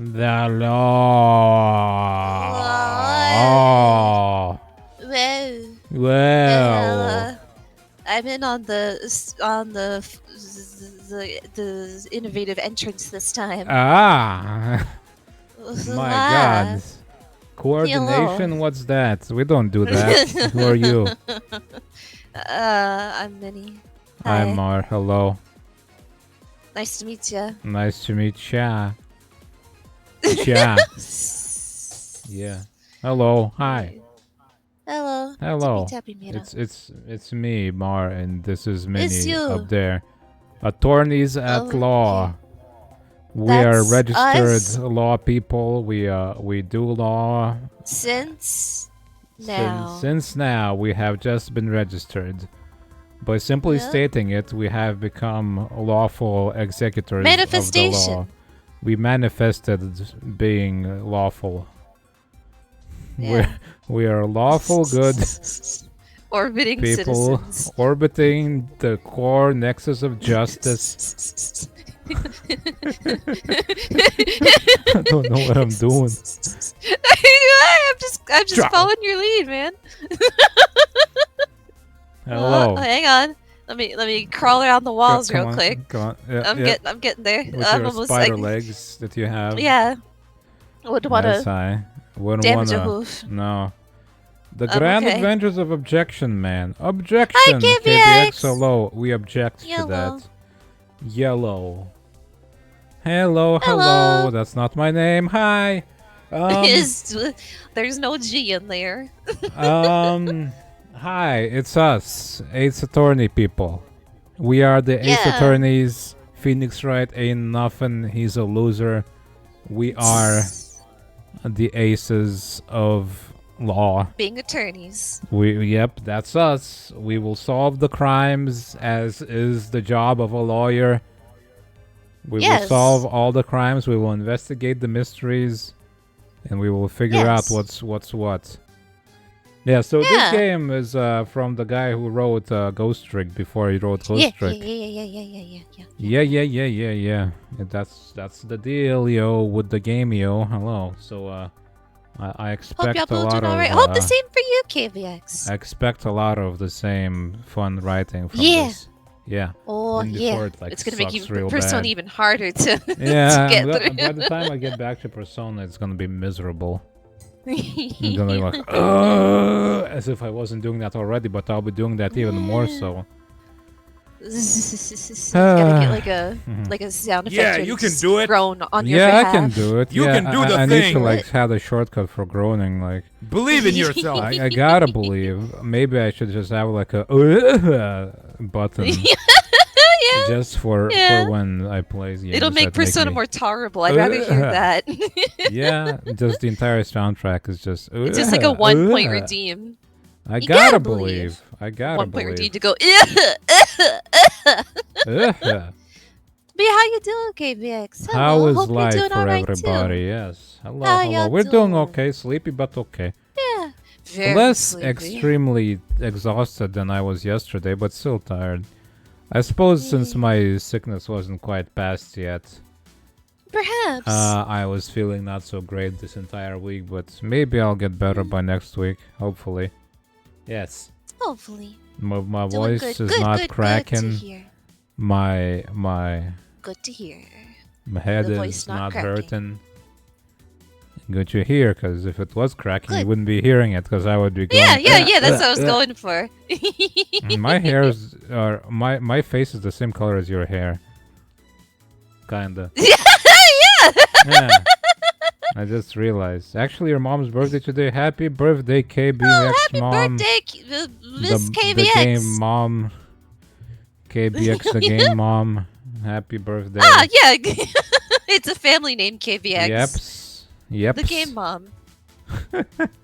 The law. Well, Well. I'm in on the innovative entrance this time. Ah. My God. Coordination? Hello. What's that? We don't do that. Who are you? I'm Minnie. I'm Hi. Mar. Hello. Nice to meet you. Nice to meet ya. Cha. Yeah. Hello. Hi. Hello. Hello. Tippy tappy It's me, Mar, and this is It's Minnie you. up there. Attorneys at law. Okay. We are That's registered us? law people. We do law. Since now. Since now, we have just been registered. By simply Yeah. stating it, we have become lawful executors of the Manifestation. law. We manifested being lawful. Yeah. We are lawful good Orbiting people citizens. orbiting the core nexus of justice. I don't know what I'm doing. I'm just following your lead, man. Hello. Hang on. Let me crawl around the walls real quick. Come on. Yeah, I'm getting there. With I'm your almost spider legs that you have. Yeah. Wouldn't wanna Yes, I wouldn't damage a wanna. hoof. No. The grand okay. adventures of objection, man. Objection. Hi, KBX. Hello. We object Yellow. to that. Yellow. Hello. Hello. That's not my name. Hi. There's no G in there. Hi. It's us, Ace Attorney people. We are the Ace Attorneys. Phoenix Wright ain't nothing. He's a loser. We are the aces of law. Being attorneys. Yep, that's us. We will solve the crimes as is the job of a lawyer. We will solve all the crimes, we will investigate the mysteries, and we will figure out what's what. Yeah, so this game is from the guy who wrote Ghost Trick before he wrote Ghost Trick. Yeah. That's the deal, yo, with the game, yo. Hello. So I expect Hope a lot of Hope the same for you, KVX. I expect a lot of the same fun writing from this. Yeah. Oh, yeah. It's gonna make you Persona even harder to, to get through. By the time I get back to Persona, it's gonna be miserable. I'm gonna be like, as if I wasn't doing that already, but I'll be doing that even more so. Gotta get like a sound effect. Yeah, you can do it. Groan on your behalf. I can do it. You can do the I thing. need to like have a shortcut for groaning. Like, believe in yourself. I gotta believe. Maybe I should just have like a button. Just for when I play games. It'll make Persona more tolerable. I'd rather hear that. Yeah, just the entire soundtrack is just. It's just like a 1 point redeem. I gotta believe. I gotta 1 point believe. redeem to go. But how you doing, KVX? Hello. How is Hope life you're doing for all right everybody? too. Yes. Hello. How Hello. y'all We're doing doing? okay. Sleepy, but okay. Yeah. Very Less sleepy. extremely exhausted than I was yesterday, but still tired. I suppose since my sickness wasn't quite past yet. Perhaps. I was feeling not so great this entire week, but maybe I'll get better by next week. Hopefully. Yes. Hopefully. My Doing voice good. is not Good cracking. to hear. My Good to hear. head The is voice not cracking. hurting. Good to hear, because if it was cracking, you wouldn't be hearing it, because I would be going. Yeah. That's what I was going for. My hairs are my face is the same color as your hair. Kinda. Yeah. I just realized. Actually, your mom's birthday today. Happy birthday, KBX happy mom. birthday, Miss KVX. The game mom. KBX the game mom. Happy birthday. Ah, yeah. It's a family name, KVX. Yep. The game mom.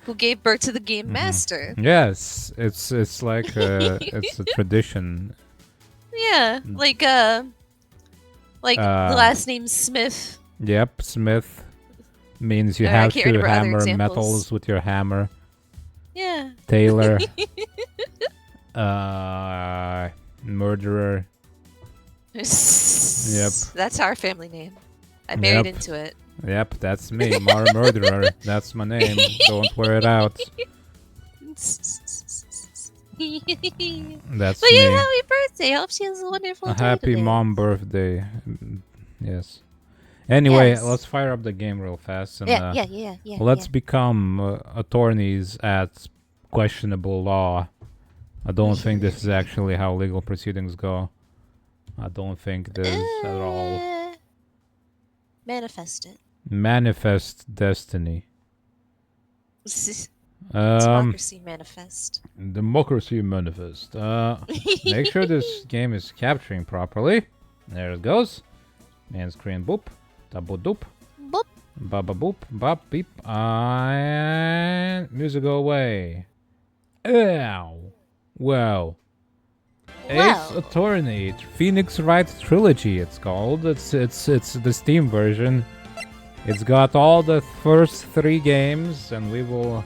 Who gave birth to the game master. Yes, it's like it's a tradition. Yeah, like the last name Smith. Yep, Smith means you have to hammer metals with your hammer. Yeah. Taylor. Murderer. Yep. That's our family name. I married into it. Yep, that's me, Mara Murderer. That's my name. Don't wear it out. That's but me. yeah, happy birthday. I hope she has a wonderful day Happy today. mom birthday. Yes. Anyway, let's fire up the game real fast. And, let's become attorneys at questionable law. I don't think this is actually how legal proceedings go. I don't think it is at all. Manifest it. Manifest destiny. Democracy manifest. Democracy manifest. Make sure this game is capturing properly. There it goes. Man screen boop. Double doop. Boop. Baba boop. Bop beep. And music go away. Ow. Wow. Ace Attorney, Phoenix Wright Trilogy. It's called. It's the Steam version. It's got all the first 3 games, and we will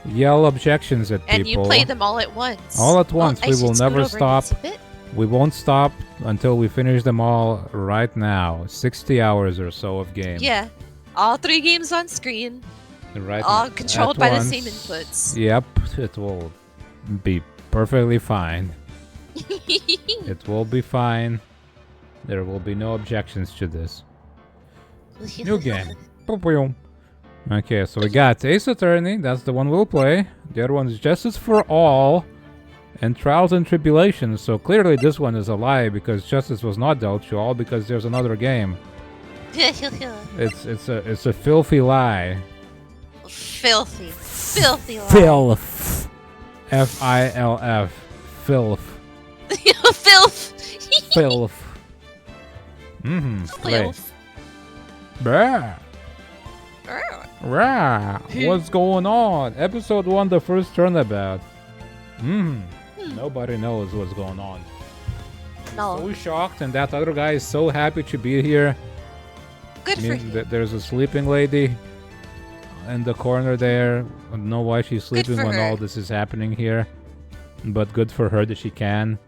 yell objections at people. And you play them all at once. All at once. We will never stop. We won't stop until we finish them all right now. 60 hours or so of game. Yeah. All 3 games on screen. Right. All controlled by the same inputs. Yep. It will be perfectly fine. It will be fine. There will be no objections to this. New game. Okay, so we got Ace Attorney. That's the one we'll play. The other one is Justice for All and Trials and Tribulations. So clearly this one is a lie because justice was not dealt to all because there's another game. It's a filthy lie. Filthy lie. Filth. F-I-L-F. Filth. Filth. Filth. Filth. Brah. Rah. What's going on? Episode 1, the first turnabout. Nobody knows what's going on. No. So shocked, and that other guy is so happy to be here. Good for him. There's a sleeping lady in the corner there. I don't know why she's sleeping when all this is happening here. But good for her that she can.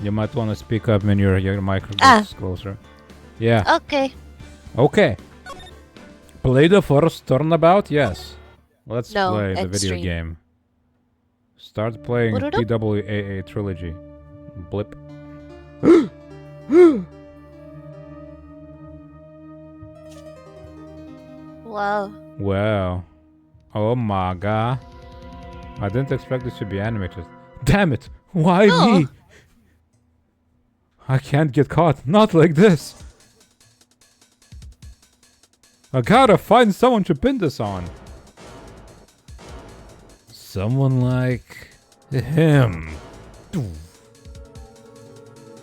You might want to speak up when your microphone gets closer. Yeah. Okay. Play the first turnabout? Yes. Let's play the video game. Start playing PWAA Trilogy. Blip. Wow. Oh my god. I didn't expect this to be animated. Damn it! Why me? I can't get caught. Not like this. I gotta find someone to pin this on. Someone like him.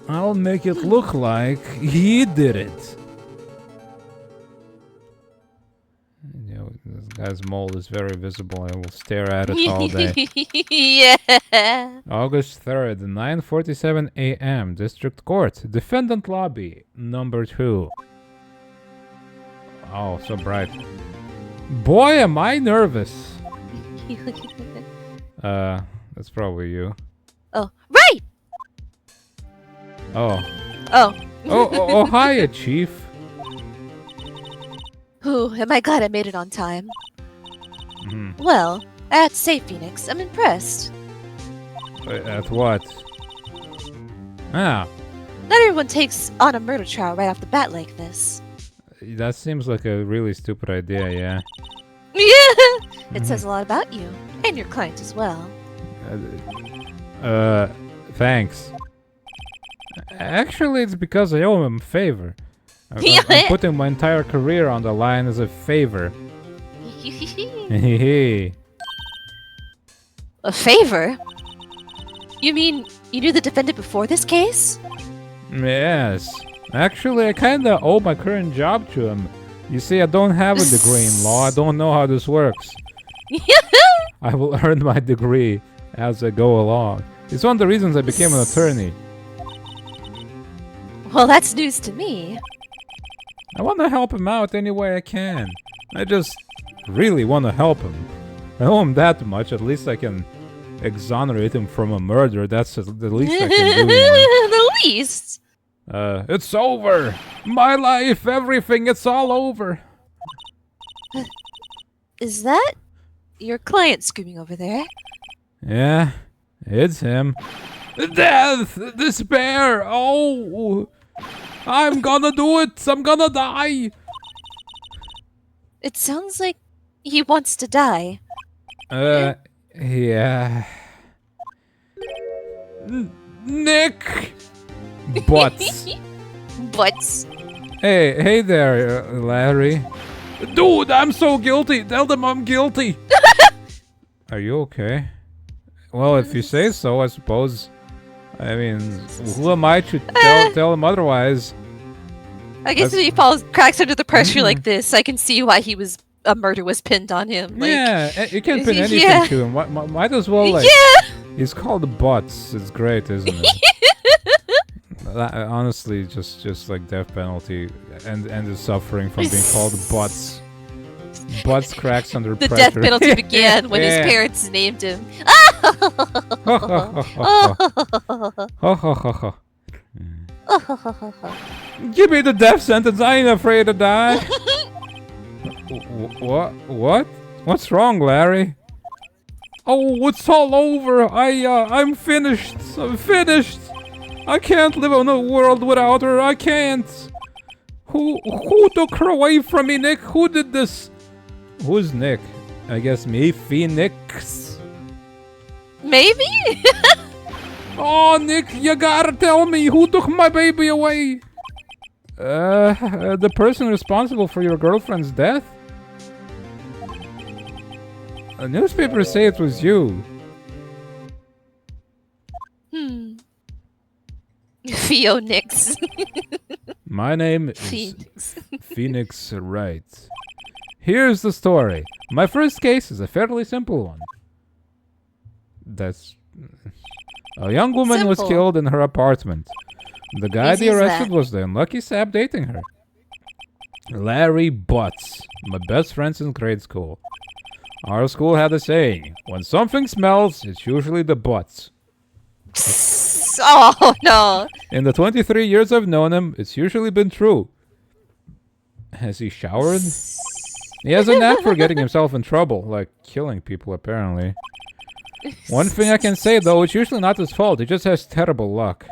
I'll make it look like he did it. This guy's mole is very visible. I will stare at it all day. Yeah. August 3rd, 9:47 a.m. District Court. Defendant Lobby, number 2. Oh, so bright. Boy, am I nervous. That's probably you. Oh, right! Oh, hiya, Chief. Am I glad I made it on time? Well, I have to say, Phoenix, I'm impressed. At what? Not everyone takes on a murder trial right off the bat like this. That seems like a really stupid idea, yeah. Yeah! It says a lot about you, and your client as well. Thanks. Actually, it's because I owe him a favor. I'm putting my entire career on the line as a favor. A favor? You mean you knew the defendant before this case? Yes. Actually, I kinda owe my current job to him. You see, I don't have a degree in law. I don't know how this works. I will earn my degree as I go along. It's one of the reasons I became an attorney. Well, that's news to me. I want to help him out any way I can. I just really want to help him. I owe him that much. At least I can exonerate him from a murder. That's the least I can do. The least? It's over. My life, everything, it's all over. Is that your client screaming over there? Yeah, it's him. Death! Despair! Oh! I'm gonna do it! I'm gonna die! It sounds like he wants to die. Yeah. Nick! Butts. Butts. Hey there, Larry. Dude, I'm so guilty! Tell them I'm guilty! Are you okay? Well, if you say so, I suppose. I mean, who am I to tell him otherwise? I guess if he cracks under the pressure like this, I can see why a murder was pinned on him. Like, yeah, you can't pin anything to him. Might as well, like... Yeah! He's called Butts. It's great, isn't it? Honestly, just like death penalty and the suffering from being called Butts. Butts cracks under the pressure. death penalty began when his parents named him. Give me the death sentence. I ain't afraid to die. What? What's wrong, Larry? Oh, it's all over. I'm finished. I'm finished. I can't live in a world without her. I can't. Who took her away from me, Nick? Who did this? Who's Nick? I guess me, Phoenix. Maybe? Oh, Nick, you gotta tell me who took my baby away. The person responsible for your girlfriend's death? Newspapers say it was you. Phoenix. My name is Phoenix Wright. Here's the story. My first case is a fairly simple one. A young woman was killed in her apartment. The guy they arrested was the unlucky sap dating her. Larry Butts, my best friend since grade school. Our school had a saying, when something smells, it's usually the butts. Oh, no. In the 23 years I've known him, it's usually been true. Has he showered? He has a knack for getting himself in trouble, like killing people, apparently. One thing I can say, though, it's usually not his fault. He just has terrible luck.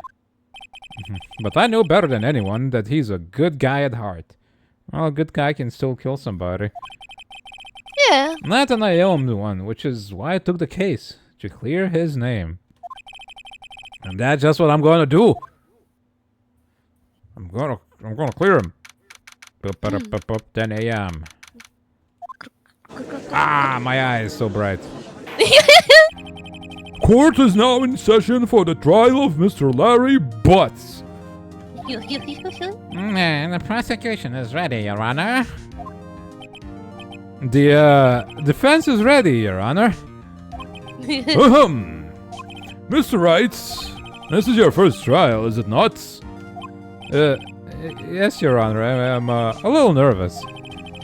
But I know better than anyone that he's a good guy at heart. Well, a good guy can still kill somebody. Yeah. Not an I owe him one, which is why I took the case, to clear his name. And that's just what I'm going to do. I'm gonna clear him. 10 a.m. Ah, my eye is so bright. Court is now in session for the trial of Mr. Larry Butts. The prosecution is ready, Your Honor. The defense is ready, Your Honor. Mr. Wright, this is your first trial, is it not? Yes, Your Honor. I'm a little nervous.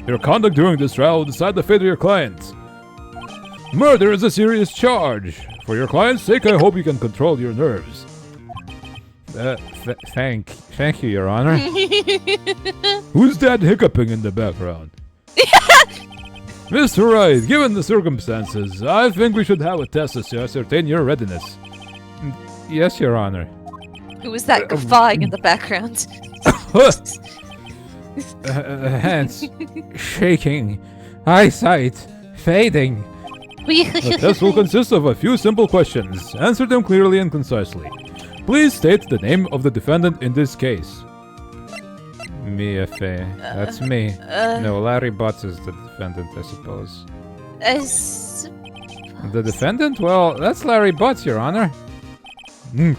Your conduct during this trial will decide the fate of your client. Murder is a serious charge. For your client's sake, I hope you can control your nerves. Thank you, Your Honor. Who's that hiccuping in the background? Mr. Wright, given the circumstances, I think we should have a test to ascertain your readiness. Yes, Your Honor. Who was that guffawing in the background? Hands shaking, eyesight fading. The test will consist of a few simple questions. Answer them clearly and concisely. Please state the name of the defendant in this case. Me, F.A. That's me. No, Larry Butts is the defendant, I suppose. The defendant? Well, that's Larry Butts, Your Honor.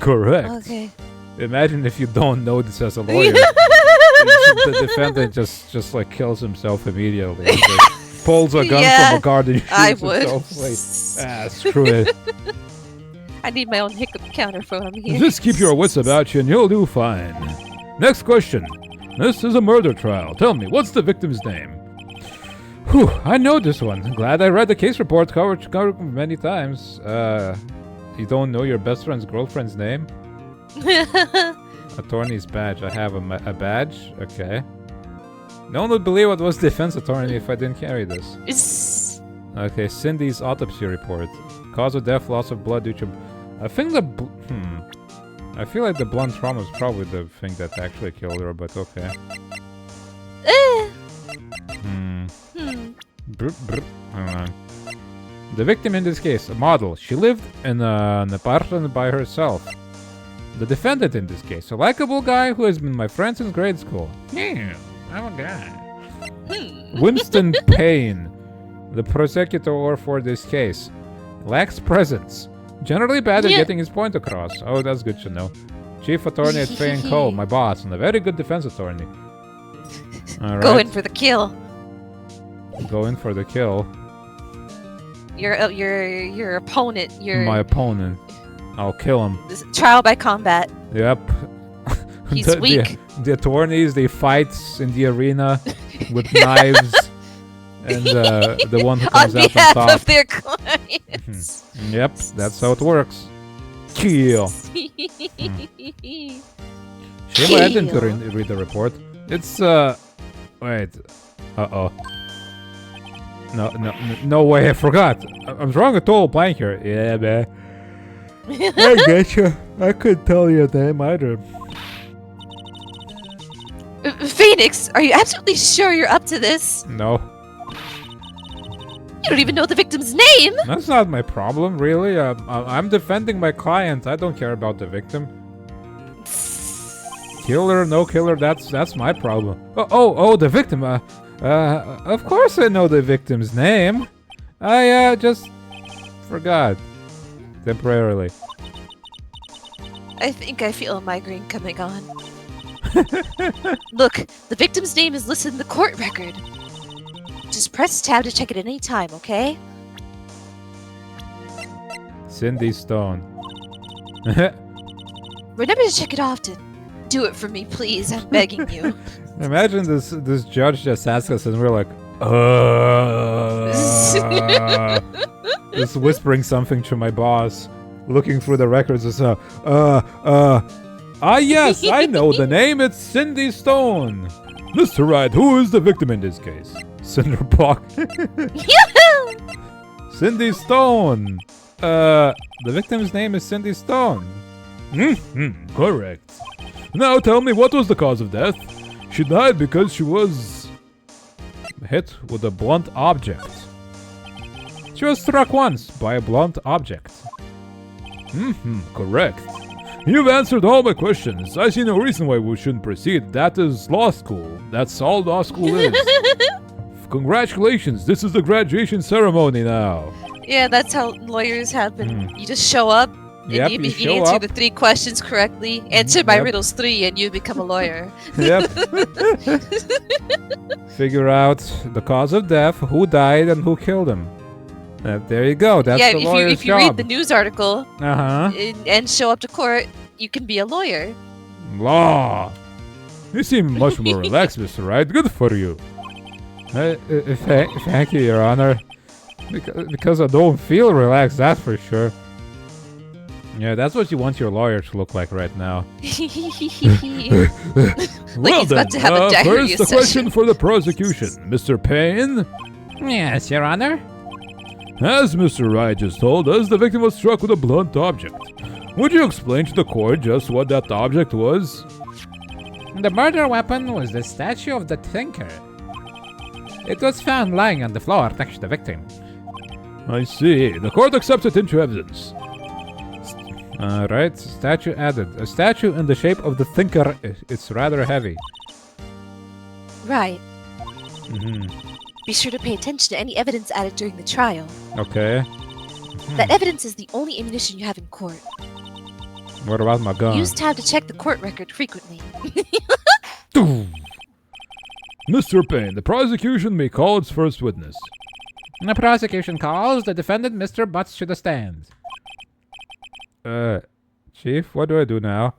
Correct. Okay. Imagine if you don't know this as a lawyer. The defendant just like kills himself immediately. Like, pulls a gun from a guard and shoots himself. Like, screw it. I need my own hiccup counter for him here. Just keep your wits about you and you'll do fine. Next question. This is a murder trial. Tell me, what's the victim's name? Whew, I know this one. Glad I read the case report covered many times. You don't know your best friend's girlfriend's name? Attorney's badge. I have a badge. Okay. No one would believe it was defense attorney if I didn't carry this. Okay, Cindy's autopsy report. Cause of death, loss of blood due to... I think the... I feel like the blunt trauma is probably the thing that actually killed her, but okay. Hang on. The victim in this case, a model. She lived in an apartment by herself. The defendant in this case, a likable guy who has been my friend since grade school. Yeah, I'm a guy. Winston Payne, the prosecutor for this case. Lacks presence. Generally bad at getting his point across. Oh, that's good to know. Chief attorney at Fay & Co., my boss, and a very good defense attorney. All right. Go in for the kill. Go in for the kill. Your opponent. My opponent. I'll kill him. This trial by combat. Yep. He's weak. The attorneys, they fight in the arena with knives. And the one who comes out on top. On behalf of their clients. Yep, that's how it works. Kill. Shame I didn't read the report. It's, wait. Uh-oh. No way, I forgot. I'm drawing a total blank here. Yeah, man. I getcha. I couldn't tell you the name either. Phoenix, are you absolutely sure you're up to this? No. You don't even know the victim's name! That's not my problem, really. I'm defending my client. I don't care about the victim. Killer, no killer, that's my problem. Oh, the victim. Of course I know the victim's name. I just forgot. Temporarily. I think I feel a migraine coming on. Look, the victim's name is listed in the court record. Just press tab to check it at any time, okay? Cindy Stone. Remember to check it often. Do it for me, please. I'm begging you. Imagine this judge just asks us and we're like, just whispering something to my boss, looking through the records as yes, I know the name, it's Cindy Stone. Mr. Wright, who is the victim in this case? Cinderblock. Cindy Stone. The victim's name is Cindy Stone. Correct. Now tell me, what was the cause of death? She died because she was hit with a blunt object. She was struck once by a blunt object. Correct. You've answered all my questions. I see no reason why we shouldn't proceed. That is law school. That's all law school is. Congratulations, this is the graduation ceremony now. Yeah, that's how lawyers happen. You just show up, and you answer the 3 questions correctly, answer my riddles 3, and you become a lawyer. Yep. Figure out the cause of death, who died, and who killed him. There you go, that's the lawyer's if you job. read the news article and show up to court, you can be a lawyer. Law! You seem much more relaxed, Mr. Wright. Good for you. Thank you, Your Honor. Because I don't feel relaxed, that's for sure. Yeah, that's what you want your lawyer to look like right now. Well then, first the question for the prosecution. Mr. Payne? Yes, Your Honor? As Mr. Wright just told us, the victim was struck with a blunt object. Would you explain to the court just what that object was? The murder weapon was the statue of the Thinker. It was found lying on the floor next to the victim. I see. The court accepts it into evidence. Alright, statue added. A statue in the shape of the Thinker. It's rather heavy. Right. Be sure to pay attention to any evidence added during the trial. Okay. That evidence is the only ammunition you have in court. What about my gun? Use tab to check the court record frequently. Mr. Payne, the prosecution may call its first witness. The prosecution calls the defendant, Mr. Butts, to the stand. Chief, what do I do now?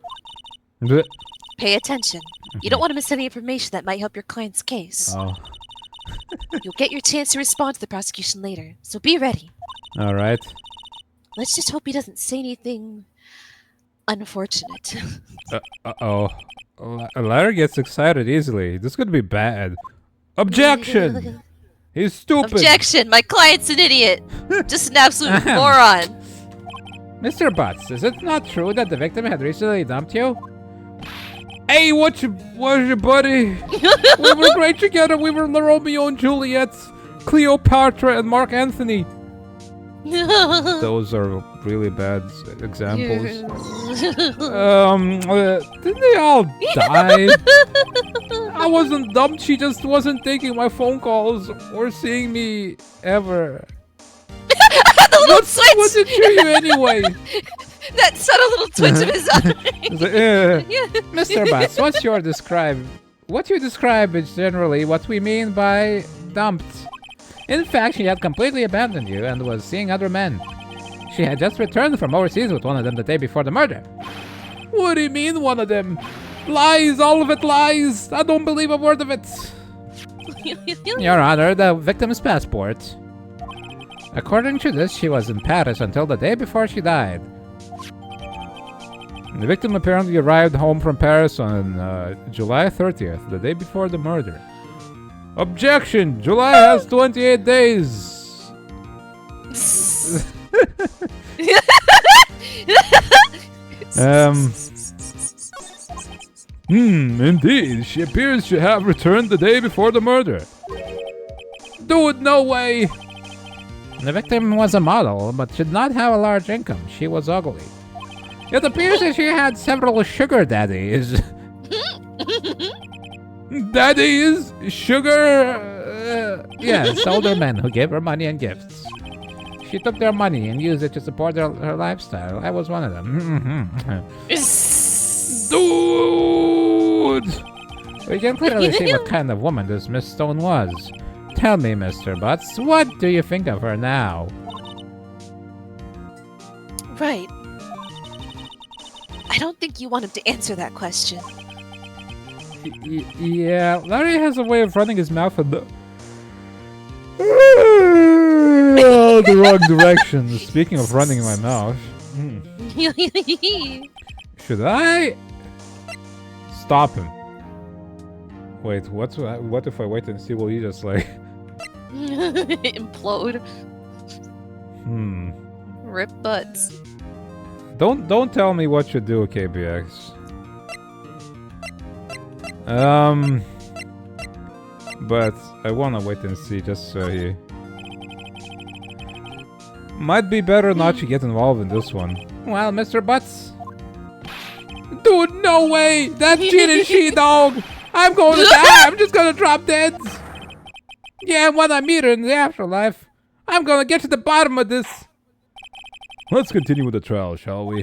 Pay attention. You don't want to miss any information that might help your client's case. Oh. You'll get your chance to respond to the prosecution later, so be ready. Alright. Let's just hope he doesn't say anything unfortunate. Uh-oh. Larry gets excited easily. This could be bad. Objection! He's stupid. Objection! My client's an idiot. Just an absolute moron. Mr. Butts, is it not true that the victim had recently dumped you? Hey, what's your buddy? We were great together. We were Romeo and Juliet, Cleopatra and Mark Anthony. Those are really bad examples. Didn't they all die? I wasn't dumped. She just wasn't taking my phone calls or seeing me ever. What did you anyway? That subtle little twitch of his eye. Mr. Butts, what you describe is generally what we mean by dumped. In fact, she had completely abandoned you and was seeing other men. She had just returned from overseas with one of them the day before the murder. What do you mean, one of them? Lies, all of it lies. I don't believe a word of it. Your Honor, the victim's passport. According to this, she was in Paris until the day before she died. The victim apparently arrived home from Paris on July 30th, the day before the murder. Objection! July has 28 days! Indeed, she appears to have returned the day before the murder. Dude, no way! The victim was a model, but did not have a large income. She was ugly. It appears that she had several sugar daddies. Daddies? Sugar? Yes, older men who gave her money and gifts. She took their money and used it to support her lifestyle. I was one of them. Dude! We can clearly see what kind of woman this Miss Stone was. Tell me, Mr. Butts, what do you think of her now? Right. I don't think you want him to answer that question. Yeah, Larry has a way of running his mouth in the wrong direction. Speaking of running my mouth. Should I stop him? Wait, what if I wait and see? Will he just like implode? Rip butts. Don't tell me what you do, KBX. But I wanna wait and see just so he might be better not to get involved in this one. Well, Mr. Butts. Dude, no way! That's cheating she-dog! I'm going to die! I'm just gonna drop dead! Yeah, when I meet her in the afterlife, I'm gonna get to the bottom of this! Let's continue with the trial, shall we?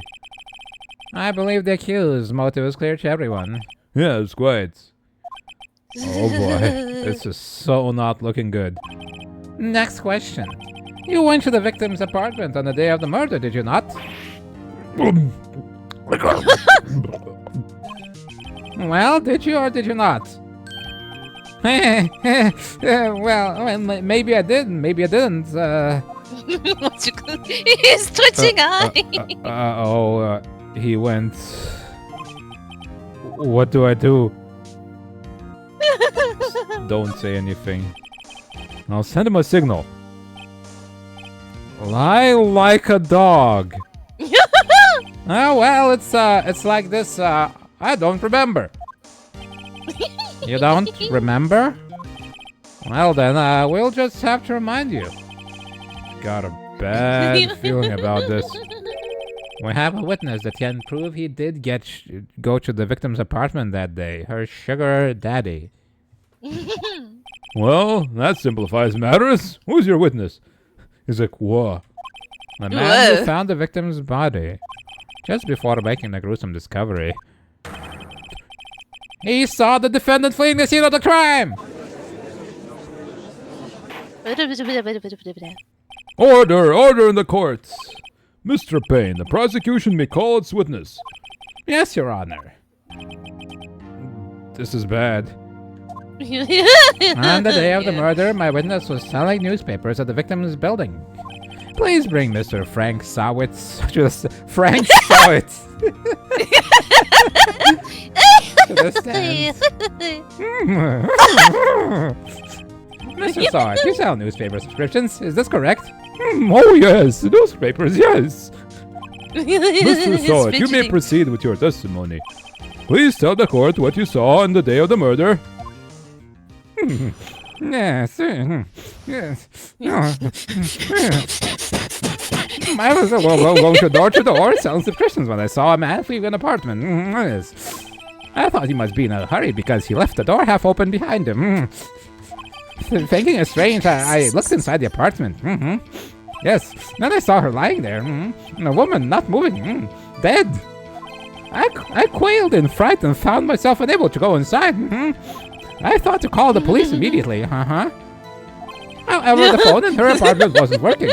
I believe the accused's motive is clear to everyone. Yes, quite. Oh boy, this is so not looking good. Next question. You went to the victim's apartment on the day of the murder, did you not? Well, did you or did you not? Well, maybe I did, maybe I didn't. His twitching eye. He went. What do I do? Don't say anything. I'll send him a signal. Lie like a dog. Oh well, it's like this. I don't remember. You don't remember? Well then, we'll just have to remind you. Got a bad feeling about this. We have a witness that can prove he did go to the victim's apartment that day. Her sugar daddy. Well, that simplifies matters. Who's your witness? He's like, whoa. The man who found the victim's body just before making the gruesome discovery. He saw the defendant fleeing the scene of the crime! Order in the courts! Mr. Payne, the prosecution may call its witness. Yes, Your Honor. This is bad. On the day of the murder, my witness was selling newspapers at the victim's building. Please bring Mr. Frank Sawitz. Frank Sawitz. To the stand. Mr. Sawitz, you sell newspaper subscriptions. Is this correct? Oh, yes. Newspapers, yes. Mr. Sawitz, you may proceed with your testimony. Please tell the court what you saw on the day of the murder. Yes. Yes. I was going door to door selling subscriptions when I saw a man leave an apartment. Yes. I thought he must be in a hurry because he left the door half open behind him. Thinking it strange, I looked inside the apartment. Yes. Then I saw her lying there. And a woman not moving. Dead. I quailed in fright and found myself unable to go inside. I thought to call the police immediately. However, the phone in her apartment wasn't working.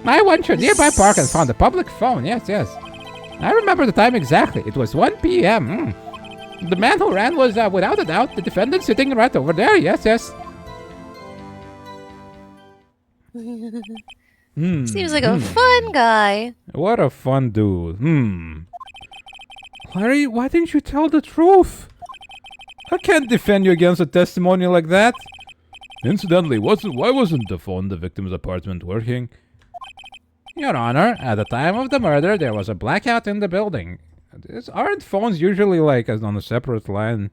I went to a nearby park and found a public phone. Yes. I remember the time exactly. It was 1 p.m. The man who ran was, without a doubt, the defendant sitting right over there. Yes. Seems like a fun guy. What a fun dude. Why didn't you tell the truth? I can't defend you against a testimony like that. Incidentally, why wasn't the phone in the victim's apartment working? Your Honor, at the time of the murder, there was a blackout in the building. Aren't phones usually like on a separate line?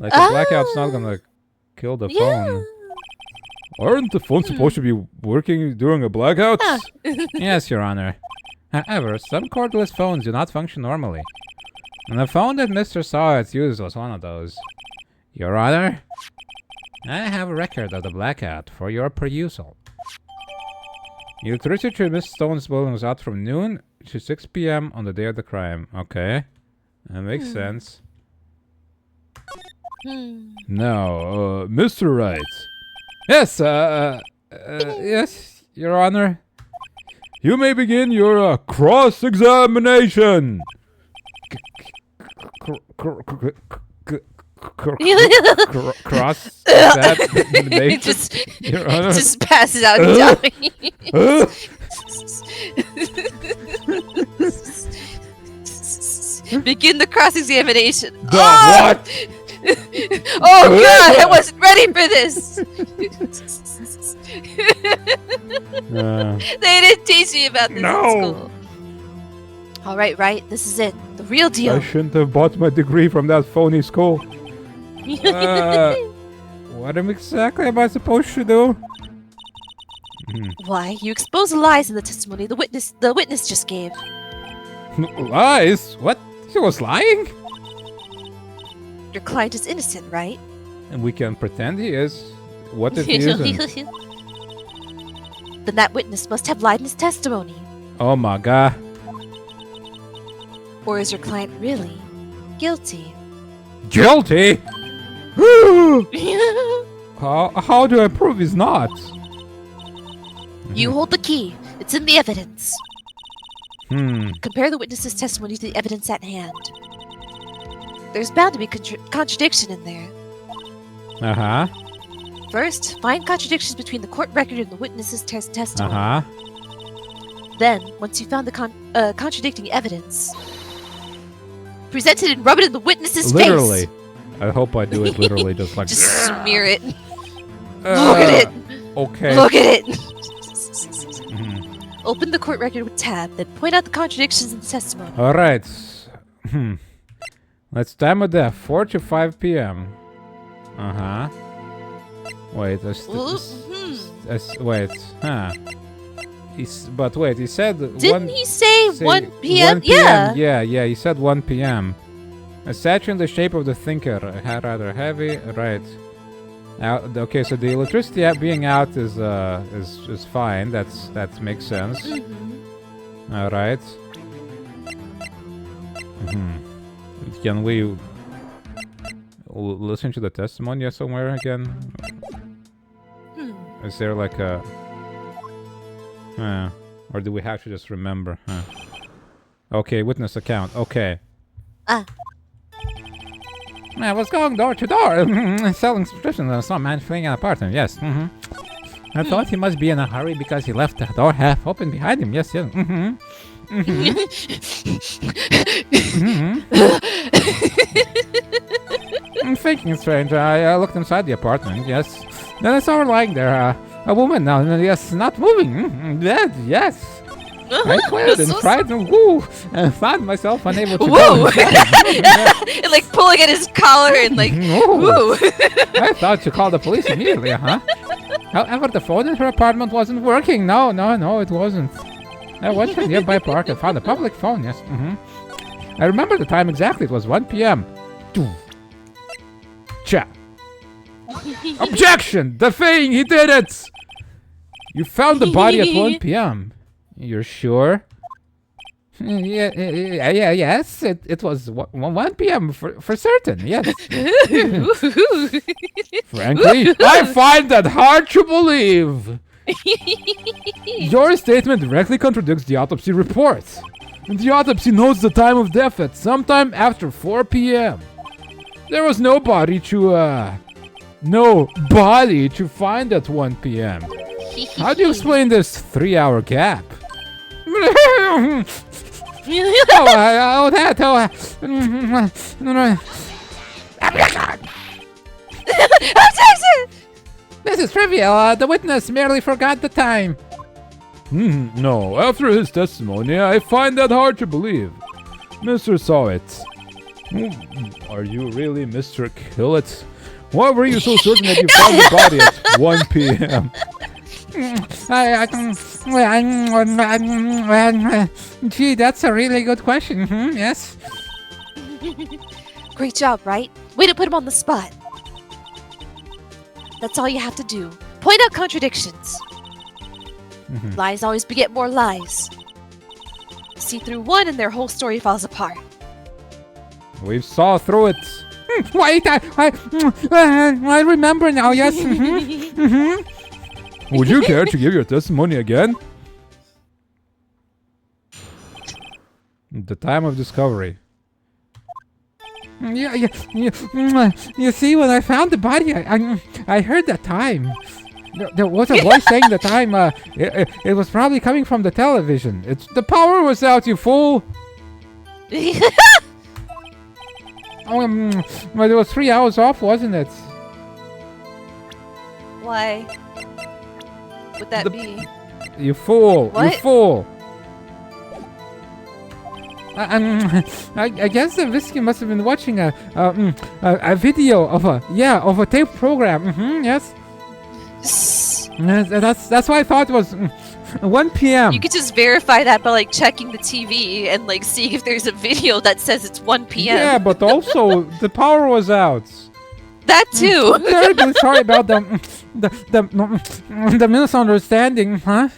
Like a blackout's not gonna kill the phone. Aren't the phones supposed to be working during a blackout? Yes, Your Honor. However, some cordless phones do not function normally. And the phone that Mr. Sawitz used was one of those. Your Honor, I have a record of the blackout for your perusal. Electricity to Miss Stone's building was out from noon to 6 p.m. on the day of the crime. Okay. That makes sense. Now, Mr. Wright. Yes, yes, Your Honor. You may begin your cross-examination. He just passes out dying. Begin the cross-examination. What? Oh God, I wasn't ready for this. They didn't teach me about this in school. All right, Wright, this is it. The real deal. I shouldn't have bought my degree from that phony school. What exactly am I supposed to do? Why, you expose the lies in the testimony the witness just gave. Lies? What? He was lying? Your client is innocent, right? And we can pretend he is. What if he isn't? Then that witness must have lied in his testimony. Oh my God. Or is your client really guilty? Guilty? How do I prove he's not? You hold the key. It's in the evidence. Compare the witness's testimony to the evidence at hand. There's bound to be contradiction in there. First, find contradictions between the court record and the witness's testimony. Then, once you found the contradicting evidence, present it and rub it in the witness's face. Literally. I hope I do it literally, just like... Just smear it. Look at it. Okay. Look at it. Open the court record with tab, then point out the contradictions in the testimony. Alright. Let's time of death, 4 to 5 p.m. Wait, wait, but wait, he said... Didn't he say 1 p.m.? Yeah, he said 1 p.m. A statue in the shape of the thinker, rather heavy, right. Okay, so the electricity being out is fine. That makes sense. All right. Can we listen to the testimony somewhere again? Is there like a? Or do we have to just remember? Okay, witness account. Okay. I was going door to door selling subscriptions and saw a man fleeing an apartment. Yes. I thought he must be in a hurry because he left the door half open behind him. Yes, yes. I'm thinking strange. I looked inside the apartment. Yes. Then I saw her lying there. A woman now. Yes, not moving. Dead. Yes. I quailed and tried to woo, and found myself unable to woo. And like pulling at his collar and like woo. I thought you called the police immediately, huh? However, the phone in her apartment wasn't working. No, it wasn't. I went to a nearby park and found a public phone. Yes. I remember the time exactly. It was 1 p.m. Cha. Objection! The thing, he did it! You found the body at 1 p.m. You're sure? Yes. It was 1 p.m. for certain, yes. Frankly, I find that hard to believe. Your statement directly contradicts the autopsy report. The autopsy notes the time of death at sometime after 4 p.m. There was no body to find at 1 p.m. How do you explain this 3-hour gap? This is trivial. The witness merely forgot the time. No, after his testimony, I find that hard to believe. Mr. Sawit. Are you really Mr. Killett? Why were you so certain that you found the body at 1 p.m.? Gee, that's a really good question. Yes. Great job, Wright. Way to put him on the spot. That's all you have to do. Point out contradictions. Lies always beget more lies. See through one and their whole story falls apart. We've saw through it. Wait, I remember now, yes. Would you care to give your testimony again? The time of discovery. You see, when I found the body, I heard the time. There was a voice saying the time. It was probably coming from the television. The power was out, you fool. But it was 3 hours off, wasn't it? Why would that be? You fool! What? You fool! I guess the whiskey must have been watching a video of a tape program. Yes. That's why I thought it was 1 p.m. You could just verify that by like checking the TV and like seeing if there's a video that says it's 1 p.m. Yeah, but also the power was out. That too. Terribly sorry about the misunderstanding, huh?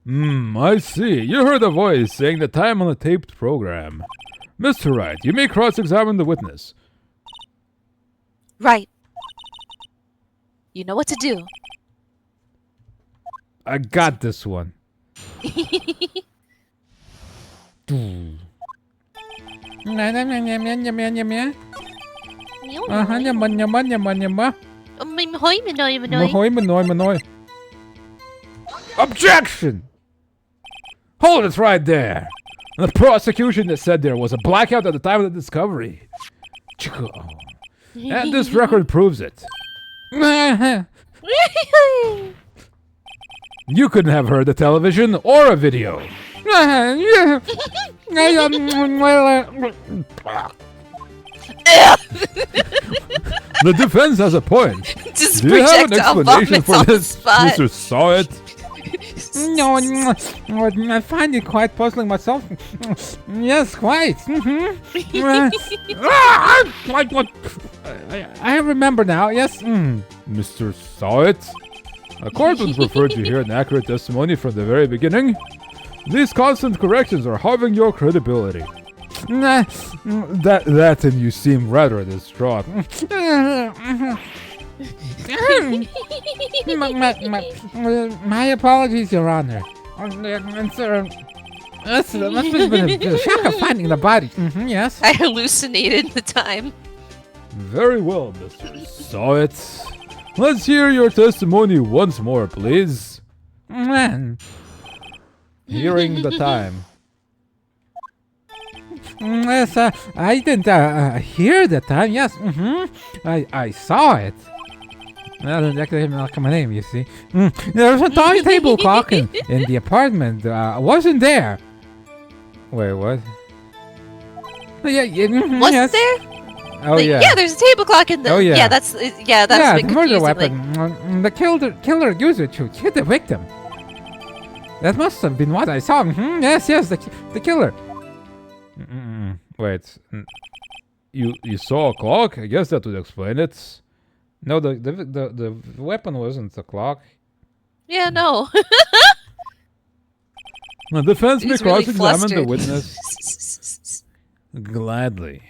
I see. You heard a voice saying the time on the taped program. Mr. Wright, you may cross-examine the witness. Right. You know what to do. I got this one. Objection! Hold it right there. The prosecution has said there was a blackout at the time of the discovery. And this record proves it. You couldn't have heard the television or a video. The defense has a point. Just Do you have an explanation for on the this, spot. Mr. Sawit? No, I find it quite puzzling myself. Yes, quite. I remember now, yes. Mr. Sawit? A court would prefer to hear an accurate testimony from the very beginning. These constant corrections are harming your credibility. That and you seem rather distraught. My apologies, Your Honor. Sir, that must have been a shock of finding the body. Yes. I hallucinated the time. Very well, Mr. Sawit. Let's hear your testimony once more, please. Hearing the time. Yes, I didn't hear the time. Yes, I saw it. I don't exactly know my name, you see. There was a table clock in the apartment. Wasn't there? Wait, what? Wasn't there? Oh yeah. Yeah, there's a table clock in the. Oh yeah. Yeah, that's a bit the murder confusing, weapon. The killer used it to hit the victim. That must have been what I saw. Yes, the killer. Wait, you saw a clock? I guess that would explain it. No, the weapon wasn't a clock. Yeah, no. The defense may cross-examine the flustered. witness. Gladly.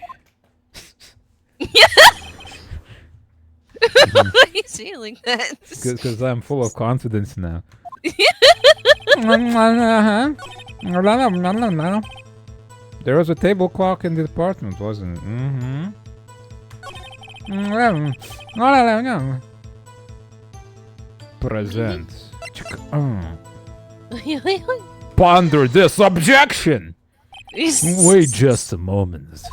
Why are you feeling that? Because I'm full of confidence now. There was a table clock in the apartment, wasn't it? Present. Ponder this objection! Wait just a moment.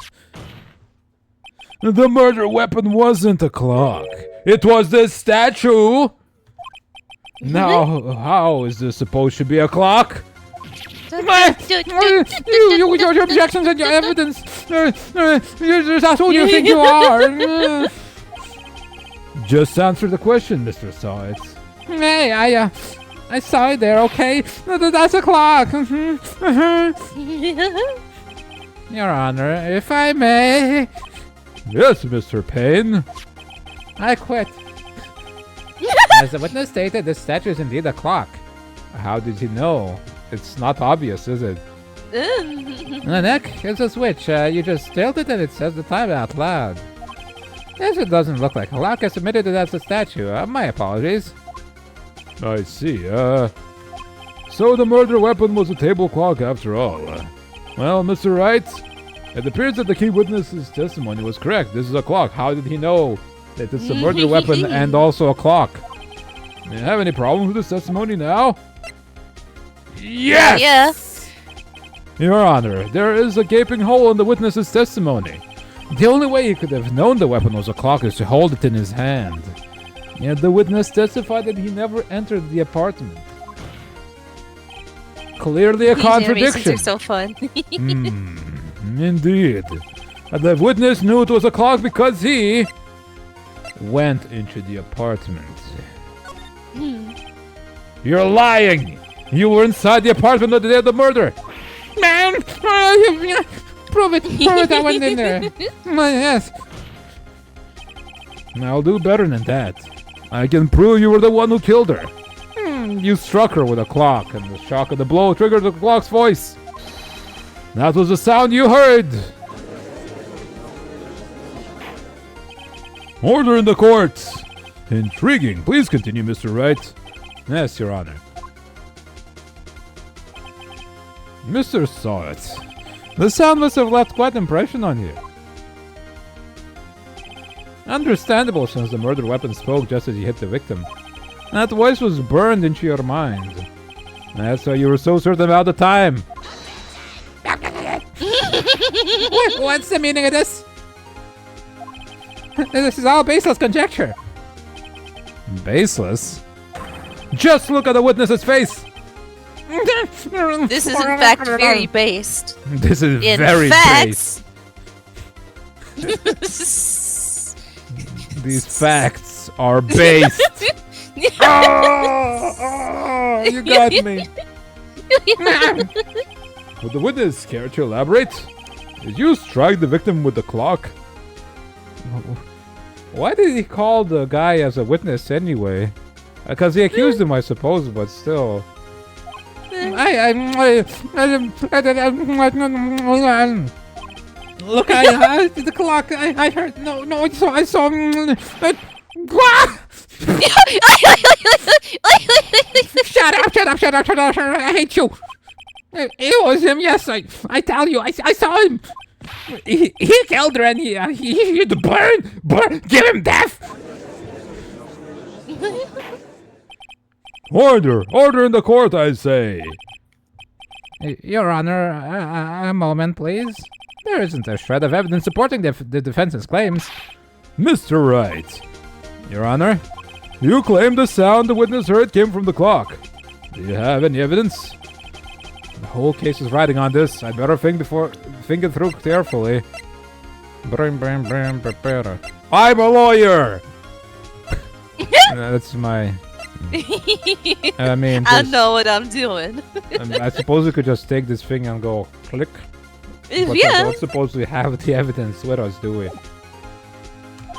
The murder weapon wasn't a clock. It was this statue! Now, how is this supposed to be a clock? Your objections and your evidence. That's who you think you are. Just answer the question, Mr. Sawit. Hey, I saw it there, okay? That's a clock. Your Honor, if I may. Yes, Mr. Payne. I quit. As the witness stated, this statue is indeed a clock. How did he know? It's not obvious, is it? The neck is a switch. You just tilt it and it says the time out loud. Yes, it doesn't look like a clock. I submitted it as a statue. My apologies. I see. So the murder weapon was a table clock after all. Well, Mr. Wright, it appears that the key witness's testimony was correct. This is a clock. How did he know that it's a murder weapon and also a clock? Do you have any problems with this testimony now? Yes! Yeah. Your Honor, there is a gaping hole in the witness's testimony. The only way he could have known the weapon was a clock is to hold it in his hand. Yet the witness testified that he never entered the apartment. Clearly a contradiction. These are so fun. Indeed. The witness knew it was a clock because he went into the apartment. You're lying! You were inside the apartment on the day of the murder! Man! Prove it, I went in there! Yes! I'll do better than that. I can prove you were the one who killed her. You struck her with a clock, and the shock of the blow triggered the clock's voice. That was the sound you heard! Order in the court! Intriguing. Please continue, Mr. Wright. Yes, Your Honor. Mr. Sawit, the sound must have left quite an impression on you. Understandable, since the murder weapon spoke just as you hit the victim. That voice was burned into your mind. That's why you were so certain about the time. What's the meaning of this? This is all baseless conjecture. Baseless? Just look at the witness's face! This is in fact very based. This is In very facts. based. These facts are based. Oh, you got me. Would the witness care to elaborate? Did you strike the victim with the clock? Why did he call the guy as a witness anyway? Because he accused him, I suppose, but still. Look, the clock. I heard. No, I saw. Shut up! I hate you. It was him. Yes, I tell you, I saw him. He killed her and he burn. Give him death. Order! Order in the court, I say! Your Honor, a moment, please. There isn't a shred of evidence supporting the defense's claims. Mr. Wright. Your Honor, you claim the sound the witness heard came from the clock. Do you have any evidence? The whole case is riding on this. I'd better think it through carefully. I'm a lawyer! That's my... I mean... I know what I'm doing. I suppose we could just take this thing and go click. But Yeah. I don't suppose we have the evidence with us, do we?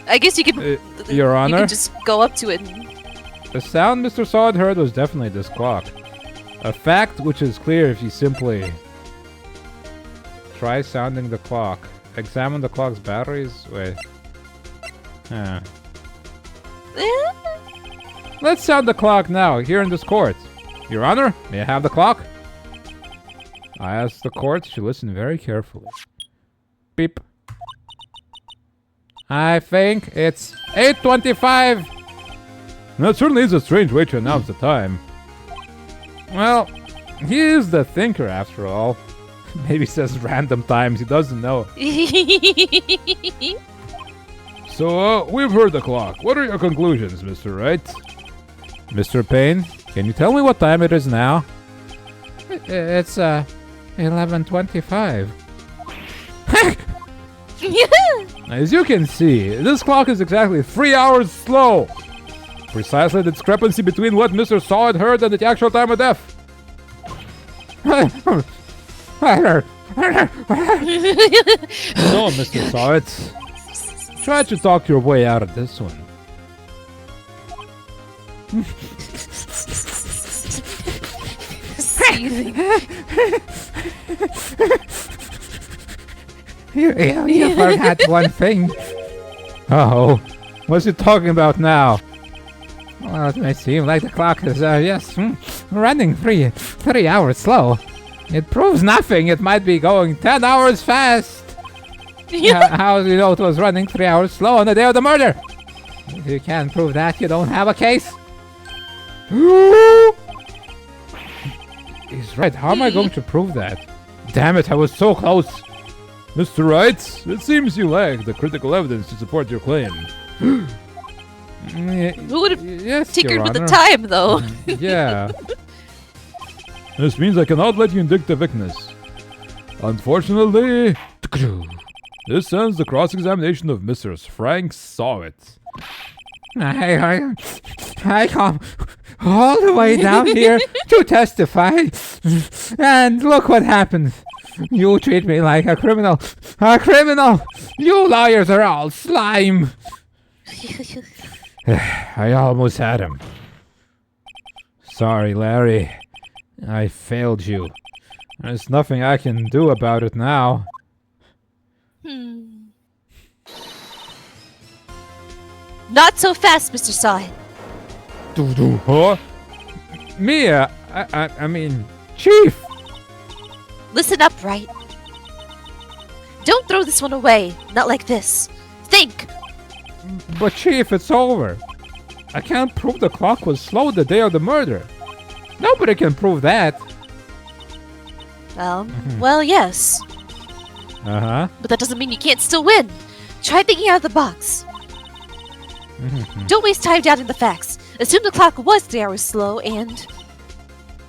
I guess you could... Your Honor? You could just go up to it and... The sound Mr. Sod heard was definitely this clock. A fact which is clear if you simply... try sounding the clock. Examine the clock's batteries? Wait. Huh. Let's sound the clock now, here in this court. Your Honor, may I have the clock? I asked the court to listen very carefully. Beep. I think it's 8:25. That certainly is a strange way to announce the time. Well, he is the thinker after all. Maybe he says random times, he doesn't know. So, we've heard the clock. What are your conclusions, Mr. Wright? Mr. Payne, can you tell me what time it is now? It's 11:25. As you can see, this clock is exactly 3 hours slow. Precisely the discrepancy between what Mr. Saw had heard and the actual time of death. So, Mr. Sawit, try to talk your way out of this one. You forgot one thing. Uh-oh. What's he talking about now? Well, it may seem like the clock is, running three hours slow. It proves nothing. It might be going 10 hours fast. How do you know it was running 3 hours slow on the day of the murder? If you can't prove that, you don't have a case. He's right. How am I going to prove that? Damn it, I was so close. Mr. Wright, it seems you lack the critical evidence to support your claim. Who would have Yes, tinkered Your with the Honor. time, though? Yeah. This means I cannot let you indict the witness. Unfortunately, this ends the cross-examination of Mr. Frank Sawit. I come all the way down here to testify, and look what happened. You treat me like a criminal. A criminal! You lawyers are all slime. I almost had him. Sorry, Larry. I failed you. There's nothing I can do about it now. Not so fast, Mr. Sawin. Huh? Mia, I mean, Chief. Listen up, Wright. Don't throw this one away. Not like this. Think. But Chief, it's over. I can't prove the clock was slow the day of the murder. Nobody can prove that. Well, yes. Uh-huh. But that doesn't mean you can't still win. Try thinking out of the box. Don't waste time doubting the facts. Assume the clock was 3 hours slow and...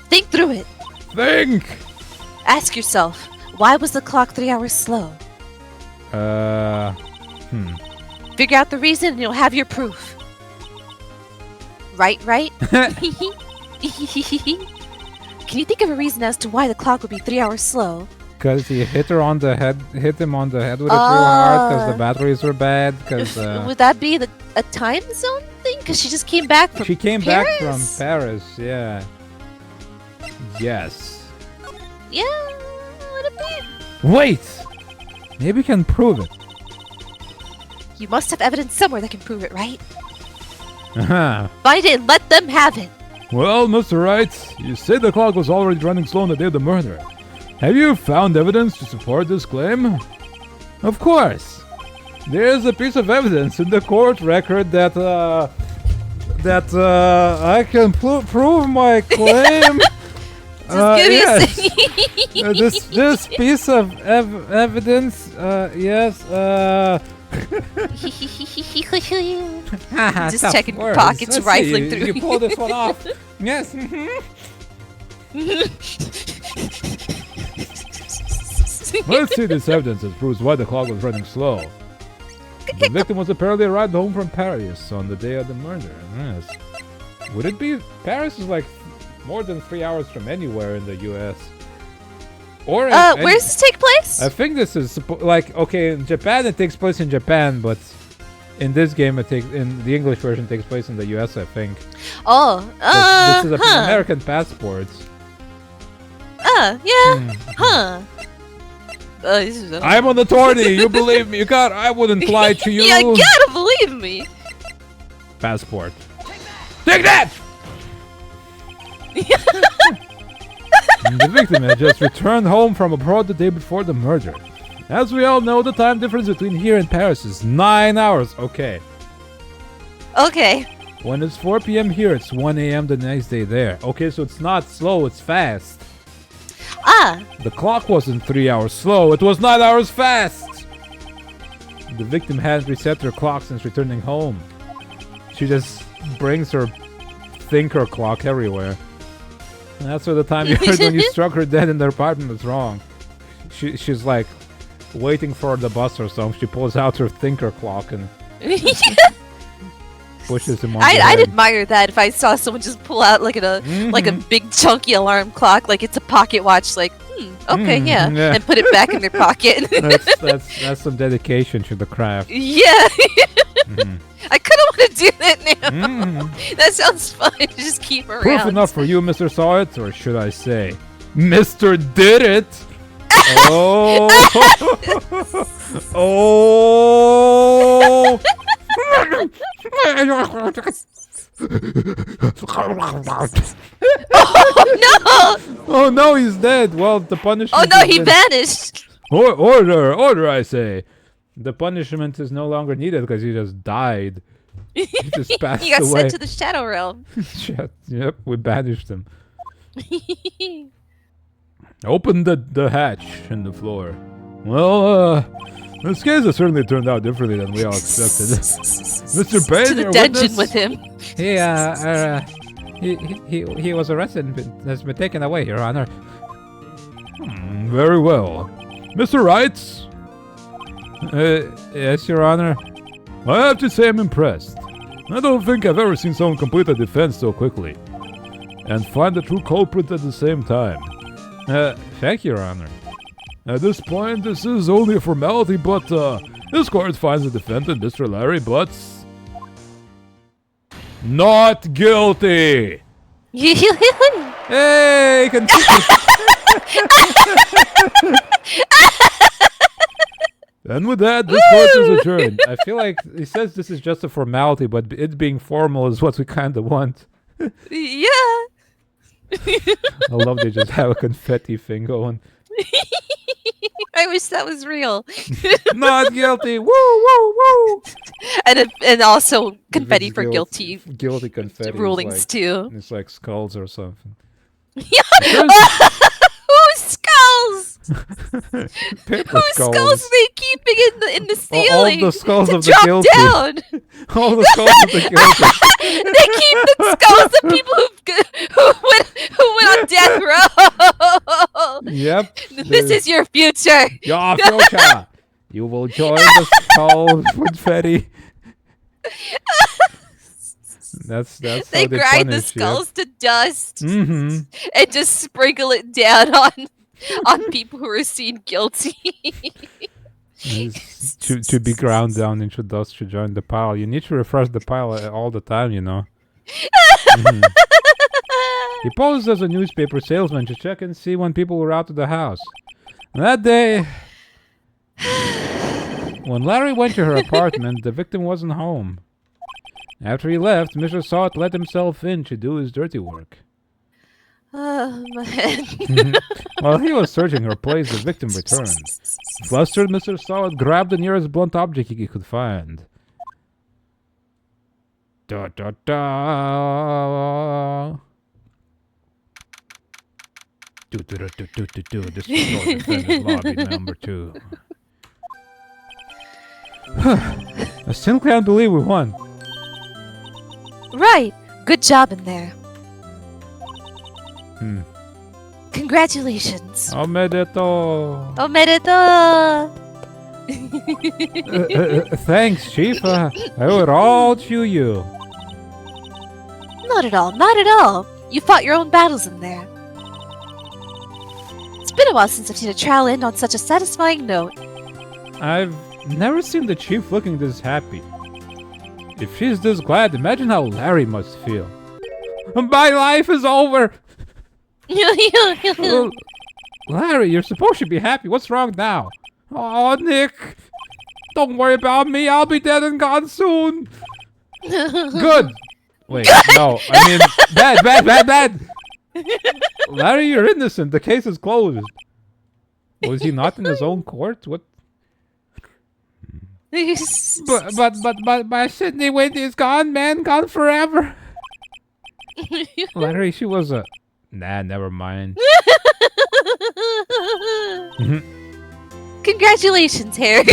think through it. Think! Ask yourself, why was the clock 3 hours slow? Figure out the reason and you'll have your proof. Right? Can you think of a reason as to why the clock would be 3 hours slow? Because he hit him on the head with it real hard because the batteries were bad. Because would that be a time zone thing? Because she just came back from she came Paris? back from Paris, yeah. Yes. Yeah, would it be? Wait! Maybe we can prove it. You must have evidence somewhere that can prove it, right? Uh-huh. Find it and let them have it. Well, Mr. Wright, you say the clock was already running slow on the day of the murder. Have you found evidence to support this claim? Of course. There's a piece of evidence in the court record that that I can prove my claim. Just give me a second. This piece of evidence, yes. Just checking pockets, Let's rifling see, through. You pull this one off. Yes. Let's see this evidence that proves why the clock was running slow. The victim was apparently arrived home from Paris on the day of the murder. Yes. Would it be... Paris is like more than 3 hours from anywhere in the U.S. Or where does this take place? I think this is like, okay, in Japan it takes place in Japan, but in this game in the English version takes place in the U.S. I think. Oh, this is an American passport. Yeah, I'm an attorney. You believe me? I wouldn't lie to you. You gotta believe me. Passport. Take that! The victim had just returned home from abroad the day before the murder. As we all know, the time difference between here and Paris is 9 hours. Okay. Okay. When it's 4 p.m. here, it's 1 a.m. the next day there. Okay, so it's not slow, it's fast. The clock wasn't 3 hours slow, it was 9 hours fast! The victim hadn't reset her clock since returning home. She just brings her thinker clock everywhere. And that's why the time you heard when you struck her dead in the apartment was wrong. She's like waiting for the bus or something. She pulls out her thinker clock and pushes him on the head. I'd admire that if I saw someone just pull out like a big chunky alarm clock, like it's a pocket watch, like okay, yeah, and put it back in their pocket. that's some dedication to the craft. Yeah. I kind of want to do that now. That sounds fun. Just keep around. Proof enough for you, Mr. Saw It, or should I say, Mr. Did It? Oh. Oh. Oh no! Oh no, he's dead. Well, the punishment. Oh no, he vanished. Order, I say. The punishment is no longer needed because he just died. He just passed He got away. sent to the Shadow Realm. Yep, we banished him. Open the hatch in the floor. Well, this case has certainly turned out differently than we all expected. Mr. Payne, To the your dungeon witness? with him. He was arrested and has been taken away, Your Honor. Very well. Mr. Wright? Yes, Your Honor. I have to say I'm impressed. I don't think I've ever seen someone complete a defense so quickly. And find the true culprit at the same time. Thank you, Your Honor. At this point, this is only a formality, but this court finds the defendant, Mr. Larry Butts, not guilty. Hey, continue. And with that, this court is adjourned. I feel like he says this is just a formality, but it being formal is what we kind of want. Yeah. I love they just have a confetti thing going. I wish that was real. Not guilty. Woo, woo, woo. And also confetti for guilty Guilty confetti. rulings too. It's like skulls or something. Whose skulls? Paper Whose skulls are they keeping in the ceiling? All the skulls of the drop guilty. down. All the skulls of the guilty. They keep the skulls of people who went on death row. Yep. This is your future. Your future. You will join the skull confetti. That's They how they grind the punish you. skulls to dust Mm-hmm. and just sprinkle it down on people who are seen guilty. To be ground down into dust to join the pile. You need to refresh the pile all the time, you know. Mhm. He posed as a newspaper salesman to check and see when people were out of the house. And that day, when Larry went to her apartment, the victim wasn't home. After he left, Mr. Sawt let himself in to do his dirty work. Oh, man. While he was searching her place, the victim returned. Flustered, Mr. Sawt grabbed the nearest blunt object he could find. Da da da. Do. This is defendant lobby number 2. I still can't believe we won. Right. Good job in there. Congratulations. Omedeto. Omedeto. Thanks, Chief. I owe it all to you. Not at all. Not at all. You fought your own battles in there. It's been a while since I've seen a trial end on such a satisfying note. I've never seen the Chief looking this happy. If she's this glad, imagine how Larry must feel. My life is over! Larry, you're supposed to be happy. What's wrong now? Oh, Nick! Don't worry about me. I'll be dead and gone soon. Good. Wait, no. I mean, bad. Larry, you're innocent. The case is closed. Was he not in his own court? What? But Sydney Wendy is gone, man. Gone forever. Larry, she was a... Nah, never mind. Congratulations, Harry.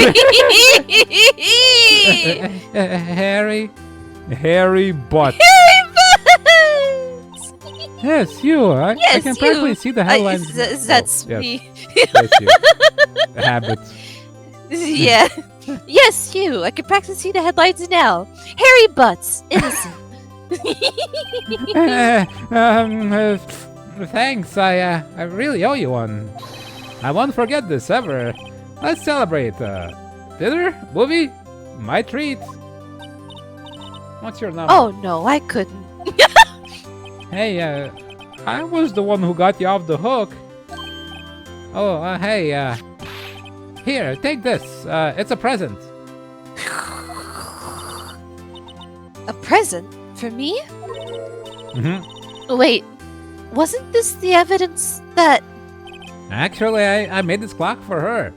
Harry Butts. Yes, you. I can practically see the headlines. That's me. Yes, you. Habits. Yeah. Yes, you. I can practically see the headlines now. Harry Butts, innocent. Thanks. I really owe you one. I won't forget this ever. Let's celebrate. Dinner? Movie? My treat. What's your number? Oh no, I couldn't. Hey, I was the one who got you off the hook. Oh, hey, here, take this. It's a present. A present? For me? Mm-hmm. Wait, wasn't this the evidence that... Actually, I made this clock for her.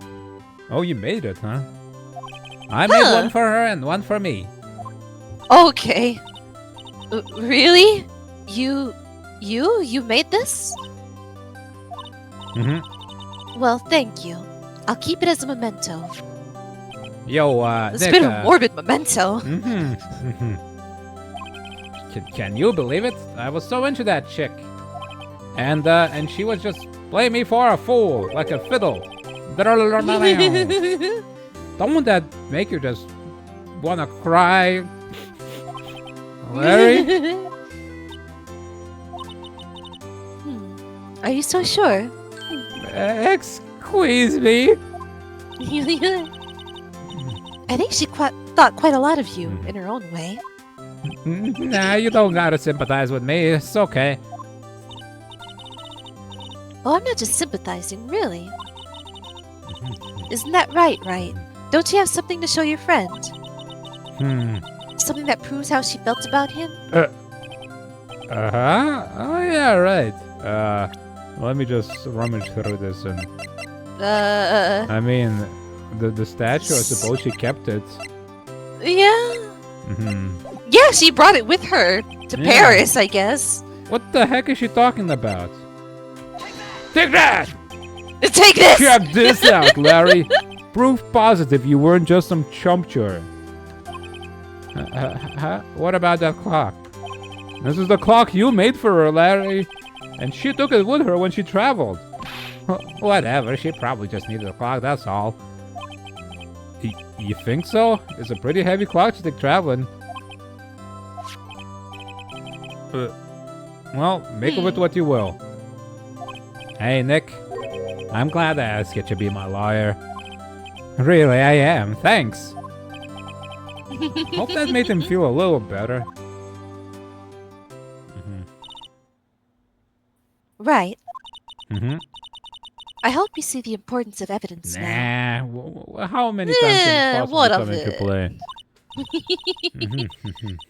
Oh, you made it, huh? I made one for her and one for me. Okay. Really? You made this? Mm-hmm. Well, thank you. I'll keep it as a memento. Yo, It's Nick, been a morbid memento. Can you believe it? I was so into that chick. And she was just playing me for a fool, like a fiddle. Don't that make you just wanna cry? Larry? Are you so sure? Excuse me? I think she thought quite a lot of you in her own way. Nah, you don't gotta sympathize with me. It's okay. Oh, I'm not just sympathizing, really. Isn't that right, Wright? Don't you have something to show your friend? Something that proves how she felt about him? Uh-huh? Oh, yeah, right. Let me just rummage through this and... I mean, the statue, I suppose she kept it. Yeah. Yeah, she brought it with her to Paris, I guess. What the heck is she talking about? Take that! Take this! Check this out, Larry. Proof positive you weren't just some chumpture. What about that clock? This is the clock you made for her, Larry. And she took it with her when she traveled. Whatever, she probably just needed a clock, that's all. You think so? It's a pretty heavy clock to take traveling. Well, make of it what you will. Hey, Nick. I'm glad I asked you to be my lawyer. Really, I am. Thanks. Hope that made him feel a little better. Right. I hope you see the importance of evidence now. Nah, how many times can it possibly come into play?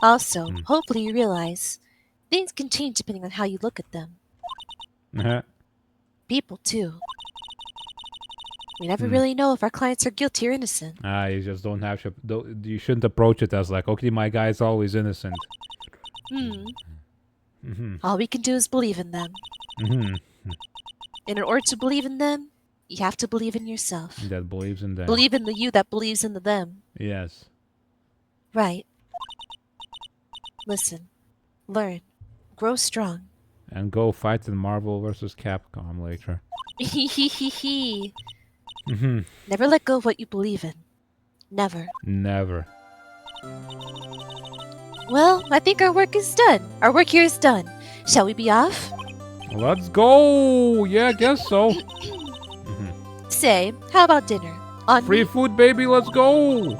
Also, hopefully you realize things can change depending on how you look at them. People, too. We never really know if our clients are guilty or innocent. You just don't have to. You shouldn't approach it as like, okay, my guy's always innocent. All we can do is believe in them. And in order to believe in them, you have to believe in yourself. That believes in them. Believe in the you that believes in the them. Yes. Right. Listen. Learn. Grow strong. And go fight in Marvel vs. Capcom later. Never let go of what you believe in. Never. Never. Well, I think our work is done. Our work here is done. Shall we be off? Let's go! Yeah, I guess so. Say, how about dinner? On Free food, baby, let's go!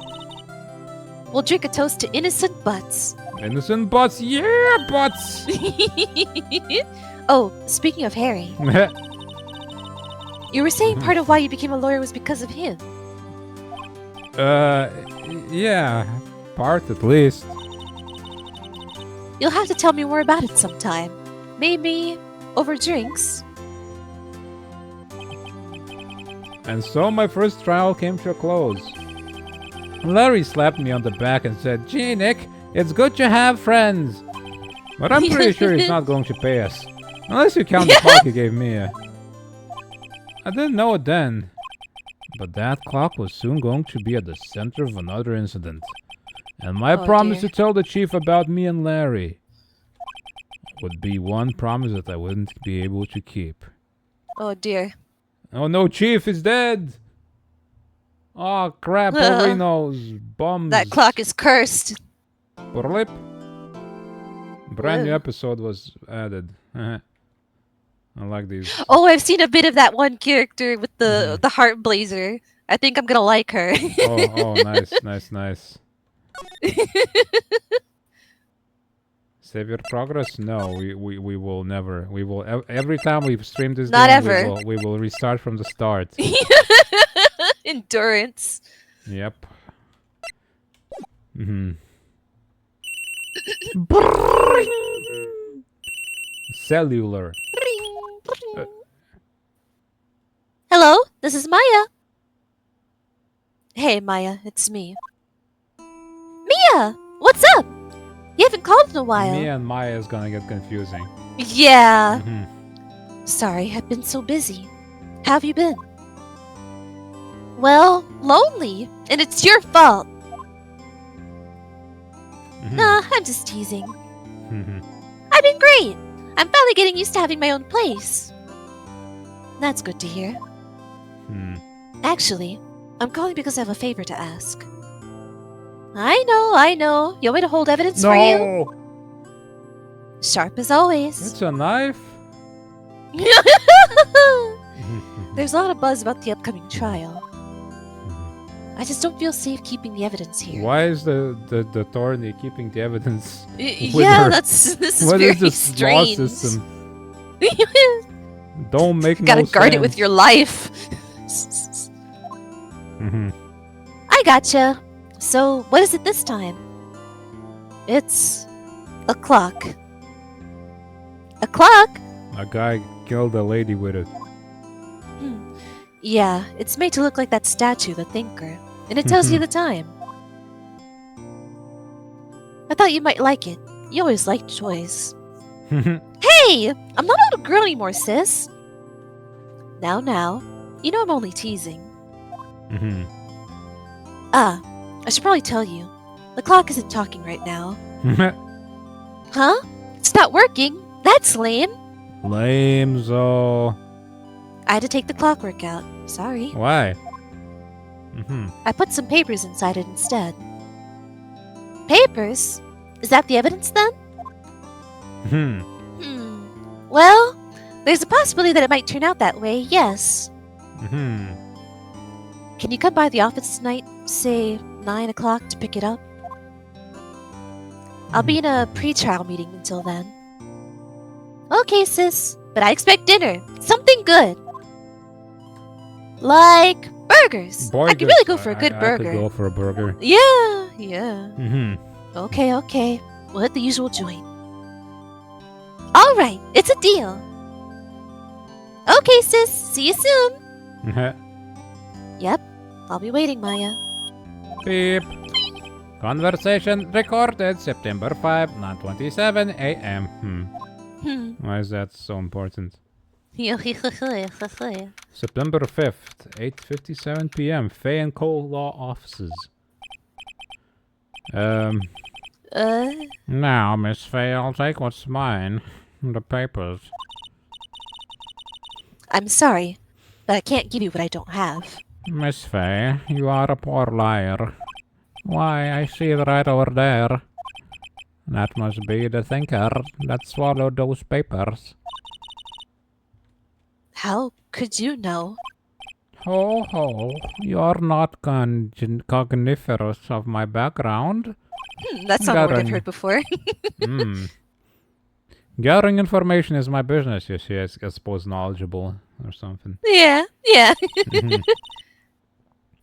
We'll drink a toast to innocent butts. Innocent butts, yeah, butts! Oh, speaking of Harry. You were saying part of why you became a lawyer was because of him. Yeah, part at least. You'll have to tell me more about it sometime. Maybe over drinks. And so my first trial came to a close. Larry slapped me on the back and said, "Gee, Nick, it's good to have friends. But I'm pretty sure he's not going to pay us. Unless you count the clock he gave me. I didn't know it then. But that clock was soon going to be at the center of another incident. And my promise to tell the chief about me and Larry would be one promise that I wouldn't be able to keep." Oh dear. Oh no, Chief is dead! Oh crap, Reno's bums. That clock is cursed. Blip. Brand new episode was added. I like these. Oh, I've seen a bit of that one character with the heart blazer. I think I'm gonna like her. oh, nice. Save your progress? No, we will never. We will every time we've streamed this Not game, ever. We will restart from the start. Endurance. Yep. Cellular. Hello, this is Maya. Hey, Maya, it's me. Mia, what's up? You haven't called in a while. Me and Maya is gonna get confusing. Yeah. Sorry, I've been so busy. How have you been? Well, lonely, and it's your fault. Nah, I'm just teasing. I've been great. I'm finally getting used to having my own place. That's good to hear. Actually, I'm calling because I have a favor to ask. I know. You want me to hold evidence for you? No! Sharp as always. It's a knife? There's a lot of buzz about the upcoming trial. I just don't feel safe keeping the evidence here. Why is the attorney keeping the evidence? Yeah, this is what very is this strange. law system? Don't make Gotta no guard sense. it with your life. I gotcha. So, what is it this time? It's a clock. A clock? A guy killed a lady with it. Yeah, it's made to look like that statue, the thinker. And it tells you the time. I thought you might like it. You always liked toys. Hey! I'm not a little girl anymore, sis. Now. You know I'm only teasing. I should probably tell you. The clock isn't talking right now. Huh? It's not working? That's lame. Lame, so... I had to take the clockwork out. Sorry. Why? I put some papers inside it instead. Papers? Is that the evidence then? Well, there's a possibility that it might turn out that way, yes. Can you come by the office tonight, say 9 o'clock, to pick it up? I'll be in a pre-trial meeting until then. Okay, sis, but I expect dinner. Something good. Like burgers. I could really go for a good burger. I could go for a burger. Yeah. Okay. We'll hit the usual joint. Alright, it's a deal. Okay, sis. See you soon. Yep. I'll be waiting, Maya. Beep. Conversation recorded September 5, 9:27 a.m. Why is that so important? September 5th, 8:57 p.m. Fay and Cole Law Offices. Now, Miss Fay, I'll take what's mine. The papers. I'm sorry, but I can't give you what I don't have. Miss Fay, you are a poor liar. Why, I see it right over there. That must be the thinker that swallowed those papers. How could you know? Ho ho, you're not cogniferous of my background. That's not a word I've heard before. Gathering information is my business, you see. I suppose knowledgeable or something. Yeah.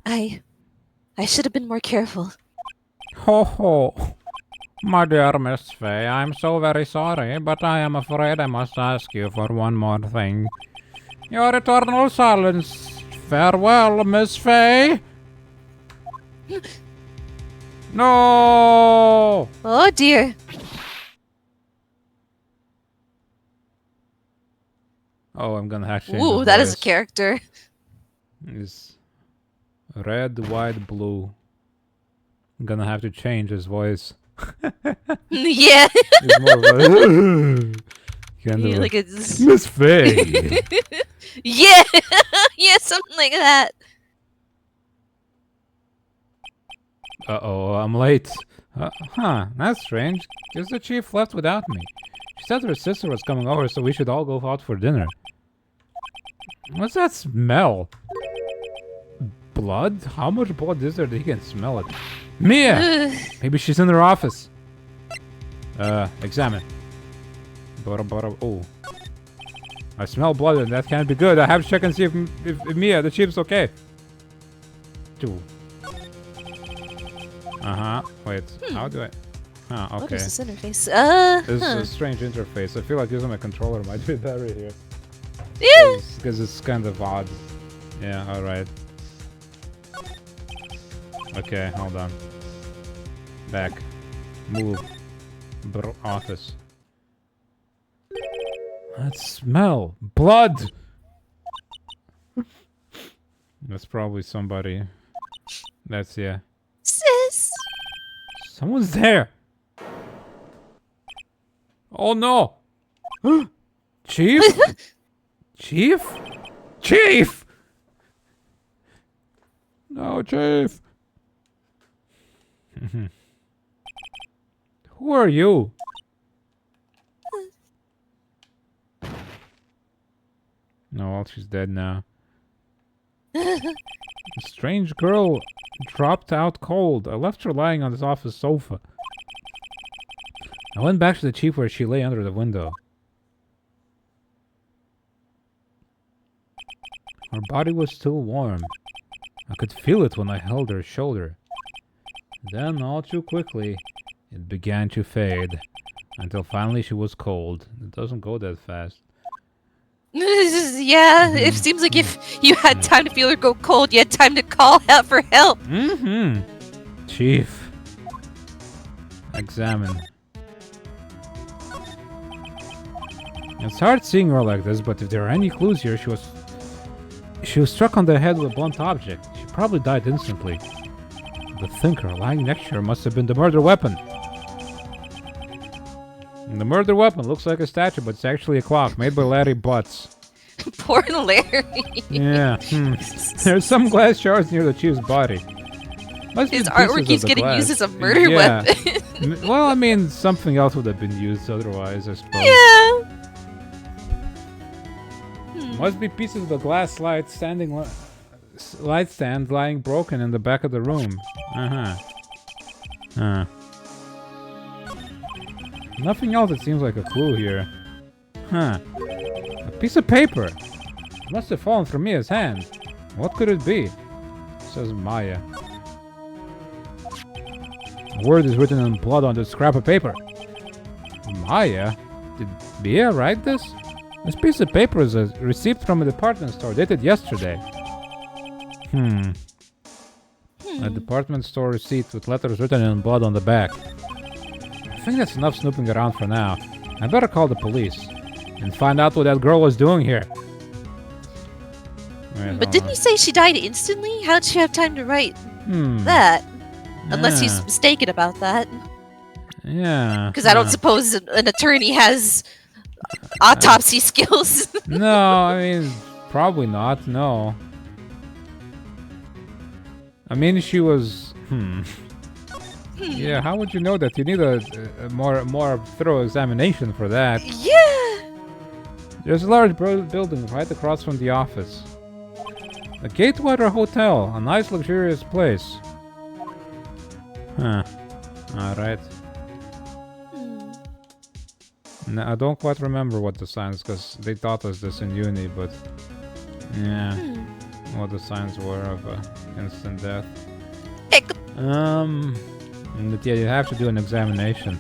I should have been more careful. Ho ho. My dear Miss Fay, I'm so very sorry, but I am afraid I must ask you for one more thing. Your eternal silence. Farewell, Miss Fay. No! Oh dear. Oh, I'm gonna have to change Ooh, that is a character. It's red, white, blue. I'm gonna have to change his voice. Yeah. It's more like a Miss Fay. Yeah. Yeah, something like that. Uh-oh, I'm late. That's strange. Guess the chief left without me. She said her sister was coming over, so we should all go out for dinner. What's that smell? Blood? How much blood is there that he can smell it? Mia! Maybe she's in her office. Examine. Oh. I smell blood and that can't be good. I have to check and see if Mia, the chief's okay. Two. Wait. How do I... okay. What is this interface? This is a strange interface. I feel like using my controller might be better here. Yeah. Because it's kind of odd. Yeah, alright. Okay, hold on. Back. Move. Office. That smell. Blood! That's probably somebody. That's, yeah. Sis! Someone's there! Oh no! Chief? Chief? Chief! No, Chief! Who are you? No, well, she's dead now. A strange girl dropped out cold. I left her lying on this office sofa. I went back to the chief where she lay under the window. Her body was still warm. I could feel it when I held her shoulder. Then, all too quickly, it began to fade, until finally she was cold. It doesn't go that fast. Yeah, it seems like if you had time to feel her go cold, you had time to call out for help. Chief. Examine. It's hard seeing her like this, but if there are any clues here, she was struck on the head with a blunt object. She probably died instantly. The thinker lying next to her must have been the murder weapon. And the murder weapon looks like a statue, but it's actually a clock made by Larry Butts. Poor Larry. Yeah. There's some glass shards near the chief's body. His artwork keeps getting used as a murder weapon. Well, I mean, something else would have been used otherwise, I suppose. Yeah. Must be pieces of the glass light stand lying broken in the back of the room. Nothing else that seems like a clue here. A piece of paper. It must have fallen from Mia's hand. What could it be? It says Maya. A word is written in blood on this scrap of paper. Maya? Did Mia write this? This piece of paper is a receipt from a department store dated yesterday. A department store receipt with letters written in blood on the back. I think that's enough snooping around for now. I better call the police and find out what that girl was doing here. Wait, but didn't he say she died instantly? How did she have time to write that? Unless he's mistaken about that. Yeah. Because I don't suppose an attorney has autopsy skills. No, I mean, probably not, no. I mean, she was... Yeah, how would you know that? You need a more thorough examination for that. Yeah! There's a large building right across from the office. A Gatewater Hotel, a nice luxurious place. Huh. Alright. No, I don't quite remember what the signs, because they taught us this in uni, but... Yeah. What the signs were of instant death. And yeah, you have to do an examination.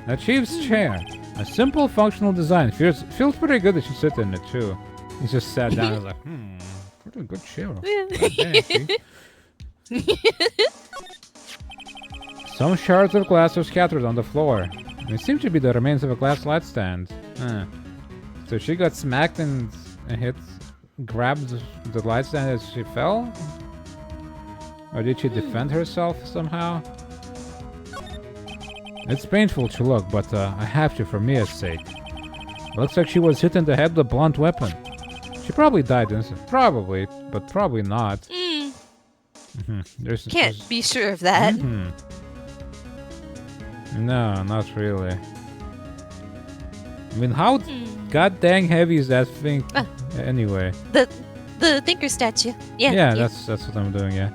The chief's chair. A simple functional design. Feels pretty good that you sit in it, too. He just sat down and was like, pretty good chair. Some shards of glass are scattered on the floor. They seem to be the remains of a glass light stand. So she got smacked and grabbed the light stand as she fell? Or did she defend herself somehow? It's painful to look, but I have to for Mia's sake. Looks like she was hit in the head with a blunt weapon. She probably died instantly. Probably, but probably not. Can't be sure of that. No, not really. I mean, how god dang heavy is that thing anyway? The thinker statue. Yeah. Yeah, that's what I'm doing. Yeah,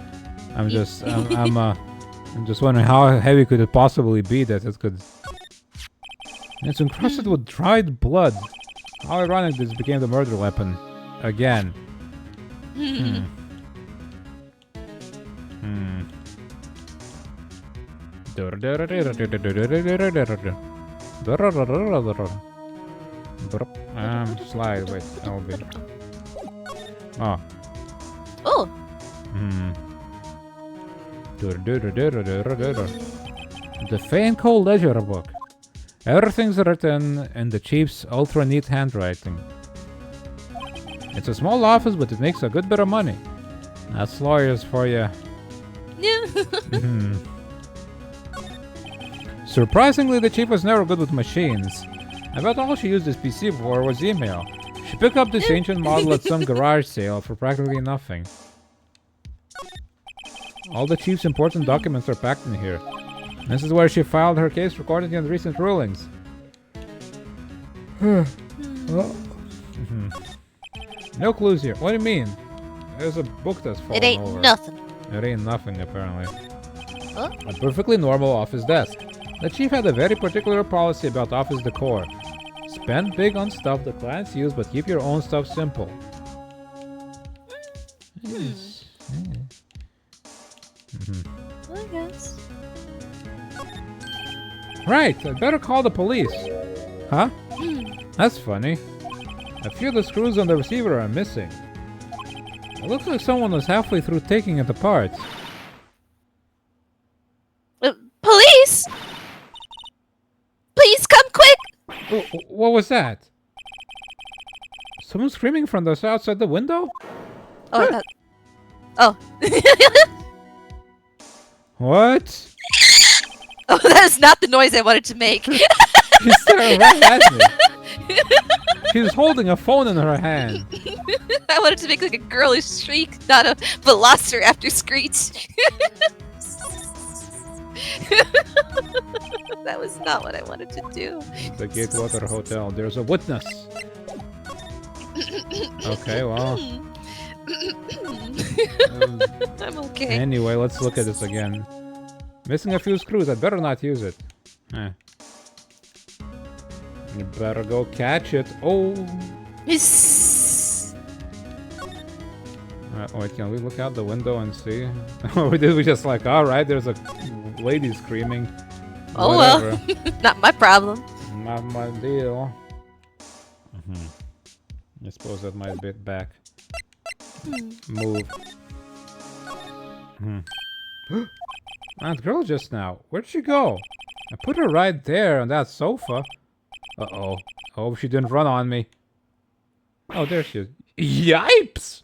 I'm just I'm just wondering how heavy could it possibly be that it could. It's encrusted with dried blood. How ironic this became the murder weapon again. Slide, wait, I'll be. Oh. Oh. The Fainco Ledger Book. Everything's written in the chief's ultra neat handwriting. It's a small office, but it makes a good bit of money. That's lawyers for you. Surprisingly, the chief was never good with machines. I bet all she used his PC for was email. She picked up this ancient model at some garage sale for practically nothing. All the chief's important documents are packed in here. This is where she filed her case according to the recent rulings. No clues here. What do you mean? There's a book that's fallen over. It ain't nothing. It ain't nothing, apparently. Huh? A perfectly normal office desk. The chief had a very particular policy about office decor. Spend big on stuff the clients use, but keep your own stuff simple. I guess. Right, I'd better call the police. Huh? That's funny. A few of the screws on the receiver are missing. It looks like someone was halfway through taking it apart. Police! Please come quick! What was that? Someone screaming from the outside the window? Oh, I thought... Oh. What? Oh, that's not the noise I wanted to make. She's staring right at me. She's holding a phone in her hand. I wanted to make like a girlish shriek, not a velociraptor screech. That was not what I wanted to do. The Gatewater Hotel. There's a witness. Okay, well. I'm okay. Anyway, let's look at this again. Missing a few screws. I'd better not use it. You better go catch it. Oh. Wait, can we look out the window and see? Or did we just like, alright, there's a lady screaming. Oh Whatever. well. Not my problem. Not my deal. I suppose that might be back. Move. That girl just now. Where'd she go? I put her right there on that sofa. Uh-oh. I hope she didn't run on me. Oh, there she is. Yipes!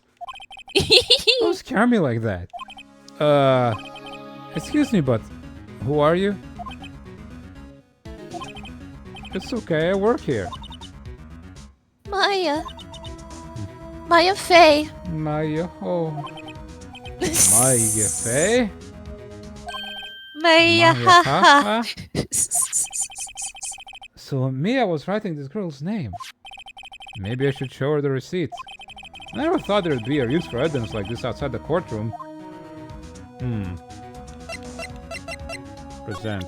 Don't scare me like that. Excuse me, but who are you? It's okay, I work here. Maya. Maya Faye. Maya, oh. Maya Faye? Maya, ha ha. So Mia was writing this girl's name. Maybe I should show her the receipt. I never thought there'd be a use for evidence like this outside the courtroom. Present.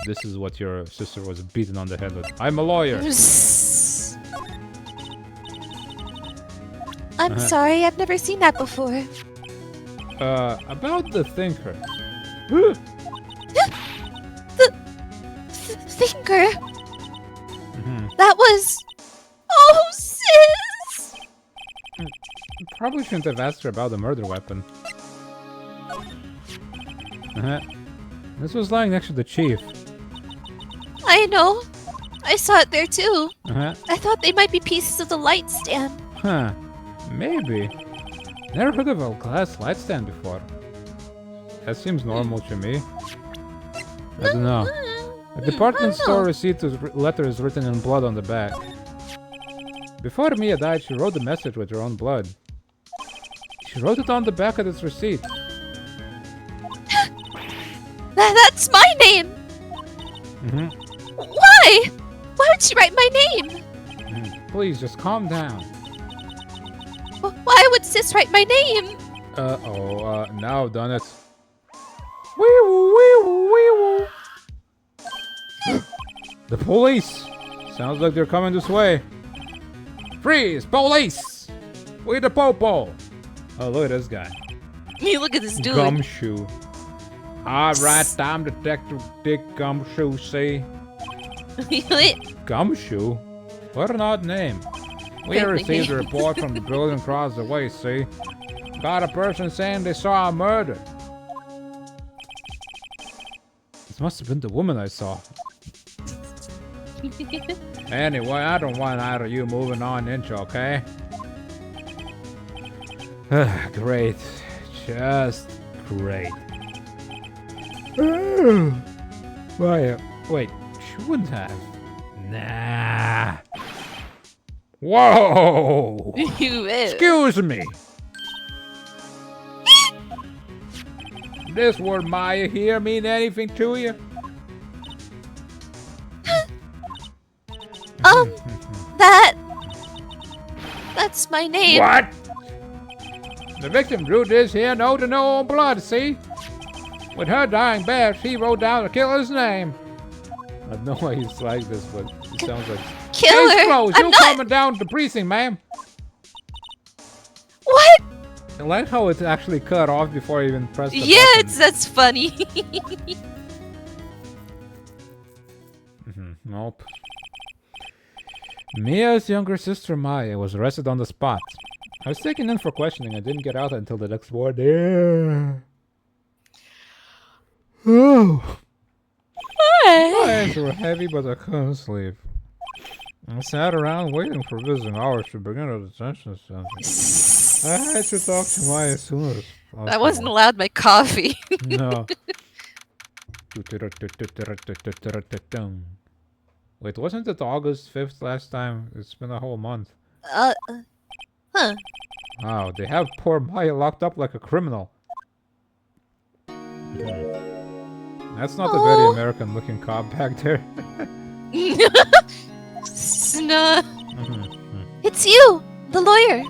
This is what your sister was beaten on the head with. I'm a lawyer. I'm sorry, I've never seen that before. About the thinker. Thinker? That was... Oh, sis! Probably shouldn't have asked her about the murder weapon. This was lying next to the chief. I know. I saw it there too. Uh-huh. I thought they might be pieces of the light stand. Huh. Maybe. Never heard of a glass light stand before. That seems normal to me. I don't know. A department store receipt letter is written in blood on the back. Before Mia died, she wrote the message with her own blood. She wrote it on the back of this receipt. That's my name! Why? Why would she write my name? Please, just calm down. Why would sis write my name? Now I've done it. Wee-woo, wee-woo, wee-woo. The police! Sounds like they're coming this way. Freeze! Police! We the popo! Oh, look at this guy. You look at this dude. Gumshoe. Alright, I'm Detective Dick Gumshoe, see? Gumshoe? What an odd name. We received a report from the building across the way, see? Got a person saying they saw a murder. This must have been the woman I saw. Anyway, I don't want either of you moving on an inch, okay? Great. Just great. Wait, she wouldn't have. Nah. Whoa! You is. Excuse me. This word Maya here mean anything to you? That's my name. What? The victim drew this here note in her own blood, see? With her dying bad, she wrote down the killer's name. I don't know why he's like this, but he sounds like... Killer! Case closed. You're coming down to the precinct, ma'am. What? I like how it actually cut off before I even pressed the button. That's funny. Nope. Mia's younger sister Maya was arrested on the spot. I was taken in for questioning. I didn't get out until the next morning. Oh. My hands were heavy, but I couldn't sleep. I sat around waiting for visiting hours to begin a detention sentence. I had to talk to Maya as soon as possible. I wasn't allowed my coffee. No. Wait, wasn't it August 5th last time? It's been a whole month. Huh. Wow, they have poor Maya locked up like a criminal. That's not a very American-looking cop back there. It's you, the lawyer.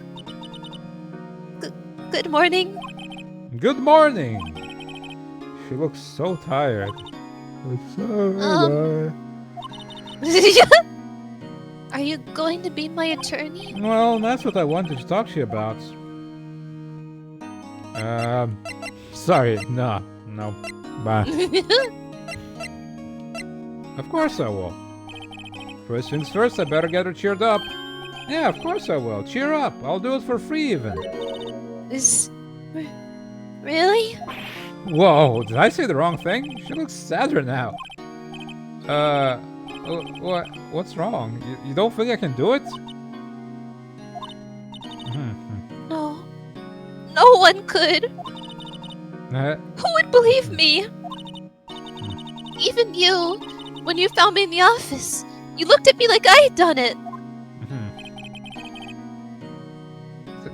Good morning. Good morning. She looks so tired. Are you going to be my attorney? Well, that's what I wanted to talk to you about. Sorry, no. Bye. Of course I will. First things first, I better get her cheered up. Yeah, of course I will. Cheer up. I'll do it for free even. Really? Whoa, did I say the wrong thing? She looks sadder now. What's wrong? You don't think I can do it? No. No one could. Who would believe me? Even you. When you found me in the office, you looked at me like I had done it.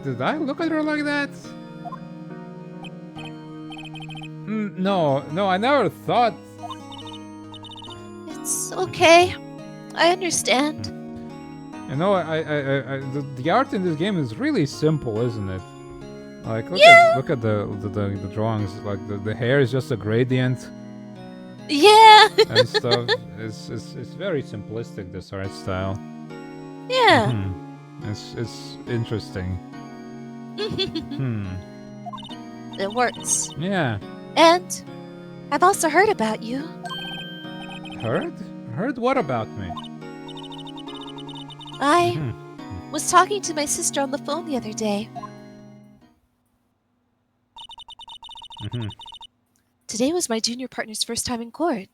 Did I look at her like that? No, I never thought. It's okay. I understand. You know, the art in this game is really simple, isn't it? Like, look at the drawings. Like the hair is just a gradient. Yeah. And stuff. It's very simplistic, this art style. Yeah. It's interesting. It works. Yeah. And I've also heard about you. Heard? Heard what about me? I was talking to my sister on the phone the other day. Today was my junior partner's first time in court.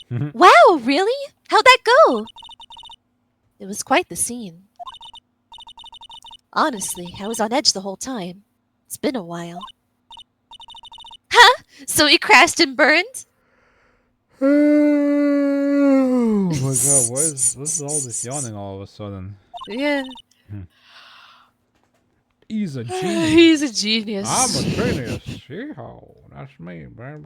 Wow, really? How'd that go? It was quite the scene. Honestly, I was on edge the whole time. It's been a while. Huh? So he crashed and burned? Oh my god, what's all this yawning all of a sudden? Yeah. He's a genius. He's a genius. I'm a genius. Sheehaw. That's me, baby.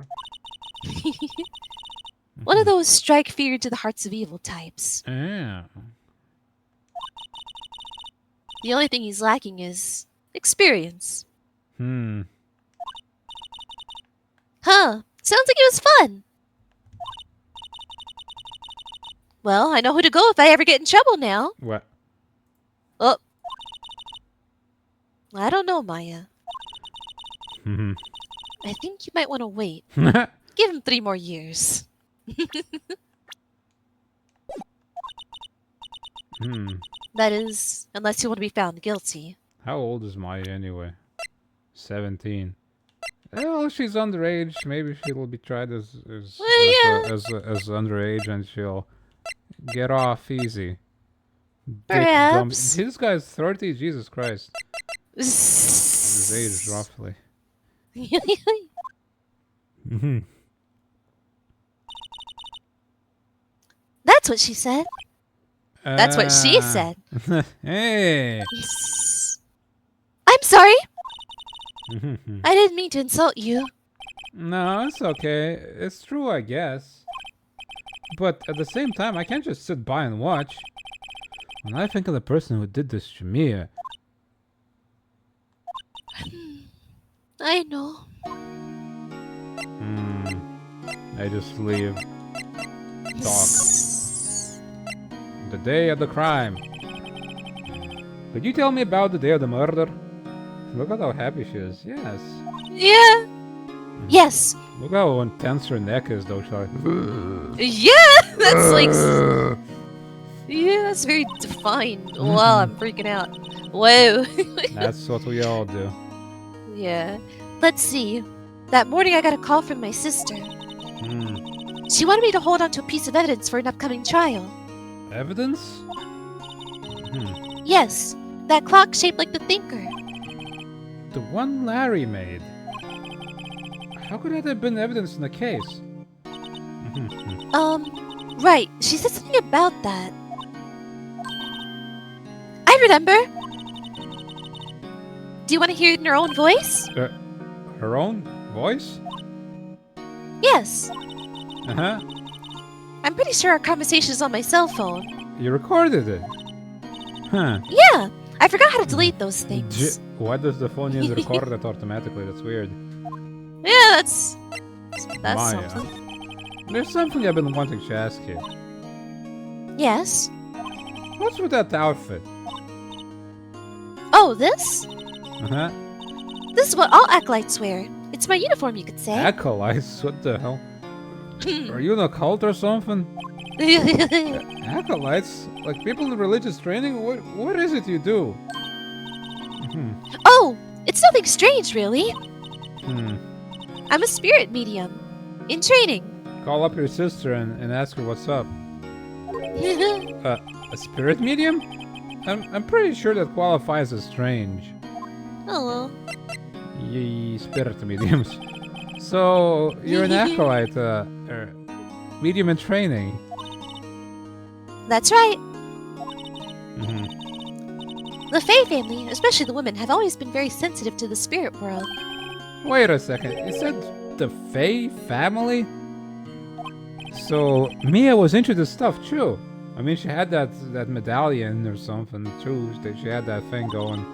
One of those strike fear to the hearts of evil types. Yeah. The only thing he's lacking is experience. Hmm. Huh. Sounds like it was fun. Well, I know who to go if I ever get in trouble now. What? Oh. I don't know, Maya. I think you might want to wait. Give him 3 more years. That is, unless you want to be found guilty. How old is Maya anyway? 17. Well, she's underage. Maybe she'll be tried as underage, and she'll get off easy. Perhaps. This guy's 30. Jesus Christ. His age, roughly. That's what she said. That's what she said. Hey. I'm sorry. I didn't mean to insult you. No, it's okay. It's true, I guess. But at the same time, I can't just sit by and watch. When I think of the person who did this to me... I know. I just leave. Talk. The day of the crime. Could you tell me about the day of the murder? Look at how happy she is. Yes. Yeah. Yes. Look how intense her neck is, though. She's like, yeah, that's like... yeah, that's very defined. Wow, I'm freaking out. Whoa. That's what we all do. Yeah. Let's see. That morning I got a call from my sister. She wanted me to hold on to a piece of evidence for an upcoming trial. Evidence? Yes. That clock shaped like the thinker. The one Larry made. How could that have been evidence in the case? Right. She said something about that. I remember. Do you want to hear it in her own voice? Her own voice? Yes. Uh-huh. I'm pretty sure our conversation is on my cell phone. You recorded it? Huh. Yeah. I forgot how to delete those things. Why does the phone use record it automatically? That's weird. Yeah, that's Maya. something. There's something I've been wanting to ask you. Yes? What's with that outfit? Oh, this? Uh-huh. This is what all acolytes wear. It's my uniform, you could say. Acolytes? What the hell? Are you in a cult or something? Acolytes? Like people in religious training? What is it you do? Oh, It's nothing strange, really. Hmm. I'm a spirit medium. In training. Call up your sister and ask her what's up. A spirit medium? I'm pretty sure that qualifies as strange. Oh. Ye spirit mediums. So, you're an acolyte, medium in training. That's right. Mm-hmm. The Fae family, especially the women, have always been very sensitive to the spirit world. Wait a second, you said the Fae family? So, Mia was into this stuff too. I mean, she had that medallion or something too. She had that thing going.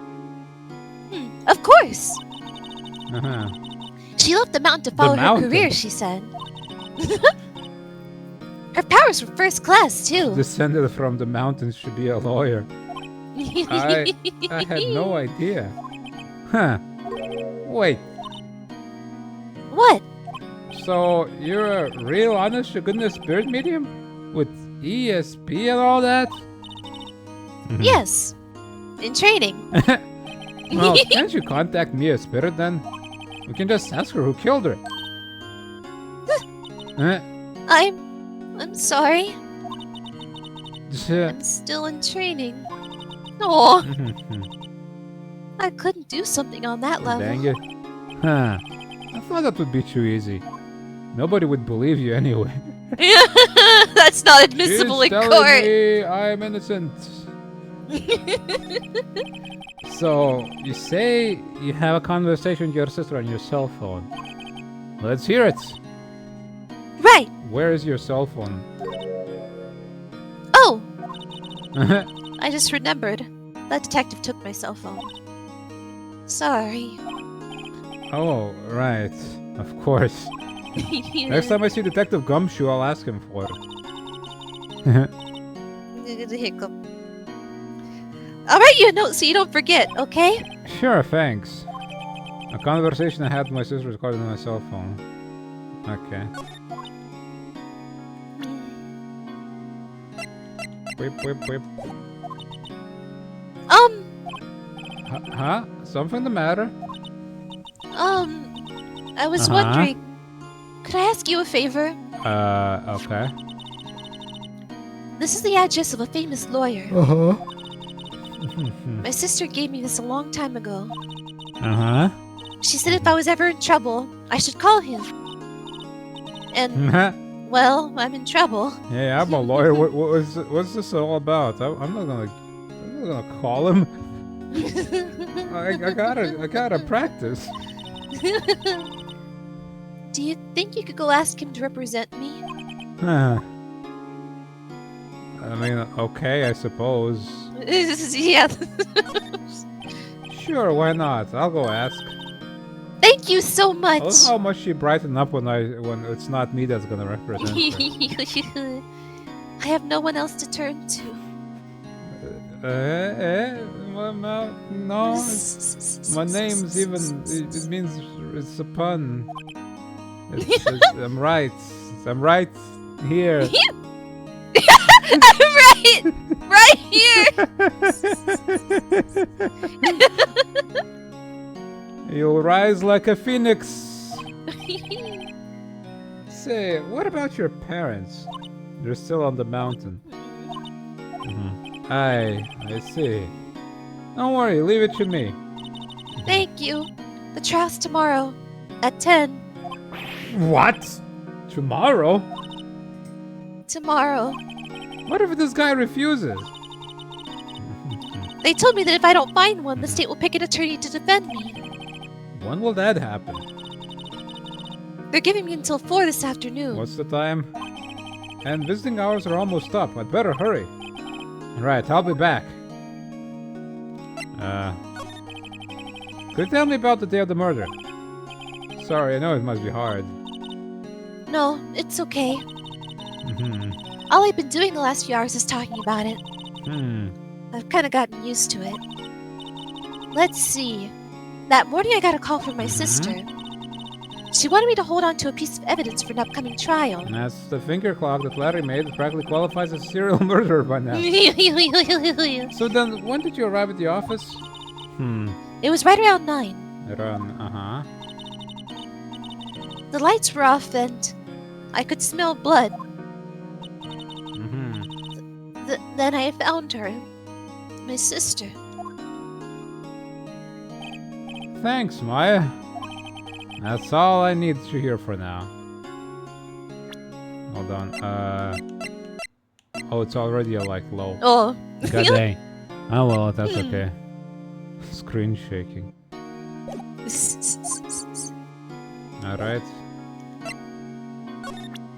Of course. Uh-huh. She left the mountain to follow her career, she said. Her powers were first class, too. Descended from the mountains to be a lawyer. I had no idea. Huh. Wait. What? So, you're a real honest-to-goodness spirit medium? With ESP and all that? Yes. In training. Well, can't you contact Mia's spirit then? We can just ask her who killed her. I'm sorry. I'm still in training. Oh, I couldn't do something on that level. Dang it. Huh. I thought that would be too easy. Nobody would believe you anyway. That's not admissible She's in telling court. me I'm innocent. So, you say you have a conversation with your sister on your cell phone. Let's hear it. Right. Where is your cell phone? Oh, I just remembered. That detective took my cell phone. Sorry. Oh, right. Of course. Next time I see Detective Gumshoe, I'll ask him for it. The hiccup. I'll write you a note so you don't forget, okay? Sure, thanks. A conversation I had with my sister recorded on my cell phone. Okay. Whip, whip, whip. Huh? Something the matter? I was wondering, could I ask you a favor? Okay. This is the address of a famous lawyer. Uh-huh. My sister gave me this a long time ago. Uh-huh. She said if I was ever in trouble, I should call him. And, well, I'm in trouble. Yeah, I'm a lawyer. What's this all about? I'm not gonna call him. I gotta practice. Do you think you could go ask him to represent me? I mean, okay, I suppose. Yeah. Sure, why not? I'll go ask. Thank you so much. I love how much she brightened up when it's not me that's gonna represent her. I have no one else to turn to. Well, no. My name's even. It means it's a pun. I'm right. I'm right here. I'm right here. You'll rise like a phoenix. Say, what about your parents? They're still on the mountain. I see. Don't worry, leave it to me. Thank you. The trial's tomorrow at 10. What? Tomorrow? Tomorrow. What if this guy refuses? They told me that if I don't find one, the state will pick an attorney to defend me. When will that happen? They're giving me until 4 this afternoon. What's the time? And visiting hours are almost up. I'd better hurry. Right, I'll be back. Could you tell me about the day of the murder? Sorry, I know it must be hard. No, it's okay. All I've been doing the last few hours is talking about it. I've kind of gotten used to it. Let's see. That morning I got a call from my sister. She wanted me to hold on to a piece of evidence for an upcoming trial. And that's the finger clock that Larry made that practically qualifies as a serial murderer by now. So then, when did you arrive at the office? It was right around 9. Around, The lights were off and I could smell blood. Then I found her. My sister. Thanks, Maya. That's all I need to hear for now. Hold on. Oh, it's already like low. Oh. God dang. Oh well, that's okay. Screen shaking. Alright.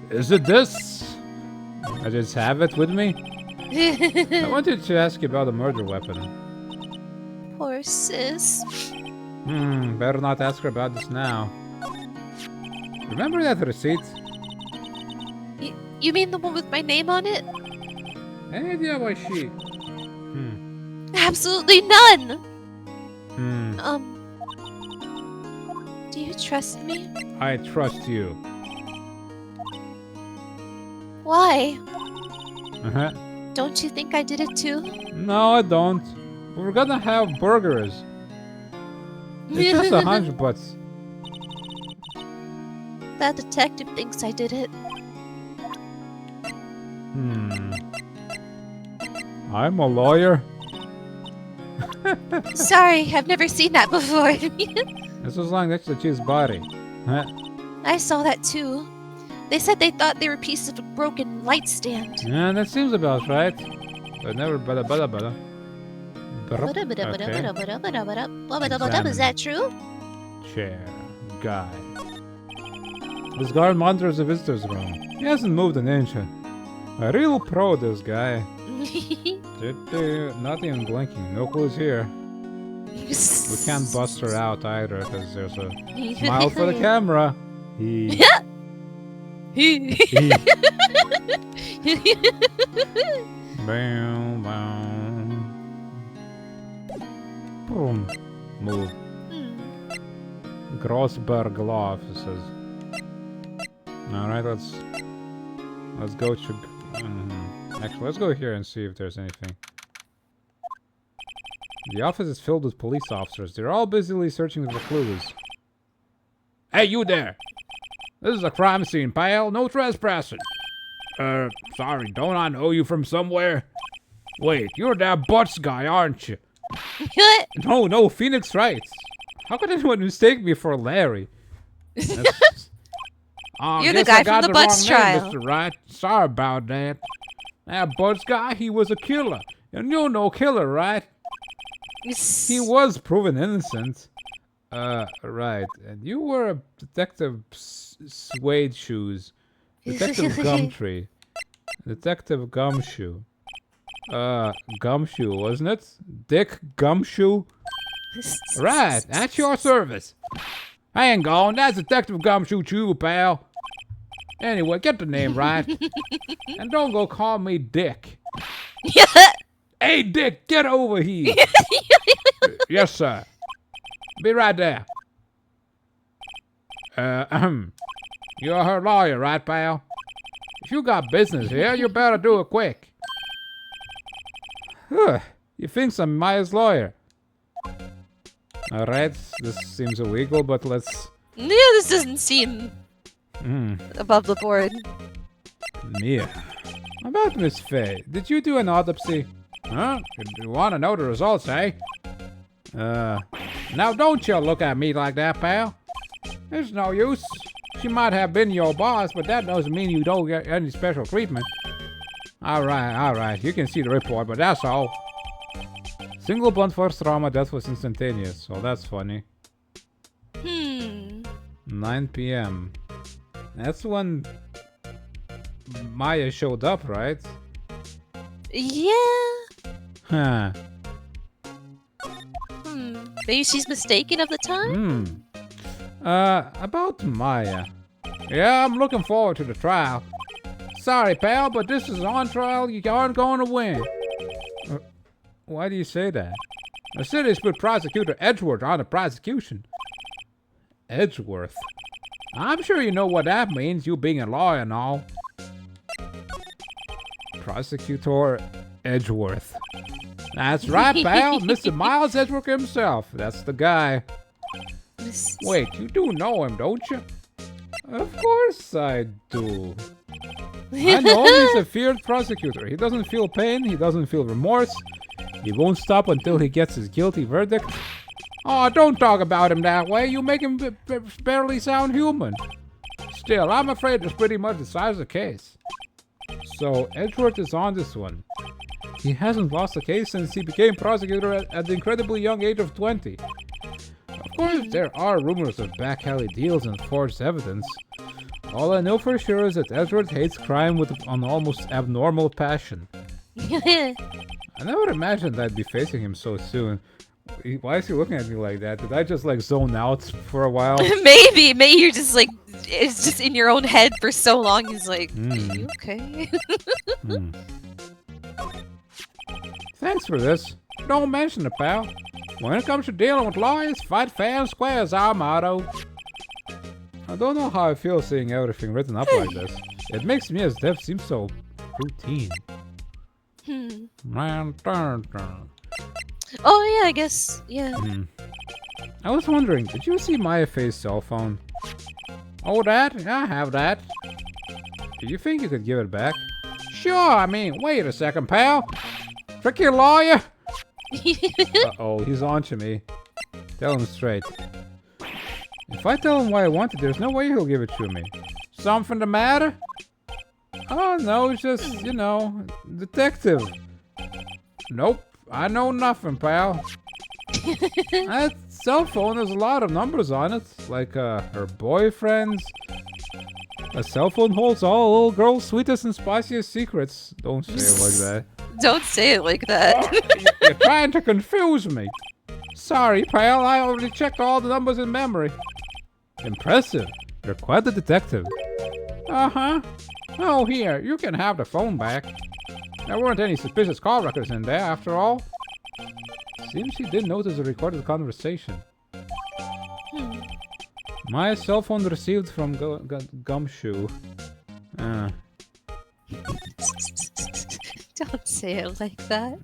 Is it this? I just have it with me? I wanted to ask you about a murder weapon. Poor sis. Better not ask her about this now. Remember that receipt? You mean the one with my name on it? Any idea why she... Absolutely none! Do you trust me? I trust you. Why? Uh-huh. Don't you think I did it too? No, I don't. We're gonna have burgers. It's just a hunch, but... That detective thinks I did it. I'm a lawyer. Sorry, I've never seen that before. This was lying next to Chief's body. Huh? I saw that too. They said they thought they were pieces of a broken light stand. Yeah, that seems about right. But never bada. Is that true? Chair. Guy. This guard monitors the visitor's room. He hasn't moved an inch. A real pro, this guy. Not even blinking. No clues here. We can't bust her out either, because there's a smile for the camera. Bam, bam. Boom. Move. Grossberg Law offices. Alright, let's go to... Actually, let's go here and see if there's anything. The office is filled with police officers. They're all busily searching for clues. Hey, you there! This is a crime scene, pal. No trespassing. Sorry, don't I know you from somewhere? Wait, you're that Butts guy, aren't you? No, Phoenix Wright. How could anyone mistake me for Larry? You're the guy from the Butts trial. Mr. Wright. Sorry about that. That Butts guy, he was a killer. And you're no killer, right? He was proven innocent. Right. And you were a Detective Suede Shoes. Detective Gumtree. Detective Gumshoe. Gumshoe, wasn't it? Dick Gumshoe? Right, at your service. Hang on, that's Detective Gumshoe too, pal. Anyway, get the name right. And don't go call me Dick. Hey, Dick, get over here. Yes, sir. Be right there. You're her lawyer, right, pal? If you got business here, you better do it quick. You think I'm Maya's lawyer? Alright, this seems illegal, but let's... Yeah, this doesn't seem above the board. Mia. About Miss Faye, did you do an autopsy? Huh? You want to know the results, eh? Now don't you look at me like that, pal. There's no use. She might have been your boss, but that doesn't mean you don't get any special treatment. Alright. You can see the report, but that's all. Single blunt force trauma, death was instantaneous. So that's funny. 9 p.m. That's when Maya showed up, right? Yeah. Huh. Maybe she's mistaken of the time? About Maya. Yeah, I'm looking forward to the trial. Sorry, pal, but this is on trial. You aren't going to win. Why do you say that? The city's put Prosecutor Edgeworth on the prosecution. Edgeworth? I'm sure you know what that means, you being a lawyer and all. Prosecutor Edgeworth. That's right, pal. Mr. Miles Edgeworth himself. That's the guy. Wait, you do know him, don't you? Of course I do. I know he's a feared prosecutor. He doesn't feel pain. He doesn't feel remorse. He won't stop until he gets his guilty verdict. Oh, don't talk about him that way. You make him barely sound human. Still, I'm afraid this pretty much decides the case. So, Edgeworth is on this one. He hasn't lost a case since he became prosecutor at the incredibly young age of 20. Of course, there are rumors of back alley deals and forged evidence. All I know for sure is that Edgeworth hates crime with an almost abnormal passion. I never imagined I'd be facing him so soon. Why is he looking at me like that? Did I just like zone out for a while? Maybe you're just like, it's just in your own head for so long. He's like, are you okay? Thanks for this. Don't mention it, pal. When it comes to dealing with lawyers, fight fair and square is our motto. I don't know how I feel seeing everything written up like this. It makes me as deaf seem so routine. Oh yeah, I guess, yeah. I was wondering, did you see Maya Faye's cell phone? Oh, that? Yeah, I have that. Do you think you could give it back? Sure, I mean, wait a second, pal. Tricky lawyer? Uh-oh, he's on to me. Tell him straight. If I tell him why I want it, there's no way he'll give it to me. Something the matter? Oh, no, it's just, you know, detective. Nope, I know nothing, pal. That cell phone has a lot of numbers on it, like her boyfriend's. A cell phone holds all a little girl's sweetest and spiciest secrets. Don't say it like that. Don't say it like that. You're trying to confuse me. Sorry, pal, I already checked all the numbers in memory. Impressive. You're quite the detective. Uh-huh. Oh, here, you can have the phone back. There weren't any suspicious call records in there, after all. Seems he did notice a recorded conversation. My cell phone received from Gumshoe. Don't say it like that.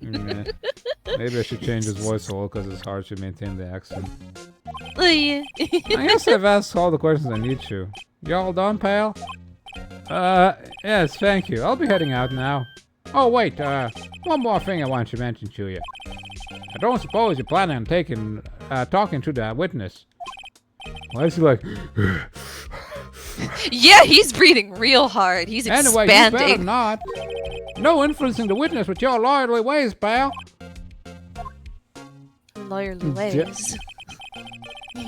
Maybe I should change his voice a little because it's hard to maintain the accent. Oh, yeah. I guess I've asked all the questions I need to. You all done, pal? Yes, thank you. I'll be heading out now. Oh, wait, one more thing I want to mention to you. I don't suppose you're planning on talking to the witness. Why is he like... Yeah, he's breathing real hard. He's anyway, expanding. you better not. No influencing the witness with your lawyerly ways, pal. Lawyerly ways.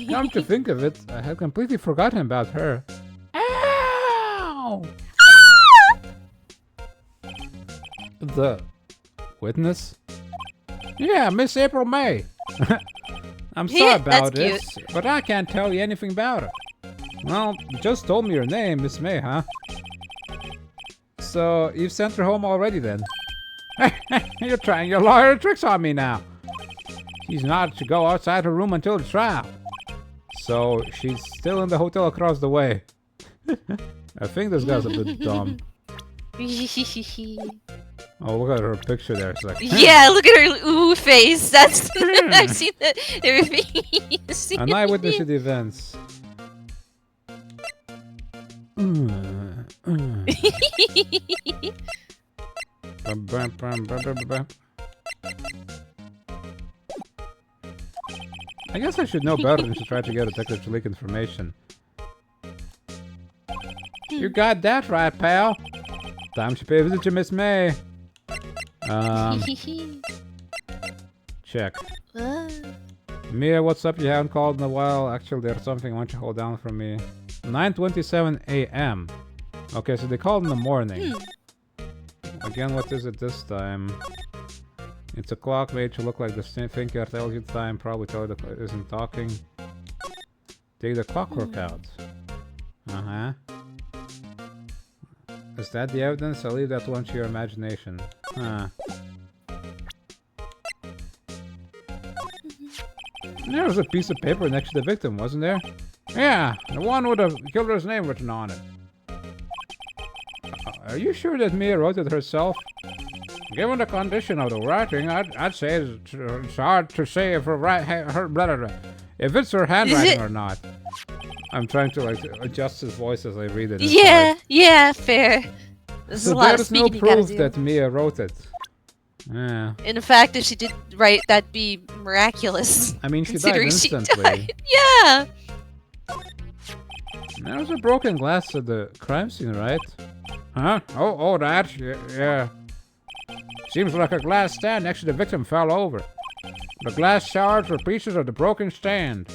Come to think of it, I had completely forgotten about her. Ow! The witness? Yeah, Miss April May. I'm sorry about this, but I can't tell you anything about her. Well, you just told me your name, Miss May, huh? So, you've sent her home already then? You're trying your lawyer tricks on me now. She's not to go outside her room until the trial. So, she's still in the hotel across the way. I think this guy's a bit dumb. Oh, look at her picture there. It's like, yeah, look at her ooh face. That's I've seen that. An eyewitness to the events. I guess I should know better than to try to get a detective to leak information. You got that right, pal. Time to pay a visit to Miss May. Check. Mia, what's up? You haven't called in a while. Actually, there's something I want you to hold down for me. 9:27 a.m. Okay, so they called in the morning. Again, what is it this time? It's a clock made to look like the thinker tells you the time. Probably tell you that isn't talking. Take the clockwork out. Uh-huh. Is that the evidence? I'll leave that one to your imagination. Huh. There was a piece of paper next to the victim, wasn't there? Yeah, the one with the killer's name written on it. Are you sure that Mia wrote it herself? Given the condition of the writing, I'd say it's hard to say if if it's her handwriting or not. I'm trying to like adjust his voice as I read it. Yeah, fair. There's a lot of speaking no proof that Mia wrote it. Yeah. In fact, if she did write, that'd be miraculous. I mean, she died instantly. Yeah. There was a broken glass at the crime scene, right? Huh? Oh, that? Yeah. Seems like a glass stand next to the victim fell over. The glass shards were pieces of the broken stand.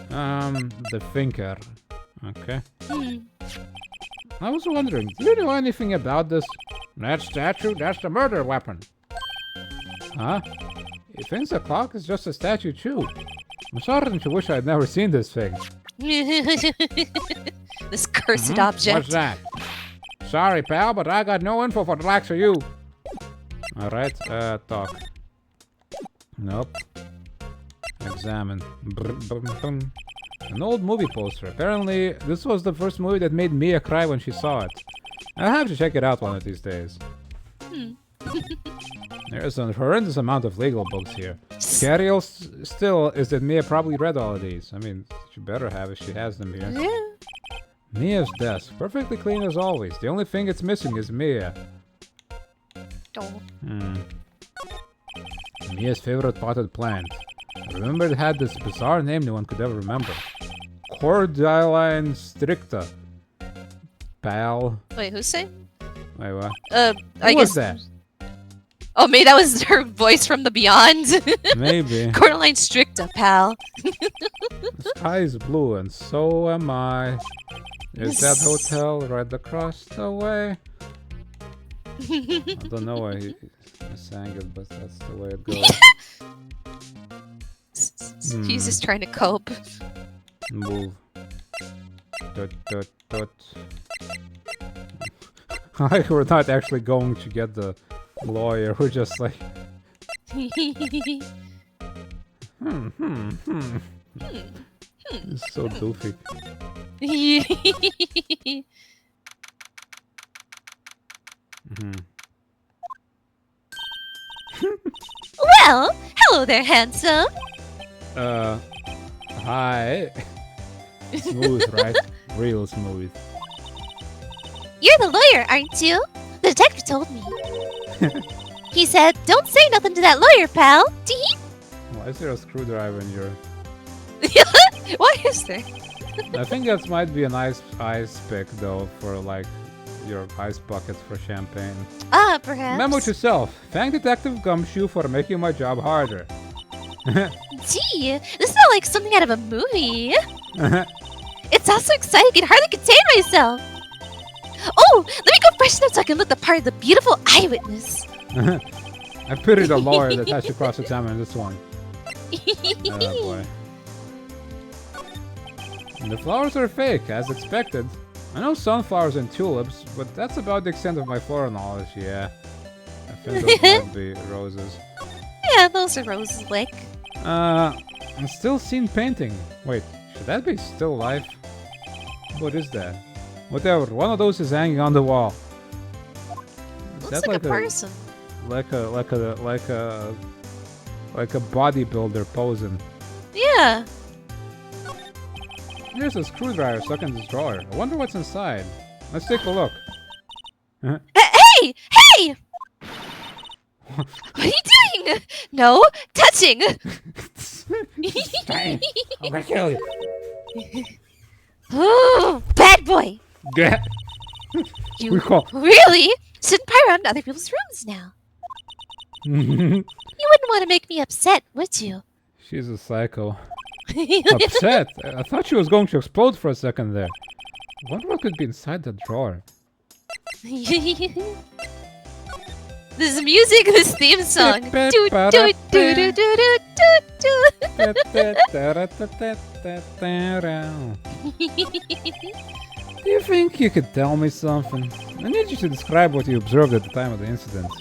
The thinker. Okay. I was wondering, do you know anything about this? That statue? That's the murder weapon. Huh? He thinks the clock is just a statue too. I'm starting to wish I'd never seen this thing. This cursed object. What's that? Sorry, pal, but I got no info for the likes of you. Alright, talk. Nope. Examine. An old movie poster. Apparently, this was the first movie that made Mia cry when she saw it. I'll have to check it out one of these days. There's a horrendous amount of legal books here. Scary still is that Mia probably read all of these. I mean, she better have if she has them here. Yeah. Mia's desk. Perfectly clean as always. The only thing it's missing is Mia. Oh. Mia's favorite potted plant. I remember it had this bizarre name no one could ever remember. Cordyline stricta. Pal. Wait, who's saying? Wait, what? I guess that? Oh, maybe that was her voice from the beyond. Maybe. Cordyline stricta, pal. The sky is blue and so am I. Is that hotel right across the way? I don't know why he sang it, but that's the way it goes. He's just trying to cope. Move. Dot. Like we're not actually going to get the lawyer. We're just like. It's so doofy. Well, hello there, handsome. Hi. Smooth, right? Real smooth. You're the lawyer, aren't you? The detective told me. He said, don't say nothing to that lawyer, pal. Tee. Why is there a screwdriver in your... Why is there? I think that might be a nice ice pick, though, for, like, your ice bucket for champagne. Ah, perhaps. Memo to self. Thank Detective Gumshoe for making my job harder. Gee, this is like something out of a movie. It's all so exciting, I can hardly contain myself. Oh, let me go freshen up so I can look the part of the beautiful eyewitness. I pity the lawyer that has to cross-examine this one. Oh boy. And the flowers are fake, as expected. I know sunflowers and tulips, but that's about the extent of my floral knowledge, yeah. I think those might be roses. Yeah, those are roses, Lick. I'm still seen painting. Wait, should that be still life? What is that? Whatever, one of those is hanging on the wall. Is Looks that like a person. Like a bodybuilder posing. Yeah. There's a screwdriver stuck in this drawer. I wonder what's inside. Let's take a look. Hey! Hey! What are you doing? No, touching! Fine. I'm gonna kill you. Ooh, bad boy! Yeah. You Recall. really shouldn't pry around other people's rooms now. You wouldn't want to make me upset, would you? She's a psycho. Upset? I thought she was going to explode for a second there. I wonder what could be inside the drawer. This music, this theme song. Do you think you could tell me something? I need you to describe what you observed at the time of the incident.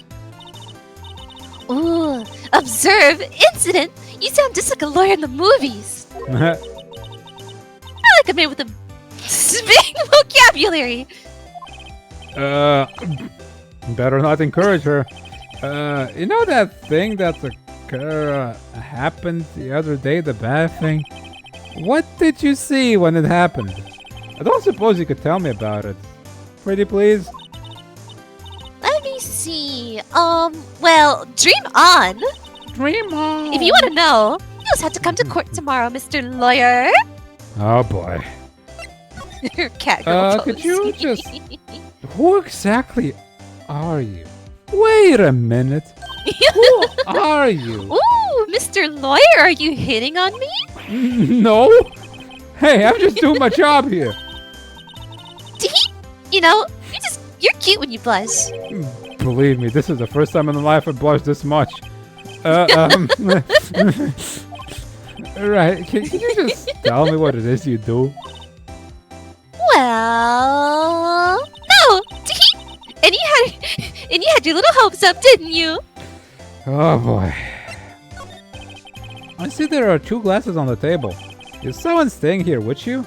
Ooh, observe incident? You sound just like a lawyer in the movies. I like a man with a big vocabulary. Better not encourage her. You know that thing that happened the other day, the bad thing? What did you see when it happened? I don't suppose you could tell me about it. Pretty please? Let me see. Well, dream on. Dream on. If you want to know, you just have to come to court tomorrow, Mr. Lawyer. Oh boy. Cat girl pose. Could you just... Who exactly are you? Wait a minute. Who are you? Ooh, Mr. Lawyer, are you hitting on me? No. Hey, I'm just doing my job here. You know, you're cute when you blush. Believe me, this is the first time in my life I've blushed this much. Right, can you just tell me what it is you do? Well, no. And you had your little hopes up, didn't you? Oh boy. I see there are 2 glasses on the table. Is someone staying here with you?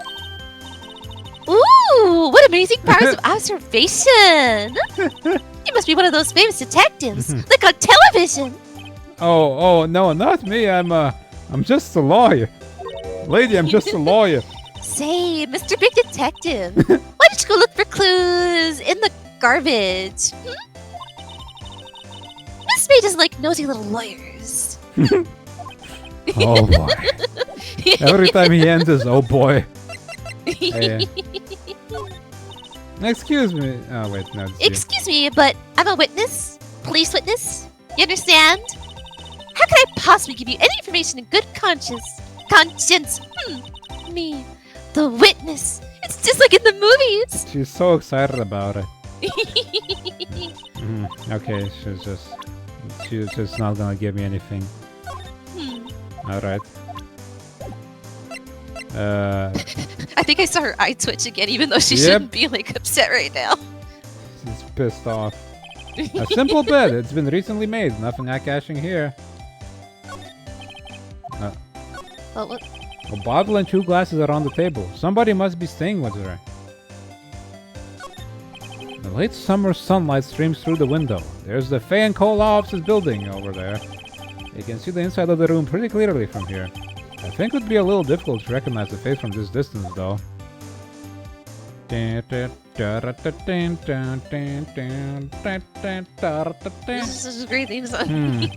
Ooh, what amazing powers of observation! You must be one of those famous detectives, like on television. Oh, no, not me. I'm just a lawyer. Lady, I'm just a lawyer. Say, Mr. Big Detective, why don't you go look for clues in the garbage? Miss May doesn't like nosy little lawyers. Oh boy. Every time he enters, oh boy. Excuse me. Oh wait, no. Excuse me, but I'm a witness, police witness. You understand? How can I possibly give you any information in good conscience? Me, the witness. It's just like in the movies. She's so excited about it. Okay, she's just not gonna give me anything. All right. I think I saw her eye twitch again, even though she shouldn't be like upset right now. She's pissed off. A simple bed. It's been recently made. Nothing eye-catching here. What? A bottle and 2 glasses are on the table. Somebody must be staying with her. The late summer sunlight streams through the window. There's the Fay and Cole offices building over there. You can see the inside of the room pretty clearly from here. I think it would be a little difficult to recognize the face from this distance, though. This is a great theme song.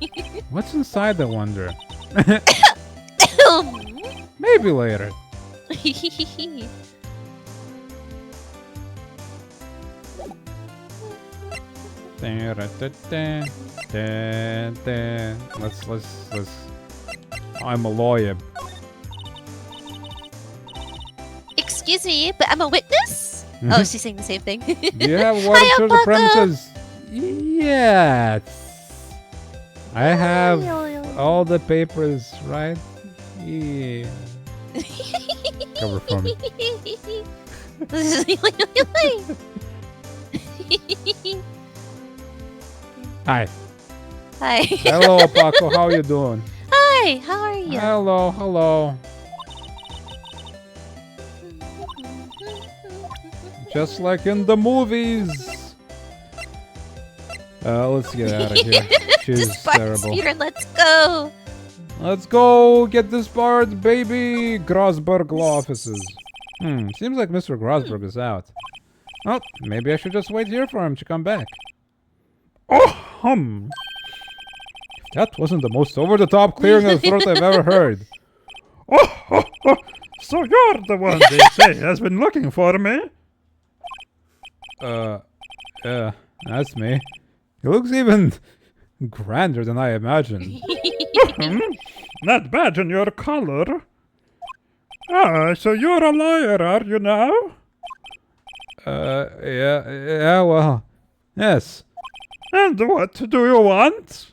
What's inside, I wonder? Maybe later. Let's. I'm a lawyer. Excuse me, but I'm a witness? Oh, she's saying the same thing. Do you have water to the premises? Yes. I have all the papers right here. Cover for me. Hi. Hi. Hello, Paco. How are you doing? Hi. How are you? Hello. Just like in the movies. Let's get out of here. She's Just terrible. Peter, let's go. Let's go get this part, baby. Grosberg law offices. Seems like Mr. Grosberg is out. Oh, maybe I should just wait here for him to come back. Oh, that wasn't the most over-the-top clearing of the throat I've ever heard. So you're the one they say has been looking for me? Yeah, that's me. He looks even grander than I imagined. That badge on your collar. Ah, so you're a lawyer, are you now? Yeah, well, yes. And what do you want?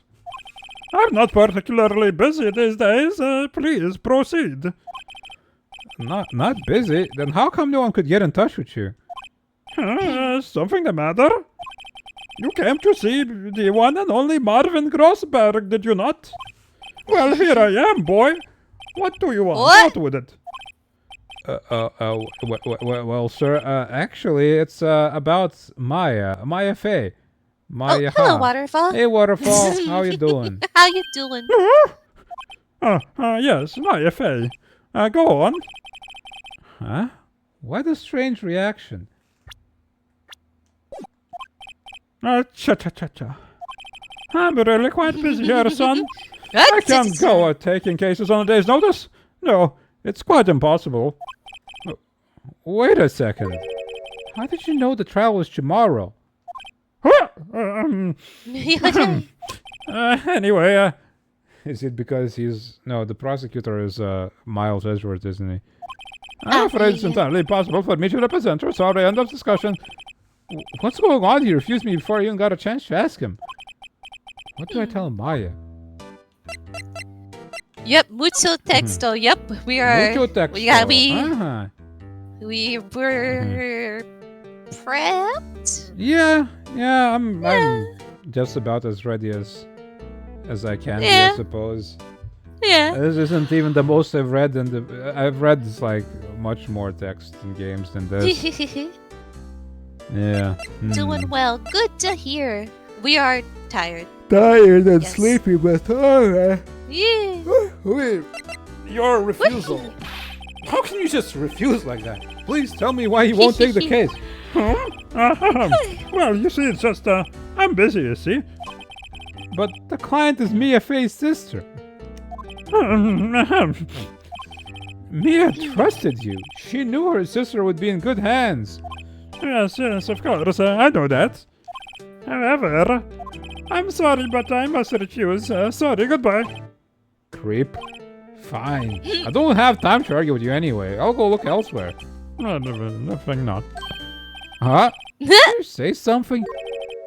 I'm not particularly busy these days. Please proceed. Not busy? Then how come no one could get in touch with you? Something the matter? You came to see the one and only Marvin Grossberg, did you not? Well, here I am, boy. What do you want? What? Out with it. Well, sir, actually, it's about Maya Fey. Maya. Hello, Waterfall. Hey, Waterfall. How you doing? How you doing? Yes, Maya Fey. Go on. Huh? What a strange reaction. Cha-cha-cha-cha. I'm really quite busy here, son. I That's can't go taking cases on a day's notice. No, it's quite impossible. Wait a second. How did you know the trial was tomorrow? Anyway, Is it because he's... No, the prosecutor is Miles Edgeworth, isn't he? I'm afraid it's entirely possible for me to represent her. Sorry, end of discussion. What's going on? He refused me before I even got a chance to ask him. What do I tell Maya? Yep, mucho texto. Yep, we are. Mucho texto. We were prepped. Yeah, I'm just about as ready as I can be, I suppose. Yeah. This isn't even the most I've read, and I've read like much more text in games than this. Yeah. Doing well. Good to hear. We are tired. Tired and Yes. sleepy, but alright. Yeah. Wait, your refusal. How can you just refuse like that? Please tell me why you won't take the case. Well, you see, it's just, I'm busy, you see. But the client is Mia Fey's sister. Mia trusted you. She knew her sister would be in good hands. Yes, of course, I know that. However, I'm sorry, but I must refuse. Sorry, goodbye. Creep. Fine. I don't have time to argue with you anyway. I'll go look elsewhere. Nothing not. Huh? Did you say something?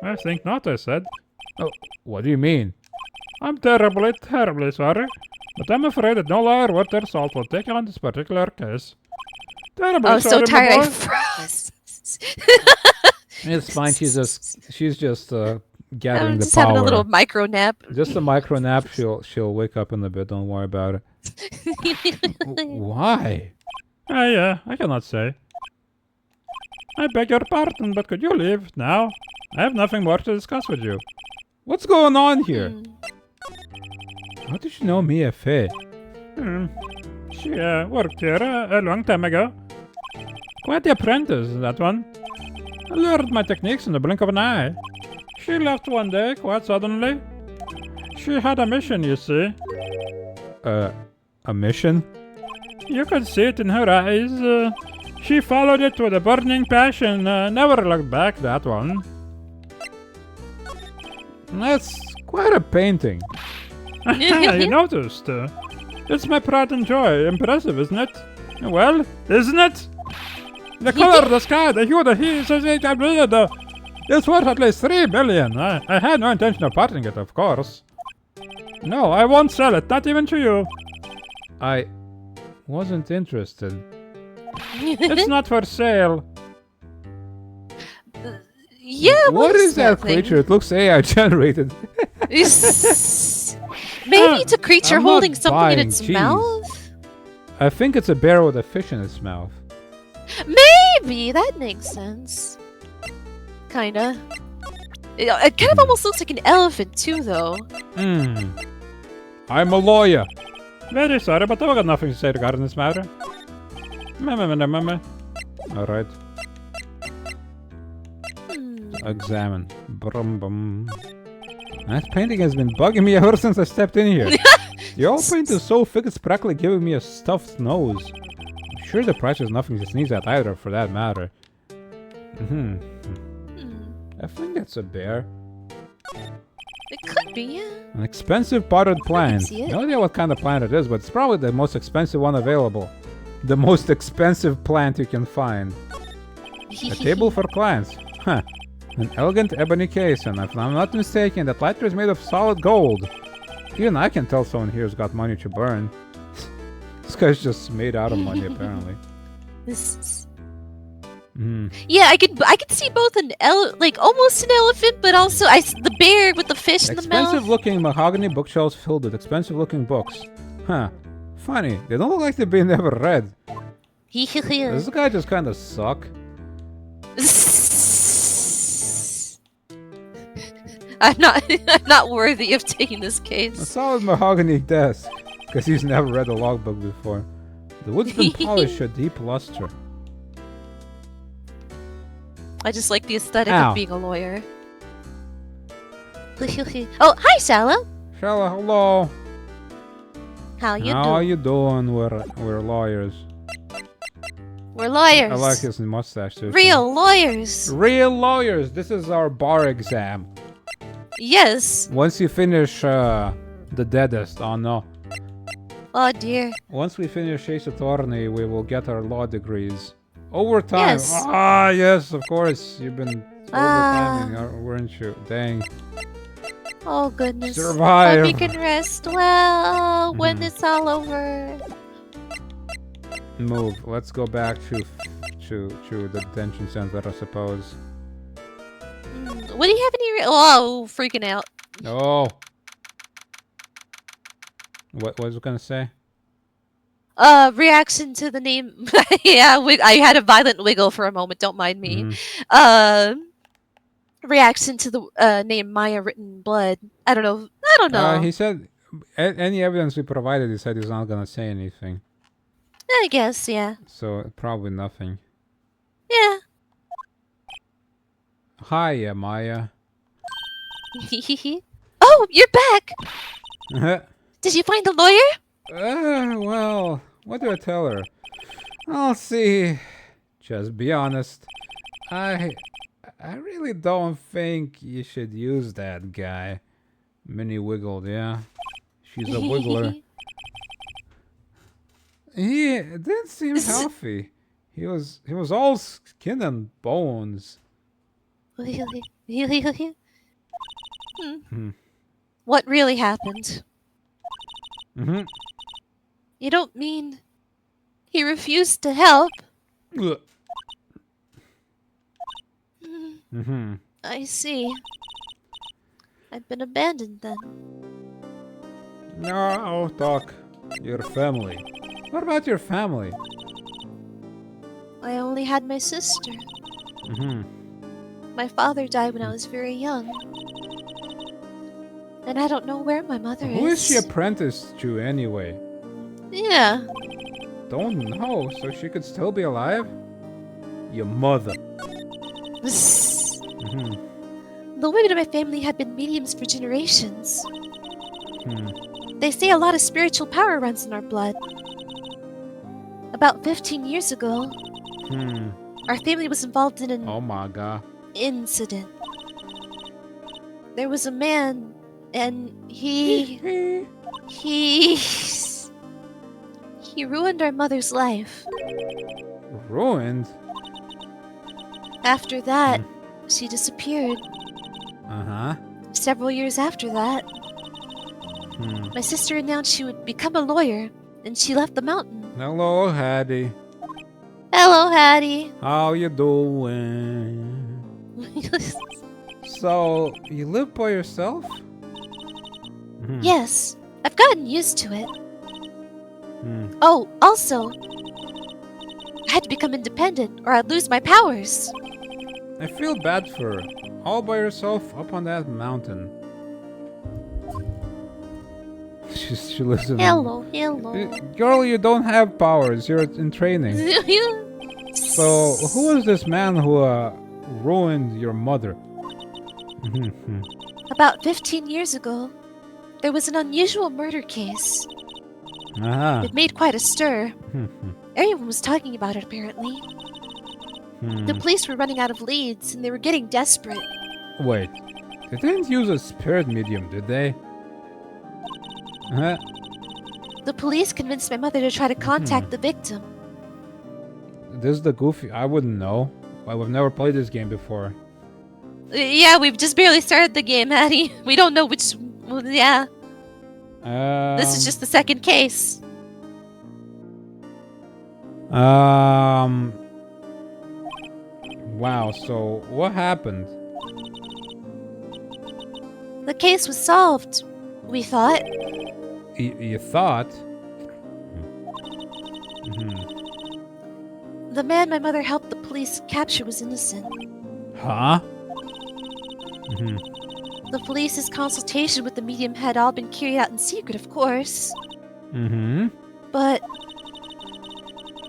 I think not, I said. Oh, what do you mean? I'm terribly, terribly sorry. But I'm afraid that no lawyer worth their salt will take on this particular case. Terribly Oh, sorry, so tired I my boy. froze. It's fine. She's just gathering I'm the just power. having a little micro nap. Just a micro nap. She'll wake up in a bit. Don't worry about it. Why? I cannot say. I beg your pardon, but could you leave now? I have nothing more to discuss with you. What's going on here? How did you know Mia Fey? She worked here a long time ago. Quite the apprentice, that one. I learned my techniques in the blink of an eye. She left one day, quite suddenly. She had a mission, you see. A mission? You could see it in her eyes. She followed it with a burning passion, never looked back, that one. That's quite a painting. You noticed. It's my pride and joy. Impressive, isn't it? Well, isn't it? The color, the sky, the hue, the heat, it's worth at least 3 billion. I had no intention of parting it, of course. No, I won't sell it, not even to you. I wasn't interested. It's not for sale. Yeah, What is that thing? creature? It looks AI generated. Maybe it's a creature I'm not holding something in buying. its Jeez. mouth. I think it's a bear with a fish in its mouth. Maybe that makes sense. Kinda. It kind of almost looks like an elephant too, though. I'm a lawyer. Very sorry, but I've got nothing to say regarding this matter. Alright. Examine. Brum bum. That painting has been bugging me ever since I stepped in here. The oil paint is so thick it's practically giving me a stuffed nose. I'm sure the price is nothing to sneeze at either, for that matter. I think that's a bear. It could be, yeah. An expensive potted plant. see it. No idea what kind of plant it is, but it's probably the most expensive one available. The most expensive plant you can find. A table for clients. Huh. An elegant ebony case, and if I'm not mistaken, that lighter is made of solid gold. Even I can tell someone here's got money to burn. This guy's just made out of money, apparently. Yeah, I could see both like almost an elephant, but also the bear with the fish in the mouth. Expensive-looking mahogany bookshelves filled with expensive-looking books. Huh. Funny, they don't look like they've been ever read. Does this guy just kind of suck? I'm not worthy of taking this A case. solid mahogany desk, because he's never read a logbook before. The wood's been polished to a deep luster. I just like the aesthetic Ow. of being a lawyer. Oh, hi, Shala. Shella, hello. How you How doing? you doing? We're lawyers. We're lawyers. I like his mustache too. Real lawyers. Real lawyers. This is our bar exam. Yes. Once you finish the deadest, oh no. Oh dear. Once we finish Ace Attorney, we will get our law degrees. Overtime. Yes. Ah, yes, of course. You've been overtiming, weren't you? Dang. Oh goodness. Survive. Hope you can rest well when it's all over. Move. Let's go back to the detention center, I suppose. What do you have any? Oh, freaking out. Oh. What was I gonna say? Reaction to the name. Yeah, I had a violent wiggle for a moment. Don't mind me. Reaction to the name Maya written in blood. I don't know. He said any evidence we provided. He said he's not gonna say anything. I guess, yeah. So probably nothing. Yeah. Hiya, Maya. Oh, you're back. Did you find the lawyer? Well, what do I tell her? I'll see. Just be honest. I really don't think you should use that guy. Minnie wiggled, yeah. She's a wiggler. He didn't seem healthy. He was all skin and bones. What really happened? Mm-hmm. You don't mean he refused to help? Mm-hmm. I see. I've been abandoned then. No, Doc. Your family. What about your family? I only had my sister. Mm-hmm. My father died when I was very young. And I don't know where my mother is. Who is she apprenticed to anyway? Yeah. Don't know, so she could still be alive? Your mother. Mm-hmm. The women in my family have been mediums for generations. Hmm. They say a lot of spiritual power runs in our blood. About 15 years ago, our family was involved in an Oh my god. incident. There was a man, and he ruined our mother's life. Ruined? After that, she disappeared. Uh-huh. Several years after that, my sister announced she would become a lawyer, and she left the mountain. Hello, Hattie. Hello, Hattie. How you doing? So, you live by yourself? Yes, I've gotten used to it. Oh, also, I had to become independent or I'd lose my powers. I feel bad for her. All by herself up on that mountain. She lives in... Hello. Girl, you don't have powers. You're in training. So, who is this man who ruined your mother? About 15 years ago, there was an unusual murder case. It made quite a stir. Everyone was talking about it, apparently. The police were running out of leads, and they were getting desperate. Wait, they didn't use a spirit medium, did they? The police convinced my mother to try to contact the victim. This is the goofy... I wouldn't know. I've never played this game before. Yeah, we've just barely started the game, Hattie. We don't know which... Well, yeah. This is just the second case. Wow, so what happened? The case was solved, we thought. You thought? The man my mother helped the police capture was innocent. Huh? The police's consultation with the medium had all been carried out in secret, of course. Mm-hmm. But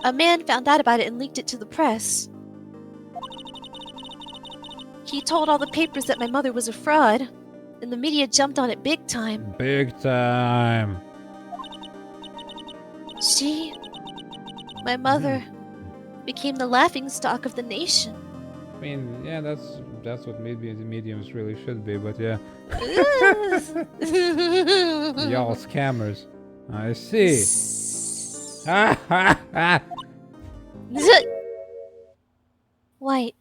a man found out about it and leaked it to the press. He told all the papers that my mother was a fraud, and the media jumped on it big time. Big time. My mother, became the laughingstock of the nation. I mean, yeah, that's what mediums really should be, but yeah. Y'all scammers. I see. Ha ha ha! White.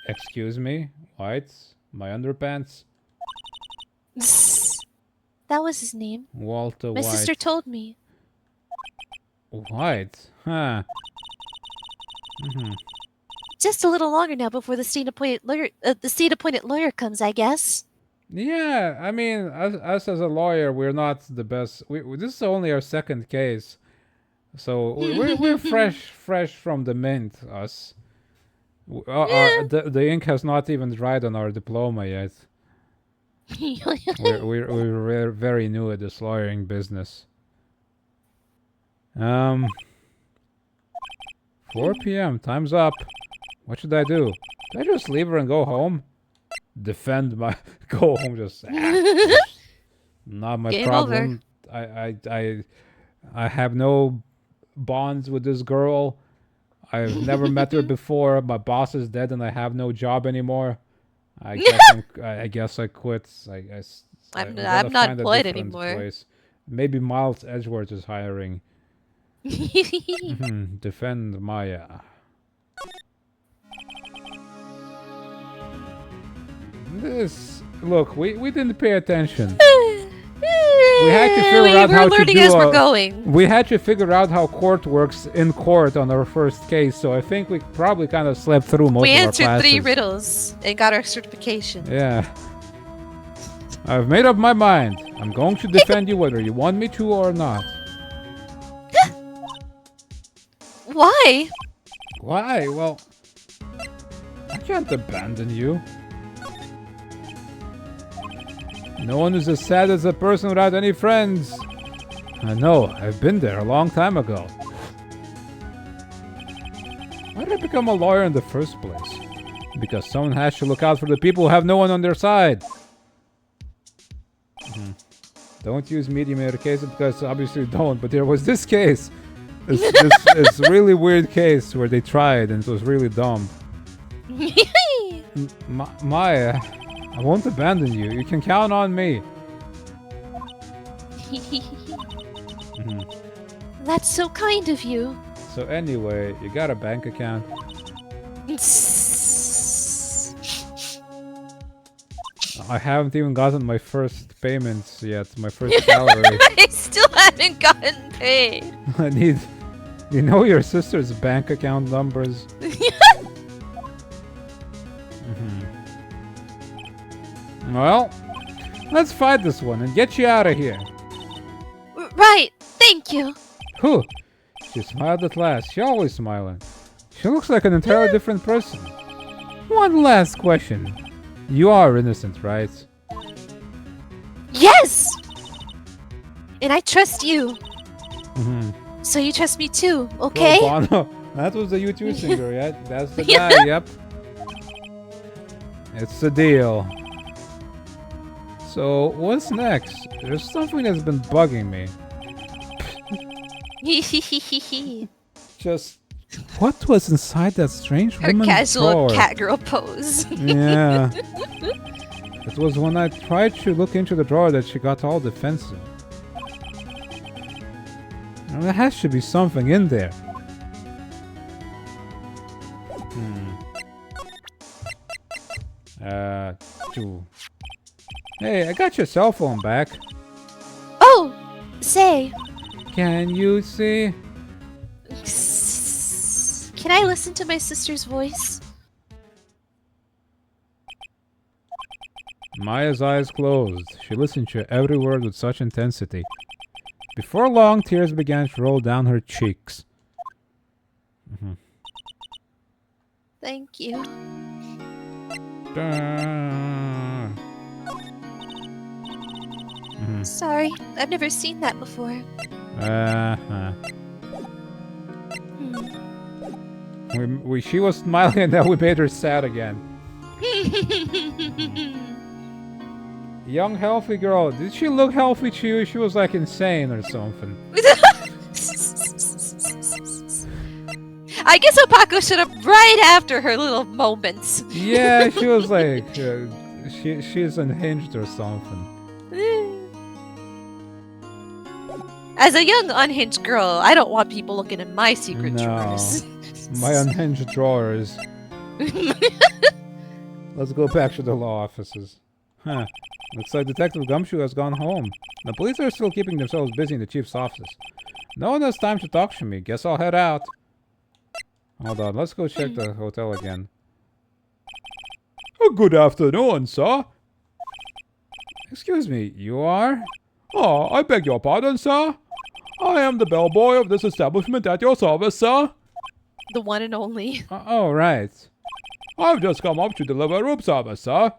Excuse me? White? My underpants? That was his name. Walter My White. sister told me. White? Huh. Mm-hmm. Just a little longer now before the state-appointed lawyer comes, I guess. Yeah, I mean, us as a lawyer, we're not the best. This is only our second case, so we're fresh from the mint. Us, the ink has not even dried on our diploma yet. we're very new at this lawyering business. 4 p.m. Time's up. What should I do? Should I just leave her and go home? Defend my go home just not my Game problem. I have no bonds with this girl. I've never met her before. My boss is dead and I have no job anymore. I guess I quit. I'm not employed anymore. Place. Maybe Miles Edgeworth is hiring. Defend Maya. Look, we didn't pay attention. We had to figure out how to do we're going. We had to figure out how court works in court on our first case, so I think we probably kind of slept through most of our classes. We answered 3 riddles and got our certification. Yeah. I've made up my mind. I'm going to defend you whether you want me to or not. Why? Why? Well, I can't abandon you. No one is as sad as a person without any friends. I know, I've been there a long time ago. Why did I become a lawyer in the first place? Because someone has to look out for the people who have no one on their side. Don't use medium cases because obviously you don't, but there was this case. This really weird case where they tried and it was really dumb. Maya, I won't abandon you. You can count on me. That's so kind of you. So anyway, you got a bank account? I haven't even gotten my first payments yet. My first salary. I still haven't gotten paid. I need... You know your sister's bank account numbers? Well, let's fight this one and get you out of here. Right, thank you. Whew. She smiled at last. She's always smiling. She looks like an entirely different person. One last question. You are innocent, right? Yes! And I trust you. So you trust me too, okay? Well, Bono, that was the U2 singer, yeah? That's the guy, yep. It's the deal. So, what's next? There's something that's been bugging me. Just, what was inside that strange woman's casual drawer? catgirl pose. Yeah. It was when I tried to look into the drawer that she got all defensive. Now, there has to be something in there. Hey, I got your cell phone back. Oh, say. Can you see? Can I listen to my sister's voice? Maya's eyes closed. She listened to every word with such intensity. Before long, tears began to roll down her cheeks. Thank you. Sorry, I've never seen that before. She was smiling and then we made her sad again. Young, healthy girl. Did she look healthy to you? She was like insane or something. I guess Opako showed up right after her little moments. Yeah, she was like, she's unhinged or something. As a young unhinged girl, I don't want people looking in my secret drawers. My unhinged drawers. Let's go back to the law offices. Huh. Looks like Detective Gumshoe has gone home. The police are still keeping themselves busy in the chief's office. No one has time to talk to me. Guess I'll head out. Hold on, let's go check the hotel again. Oh, good afternoon, sir. Excuse me, you are? Oh, I beg your pardon, sir. I am the bellboy of this establishment at your service, sir. The one and only. Oh, right. I've just come up to deliver room service, sir.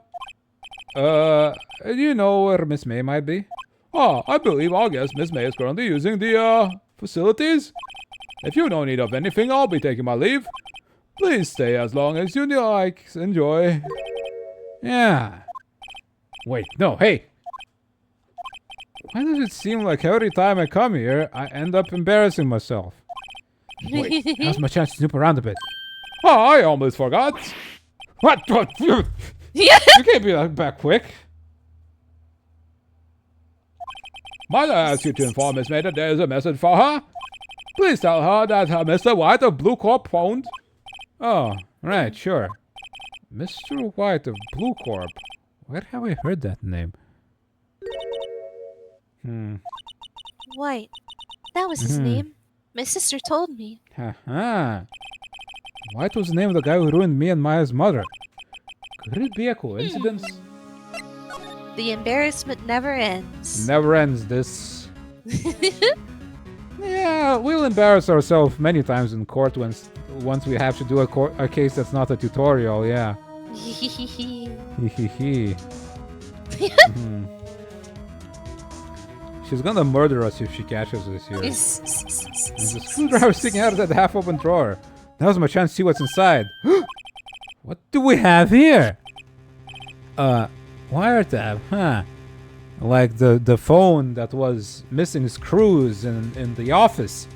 Do you know where Miss May might be? Oh, I believe our guest Miss May is currently using the, facilities. If you don't need of anything, I'll be taking my leave. Please stay as long as you like. Enjoy. Yeah. Wait, no, hey. Why does it seem like every time I come here, I end up embarrassing myself? Wait, now's my chance to snoop around a bit. Oh, I almost forgot. What? Yeah. You can't be back quick. Might I ask you to inform Miss May that there is a message for her? Please tell her that Mr. White of Blue Corp phoned. Oh, right, sure. Mr. White of Blue Corp. Where have I heard that name? White. That was his name. My sister told me. Haha. White was the name of the guy who ruined me and Maya's mother. Could it be a coincidence? The embarrassment never ends. Never ends, this. Yeah, we'll embarrass ourselves many times in court once we have to do a case that's not a tutorial, yeah. She's gonna murder us if she catches us here. There's a screwdriver sticking out of that half-open drawer. Now's my chance to see what's inside. What do we have here? Wiretap, huh? Like the phone that was missing screws in the office.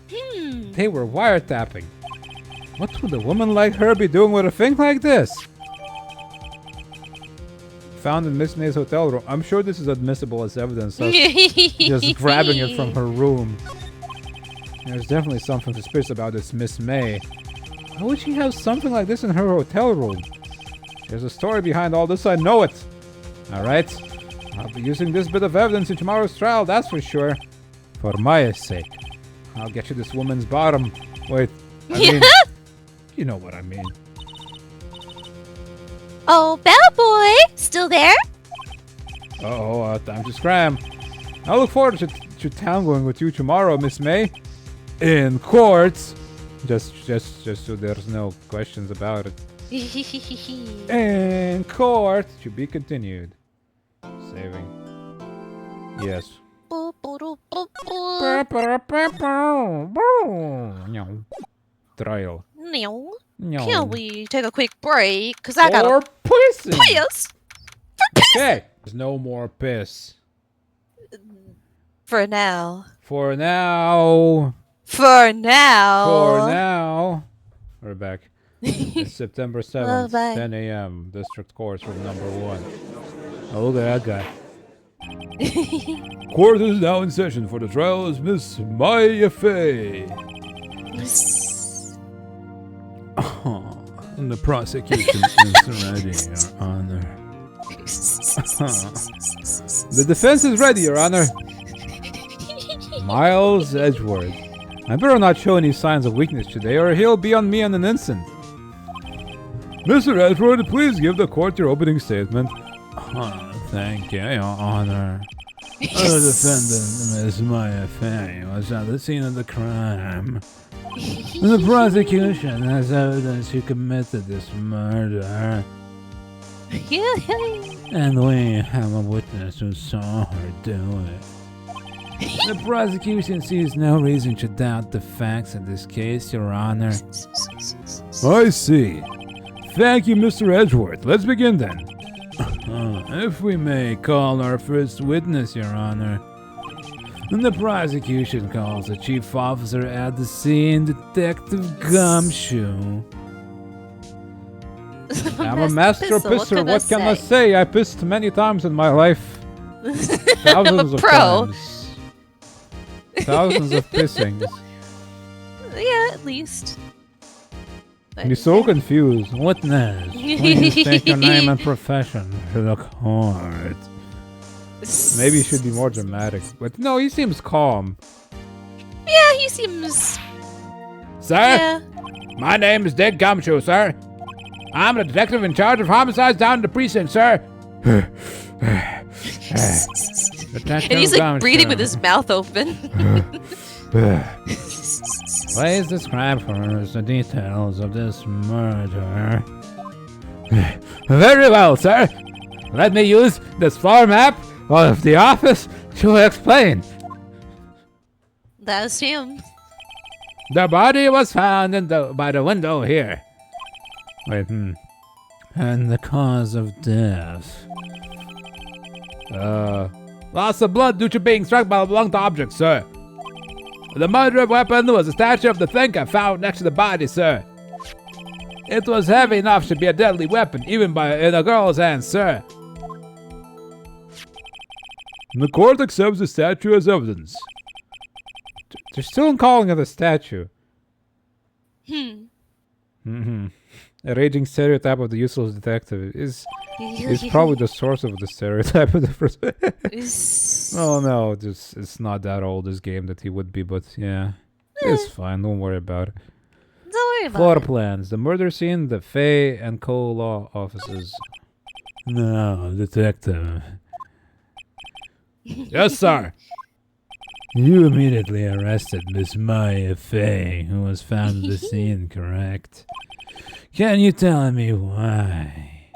They were wiretapping. What would a woman like her be doing with a thing like this? Found in Miss May's hotel room. I'm sure this is admissible as evidence. Just grabbing it from her room. There's definitely something suspicious about this Miss May. Why would she have something like this in her hotel room? There's a story behind all this, I know it. Alright. I'll be using this bit of evidence in tomorrow's trial, that's for sure. For Maya's sake. I'll get you this woman's bottom. Wait, I mean... You know what I mean. Oh, bellboy! Still there? Uh-oh, time to scram. I look forward to town going with you tomorrow, Miss May. In court. Just so there's no questions about it. In court. To be continued. Saving. Yes. Trial. No. Can we take a quick break? Because I got Or piss. piss. Okay. There's no more piss. For now. For now. For now. For now. We're back. It's September 7th, Bye-bye. 10 a.m. District Court Room number 1. Oh, look at that guy. Court is now in session for the trial as Miss Maya Fey. And the prosecution is ready, Your Honor. The defense is ready, Your Honor. Miles Edgeworth. I better not show any signs of weakness today, or he'll be on me in an instant. Mr. Edgeworth, please give the court your opening statement. Thank you, Your Honor. The defendant, Miss Maya Fey, was at the scene of the crime. The prosecution has evidence she committed this murder. And we have a witness who saw her do it. The prosecution sees no reason to doubt the facts in this case, Your Honor. I see. Thank you, Mr. Edgeworth. Let's begin then. If we may call our first witness, Your Honor. The prosecution calls the chief officer at the scene, Detective Gumshoe. I'm a master pisser. What can I say? I pissed many times in my life. Thousands of pro. times. Thousands of pissings. Yeah, at least. But, You're so confused. Witness, please state your name and profession to the court. Maybe he should be more dramatic. But no, he seems calm. Yeah, he seems... Sir, Yeah. my name is Dick Gumshoe, sir. I'm the detective in charge of homicides down in the precinct, sir. And he's like breathing with his mouth open. Please describe for us the details of this murder. Very well, sir. Let me use this floor map of the office to explain. That was him. The body was found by the window here. Wait, And the cause of death? Loss of blood due to being struck by a blunt object, sir. The murder weapon was a statue of the thinker found next to the body, sir. It was heavy enough to be a deadly weapon, even in a girl's hands, sir. The court accepts the statue as evidence. They're still calling it a statue. A raging stereotype of the useless detective is probably the source of the stereotype of the first. Oh no, it's not that old, this game, that he would be, but yeah. It's fine, don't worry about it. Don't worry about Floor it. plans, the murder scene, the Fay and Co. law offices. No, detective. Yes, sir. You immediately arrested Miss Maya Fay, who was found at the scene, correct? Can you tell me why?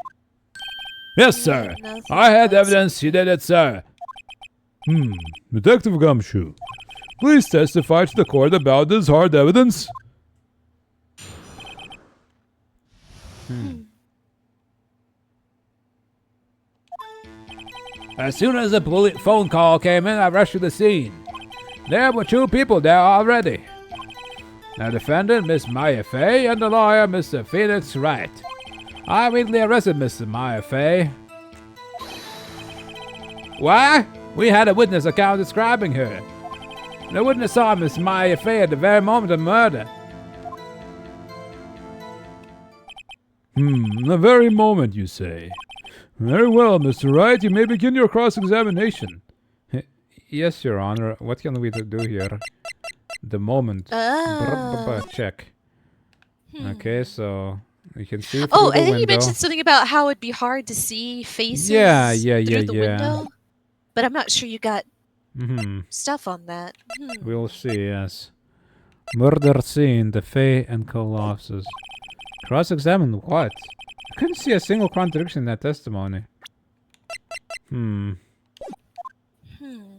Yes, sir. Nothing I had else. evidence she did it, sir. Detective Gumshoe, please testify to the court about this hard evidence. As soon as the phone call came in, I rushed to the scene. There were two people there already. The defendant, Miss Maya Fay, and the lawyer, Mr. Felix Wright. I immediately arrested Mr. Maya Fay. Why? We had a witness account describing her. The witness saw Miss Maya Fay at the very moment of murder. The very moment, you say. Very well, Mr. Wright, you may begin your cross-examination. Yes, Your Honor. What can we do here? The moment. Check. Okay, so you can see through Oh, the I think window. you mentioned something about how it'd be hard to see faces Yeah, through the window. But I'm not sure you got stuff on that. We'll see, yes. Murder scene, the Fay and Co. offices. Cross-examine what? I couldn't see a single contradiction in that testimony.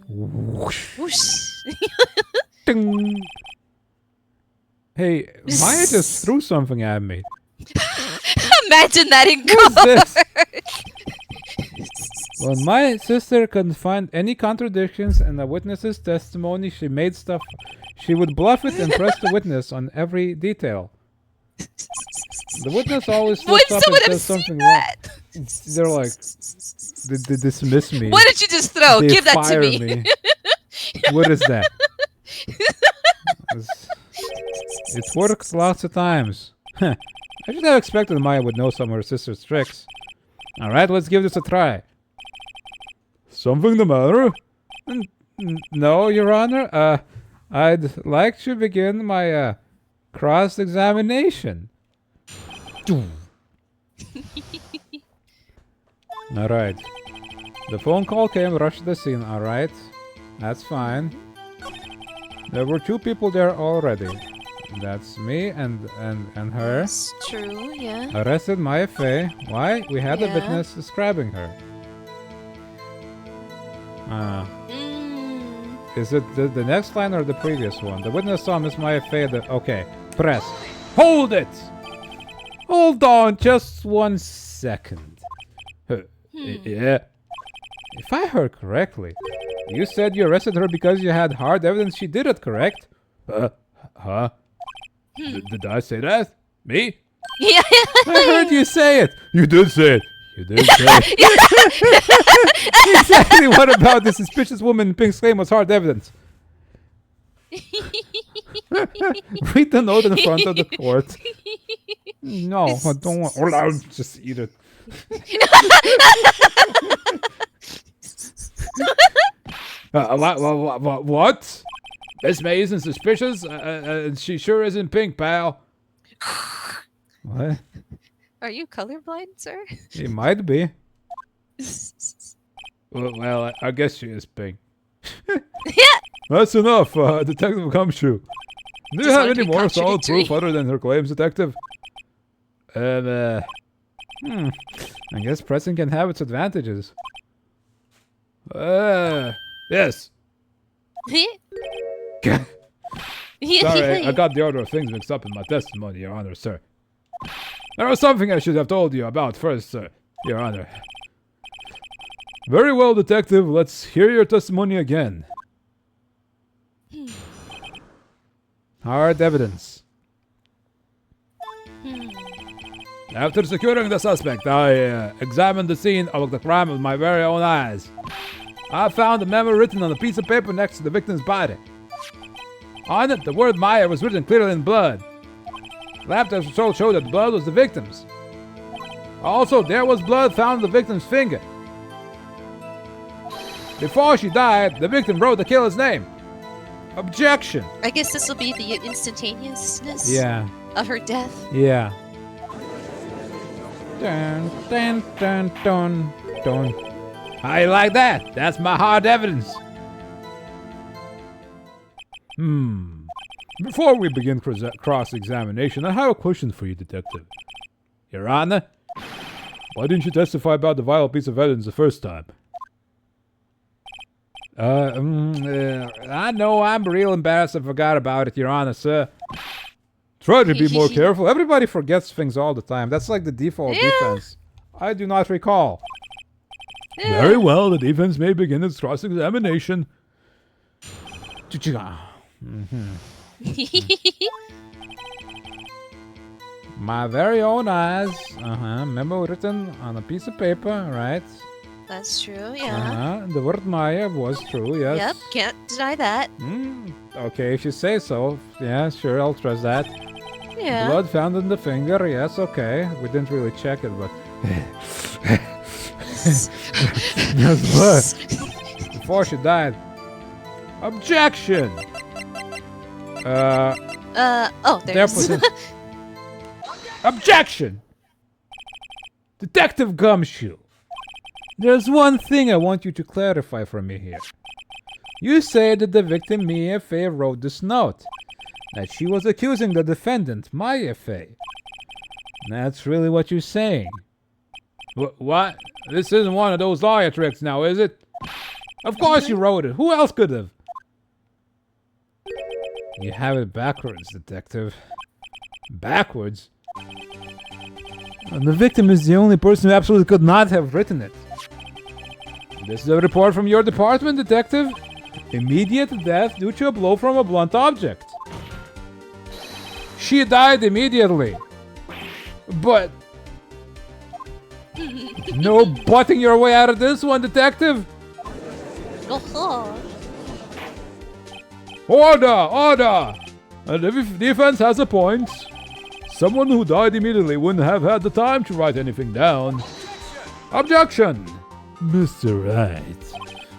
Whoosh. Ding. Hey, Maya just threw something at me. Imagine that in What's court. this? When my sister couldn't find any contradictions in the witness's testimony, she made stuff. She would bluff it and press the witness on every detail. The witness always slips up and says something wrong. They're like, they dismiss me. What did you just throw? They Give that to fire me. What is that? It's worked lots of times. I should have expected Maya would know some of her sister's tricks. Alright, let's give this a try. Something the matter? No, Your Honor. I'd like to begin my cross-examination. Alright. The phone call came, rushed the scene. Alright. That's fine. There were two people there already. That's me and her. That's true, yeah. Arrested Maya Fey. Why? We had a witness describing her. Is it the next line or the previous one? The witness saw Miss Maya Fey. Okay, press. Hold it! Hold on just 1 second. Yeah. If I heard correctly, you said you arrested her because you had hard evidence she did it, correct? Huh? Did I say that? Me? Yeah. I heard you say it. You did say it. You did say it. Exactly. What about the suspicious woman in Pink's claim was hard evidence? Read the note in the front of the court. No, I don't want. Or I'll just eat it. What? Miss May isn't suspicious? She sure isn't Pink, pal. What? Are you colorblind, sir? It might be. Well, I guess she is Pink. Yeah. That's enough, Detective Gumshoe. Do you have any more solid proof other than her claims, Detective? I guess pressing can have its advantages. Yes. Sorry, I got the order of things mixed up in my testimony, Your Honor, sir. There was something I should have told you about first, sir, Your Honor. Very well, Detective. Let's hear your testimony again. Hard evidence. After securing the suspect, I examined the scene of the crime with my very own eyes. I found a memo written on a piece of paper next to the victim's body. On it, the word Maya was written clearly in blood. Lab test results showed that the blood was the victim's. Also, there was blood found on the victim's finger. Before she died, the victim wrote the killer's name. Objection. I guess this will be the instantaneousness of her death. Yeah. Dun, dun, dun, dun, dun. How you like that? That's my hard evidence. Before we begin cross-examination, I have a question for you, Detective. Your Honor, why didn't you testify about the vital piece of evidence the first time? I know I'm real embarrassed I forgot about it, Your Honor, sir. Try to be more careful. Everybody forgets things all the time. That's like the default defense. I do not recall. Very well, the defense may begin its cross-examination. My very own eyes. Memo written on a piece of paper, right? That's true, yeah. The word Maya was true, yes. Yep, can't deny that. Okay, if you say so. Yeah, sure, I'll trust that. Yeah. Blood found in the finger, yes, okay. We didn't really check it, but... That's blood. Before she died. Objection! There's... Objection! Detective Gumshoe. There's one thing I want you to clarify for me here. You say that the victim, Mia Fey, wrote this note. That she was accusing the defendant, Maya Fey. That's really what you're saying. What? This isn't one of those lawyer tricks now, is it? Of course you wrote it. Who else could have? You have it backwards, Detective. Backwards? And the victim is the only person who absolutely could not have written it. This is a report from your department, Detective. Immediate death due to a blow from a blunt object. She died immediately. But... no butting your way out of this one, Detective. Order! The defense has a point. Someone who died immediately wouldn't have had the time to write anything down. Objection! Mr. Wright,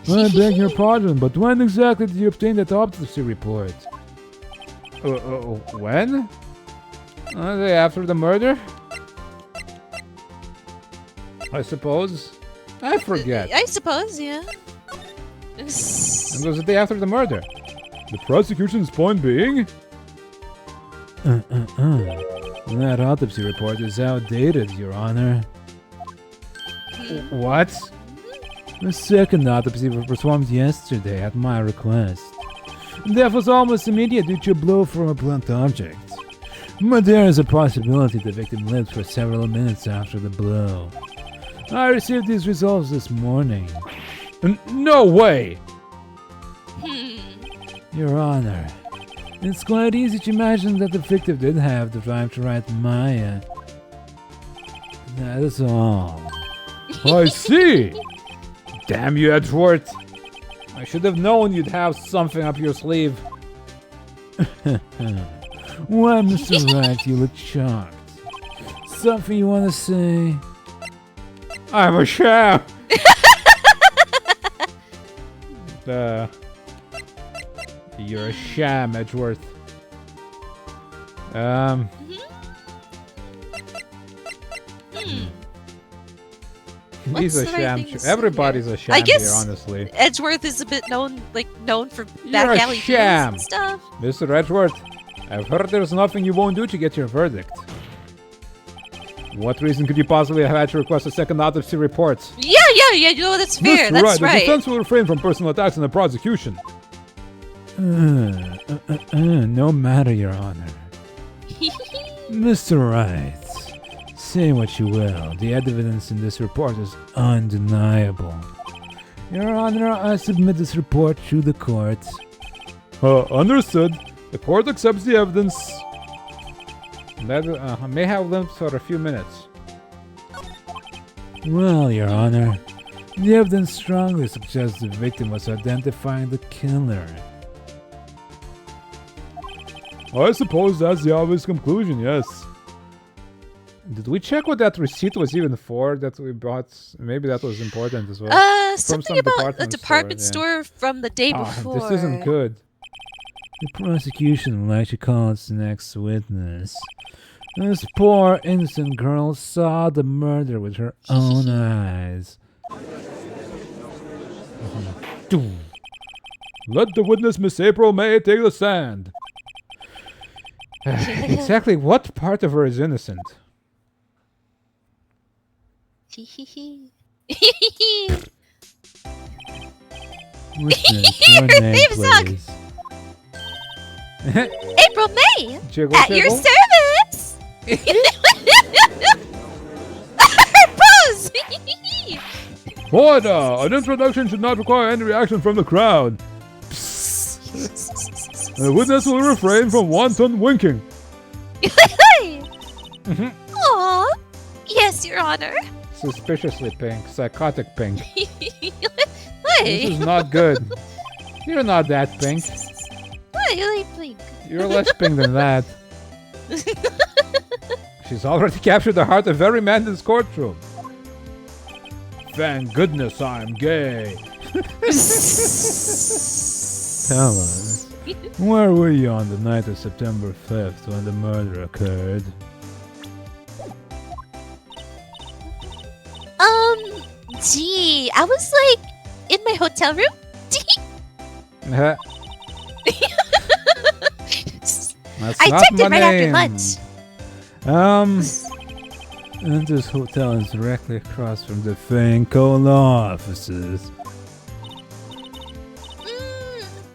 I beg your pardon, but when exactly did you obtain that autopsy report? When? The day after the murder? I suppose. I forget. I suppose, yeah. It was the day after the murder. The prosecution's point being? That autopsy report is outdated, Your Honor. What? The second autopsy was performed yesterday at my request. Death was almost immediate due to a blow from a blunt object. But there is a possibility the victim lived for several minutes after the blow. I received these results this morning. No way! Your Honor, it's quite easy to imagine that the victim did have the time to write Maya. That is all. I see! Damn you, Edgeworth! I should have known you'd have something up your sleeve. Why, Mr. Wright, you look shocked. Something you want to say? I'm a sham! You're a sham, Edgeworth. He's a sham. Everybody's a sham I guess here, honestly. Edgeworth is a bit known for You're back a alley sham. and stuff. Mr. Edgeworth, I've heard there's nothing you won't do to get your verdict. What reason could you possibly have had to request a second autopsy report? Yeah, you know, that's fair, Mr. that's Wright, right. the defense will refrain from personal attacks in the prosecution. No matter, Your Honor. Mr. Wright, say what you will, the evidence in this report is undeniable. Your Honor, I submit this report to the court. Understood. The court accepts the evidence. That may have lived for a few minutes. Well, Your Honor, the evidence strongly suggests the victim was identifying the killer. I suppose that's the obvious conclusion, yes. Did we check what that receipt was even for that we bought? Maybe that was important as well. Something about a department store from the day before. This isn't good. The prosecution would like to call its next witness. This poor innocent girl saw the murder with her own eyes. Let the witness, Miss April May, take the stand. Exactly what part of her is innocent? Witness, your name, please. April May! Jiggle, At your service! Pose! Order! An introduction should not require any reaction from the crowd. The witness will refrain from wanton winking. Aw, yes, Your Honor. Suspiciously pink, psychotic pink. Hey. This is not good. You're not that pink. Why you like pink? You're less pink than that. She's already captured the heart of every man in this courtroom. Thank goodness I'm gay. Tell us, where were you on the night of September 5th when the murder occurred? Gee, I was like in my hotel room. I checked it right after lunch. And this hotel is directly across from the Finco law offices.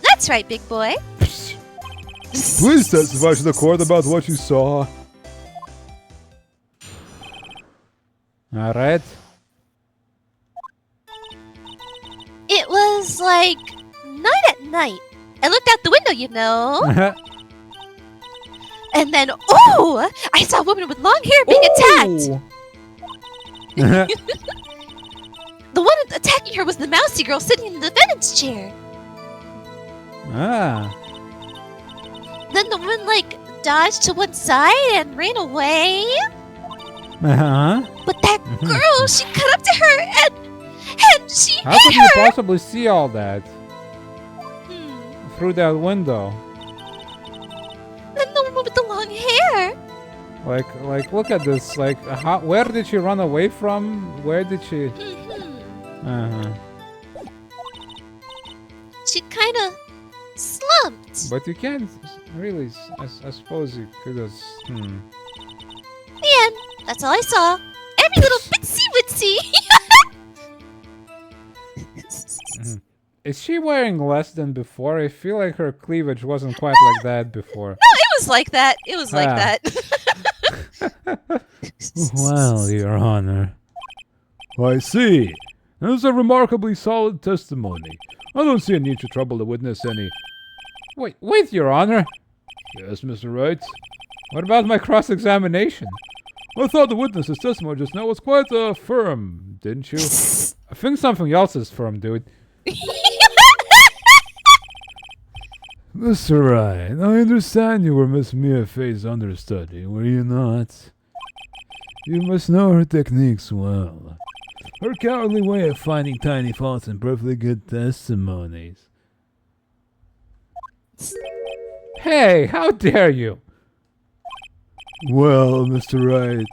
That's right, big boy. Please testify to the court about what you saw. Alright. It was like 9 at night. I looked out the window, you know. And then, oh! I saw a woman with long hair being attacked. The one attacking her was the mousy girl sitting in the defendant's chair. Then the woman, like, dodged to one side and ran away. But that girl, she cut up to her and she How hit could her. you possibly see all that? Through that window? Then the woman with the long hair. Like, look at this. Like, where did she run away from? Where did she? She kind of slumped. But you can't really. I suppose you could have. The end. That's all I saw. Every little bitsy witsy. Is she wearing less than before? I feel like her cleavage wasn't quite like that before. No, it was like that. It was like that. Well, Your Honor. I see. That is a remarkably solid testimony. I don't see a need to trouble the witness any. Wait, Your Honor. Yes, Mr. Wright? What about my cross-examination? I thought the witness's testimony just now was quite firm, didn't you? I think something else is firm, dude. Mr. Wright, I understand you were Miss Mia Fey's understudy, were you not? You must know her techniques well. Her cowardly way of finding tiny faults in perfectly good testimonies. Hey, how dare you? Well, Mr. Wright.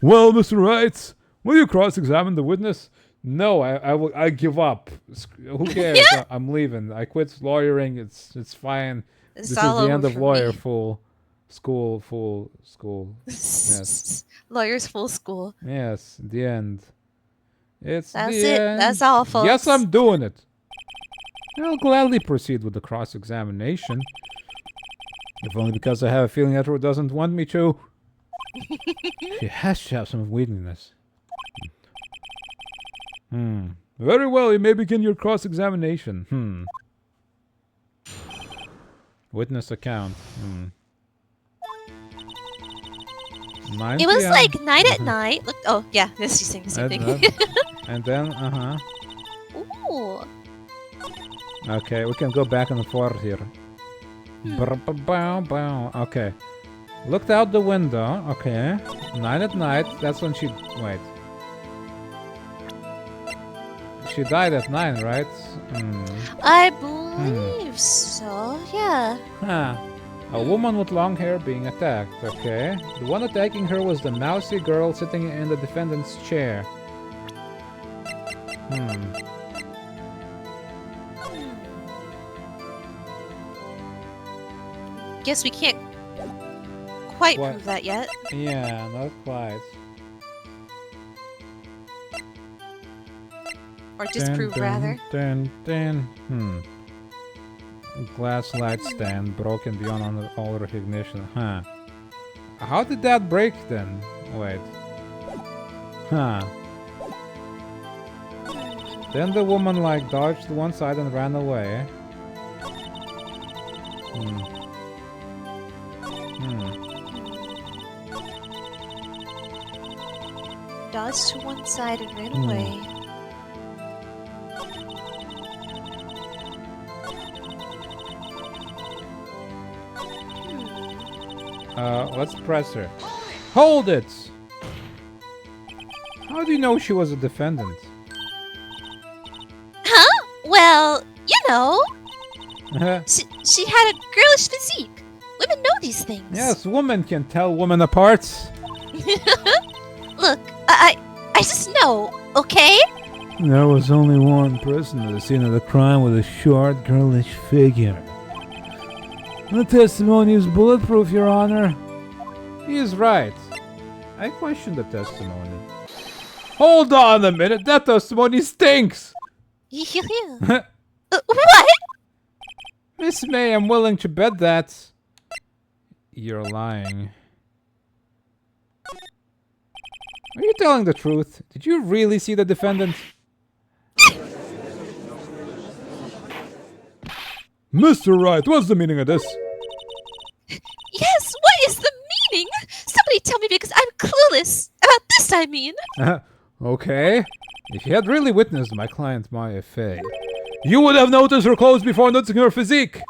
Well, Mr. Wright, will you cross-examine the witness? No, I give up. Who cares? I'm leaving. I quit lawyering. It's fine. This is the end of lawyer school. Yes. Lawyers full school. Yes, the end. That's it. End. That's all, folks. Yes, I'm doing it. I'll gladly proceed with the cross-examination. If only because I have a feeling Edward doesn't want me to. She has to have some weakness. Very well, you may begin your cross-examination. Witness account. 9 It was PM. like night at night. Look, oh yeah, this she's saying the same thing. And then, Ooh. Okay, we can go back and forth here. Okay. Looked out the window. Okay. 9 at night. That's when she... Wait. She died at 9, right? I believe so, yeah. A woman with long hair being attacked. Okay. The one attacking her was the mousy girl sitting in the defendant's chair. Guess we can't quite prove that yet. Yeah, not quite. Or disprove, rather. Glass light stand broken beyond all recognition. How did that break then? Wait. Then the woman dodged to one side and ran away. Dodged to one side and ran away. Let's press her. Hold it! How do you know she was a defendant? Huh? Well, you know. She had a girlish physique. Women know these things. Yes, women can tell women apart. Look, I just know, okay? There was only one person at the scene of the crime with a short, girlish figure. The testimony is bulletproof, Your Honor. He is right. I question the testimony. Hold on a minute, that testimony stinks! What? Miss May, I'm willing to bet that... You're lying. Are you telling the truth? Did you really see the defendant? Mr. Wright, what's the meaning of this? Yes, what is the meaning? Somebody tell me because I'm clueless. About this, I mean. Okay. If you had really witnessed my client Maya Fey, you would have noticed her clothes before noticing her physique.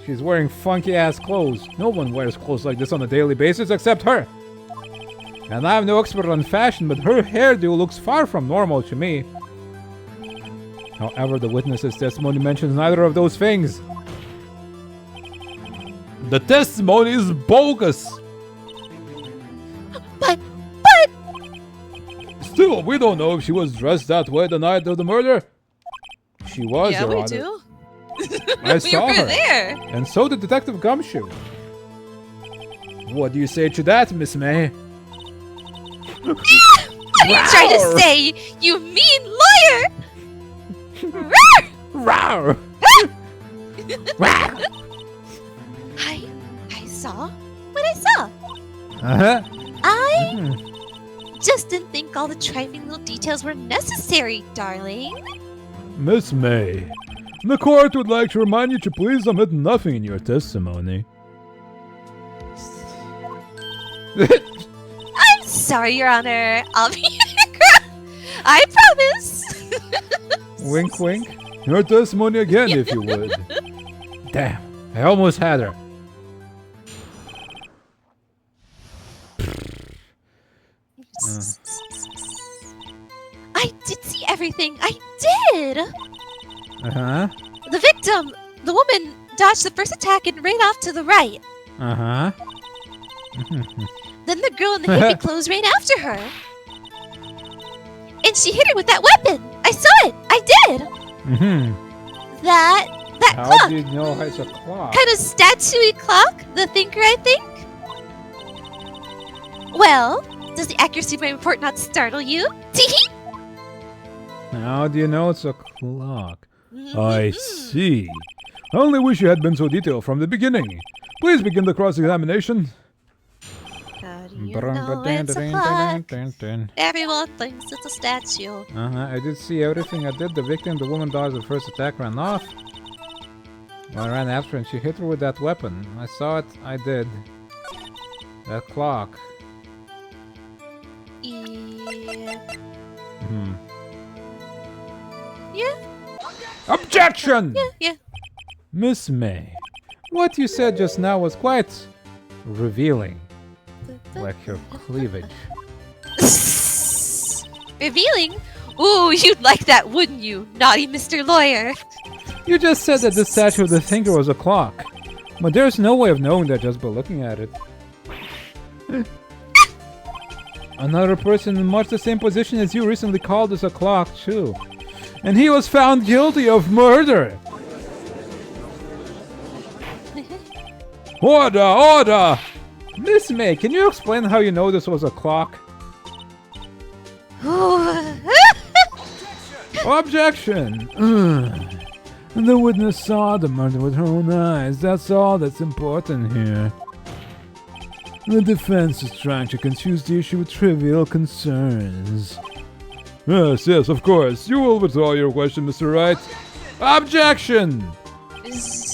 She's wearing funky-ass clothes. No one wears clothes like this on a daily basis except her. And I'm no expert on fashion, but her hairdo looks far from normal to me. However, the witness's testimony mentions neither of those things. The testimony is bogus. But... Still, we don't know if she was dressed that way the night of the murder. She was, Yeah, Your we Honor. do. I We saw were her. there. And so did Detective Gumshoe. What do you say to that, Miss May? What are you trying to say, you mean lawyer? Rawr! I saw what I saw. Uh-huh. I just didn't think all the trifling little details were necessary, darling. Miss May, the court would like to remind you to please omit nothing in your testimony. I'm sorry, Your Honor. I'll be I promise. Wink, wink. Your testimony again, if you would. Damn, I almost had her. I did see everything. I did. Uh-huh. The victim, the woman, dodged the first attack and ran off to the right. Uh-huh. Then the girl in the hippie clothes ran after her. And she hit her with that weapon. I saw it. I did. That How clock. do you know it's a clock? Kind of statue-y clock. The thinker, I think. Well, does the accuracy of my report not startle you? Teehee. How do you know it's a clock? I see. I only wish you had been so detailed from the beginning. Please begin the cross-examination. How do you know it's a clock? Uh-huh. Everyone thinks it's a statue. I did see everything I did. The victim, the woman dodged the first attack, ran off. I ran after her and she hit her with that weapon. I saw it. I did. That clock. Yeah. Yeah. Objection! Yeah. Miss May, what you said just now was quite revealing. Like your cleavage. Revealing? Ooh, you'd like that, wouldn't you, naughty Mr. Lawyer? You just said that the statue of the thinker was a clock. But there's no way of knowing that just by looking at it. Another person in much the same position as you recently called us a clock, too. And he was found guilty of murder! Order! Order! Miss May, can you explain how you know this was a clock? Objection! The witness saw the murder with her own eyes. That's all that's important here. The defense is trying to confuse the issue with trivial concerns. Yes, of course. You will withdraw your question, Mr. Wright. Objection!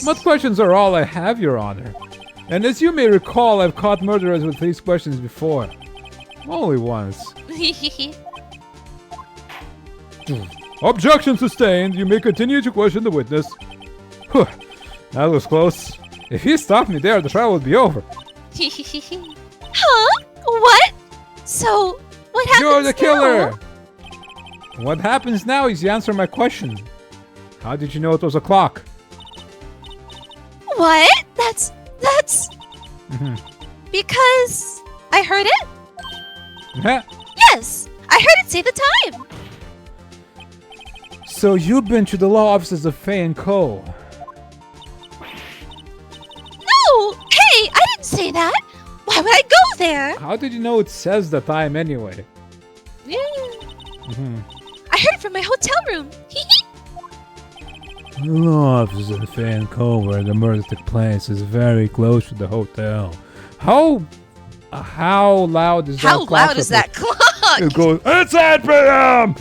What questions are all I have, Your Honor? And as you may recall, I've caught murderers with these questions before. Only once. Objection sustained. You may continue to question the witness. Whew, that was close. If he stopped me there, the trial would be over. Huh? What? So, what happens You're the killer! now? What happens now is you answer my question. How did you know it was a clock? What? That's... Because I heard it? Huh? Yes, I heard it say the time. So you've been to the law offices of Fay & Co. No! Hey, I didn't say that. Why would I go there? How did you know it says the time anyway? Yeah. I heard it from my hotel room. The law office in Fan Co, where the murder took place, is very close to the hotel. How loud is that How clock? loud is that clock? It goes, it's 8 p.m.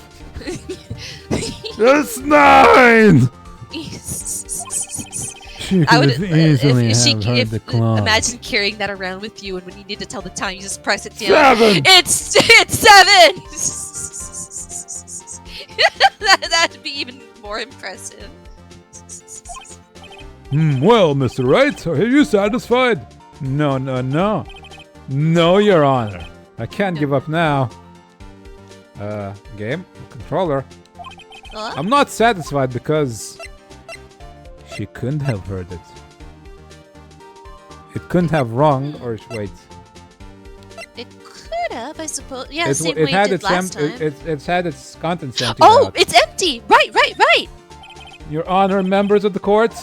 It's 9. She I could would have easily if she have heard if, the clock. imagine carrying that around with you, and when you need to tell the time, you just press it down. 7. It's 7. That'd be even more impressive. Well, Mr. Wright, are you satisfied? No, Your Honor. I can't give up now. Game? Controller. I'm not satisfied because she couldn't have heard it. It couldn't have rung or wait. It could have, I suppose. Yeah, It, same it way had it did its last time. it's had its contents emptied Oh, out. it's empty. Right. Your Honor, members of the court.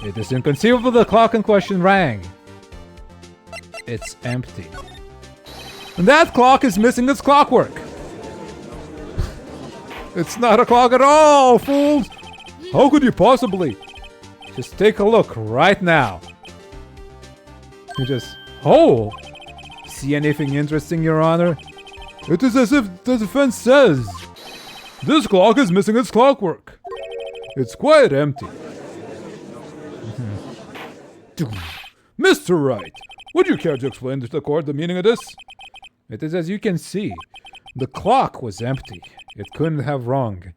It is inconceivable the clock in question rang. It's empty. And that clock is missing its clockwork. It's not a clock at all, fools! How could you possibly? Just take a look right now. You just... Oh! See anything interesting, Your Honor? It is as if the defense says. This clock is missing its clockwork. It's quite empty. Mr. Wright, would you care to explain to the court the meaning of this? It is as you can see. The clock was empty. It couldn't have wrong.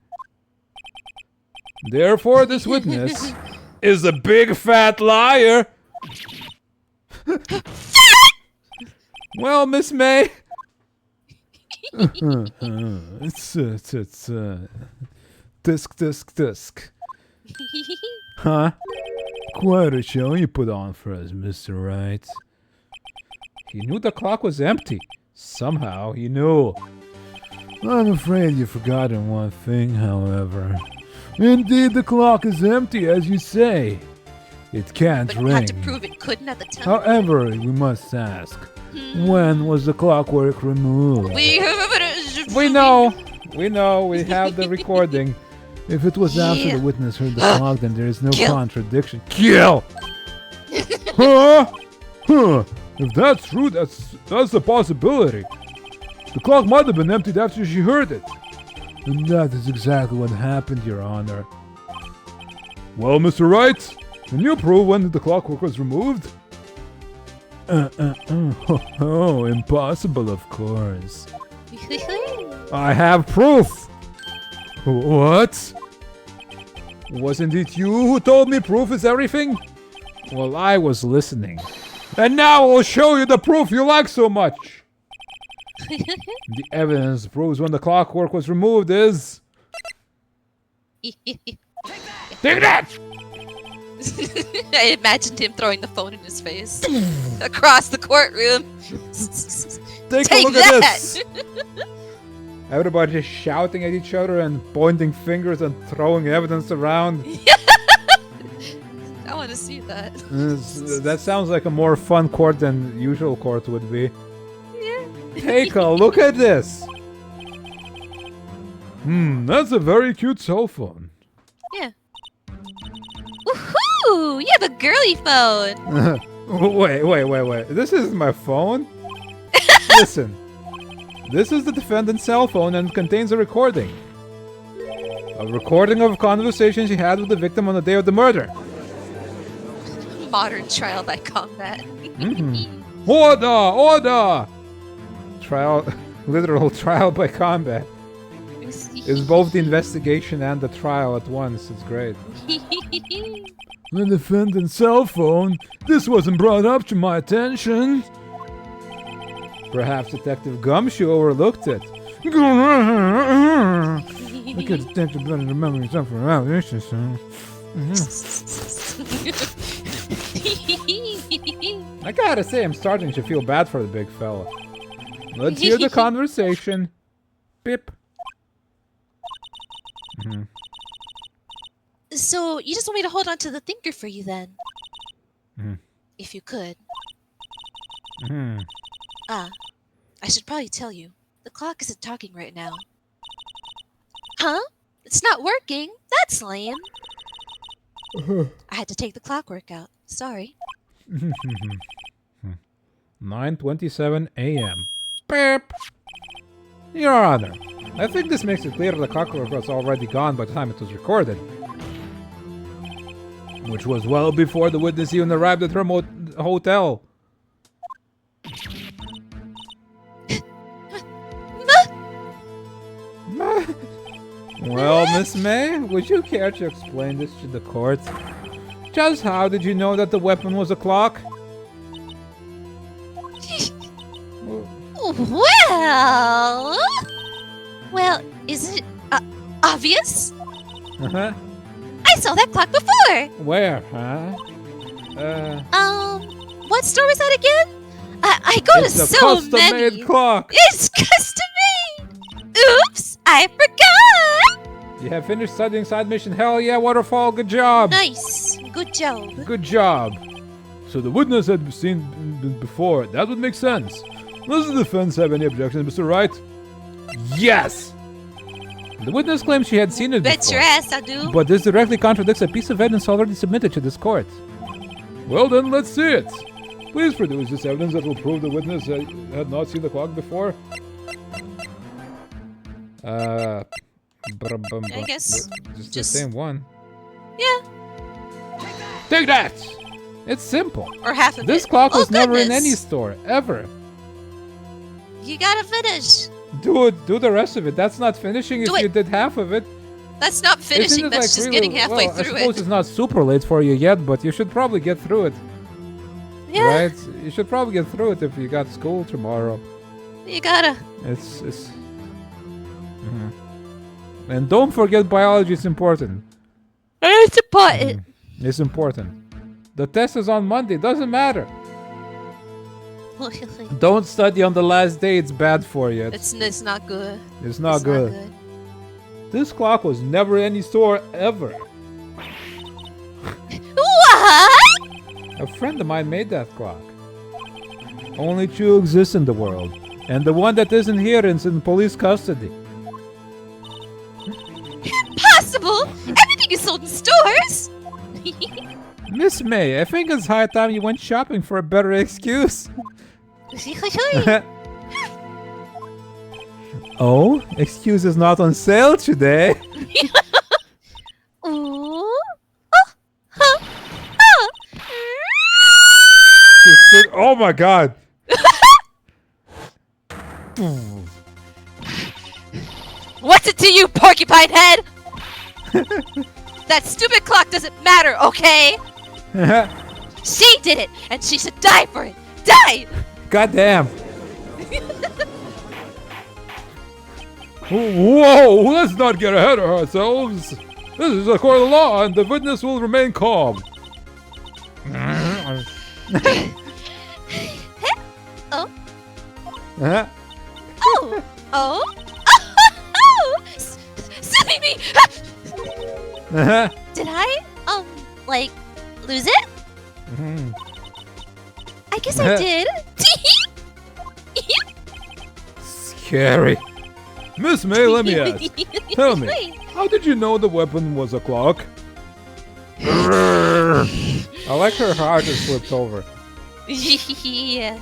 Therefore, this witness is a big fat liar. Well, Miss May. It's disc. Huh? Quite a show you put on for us, Mr. Wright. He knew the clock was empty. Somehow he knew. I'm afraid you've forgotten one thing, however. Indeed, the clock is empty, as you say. It can't ring. But you had to prove it couldn't at the time. However, we must ask, when was the clockwork removed? We have evidence. We know. We have the recording. If it was after the witness heard the clock, then there is no contradiction. Kill! Huh? If that's true, that's a possibility. The clock might have been emptied after she heard it. And that is exactly what happened, Your Honor. Well, Mr. Wright, can you prove when the clockwork was removed? Oh, impossible, of course. I have proof! What? Wasn't it you who told me proof is everything? Well, I was listening. And now I'll show you the proof you like so much! The evidence proves when the clockwork was removed is... Take that! I imagined him throwing the phone in his face across the courtroom. Take a look at this! Everybody just shouting at each other and pointing fingers and throwing evidence around. I want to see that. That sounds like a more fun court than usual court would be. Yeah. Take a look at this! That's a very cute cell phone. Yeah. Woohoo! You have a girly phone! Wait. This is my phone? Listen. This is the defendant's cell phone and contains a recording. A recording of a conversation she had with the victim on the day of the murder. Modern trial by combat. Order! Literal trial by combat. It's both the investigation and the trial at once. It's great. The defendant's cell phone? This wasn't brought up to my attention. Perhaps Detective Gumshoe overlooked it. I could detective better remember something around this. I gotta say, I'm starting to feel bad for the big fella. Let's hear the conversation. Pip. So, you just want me to hold on to the thinker for you then? If you could. I should probably tell you. The clock isn't talking right now. Huh? It's not working? That's lame. I had to take the clockwork out. Sorry. 9:27 a.m. Beep. Your Honor, I think this makes it clear the clockwork was already gone by the time it was recorded. Which was well before the witness even arrived at her hotel. Well, Miss May, would you care to explain this to the court? Just how did you know that the weapon was a clock? Well, is it obvious? Uh-huh. I saw that clock before. Where, huh? What store was that again? I go to so many. It's a custom-made clock. It's custom-made. Oops, I forgot. You have finished studying side mission. Hell yeah, Waterfall. Good job. Nice. Good job. Good job. So the witness had seen before. That would make sense. Does the defense have any objections, Mr. Wright? Yes. The witness claims she had seen it Bet before. your ass I do. But this directly contradicts a piece of evidence already submitted to this court. Well then, let's see it. Please produce this evidence that will prove the witness had not seen the clock before. I guess just the just- same one. Yeah. Take that! It's simple. Or half of This it. clock Oh, was never in goodness. any store, ever. You gotta finish. Do the rest of it. That's not finishing Do if it. you did half of it. That's not Isn't finishing. it, That's like, just really- getting halfway well, through I suppose it. it's not super late for you yet, but you should probably get through it. Yeah. Right? You should probably get through it if you got school tomorrow. You gotta. It's Mhm. And don't forget biology is important. It's important. It's important. The test is on Monday, doesn't matter. Don't study on the last day, it's bad for you. It's not good. It's not It's good. This clock was never in any store ever. What? A friend of mine made that clock. Only two exist in the world, and the one that isn't here is in police custody. Impossible! Everything is sold in stores. Miss May, I think it's high time you went shopping for a better excuse. Oh, excuse is not on sale today. Ooh. Oh my god. What's it to you, porcupine head? That stupid clock doesn't matter, okay? She did it, and she should die for it. Die! God damn. Whoa, let's not get ahead of ourselves. This is a court of law and the witness will remain calm. Oh. Uh-huh. Oh! Oh! Oh! Silly me! Uh-huh. Did I, like, lose it? Mhm. I guess I did. Scary. Miss May, let me ask. Tell me, how did you know the weapon was a clock? I like her heart is flipped over. Yeah.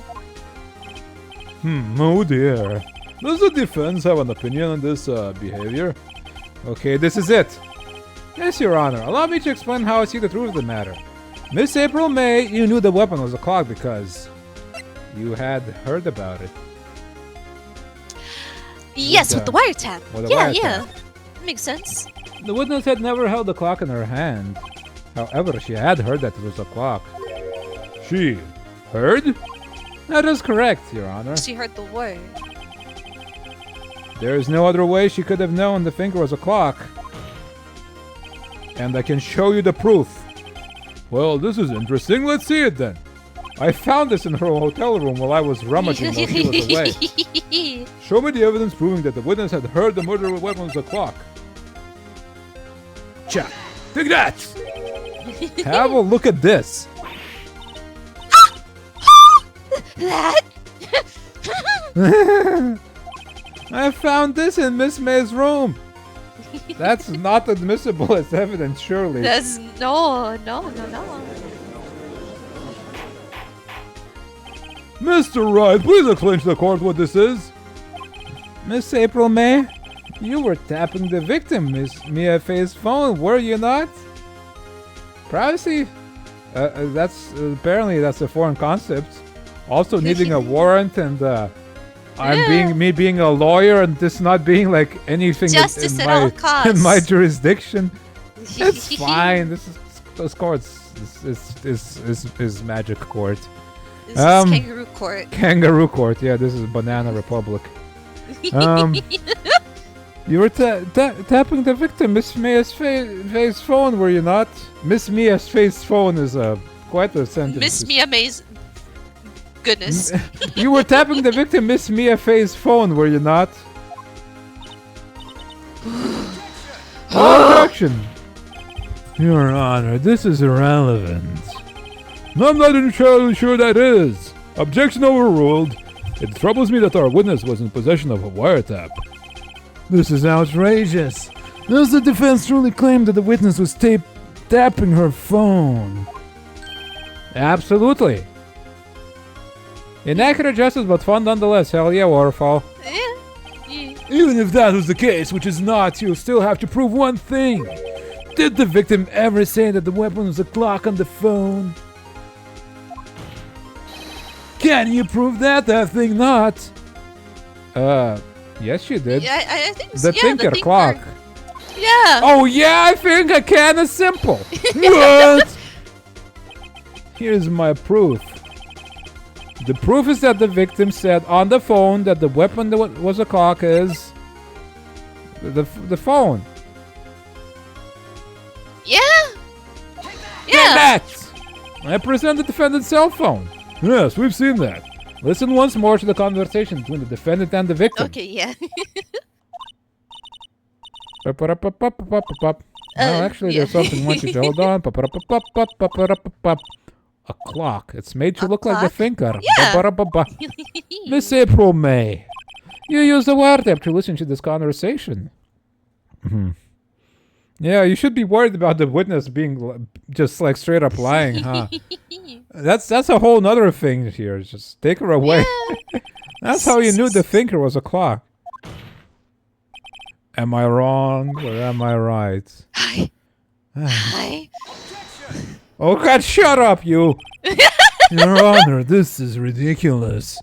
Oh dear. Does the defense have an opinion on this behavior? Okay, this is it. Yes, Your Honor. Allow me to explain how I see the truth of the matter. Miss April May, you knew the weapon was a clock because you had heard about it. Yes, with the wiretap. with the Yeah, wiretap. yeah. Makes sense. The witness had never held the clock in her hand. However, she had heard that it was a clock. She heard? That is correct, Your Honor. She heard the word. There is no other way she could have known the finger was a clock. And I can show you the proof. Well, this is interesting. Let's see it then. I found this in her hotel room while I was rummaging while she was away. Show me the evidence proving that the witness had heard the murder weapon was a clock. Cha! Take that! Have a look at this. That? I found this in Miss May's room. That's not admissible as evidence, surely. That's no. Mr. Wright, please explain to the court what this is. Miss April May, you were tapping the victim, Miss Mia Faye's phone, were you not? Privacy? That's apparently that's a foreign concept. Also needing a warrant and me being a lawyer and this not being like anything Justice at all costs. in my jurisdiction. It's fine. This court's is magic court. This is kangaroo court. Kangaroo court. Yeah, this is Banana Republic. You were tapping the victim, Miss Mia's Faye's phone, were you not? Miss Mia's Faye's phone is quite a sentence. Miss Mia May's goodness. You were tapping the victim, Miss Mia Faye's phone, were you not? Objection! Your Honor, this is irrelevant. I'm not entirely sure that is. Objection overruled. It troubles me that our witness was in possession of a wiretap. This is outrageous. Does the defense truly claim that the witness was tapping her phone? Absolutely. Inaccurate justice, but fun nonetheless. Hell yeah, Waterfall. Even if that was the case, which is not, you'll still have to prove one thing. Did the victim ever say that the weapon was a clock on the phone? Can you prove that? I think not. Yes, you did. Yeah, I think The Tinker clock. Yeah. Oh yeah, I think I can. It's simple. What? Here's my proof. The proof is that the victim said on the phone that the weapon that was a clock is the phone. Yeah. Yeah. That. I present the defendant's cell phone. Yes, we've seen that. Listen once more to the conversation between the defendant and the victim. Okay, yeah. No, actually, there's something I want you to hold on. A clock. It's made to look like the finger. Yeah. Miss April May, you use the wiretap to listen to this conversation. Yeah, you should be worried about the witness being just like straight up lying, huh? That's a whole nother thing here. Just take her away. Yeah. That's how you knew the thinker was a clock. Am I wrong or am I right? Hi. Oh God, shut up, you! Your Honor, this is ridiculous.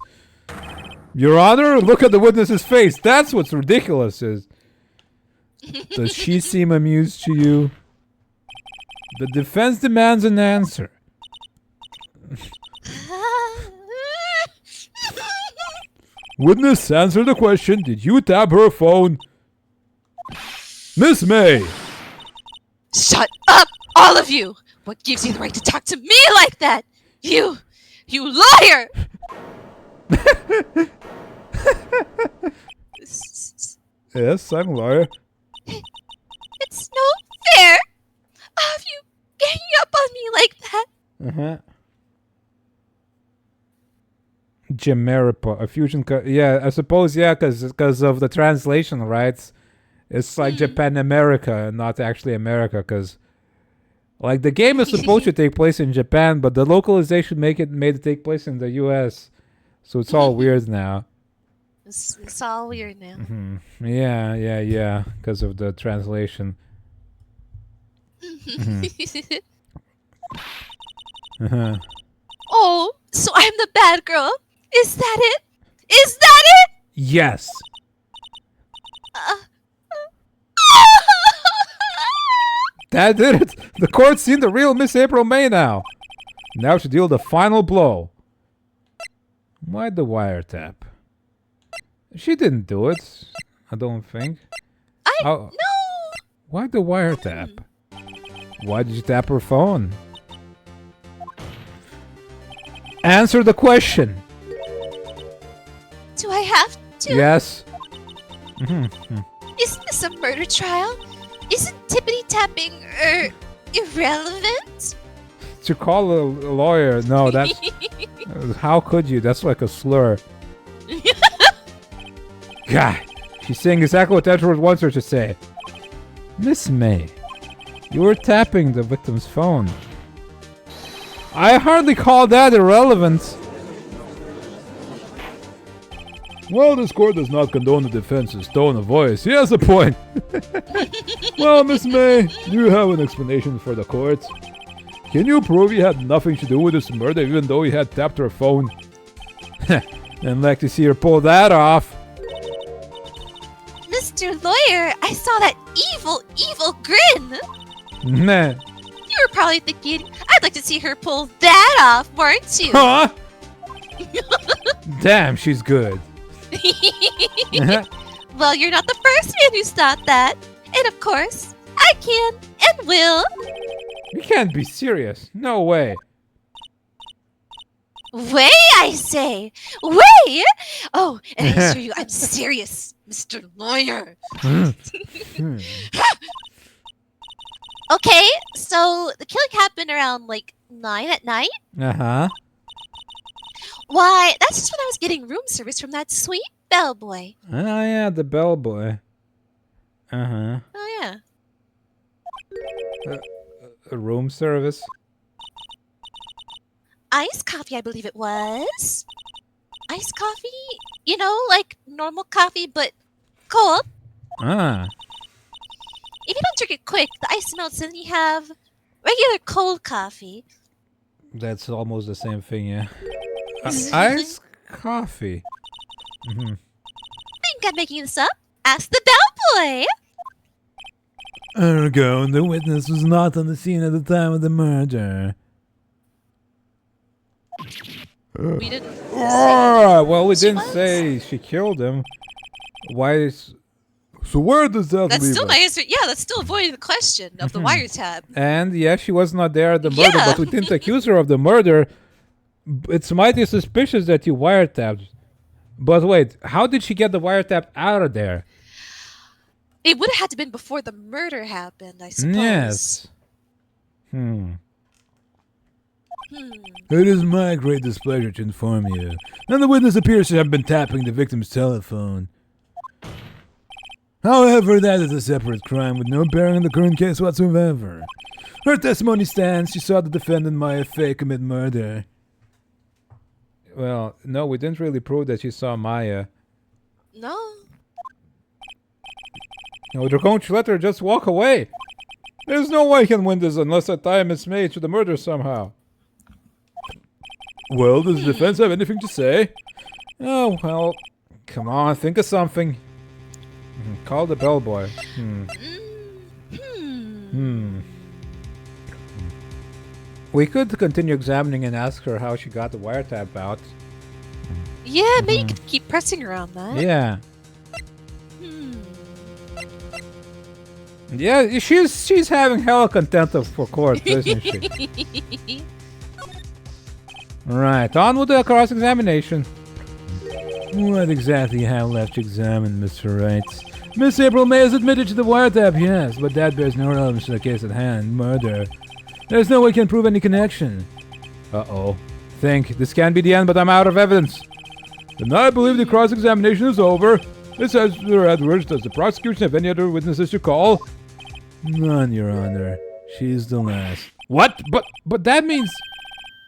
Your Honor, look at the witness's face. That's what's ridiculous is. Does she seem amused to you? The defense demands an answer. Witness, answer the question. Did you tap her phone? Miss May! Shut up, all of you! What gives you the right to talk to me like that? You liar! Yes, I'm a lawyer. It's no fair of you ganging up on me like that. Gemeripa, a fusion. Yeah, I suppose. Yeah, because of the translation, right? It's like Japan America and not actually America, because like the game is supposed to take place in Japan, but the localization made it take place in the U.S. So it's all weird now. It's all weird now. Yeah, because of the translation. Oh, so I'm the bad girl? Is that it? Is that it? Yes. That did it. The court's seen the real Miss April May now. Now to deal the final blow. Why the wiretap? She didn't do it. I don't think. No. Why the wiretap? Why did you tap her phone? Answer the question. Do I have to? Yes. Is this a murder trial? Isn't tippity tapping irrelevant? To call a lawyer? No, that's. How could you? That's like a slur. God, she's saying exactly what Edward wants her to say. Miss May, you were tapping the victim's phone. I hardly call that irrelevant. Well, this court does not condone the defense's tone of voice. He has a point. Well, Miss May, do you have an explanation for the court? Can you prove he had nothing to do with this murder even though he had tapped her phone? I'd like to see her pull that off. Mr. Lawyer, I saw that evil grin. Nah. You were probably thinking, I'd like to see her pull that off, weren't you? Huh? Damn, she's good. Well, you're not the first man who's thought that. And of course, I can and will. You can't be serious. No way. Way, I say! Way! Oh, and I assure you, I'm serious, Mr. Lawyer. Okay, so the killing happened around like 9 at night. Uh-huh. Why, that's just when I was getting room service from that sweet bellboy. Oh, yeah, the bellboy. Uh-huh. Oh, yeah. A room service? Iced coffee, I believe it was. Iced coffee? You know, like normal coffee, but cold. Ah. If you don't drink it quick, the ice melts and you have regular cold coffee. That's almost the same thing, yeah. Iced coffee. Mm-hmm. Think I'm making this up? Ask the bellboy. Ergo, the witness was not on the scene at the time of the murder. We didn't Well, we didn't was? say she killed him. Why is... So where does that That's leave still us? my answer. Yeah, that's still avoiding the question of the wiretap. And, yeah, she was not there at the murder, Yeah. but we didn't accuse her of the murder. It's mighty suspicious that you wiretapped. But wait, how did she get the wiretap out of there? It would have had to been before the murder happened, I suppose. Yes. It is my great displeasure to inform you. And the witness appears to have been tapping the victim's telephone. However, that is a separate crime with no bearing on the current case whatsoever. Her testimony stands. She saw the defendant Maya Fey commit murder. Well, no, we didn't really prove that she saw Maya. No. No, they're going to let her just walk away. There's no way I can win this unless I tie Miss May to the murder somehow. Well, does the defense have anything to say? Oh, well, come on, think of something. Call the bellboy. We could continue examining and ask her how she got the wiretap out. Yeah, maybe you could keep pressing her on that. Yeah. Yeah, she's having hella contempt for court, isn't she? Right, on with the cross-examination. What exactly you have left to examine, Mr. Wright? Miss April May has admitted to the wiretap, yes, but that bears no relevance to the case at hand, murder. There's no way we can prove any connection. Uh-oh. Think, this can be the end, but I'm out of evidence. Then I believe the cross-examination is over. Miss Edwards, does the prosecution have any other witnesses to call? None, Your Honor. She's the last. What? But that means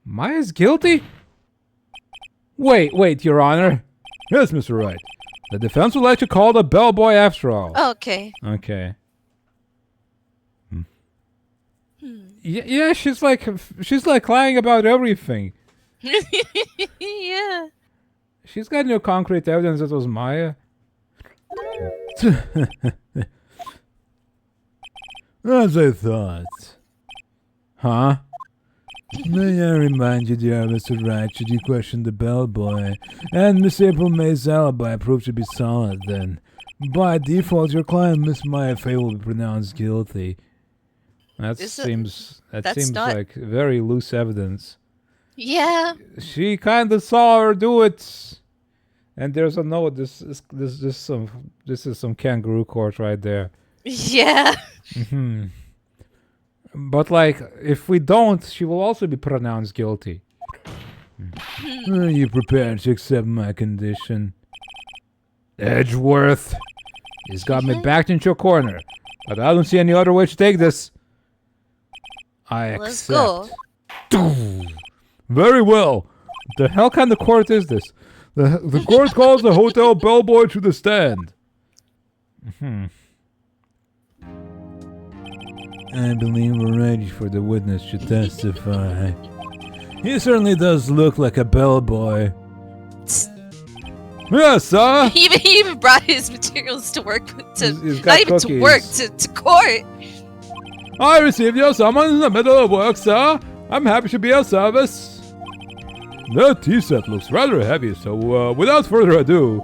Maya's guilty? Wait, Your Honor. Yes, Mr. Wright. The defense would like to call the bellboy after all. Okay. Okay. Yeah, she's like lying about everything. Yeah. She's got no concrete evidence that it was Maya. As I thought. Huh? May I remind you, dear Mr. Wright, should you question the bellboy, and Miss April May's alibi proved to be solid, then, by default, your client, Miss Maya Fey, will be pronounced guilty. That Is it- seems that's not- like very loose evidence. Yeah. She kind of saw her do it, and there's a note. This is some kangaroo court right there. Yeah. But like, if we don't, she will also be pronounced guilty. Are you prepared to accept my condition? Edgeworth, he's got me backed into a corner, but I don't see any other way to take this. I Let's accept. go. Very well. The hell kind of court is this? The court calls the hotel bellboy to the stand. I believe we're ready for the witness to testify. He certainly does look like a bellboy. Yes, sir. He even brought his materials to work He's got not even to work cookies. to court. I received your summons in the middle of work, sir. I'm happy to be of service. That tea set looks rather heavy, so without further ado,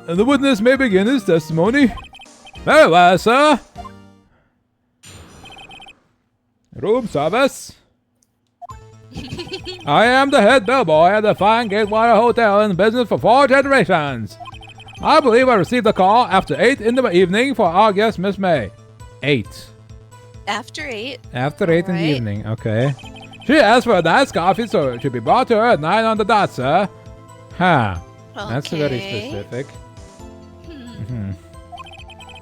the witness may begin his testimony. Very well, sir. Room service. I am the head bellboy at the fine Gatewater Hotel in business for 4 generations. I believe I received a call after 8 in the evening for our guest, Miss May. 8. After 8. After 8 in the evening, okay. She asked for a nice coffee, so it should be brought to her at 9 on the dot, sir. Huh. Okay. That's very specific.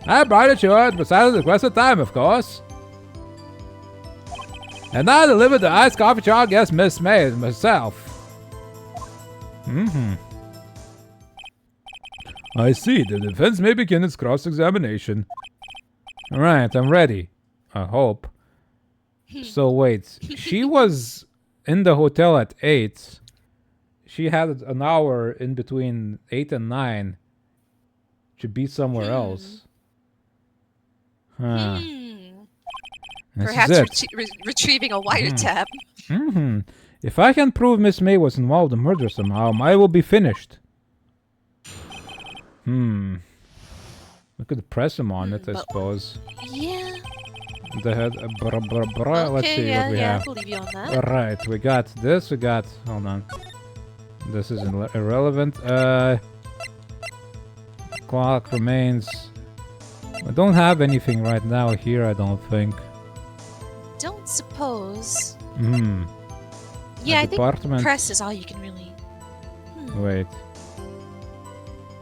I brought it to her besides the requested time, of course. And I delivered the iced coffee to our guest, Miss May, myself. I see. The defense may begin its cross-examination. Alright, I'm ready. I hope. So wait, she was in the hotel at 8. She had an hour in between 8 and 9 to be somewhere else. Huh. Perhaps retrieving a wiretap. If I can prove Miss May was involved in murder somehow, I will be finished. We could press him on it, I suppose. Yeah. The head. Let's see what we have. I believe you on that. Right, we got this. Hold on. This is irrelevant. Clock remains. I don't have anything right now here, I don't think. Don't suppose. A Yeah, I department. think press is all you can really. Wait.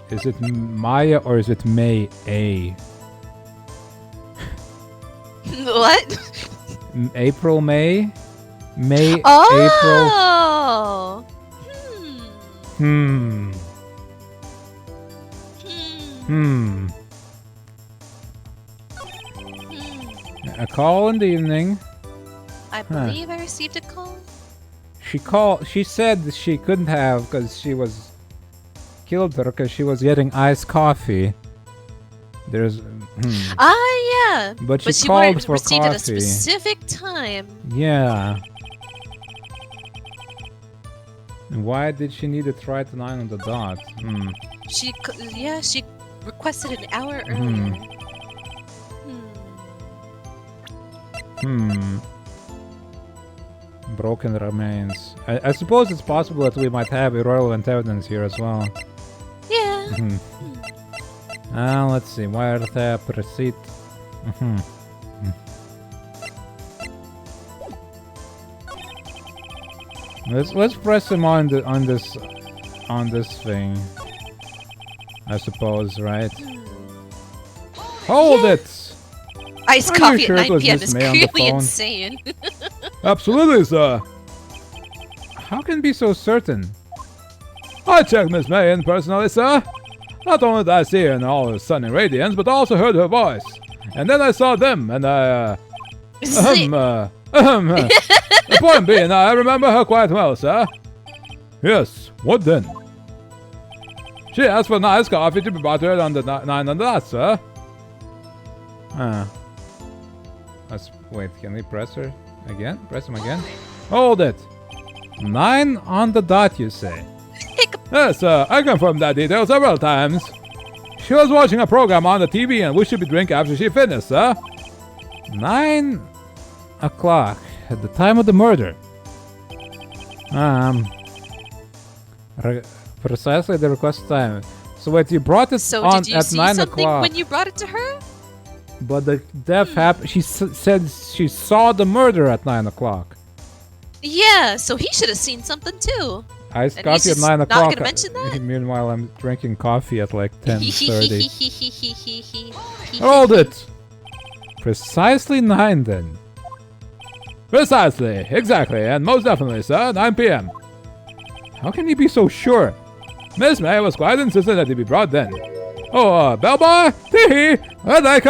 Is it Maya or is it May A? What? April, May? May, Oh! April. A call in the evening. I believe I received a call. She said she couldn't have because she was killed her because she was getting iced coffee. There's yeah. But she she called wanted to for receive at a coffee. specific time. Yeah. And why did she need it right at 9 on the dot? She requested an hour earlier. Broken remains. I suppose it's possible that we might have irrelevant evidence here as well. Yeah. Let's see. Wiretap receipt. Let's press him on this thing. I suppose, right? Hold it! Iced Are you coffee sure at it 9 was p.m. Miss is May on the really phone? insane. Absolutely, sir. How can be so certain? I checked Miss May in personally, sir. Not only did I see her in all her stunning radiance, but also heard her voice. And then I saw them, and I, The point being, I remember her quite well, sir. Yes, what then? She asked for nice coffee to be brought to her on the 9 on the dot, sir. Wait, can we press her again? Press him again? Hold it! 9 on the dot, you say? Yes, sir, I confirmed that detail several times. She was watching a program on the TV and wished to be drink after she finished, sir. 9 o'clock, at the time of the murder. Precisely the request time. So wait, you brought it So on did you at see 9 something o'clock. when you brought it to her? But the death happened. She said she saw the murder at 9 o'clock. Yeah, so he should have seen something too. Iced And coffee he's at 9 just o'clock. not gonna mention that? Meanwhile, I'm drinking coffee at like 10:30. Hold it! Precisely 9 then. Precisely, exactly, and most definitely, sir, 9 p.m. How can you be so sure? Miss May was quite insistent that it be brought then. Oh, bellboy? Tee-hee! I'd like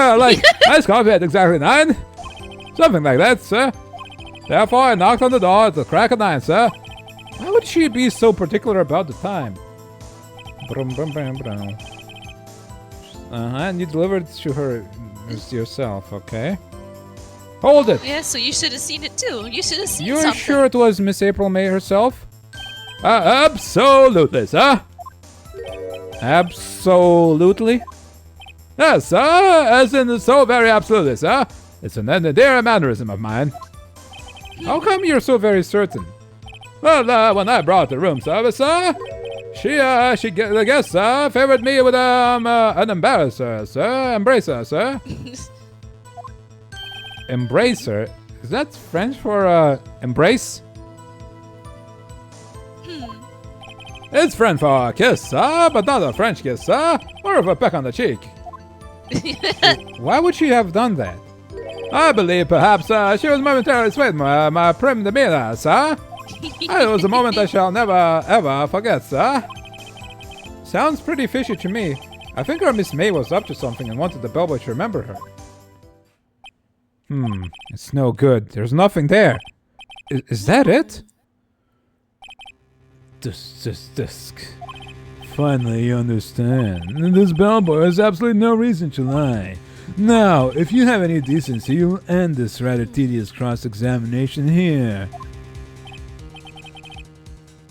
iced coffee at exactly 9? Something like that, sir. Therefore, I knocked on the door at the crack of 9, sir. Why would she be so particular about the time? Brum, brum, brum, brum. And you delivered to her yourself, okay? Hold it! Yeah, so you should have seen it too. You should have seen You're something. sure it was Miss April May herself? Absolutely, sir. Absolutely? Yes, sir, as in so very absolutely, sir. It's an endearing mannerism of mine. How come you're so very certain? Well, when I brought the room service, sir, the guest, sir, favored me with an embarrasser, sir, embracer, sir. Embracer? Is that French for embrace? It's French for a kiss, but not a French kiss, more of a peck on the cheek. Why would she have done that? I believe perhaps she was momentarily swayed my prim demeanor, sir. It was a moment I shall never, ever forget, sir. Sounds pretty fishy to me. I think our Miss May was up to something and wanted the bellboy to remember her. It's no good. There's nothing there. Is that it? Dusk. Finally, you understand. This bellboy has absolutely no reason to lie. Now, if you have any decency, you'll end this rather tedious cross-examination here.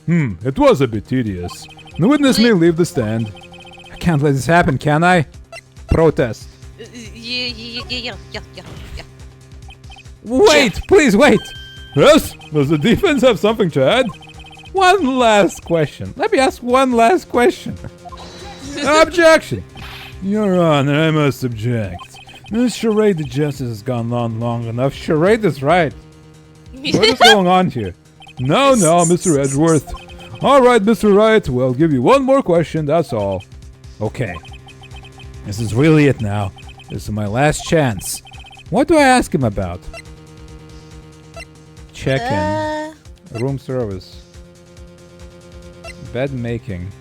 It was a bit tedious. The witness may leave the stand. I can't let this happen, can I? Protest. Yeah. Wait! Please wait! Yes? Does the defense have something to add? One last question. Let me ask one last question. Objection! Your Honor, I must object. This charade of justice has gone on long enough. Charade is right. What is going on here? No, Mr. Edgeworth. All right, Mr. Wright, we'll give you one more question, that's all. Okay. This is really it now. This is my last chance. What do I ask him about? Check-in. Room service. Bed making.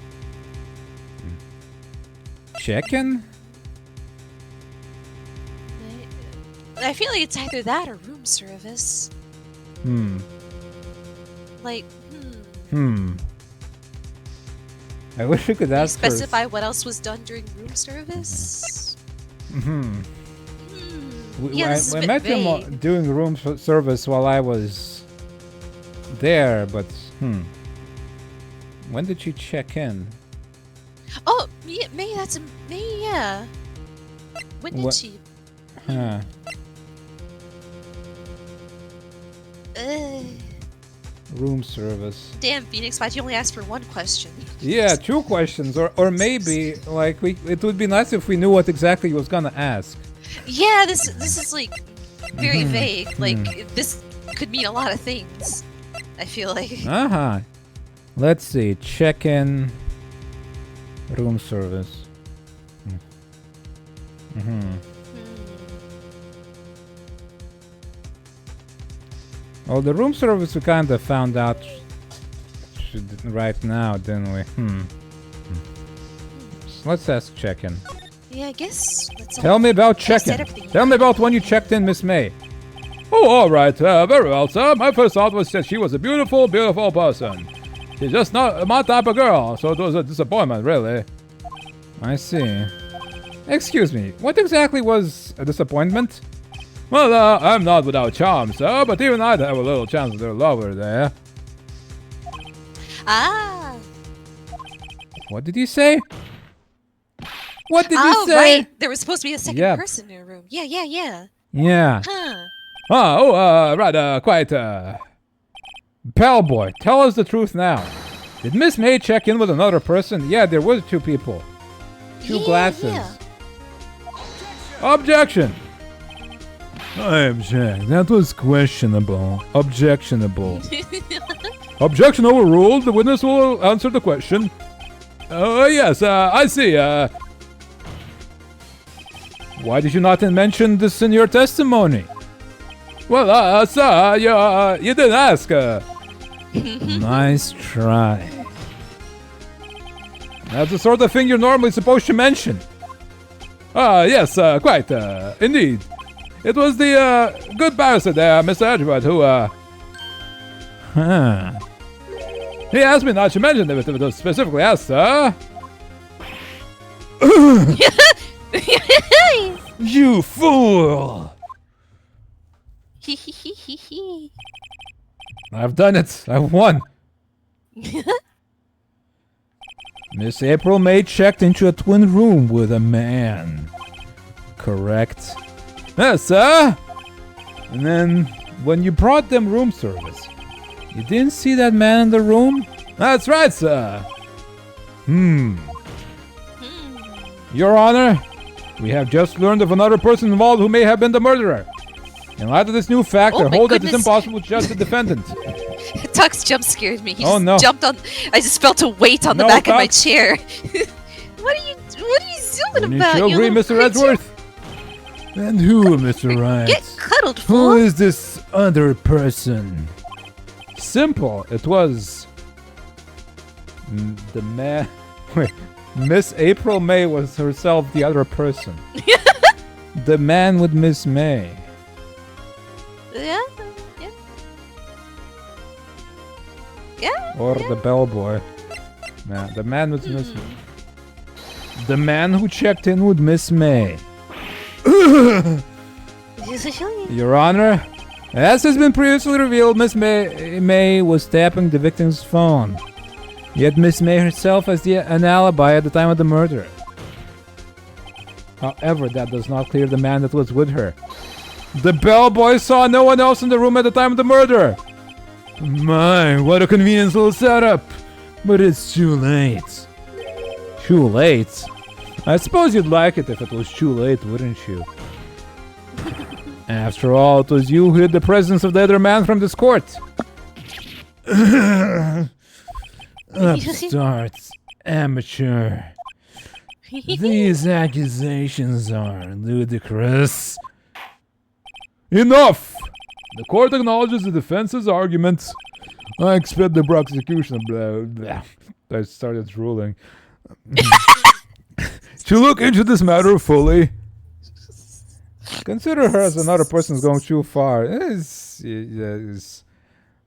Check-in? I feel like it's either that or room service. Like, I wish we could ask her. Specify what else was done during room service? I met him doing room service while I was there, but when did she check in? Oh, maybe that's yeah. When did she? Room service. Damn, Phoenix, why'd you only ask for one question? Yeah, 2 questions, or maybe like it would be nice if we knew what exactly he was gonna ask. Yeah, this is like very vague. Like this could mean a lot of things. I feel like. Let's see. Check-in. Room service. Well, the room service we kind of found out right now, didn't we? So let's ask check-in. Yeah, I guess. Tell me about check-in. Tell me about when you checked in, Miss May. Oh, all right. Very well, sir. My first thought was that she was a beautiful, beautiful person. She's just not my type of girl, so it was a disappointment, really. I see. Excuse me, what exactly was a disappointment? Well, I'm not without charm, sir, but even I'd have a little chance with her lover there. What did you say? What did you say? Oh, right. There was supposed to be a second person in the room. Yeah. Yeah. Huh. Quite. Bellboy, tell us the truth now. Did Miss May check in with another person? Yeah, there were 2 people. 2 glasses. Yeah. Objection! I object. That was questionable. Objectionable. Objection overruled. The witness will answer the question. Yes, I see. Why did you not mention this in your testimony? Well, sir, you didn't ask. Nice try. That's the sort of thing you're normally supposed to mention. Yes, quite, indeed. It was the good barrister there, Mr. Edgeworth, who, he asked me not to mention it, if it was specifically asked, sir. You fool! I've done it. I've won. Miss April May checked into a twin room with a man. Correct? Yes, sir. And then, when you brought them room service, you didn't see that man in the room? That's right, sir. Your Honor, we have just learned of another person involved who may have been the murderer. In light of this new fact, I hold that it's goodness. impossible to judge the defendant. Tux jump scared me. He Oh, just no. jumped on. I just felt a weight on the No, back of my Tux. chair. What are you zooming You about? shall you agree, little Mr. creature? Edgeworth. And who, Mr. Wright? Get cuddled, Who fool. is this other person? Simple. It was the man. Wait, Miss April May was herself the other person. The man with Miss May. Yeah. Yeah. Or the bellboy. Nah, the man with Miss May. The man who checked in with Miss May. Your Honor, as has been previously revealed, Miss May was tapping the victim's phone. Yet Miss May herself has an alibi at the time of the murder. However, that does not clear the man that was with her. The bellboy saw no one else in the room at the time of the murder. My, what a convenient little setup. But it's too late. Too late? I suppose you'd like it if it was too late, wouldn't you? After all, it was you who hid the presence of the other man from this court. Upstarts. Amateur. These accusations are ludicrous. Enough! The court acknowledges the defense's arguments. I expect the prosecution blah, blah. I started drooling. To look into this matter fully. Consider her as another person's going too far. It's you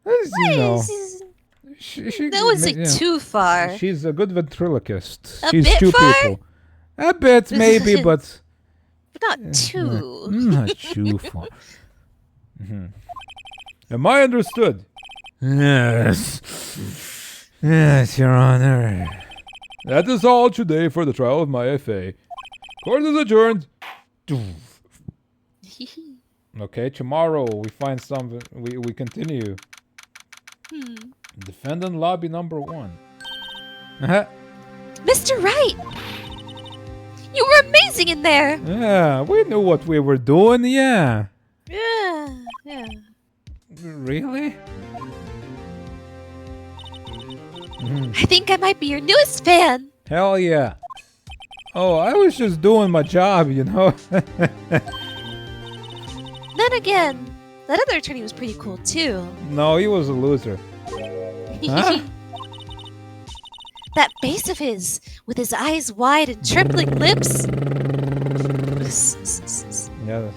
know. That wasn't too far. She's a good ventriloquist. A She's bit two far? people. A bit, maybe, but But not too. not too far. Am I understood? Yes. Yes, Your Honor. That is all today for the trial of my FA. Court is adjourned. Okay, tomorrow we find some. We continue. Defendant lobby number 1. Mr. Wright! You were amazing in there! Yeah, we knew what we were doing. Yeah. Yeah. Really? I think I might be your newest fan. Hell yeah. Oh, I was just doing my job, you know. Then again, that other attorney was pretty cool too. No, he was a loser. Huh? That face of his, with his eyes wide and trembling lips. Yeah.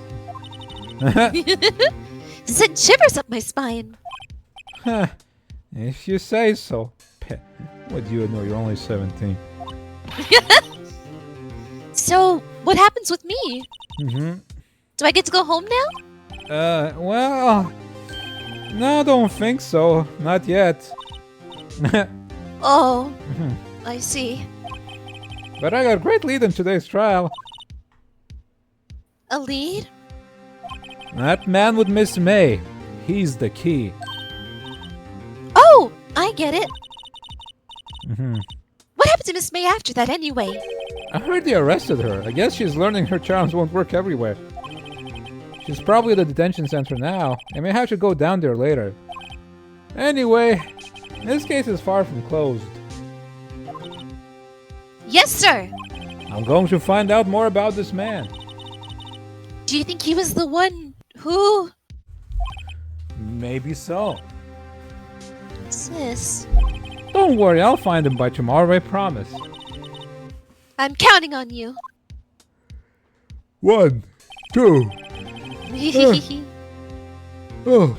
Sent shivers up my spine. If you say so. What do you know? You're only 17. So, what happens with me? Mm-hmm. Do I get to go home now? Well... No, don't think so. Not yet. Oh, I see. But I got a great lead in today's trial. A lead? That man with Miss May. He's the key. Oh, I get it. Mm-hmm. What happened to Miss May after that anyway? I heard they arrested her. I guess she's learning her charms won't work everywhere. She's probably at the detention center now. I may have to go down there later. Anyway, this case is far from closed. Yes, sir. I'm going to find out more about this man. Do you think he was the one who... Maybe so. Sis, Don't worry, I'll find him by tomorrow, I promise. I'm counting on you. 1, 2. Oh,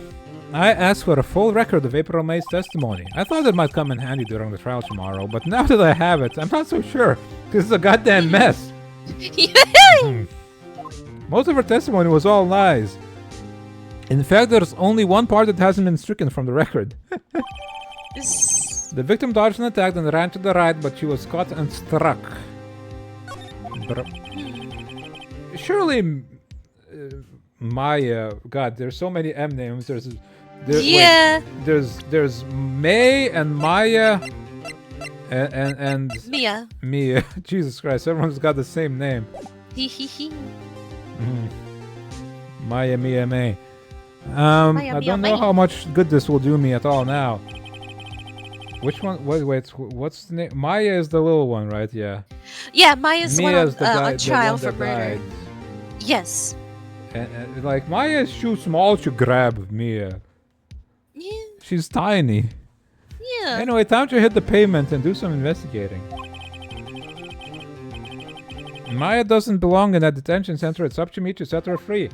I asked for a full record of April May's testimony. I thought it might come in handy during the trial tomorrow, but now that I have it, I'm not so sure. This is a goddamn mess. Most of her testimony was all lies. In fact, there's only one part that hasn't been stricken from the record. The victim dodged an attack and ran to the right, but she was caught and struck. Surely... Maya, God, there's so many M names. There's May and Maya and Mia. Mia. Jesus Christ, everyone's got the same name. Maya, Mia, May. I don't know how much good this will do me at all now. Which one? Wait, what's the name? Maya is the little one, right? Yeah. Yeah, Maya's the one on trial for Died. murder. Yes. And like, Maya is too small to grab Mia. Yeah. She's tiny. Yeah. Anyway, time to hit the pavement and do some investigating. Maya doesn't belong in that detention center. It's up to me to set her free.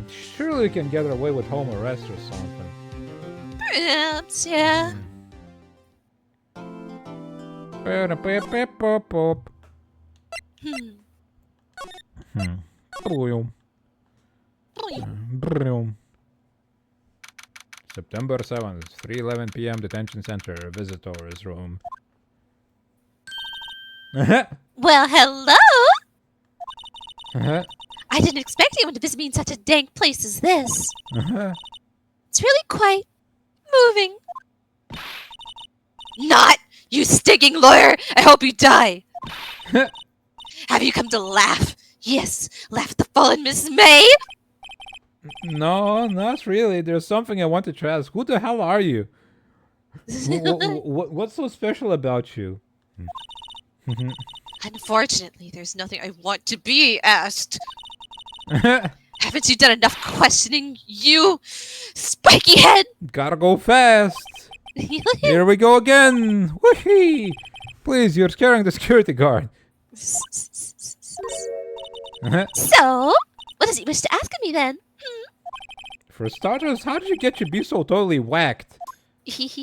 Surely we can get her away with home arrest or something. Perhaps, yeah. September 7th, 3:11 p.m. Detention Center, visitor's room. Well, hello! I didn't expect anyone to visit me in such a dank place as this. It's really quite moving. Not! You stinking lawyer! I hope you die! Have you come to laugh? Yes, laugh at the fallen Miss May! No, not really. There's something I wanted to ask. Who the hell are you? What's so special about you? Unfortunately, there's nothing I want to be asked. Haven't you done enough questioning, you spiky head? Gotta go fast. Here we go again. Whee! Please, you're scaring the security guard. So, what does he wish to ask of me then? For starters, how did you get your beef so totally whacked? That's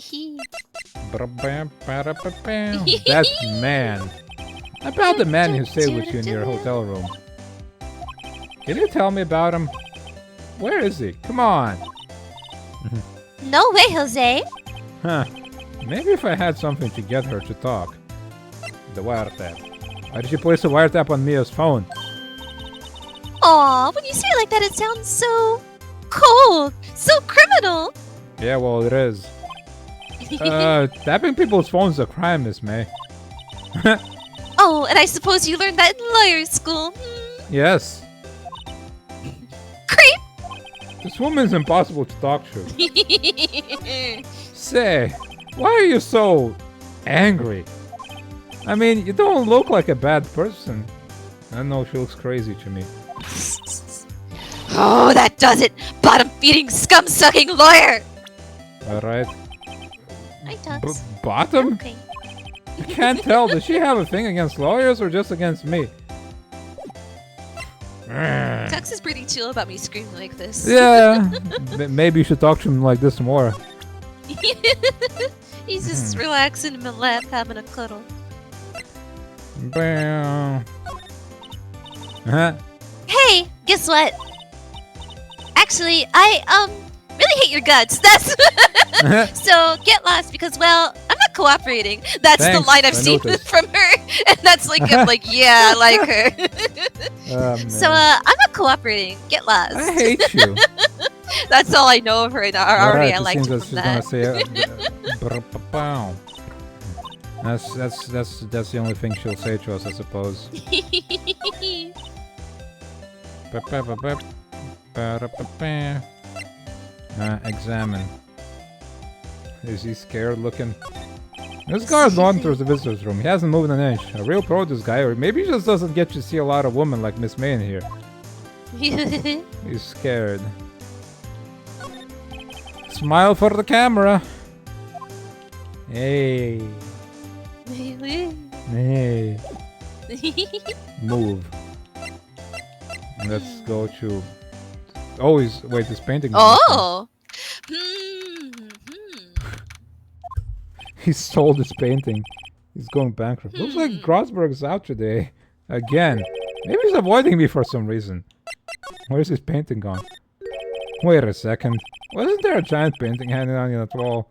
man. About the man who stayed with you in your hotel room. Can you tell me about him? Where is he? Come on. No way, Jose. Huh. Maybe if I had something to get her to talk. The wiretap. Why did you place a wiretap on Mia's phone? Aw, when you say it like that, it sounds so cold, so criminal. Yeah, well, it is. Tapping people's phones is a crime, Miss May. Oh, and I suppose you learned that in lawyer school. Yes. Creep! This woman's impossible to talk to. Say, why are you so angry? I mean, you don't look like a bad person. I know she looks crazy to me. Oh, that does it! Bottom-feeding, scum-sucking lawyer! Alright. Hi, Tux. Bottom? Okay. I can't tell. Does she have a thing against lawyers or just against me? Tux is pretty chill about me screaming like this. Yeah. Maybe you should talk to him like this more. He's just relaxing in my lap, having a cuddle. Hey, guess what? Actually, I really hate your guts. That's so get lost because, well, I'm not cooperating. That's Thanks, the line I've seen from her, and that's like I'm like, yeah, I like her. So I'm not cooperating. Get lost. I hate you. That's all I know of her, and already I liked her that from that. That's the only thing she'll say to us, I suppose. Examine. Is he scared looking? This guard monitors the visitor's room. He hasn't moved an inch. A real pro, this guy, or maybe he just doesn't get to see a lot of women like Miss May in here. He's scared. Smile for the camera. Hey. Hey. Move. Let's go to. Oh, wait, this painting. Oh. He sold his painting. He's going bankrupt. Looks like Grosberg's out today. Again. Maybe he's avoiding me for some reason. Where's his painting gone? Wait a second. Wasn't there a giant painting hanging on the wall?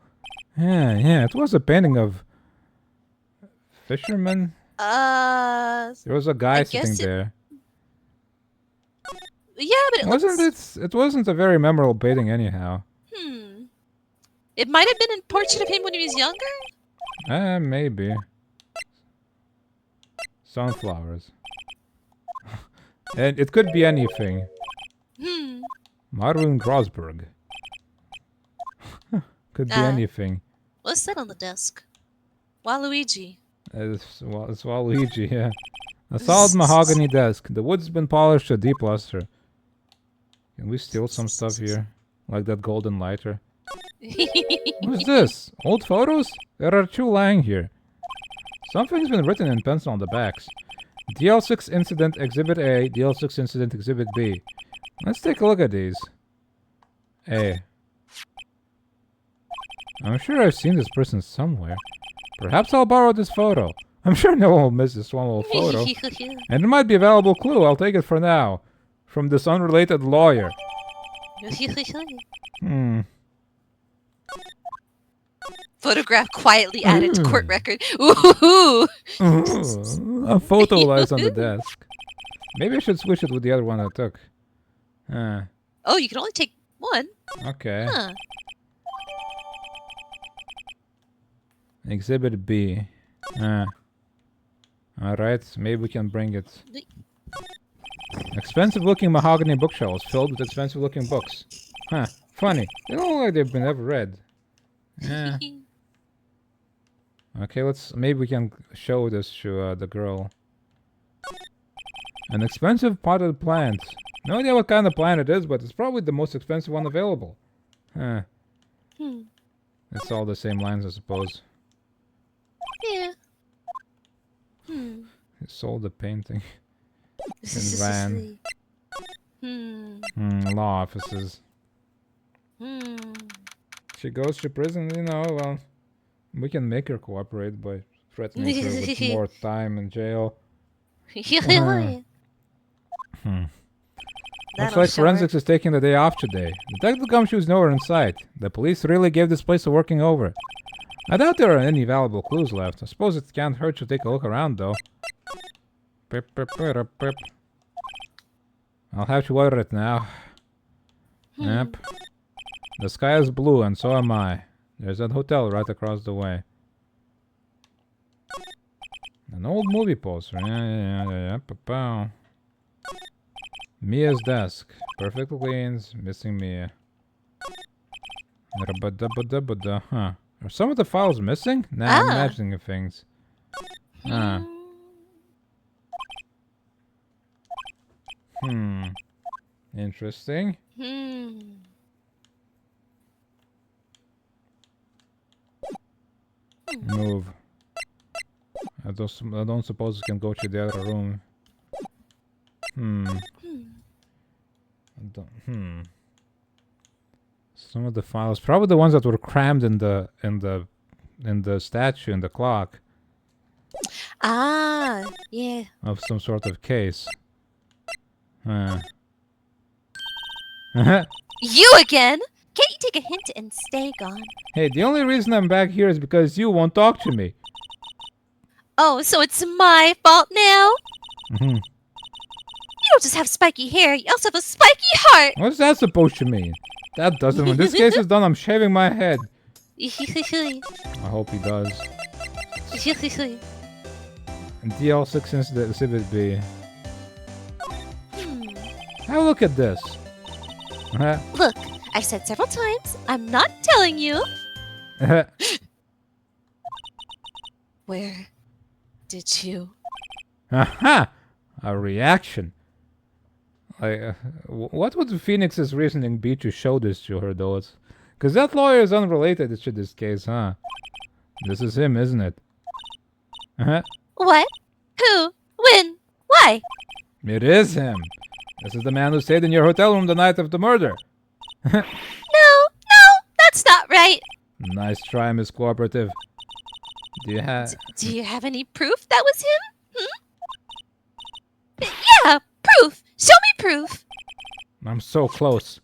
Yeah, it was a painting of fisherman. There was a guy sitting there. Yeah, but it wasn't a very memorable painting anyhow. It might have been a portrait of him when he was younger? Maybe. Sunflowers. And it could be anything. Marvin Grosberg. Could be anything. What's that on the desk? Waluigi. It's Waluigi, yeah. A solid mahogany desk. The wood's been polished to deep luster. Can we steal some stuff here? Like that golden lighter. What's this? Old photos? There are 2 lying here. Something's been written in pencil on the backs. DL6 Incident Exhibit A, DL6 Incident Exhibit B. Let's take a look at these. A. I'm sure I've seen this person somewhere. Perhaps I'll borrow this photo. I'm sure no one will miss this one little photo. And it might be a valuable clue. I'll take it for now. From this unrelated lawyer. Photograph quietly added to court record. Ooh. A photo lies on the desk. Maybe I should switch it with the other one I took. Oh, you can only take one? Okay. Huh. Exhibit B. Alright, maybe we can bring it. Expensive looking mahogany bookshelves filled with expensive looking books. Huh, funny. They don't look like they've been ever read. Yeah. Okay, maybe we can show this to the girl. An expensive potted plant. No idea what kind of plant it is, but it's probably the most expensive one available. Huh. It's all the same lines, I suppose. Yeah. He sold the painting. And ran. Law offices. She goes to prison, you know, well, we can make her cooperate by threatening her with more time in jail. Looks like forensics is taking the day off today. Detective Gumshoe's nowhere in sight. The police really gave this place a working over. I doubt there are any valuable clues left. I suppose it can't hurt to take a look around, though. Pip, pip, pip, pip. I'll have to order it now. Yep. The sky is blue, and so am I. There's that hotel right across the way. An old movie poster. Yeah. Mia's desk. Perfect cleans. Missing Mia. Huh. Are some of the files missing? Nah, I'm imagining things. Interesting. Move. I don't suppose we can go to the other room. Some of the files, probably the ones that were crammed in the statue, in the clock. Yeah. Of some sort of case. You again? Can't you take a hint and stay gone? Hey, the only reason I'm back here is because you won't talk to me. Oh, so it's my fault now? You don't just have spiky hair, you also have a spiky heart! What's that supposed to mean? That doesn't. When this case is done, I'm shaving my head. I hope he does. And DL6 Incident Exhibit B. Now look at this. Look, I've said several times, I'm not telling you. Where did you? Aha! A reaction. Like, what would Phoenix's reasoning be to show this to her, though? Because that lawyer is unrelated to this case, huh? This is him, isn't it? What? Who? When? Why? It is him. This is the man who stayed in your hotel room the night of the murder. No, that's not right. Nice try, Miss Cooperative. Do you have any proof that was him? Yeah, proof. Show me proof. I'm so close.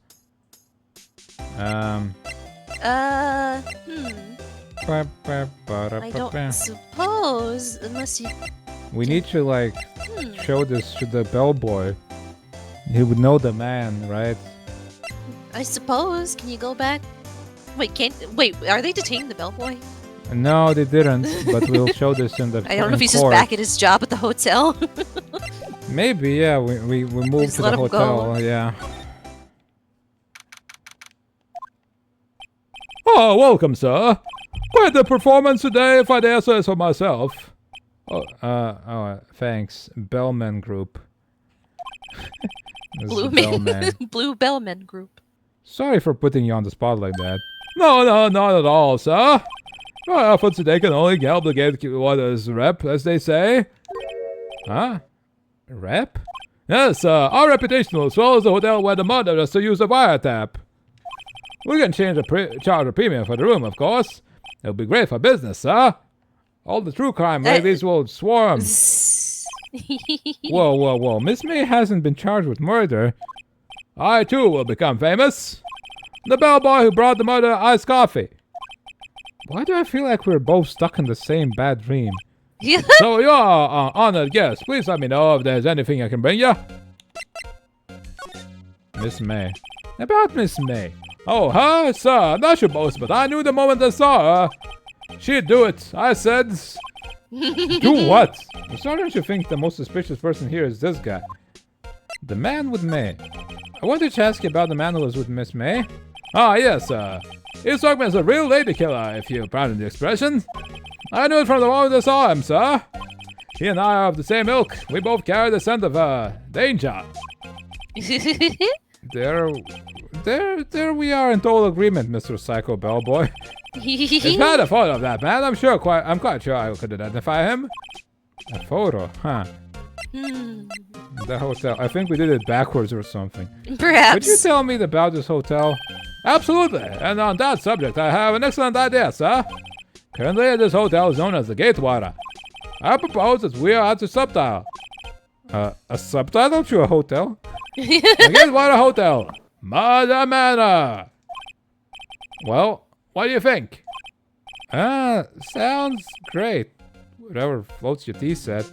I don't suppose, unless you... We need to, like, show this to the bellboy. He would know the man, right? I suppose. Can you go back? Wait, are they detaining the bellboy? No, they didn't, but we'll show this in the I don't know if he's just back at his job at the hotel. Maybe, yeah. We moved to the hotel, yeah. Oh, welcome, sir. Quite the performance today, if I dare say so myself. Thanks. Bellman Group. Blue Bellman Group. Sorry for putting you on the spot like that. No, not at all, sir. Our efforts today can only help to get what is rep, as they say. Huh? Rep? Yes, our reputation as well as the hotel where the murder is to use a wiretap. We can change the charge a premium for the room, of course. It'll be great for business, sir. All the true crime ladies will swarm. Whoa. Miss May hasn't been charged with murder. I, too, will become famous. The bellboy who brought the murder iced coffee. Why do I feel like we're both stuck in the same bad dream? So you're honored guest. Please let me know if there's anything I can bring you. Miss May. About Miss May. Oh, her? Sir, not your boast, but I knew the moment I saw her. She'd do it. I said... Do what? I'm starting to think the most suspicious person here is this guy. The man with May. I wanted to ask you about the man who was with Miss May. Ah, yes, sir. He struck me as a real lady killer, if you pardon the expression. I knew it from the moment I saw him, sir. He and I are of the same ilk. We both carry the scent of, danger. There we are in total agreement, Mr. Psycho Bellboy. It's not a photo of that man. I'm quite sure I could identify him. A photo, huh? The hotel. I think we did it backwards or something. Perhaps. Could you tell me about this hotel? Absolutely. And on that subject, I have an excellent idea, sir. Currently, this hotel is known as the Gatewater. I propose that we are to subtitle. A subtitle to a hotel? The Gatewater Hotel. Murder Manor. Well, what do you think? Sounds great. Whatever floats your tea set.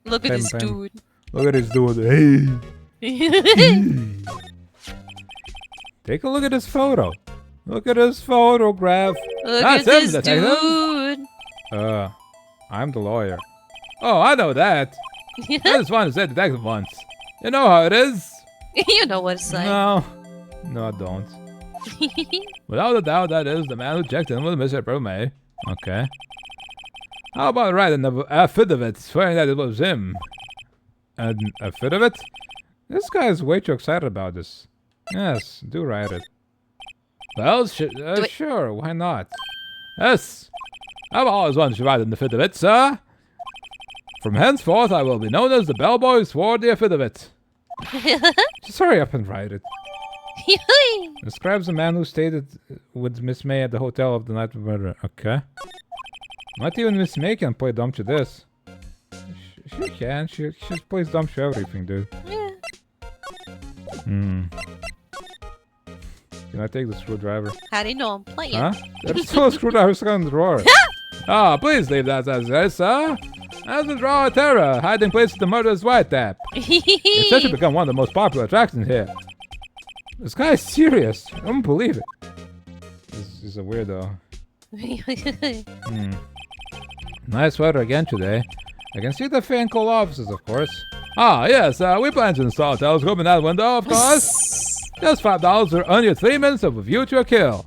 Look at this dude. Look at this dude. Hey. Take a look at his photo. Look at his photograph. Look at this dude. I'm the lawyer. Oh, I know that. I just wanted to say detective once. You know how it is. You know what it's like. No, I don't. Without a doubt, that is the man who checked in with Mr. Bromé. Okay. How about writing an affidavit swearing that it was him? An affidavit? This guy is way too excited about this. Yes, do write it. Well, sure, why not? Yes. I've always wanted to write an affidavit, sir. From henceforth, I will be known as the bellboy who swore the affidavit. Just hurry up and write it. Describes a man who stayed with Miss May at the hotel of the night of murder. Okay. Not even Miss May can play dumb to this. She can. She plays dumb to everything, dude. Yeah. Can I take the screwdriver? How do you know I'm playing? Huh? There's still a screwdriver stuck in the drawer. Please leave that as is, sir. As the drawer of terror, hiding places the murderer's wiretap. It's such to become one of the most popular attractions here. This guy is serious. I don't believe it. He's a weirdo. Nice weather again today. I can see the fan cold offices, of course. Yes, we plan to install a telescope in that window, of course. Just $5 will earn you 3 minutes of a view to a kill.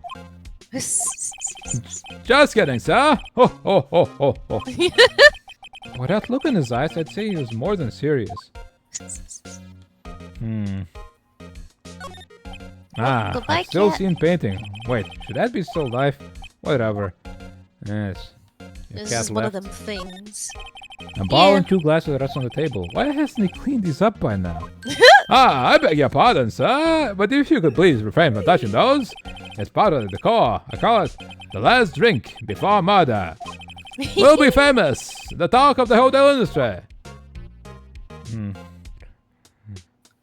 Just kidding, sir. Ho, ho, ho, ho, ho. With that look in his eyes, I'd say he was more than serious. I've still seen painting. Wait, should that be still life? Whatever. Yes. This is one of them things. A bottle and 2 glasses of rest on the table. Why hasn't he cleaned these up by now? I beg your pardon, sir, but if you could please refrain from touching those. It's part of the decor. I call it the last drink before murder. We'll be famous. The talk of the hotel industry.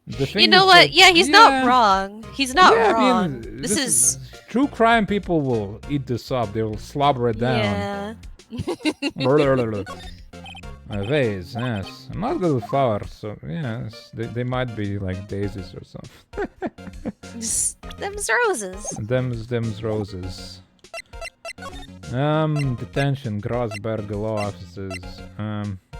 You know what? Yeah, he's not wrong. He's not wrong. I mean, this is true crime. People will eat this up. They will slobber it down. Yeah. A vase, yes. I'm not good with flowers, so yes, they might be like daisies or something. Them's roses. Them's roses. Detention, Grossberg law offices.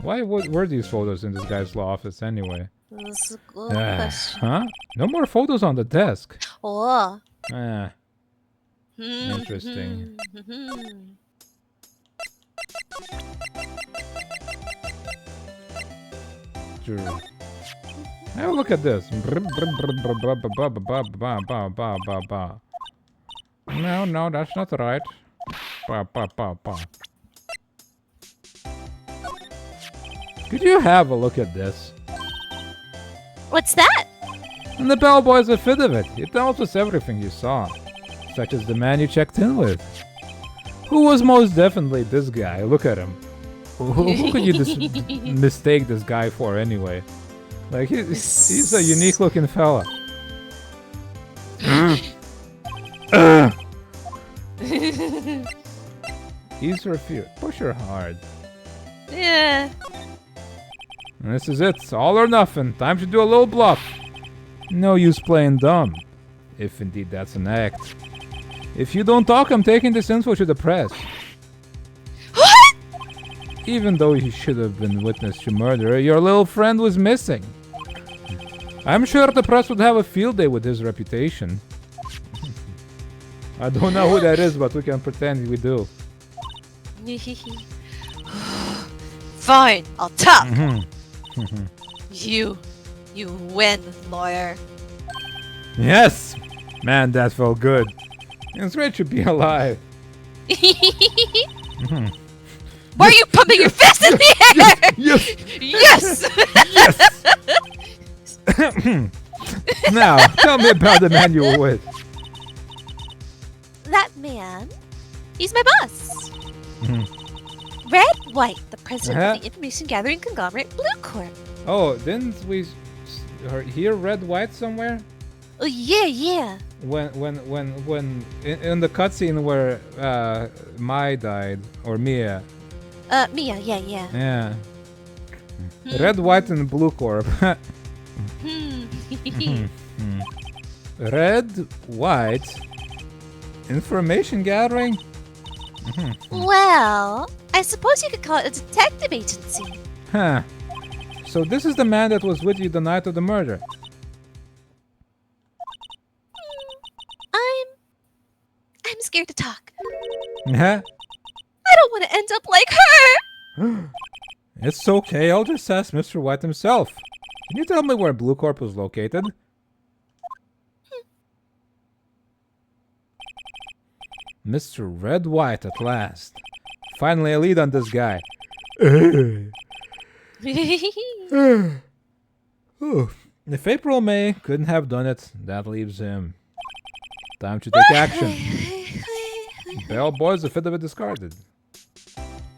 Why were these photos in this guy's law office anyway? That's a good question. Huh? No more photos on the desk. Oh. Interesting. True. Now look at this. No, that's not right. Could you have a look at this? What's that? And the bellboy's a fit of it. It tells us everything you saw, such as the man you checked in with. Who was most definitely this guy? Look at him. Who could you mistake this guy for anyway? Like, he's a unique looking fella. Ease her fear. Push her hard. Yeah. And this is it. All or nothing. Time to do a little bluff. No use playing dumb. If indeed that's an act. If you don't talk, I'm taking this info to the press. What? Even though he should have been witness to murder, your little friend was missing. I'm sure the press would have a field day with his reputation. I don't know who that is, but we can pretend we do. Fine, I'll talk. You win, lawyer. Yes! Man, that felt good. It's great to be alive. Why are you pumping your fist in the air? Yes! Yes! Now, tell me about the man you were with. That man? He's my boss. Red-White, the president of the information gathering conglomerate Blue Corp. Oh, didn't we hear Red-White somewhere? Oh, yeah. When in the cutscene where Mai died, or Mia. Mia, yeah. Yeah. Red, White, and Blue Corp. Red, White, information gathering? Well, I suppose you could call it a detective agency. Huh. So this is the man that was with you the night of the murder? I'm scared to talk. Huh? I don't want to end up like her! It's okay, I'll just ask Mr. White himself. Can you tell me where Blue Corp was located? Mr. Red White at last. Finally a lead on this guy. If April May couldn't have done it, that leaves him. Time to take action. Bellboy's a fit of it discarded.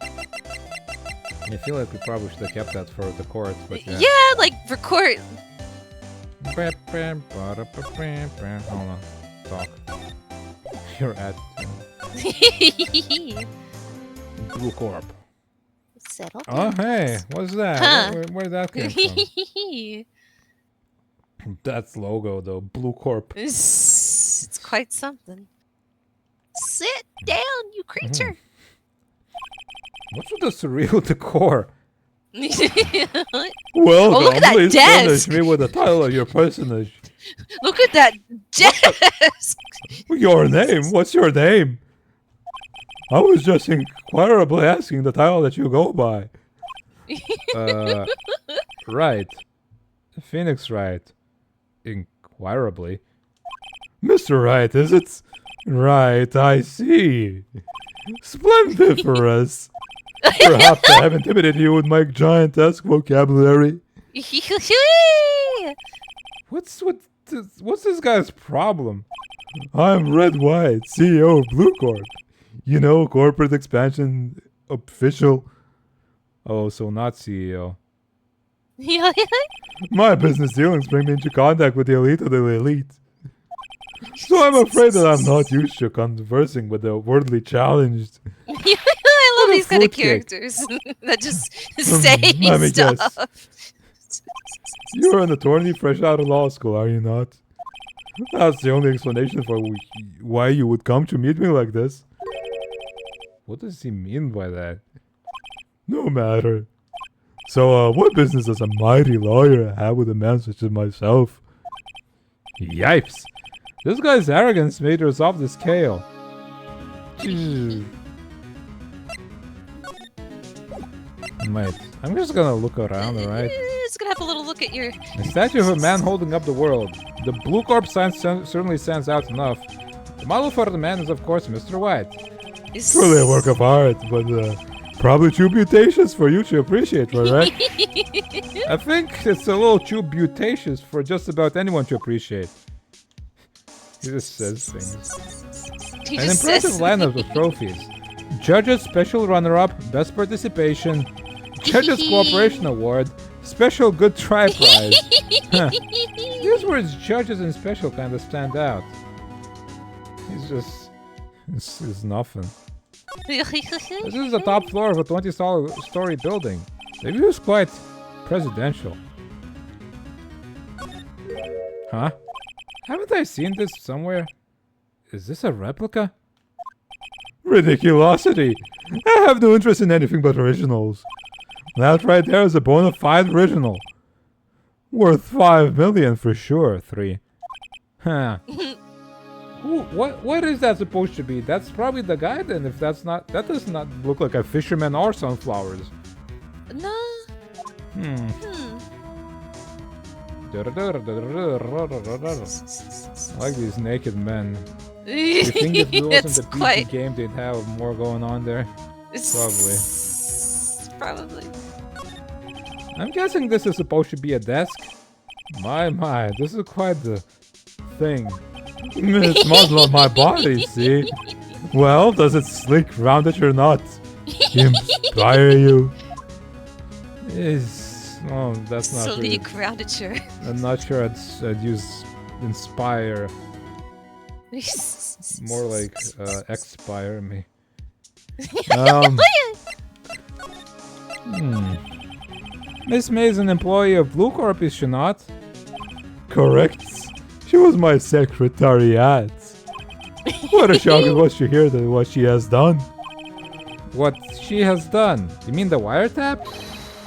I feel like we probably should have kept that for the court, but yeah. Yeah, like for court. Hold on. Talk. You're at Blue Corp. Settle Oh, down. hey, what's that? Huh. Where that came from? That's logo, though. Blue Corp. It's quite something. Sit down, you creature. What's with the surreal decor? Oh, look at that please desk. furnish me with the title of your personage. Look at that desk. Your name? What's your name? I was just inquirably asking the title that you go by. Right. Phoenix Wright. Inquirably. Mr. Wright, is it? Right, I see. Splendiferous. Perhaps I have intimidated you with my giantesque vocabulary. What's this guy's problem? I'm Red White, CEO of Blue Corp. You know, corporate expansion official. Oh, so not CEO. My business dealings bring me into contact with the elite of the elite. So I'm afraid that I'm not used to conversing with the worldly challenged. I love these kind of characters that just say Let me stuff. guess. You're an attorney fresh out of law school, are you not? That's the only explanation for why you would come to meet me like this. What does he mean by that? No matter. So, what business does a mighty lawyer have with a man such as myself? Yipes. This guy's arrogance made her off the scale. Wait, I'm just gonna look around, alright? Just gonna have a little look at your... A statue of a man holding up the world. The Blue Corp sign certainly stands out enough. The model for the man is, of course, Mr. White. Truly a work of art, but probably too mutations for you to appreciate, right? I think it's a little too butacious for just about anyone to appreciate. He just says things. An impressive lineup of trophies. Judges Special Runner-Up, Best Participation, Judges Cooperation Award, Special Good Try Prize. These words, judges and special, kind of stand out. He's just... It's nothing. This is the top floor of a 20-story building. The view is quite presidential. Huh? Haven't I seen this somewhere? Is this a replica? Ridiculosity! I have no interest in anything but originals. That right there is a bona fide original. Worth 5 million for sure, 3. Huh. What is that supposed to be? That's probably the guy then, if that's not... That does not look like a fisherman or sunflowers. No. I like these naked men. You think if it wasn't a PC game, they'd have more going on there? Probably. I'm guessing this is supposed to be a desk. My, this is quite the thing. It's muzzle on my body, see? Well, does it slick round at your nut? Inspire you? Oh, that's not really... Sleek roundature. I'm not sure I'd use inspire. More like expire me. Miss May is an employee of Blue Corp, is she not? Correct. She was my secretariat. What a shock it was to hear that what she has done. What she has done? You mean the wiretap?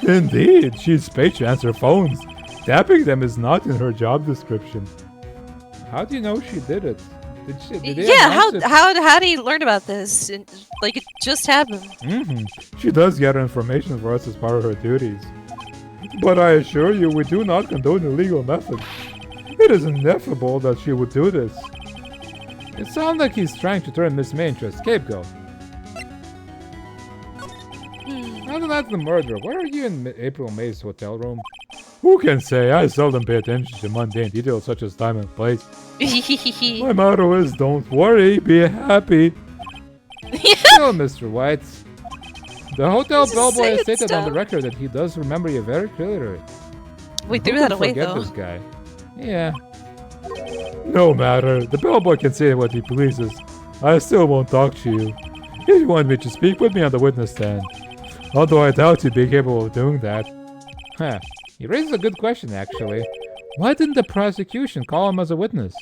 Indeed, she's paid to answer phones. Tapping them is not in her job description. How do you know she did it? How did he learn about this? Like, it just happened. She does gather information for us as part of her duties. But I assure you, we do not condone illegal methods. It is ineffable that she would do this. It sounds like he's trying to turn Miss May into a scapegoat. Other than the murder, where are you in April May's hotel room? Who can say? I seldom pay attention to mundane details such as time and place. My motto is, don't worry, be happy. Still, Mr. White. The hotel bellboy has stated on the record that he does remember you very clearly. We threw that away, though. though. This guy. Yeah. No matter. The bellboy can say what he pleases. I still won't talk to you. If you want me to speak, put me on the witness stand. Although I doubt you'd be capable of doing that. Huh. He raises a good question, actually. Why didn't the prosecution call him as a witness?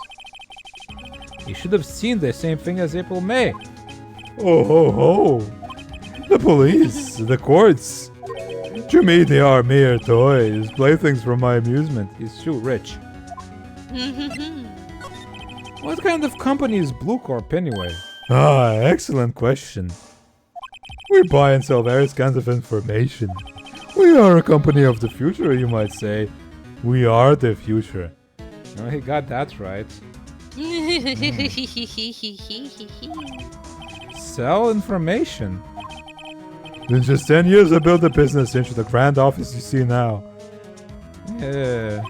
He should have seen the same thing as April May. Oh ho ho! The police, the courts. To me, they are mere toys, playthings for my amusement. He's too rich. What kind of company is Blue Corp anyway? Ah, excellent question. We buy and sell various kinds of information. We are a company of the future, you might say. We are the future. Oh, he got that right. Sell information. In just 10 years, I built a business into the grand office you see now. Yeah.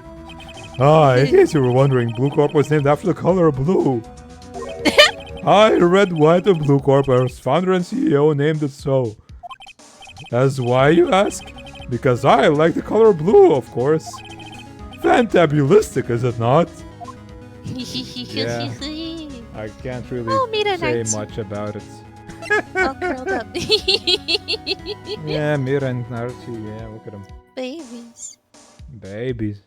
Ah, in case you were wondering, Blue Corp was named after the color blue. I, Red, White, and Blue Corp, our founder and CEO, named it so. That's why, you ask? Because I like the color blue, of course. Fantabulistic, is it not? Yeah. I can't really say much about it. All curled up. Yeah, Mira and Naruto, yeah, look at them. Babies. Babies.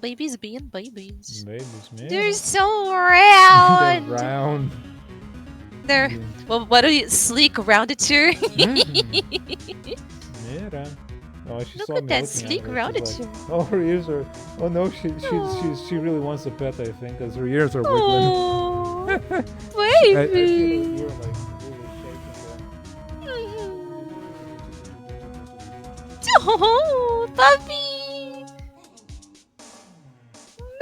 Babies being babies. Babies, man. They're so round. They're round. They're, well, what are you, sleek roundature? Mira. Oh, she Look saw at me that looking sleek at her. rounded She's shirt. like, oh, her ears are. Oh no, she really wants a pet. I think, because her ears are wiggling. Oh, I see her baby. ear like really shaking there. Oh, puppy.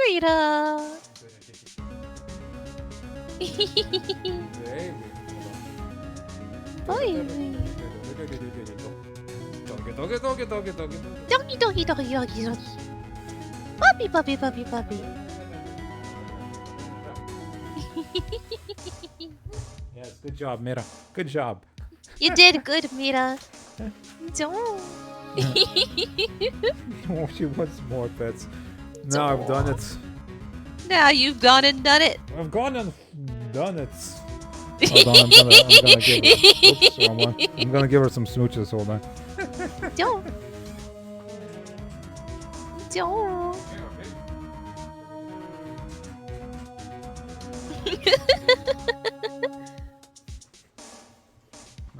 Rita. Baby. Doggy, doggy, doggy, doggy, doggy. Puppy, puppy, puppy, puppy. Yes, good job, Mira. Good job. You did good, Mira. Don't. Oh, she wants more pets. Now I've done it. Now you've gone and done it. I've gone and done it. Hold on, I'm gonna give her. Oops, wrong one. I'm gonna give her some smooches. Hold on. Don't. Don't.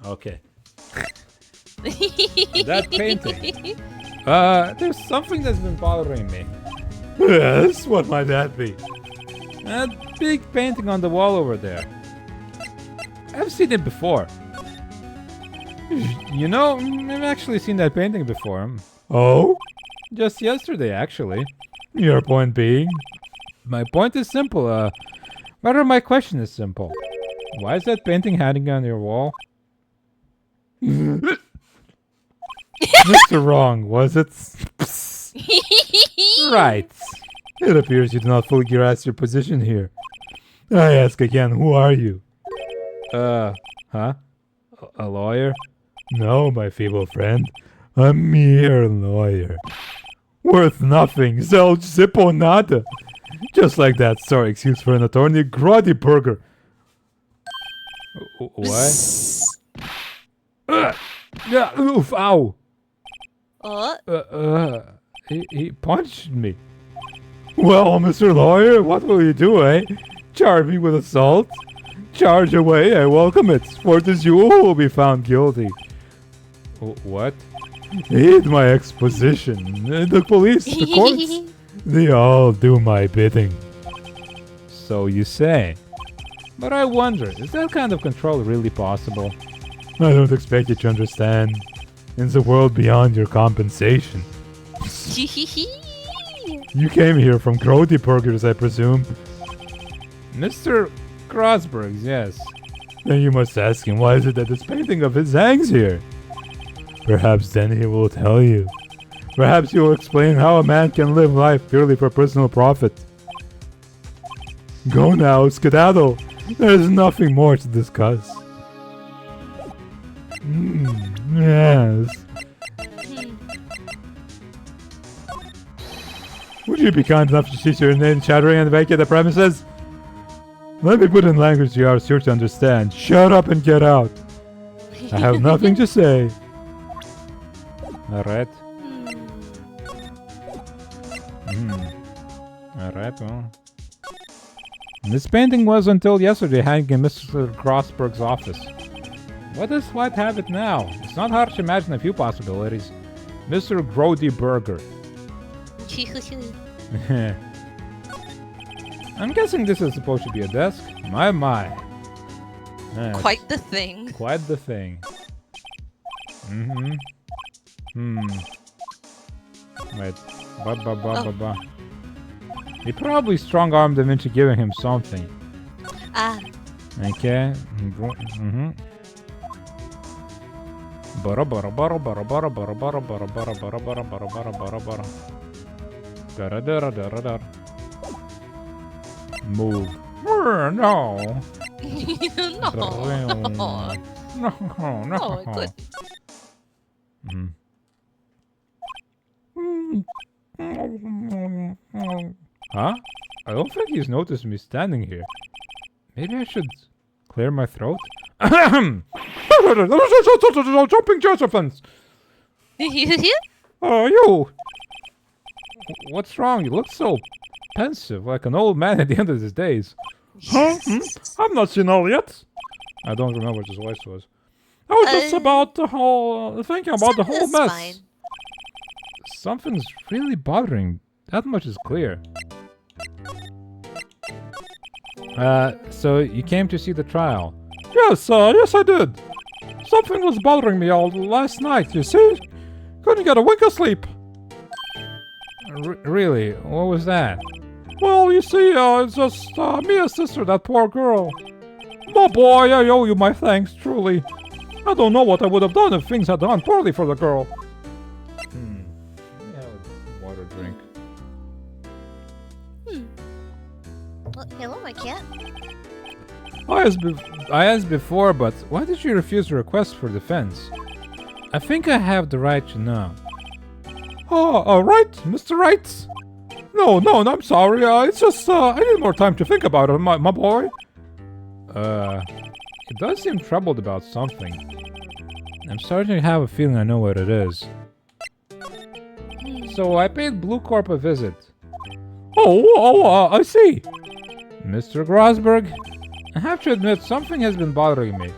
Okay. That painting. There's something that's been bothering me. Yes, what might that be? That big painting on the wall over there. I've seen it before. You know, I've actually seen that painting before. Oh? Just yesterday, actually. Your point being? My point is simple. Rather, my question is simple. Why is that painting hanging on your wall? Mr. Wrong, was it? Right. It appears you do not fully grasp your position here. I ask again, who are you? Huh? A lawyer? No, my feeble friend. A mere lawyer. Worth nothing, self zippo nada. Just like that sorry excuse for an attorney, grotty burger. What? Yeah, oof, ow. He punched me. Well, Mr. Lawyer, what will you do, eh? Charge me with assault? Charge away, I welcome it, for it is you who will be found guilty. What? Heed my exposition. The police, the courts, they all do my bidding. So you say. But I wonder, is that kind of control really possible? I don't expect you to understand. In the world beyond your compensation. You came here from grotty burgers, I presume. Mr. Crossbergs, yes. Then you must ask him why is it that this painting of his hangs here? Perhaps then he will tell you. Perhaps he will explain how a man can live life purely for personal profit. Go now, skedaddle. There is nothing more to discuss. Yes. Would you be kind enough to cease your inane chattering and vacate the premises? Let me put in language you are sure to understand. Shut up and get out. I have nothing to say. Alright. Alright, well. This painting was until yesterday hanging in Mr. Crossberg's office. What does White have it now? It's not hard to imagine a few possibilities. Mr. Grody Burger. I'm guessing this is supposed to be a desk. My. Yes. Quite the thing. Quite the thing. Wait. Ba. He probably strong-armed him into giving him something. Ah. Okay. Move. No. No. No. Oh, good. Huh? I don't think he's noticed me standing here. Maybe I should clear my throat? Jumping Josephines! Oh, you! What's wrong? You look so pensive, like an old man at the end of his days. Huh? I'm not senile yet. I don't remember what his voice was. I was just about the whole... thinking about the whole That's mess. fine. something's really bothering. That much is clear. So you came to see the trial? Yes, yes I did. Something was bothering me all last night, you see? Couldn't get a wink of sleep. Really? What was that? Well, you see, it's just Mia's sister, that poor girl. Oh boy, I owe you my thanks, truly. I don't know what I would have done if things had gone poorly for the girl. Let me have a water drink. Well, hello, my cat. I asked before, but why did you refuse the request for defense? I think I have the right to know. Right, Mr. Wright? No, I'm sorry. It's just, I need more time to think about it, my boy. It does seem troubled about something. I'm starting to have a feeling I know what it is. So I paid Blue Corp a visit. I see. Mr. Grosberg, I have to admit something has been bothering me.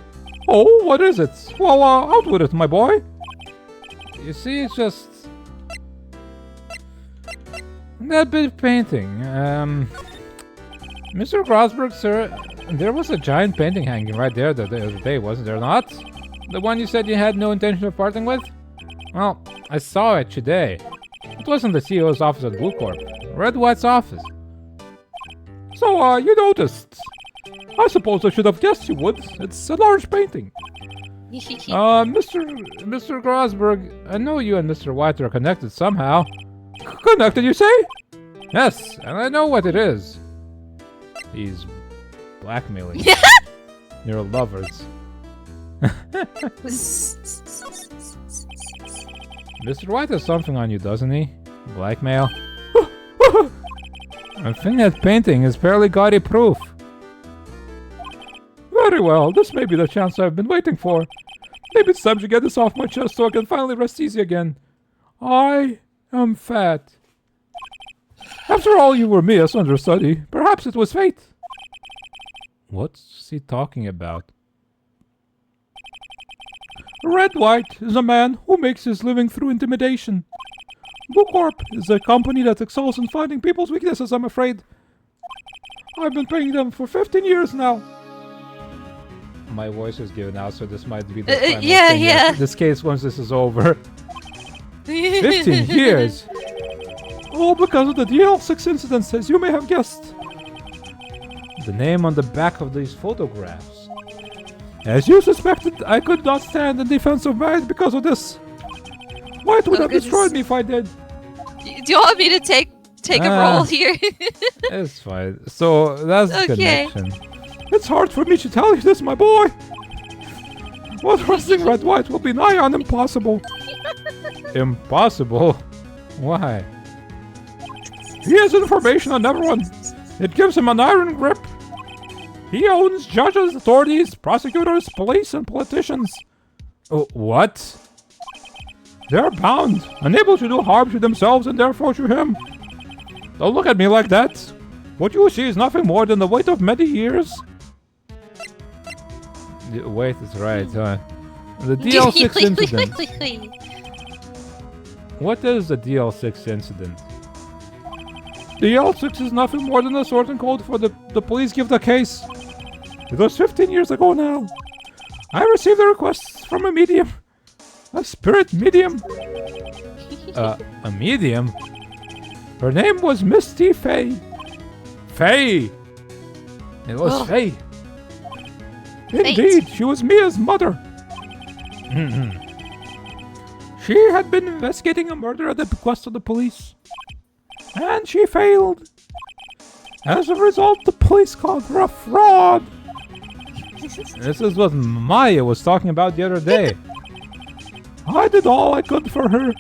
Oh, what is it? Well, out with it, my boy. You see, it's just... that bit of painting. Mr. Grosberg, sir, there was a giant painting hanging right there the other day, wasn't there not? The one you said you had no intention of parting with? Well, I saw it today. It wasn't the CEO's office at Blue Corp. Red White's office. So, you noticed. I suppose I should have guessed you would. It's a large painting. Mr. Grosberg, I know you and Mr. White are connected somehow. Connected, you say? Yes, and I know what it is. He's blackmailing your lovers. Mr. White has something on you, doesn't he? Blackmail? I think that painting is fairly gaudy proof. Very well, this may be the chance I've been waiting for. Maybe it's time to get this off my chest so I can finally rest easy again. I am fat. After all, you were Mia's understudy. Perhaps it was fate. What's he talking about? Red White is a man who makes his living through intimidation. Blue Corp is a company that excels in finding people's weaknesses, I'm afraid. I've been paying them for 15 years now. My voice is given out, so this might be the final yeah, thing. yeah. This case, once this is over. 15 years? All because of the DL6 incidents, as you may have guessed. The name on the back of these photographs. As you suspected, I could not stand in defense of Wright because of this. White would have destroyed me if I did. Do you want me to take a roll here? It's fine. So that's the connection. It's hard for me to tell you this, my boy. What wrestling Red White will be nigh on impossible. Impossible? Why? He has information on everyone. It gives him an iron grip. He owns judges, authorities, prosecutors, police, and politicians. What? They're bound, unable to do harm to themselves and therefore to him. Don't look at me like that. What you see is nothing more than the weight of many years. The weight is right, huh? The DL6 incident. What is the DL6 incident? DL6 is nothing more than a sorting code for the police give the case. It was 15 years ago now. I received a request from a medium. A spirit medium. A medium? Her name was Misty Faye. Faye! It was Faye. Indeed, she was Mia's mother. She had been investigating a murder at the bequest of the police. And she failed. As a result, the police called her a fraud. This is what Maya was talking about the other day. I did all I could for her,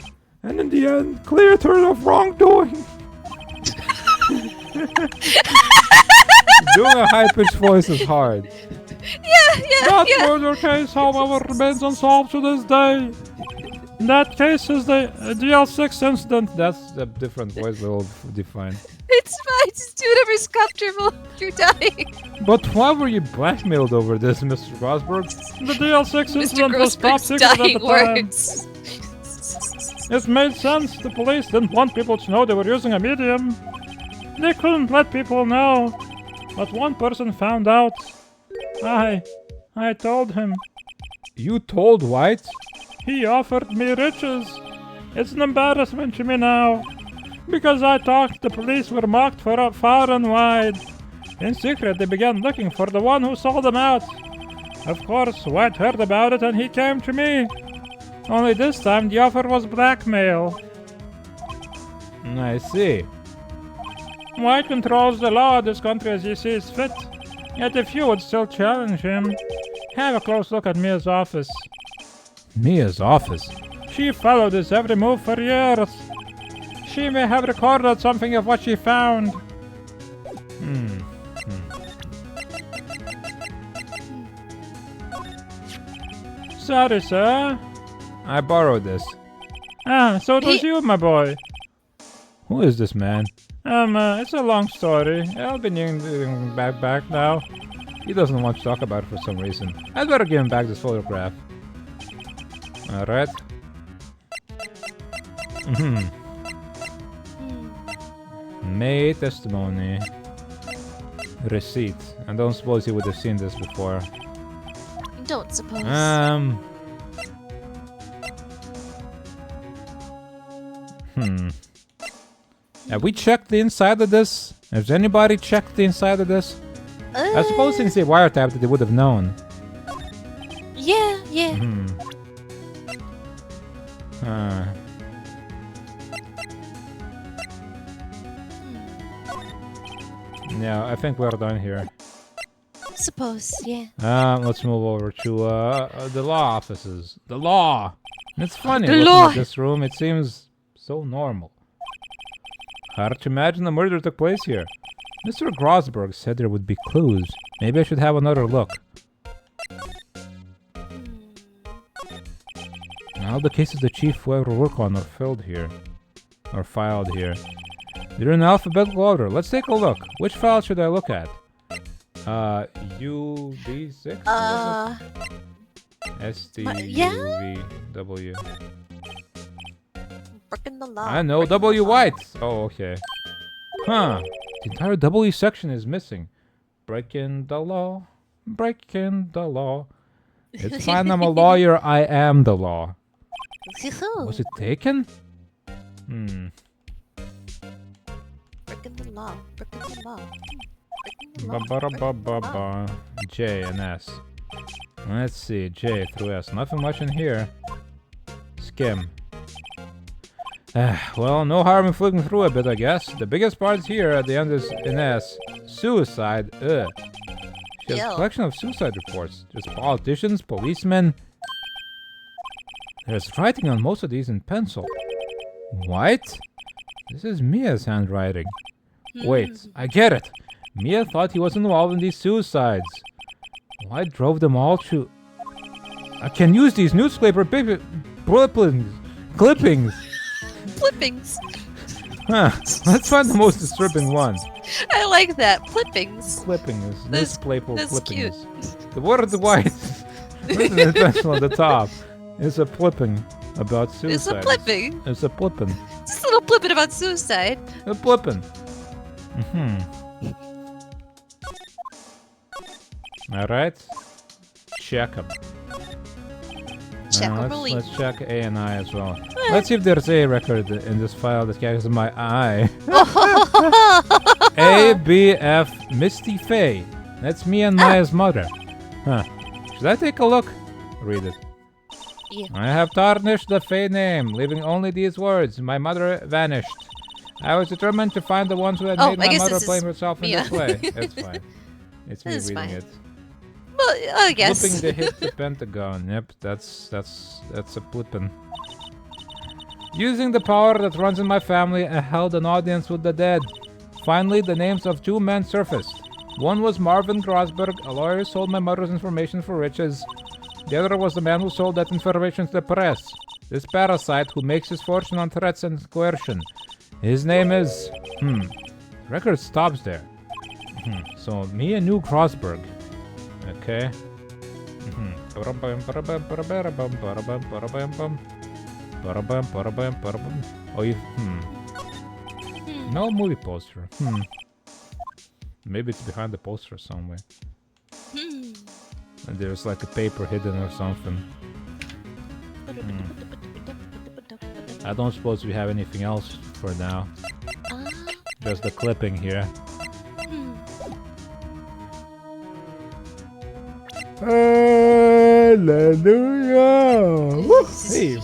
and in the end, cleared her of wrongdoing. Doing a high-pitched voice is hard. That murder case, however, remains unsolved to this day. That case is the DL6 incident. That's a different voice we'll define. It's fine. Just do whatever's comfortable. You're dying. But why were you blackmailed over this, Mr. Grosberg? The DL6 incident was top Grossberg's secret at the dying time. words. It made sense. The police didn't want people to know they were using a medium. They couldn't let people know. But one person found out. I told him. You told White? He offered me riches. It's an embarrassment to me now. Because I talked, the police were mocked for far and wide. In secret, they began looking for the one who sold them out. Of course, White heard about it and he came to me. Only this time the offer was blackmail. I see. White controls the law of this country as he sees fit. Yet if you would still challenge him, have a close look at Mia's office. Mia's office? She followed his every move for years. She may have recorded something of what she found. Sorry, sir. I borrowed this. So it was you, my boy. Who is this man? It's a long story. I'll be needing back now. He doesn't want to talk about it for some reason. I'd better give him back this photograph. Alright. May testimony. Receipt. I don't suppose he would have seen this before. Don't suppose. Have we checked the inside of this? Has anybody checked the inside of this? I suppose since they wiretapped it, they would have known. Yeah. Yeah, I think we're done here. Suppose, yeah. Let's move over to the law offices. The law! It's funny The looking law. at this room. It seems so normal. Hard to imagine a murder took place here. Mr. Grosberg said there would be clues. Maybe I should have another look. All the cases the chief will ever work on are filed here. They're in alphabetical order. Let's take a look. Which file should I look at? UB6? STUVW. Breaking the law. I know, W White! Oh, okay. Huh. The entire W section is missing. Breaking the law. Breaking the law. It's fine, I'm a lawyer, I am the law. Was it taken? Breaking the law. Breaking the law. J and S. Let's see, J through S. Nothing much in here. Skim. Well, no harm in flicking through a bit, I guess. The biggest part here at the end is in S. Suicide. She has a collection of suicide reports. There's politicians, policemen. There's writing on most of these in pencil. What? This is Mia's handwriting. Wait, I get it. Mia thought he was involved in these suicides. Why drove them all to... I can use these newspaper clippings. Flippings. Huh. Let's find the most disturbing one. I like that. Flippings. Clippings. That's Clippings. cute. The word white. Written in pencil at the top. It's a flipping about suicide. It's a flipping. It's a flipping. Just a little flipping about suicide. A flipping. Alright. Check them. Check really. Let's check A and I as well. Let's see if there's a record in this file that catches my eye. ABF Misty Faye. That's me and Maya's mother. Huh. Should I take a look? Read it. Yeah. I have tarnished the Faye name, leaving only these words. My mother vanished. I was determined to find the ones who had made my mother blame herself in this way. It's fine. It's me reading it. Well, I guess. Flipping to hit the Pentagon. Yep, that's a flippin'. Using the power that runs in my family, I held an audience with the dead. Finally, the names of two men surfaced. One was Marvin Grosberg, a lawyer who sold my mother's information for riches. The other was the man who sold that information to the press. This parasite who makes his fortune on threats and coercion. His name is... Record stops there. So, Mia knew Grosberg. Okay. Ba-da-bum, ba-da-bum, ba-da-bum. Oh, you... No movie poster. Maybe it's behind the poster somewhere. And there's like a paper hidden or something. I don't suppose we have anything else for now. Just the clipping here. Hallelujah! Hey.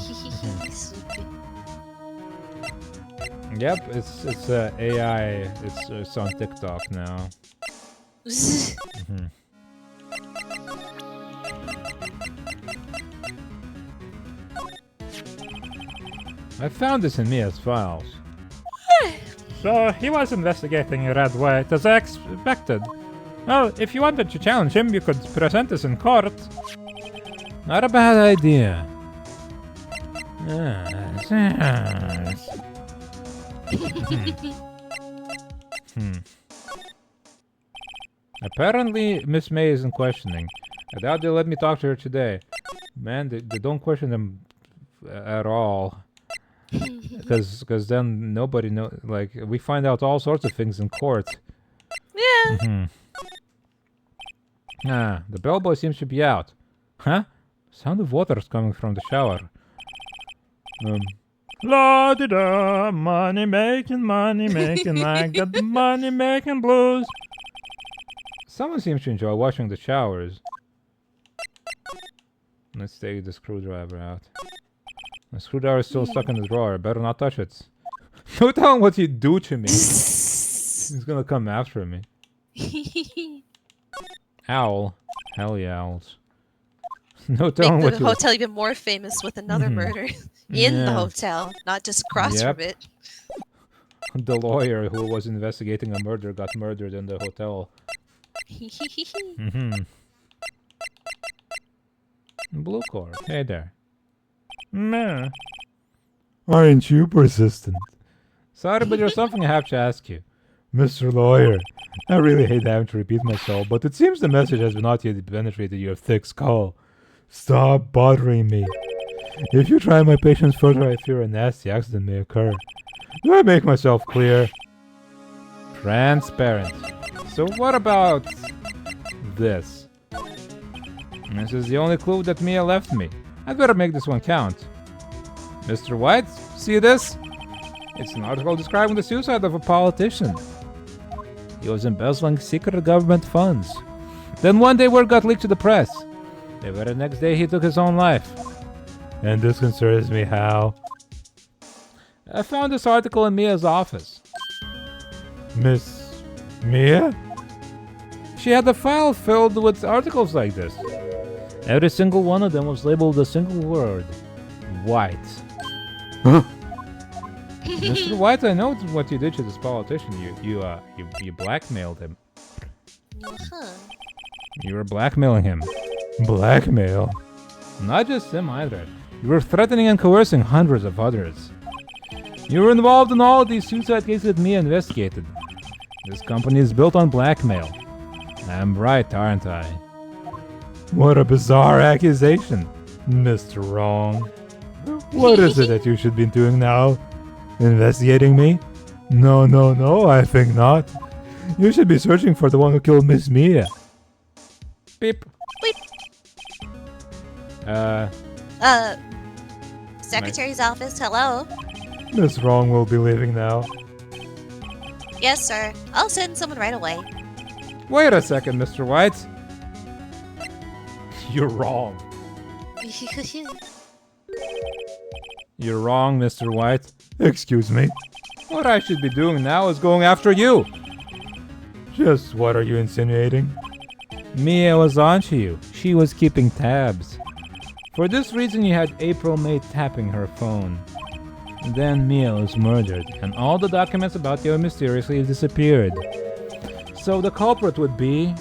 Yep, it's AI. It's on TikTok now. I found this in Mia's files. So he was investigating Red White as I expected. Well, if you wanted to challenge him, you could present this in court. Not a bad idea. Apparently, Miss May isn't questioning. I doubt they'll let me talk to her today. Man, they don't question them at all. Because then nobody know. Like, we find out all sorts of things in court. Yeah. The bellboy seems to be out. Huh? Sound of water is coming from the shower. La-di-da, money making, I got the money making blues. Someone seems to enjoy washing the showers. Let's take the screwdriver out. The screwdriver is still stuck in the drawer. Better not touch it. No telling what he'd do to me. He's gonna come after me. Owl. Hell yeah, owls. No telling what Make the hotel even more famous with another murder in the hotel, not just across from it. The lawyer who was investigating a murder got murdered in the hotel. Blue core. Hey there. Meh. Aren't you persistent? Sorry, but there's something I have to ask you. Mr. Lawyer, I really hate having to repeat myself, but it seems the message has not yet penetrated your thick skull. Stop bothering me. If you try my patience further, I fear a nasty accident may occur. Do I make myself clear? Transparent. So what about this? This is the only clue that Mia left me. I'd better make this one count. Mr. White, see this? It's an article describing the suicide of a politician. He was embezzling secret government funds. Then one day word got leaked to the press. The very next day he took his own life. And this concerns me how? I found this article in Mia's office. Miss Mia? She had a file filled with articles like this. Every single one of them was labeled a single word. White. Huh? Mr. White, I know what you did to this politician. You blackmailed him. You were blackmailing him. Blackmail? Not just him either. You were threatening and coercing hundreds of others. You were involved in all of these suicide cases that Mia investigated. This company is built on blackmail. I'm right, aren't I? What a bizarre accusation, Mr. Wrong. What is it that you should be doing now? Investigating me? No, I think not. You should be searching for the one who killed Miss Mia. Beep. Beep. Secretary's office, hello? Miss Wrong will be leaving now. Yes, sir. I'll send someone right away. Wait a second, Mr. White. You're wrong. You're wrong, Mr. White. Excuse me. What I should be doing now is going after you. Just what are you insinuating? Mia was onto you. She was keeping tabs. For this reason, you had April May tapping her phone. Then Mia was murdered, and all the documents about you mysteriously disappeared. So the culprit would be...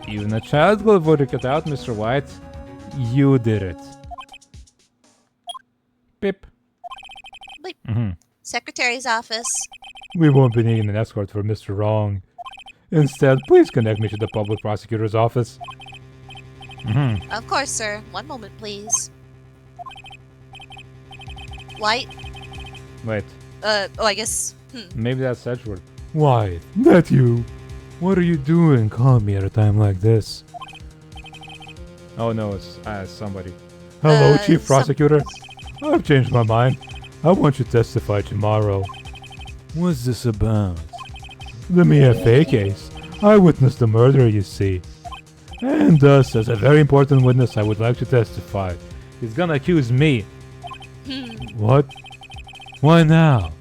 Even a child will work it out, Mr. White. You did it. Pip. Bleep. Secretary's office. We won't be needing an escort for Mr. Wrong. Instead, please connect me to the public prosecutor's office. Of course, sir. One moment, please. Light? Wait. Oh, I guess. Maybe that's Edgeworth. Why, that you? What are you doing calling me at a time like this? Oh no, it's somebody. Hello, Chief Prosecutor. I've changed my mind. I want you to testify tomorrow. What's this about? The Mia Fey case. I witnessed the murder, you see. And thus, as a very important witness, I would like to testify. He's gonna accuse me. What? Why now?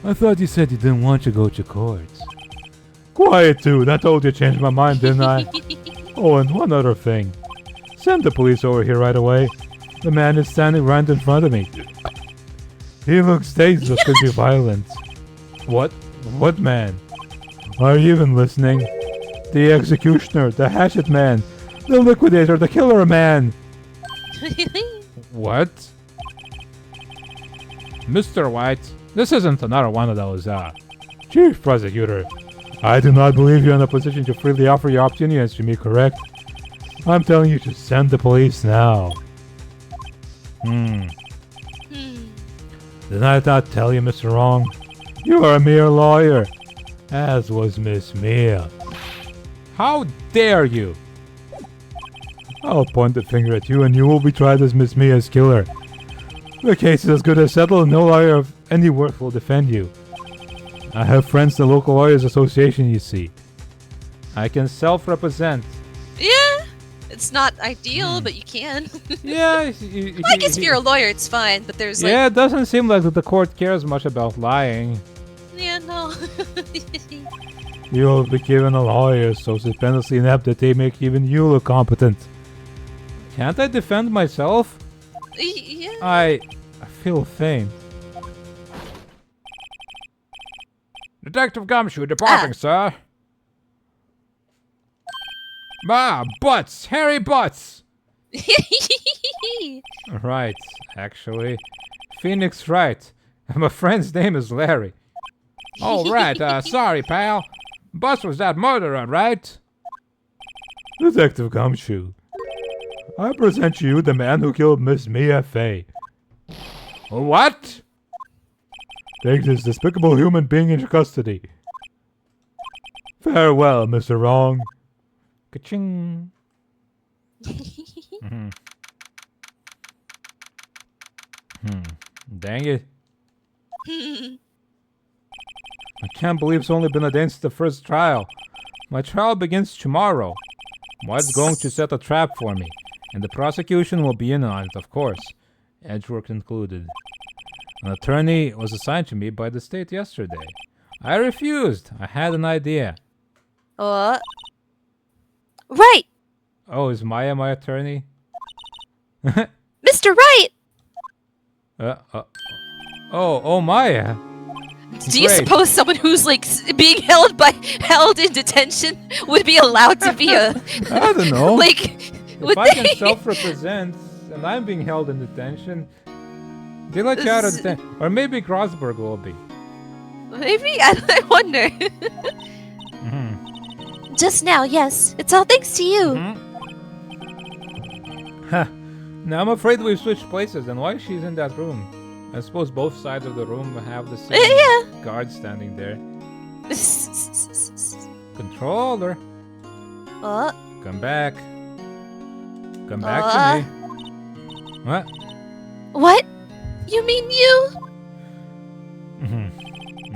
I thought you said you didn't want to go to court. Quiet, dude. I told you to change my mind, didn't I? Oh, and one other thing. Send the police over here right away. The man is standing right in front of me. He looks dangerous, could be violent. What? What man? Are you even listening? The executioner, the hatchet man, the liquidator, the killer man. What? Mr. White, this isn't another one of those, Chief Prosecutor, I do not believe you're in a position to freely offer your opinions to me, correct? I'm telling you to send the police now. Did I not tell you, Mr. Wrong? You are a mere lawyer, as was Miss Mia. How dare you? I'll point the finger at you and you will be tried as Miss Mia's killer. The case is as good as settled and no lawyer of any worth will defend you. I have friends in the local lawyers association, you see. I can self-represent. Yeah, it's not ideal, but you can. Yeah, I guess if you're a lawyer, it's fine, but there's like... Yeah, it doesn't seem like the court cares much about lying. Yeah, no. You will be given a lawyer so stupendously inept that they make even you look competent. Can't I defend myself? Yeah. I feel faint. Detective Gumshoe departing, sir. Butts! Hairy butts! Right, actually. Phoenix Wright. My friend's name is Larry. Oh, right, sorry, pal. Butts was that murderer, right? Detective Gumshoe, I present to you the man who killed Miss Mia Fey. What? Take this despicable human being into custody. Farewell, Mr. Wrong. Ka-ching. Dang it. I can't believe it's only been a day since the first trial. My trial begins tomorrow. White's going to set a trap for me, and the prosecution will be in on it, of course. Edgeworth concluded. An attorney was assigned to me by the state yesterday. I refused. I had an idea. Right. Oh, is Maya my attorney? Mr. Wright! Oh, Maya. Do you suppose someone who's like being held in detention would be allowed to be a... I don't know. Like, if I can self-represent and I'm being held in detention, they let you out of detention. Or maybe Grosberg will be. Maybe? I wonder. Just now, yes. It's all thanks to you. Now I'm afraid we've switched places, and why she's in that room? I suppose both sides of the room have the same guard standing there. Controller. Come back. Come back to me. What? What? You mean you?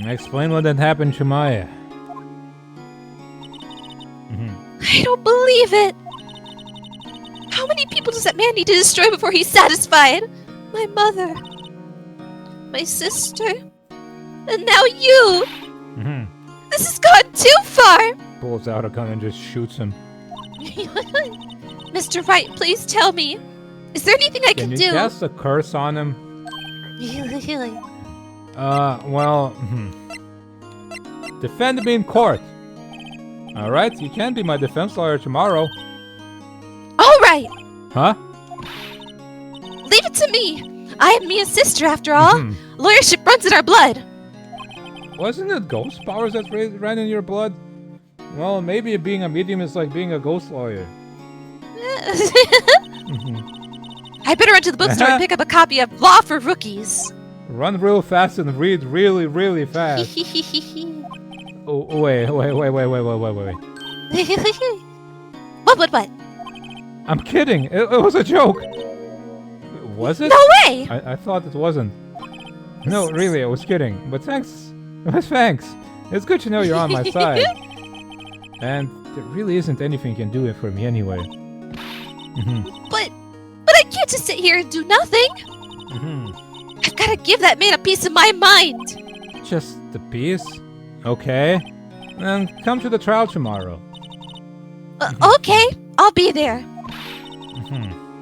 Explain what had happened to Maya. I don't believe it. How many people does that man need to destroy before he's satisfied? My mother. My sister. And now you. This has gone too far. Pulls out a gun and just shoots him. Mr. Wright, please tell me. Is there anything I can do? Can you cast a curse on him? Well, defend me in court. Alright, you can be my defense lawyer tomorrow. Alright! Huh? Leave it to me! I am Mia's sister after all. Lawyership runs in our blood. Wasn't it ghost powers that ran in your blood? Well, maybe being a medium is like being a ghost lawyer. I better run to the bookstore and pick up a copy of Law for Rookies. Run real fast and read really, really fast. Oh, wait. What? I'm kidding. It was a joke. Was it? No way! I thought it wasn't. No, really, I was kidding. But thanks. Thanks. It's good to know you're on my side. And there really isn't anything you can do for me anyway. But I can't just sit here and do nothing. I've got to give that man a piece of my mind. Just a piece? Okay. Then come to the trial tomorrow. Okay, I'll be there.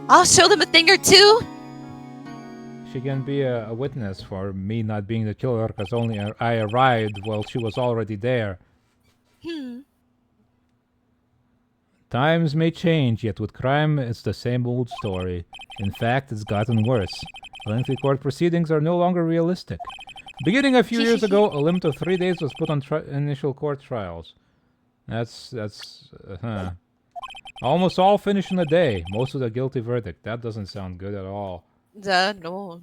I'll show them a thing or two. She can be a witness for me not being the killer because only I arrived while she was already there. Times may change, yet with crime, it's the same old story. In fact, it's gotten worse. Lengthy court proceedings are no longer realistic. Beginning a few years ago, a limit of 3 days was put on initial court trials. That's almost all finish in a day. Most of the guilty verdict. That doesn't sound good at all. No.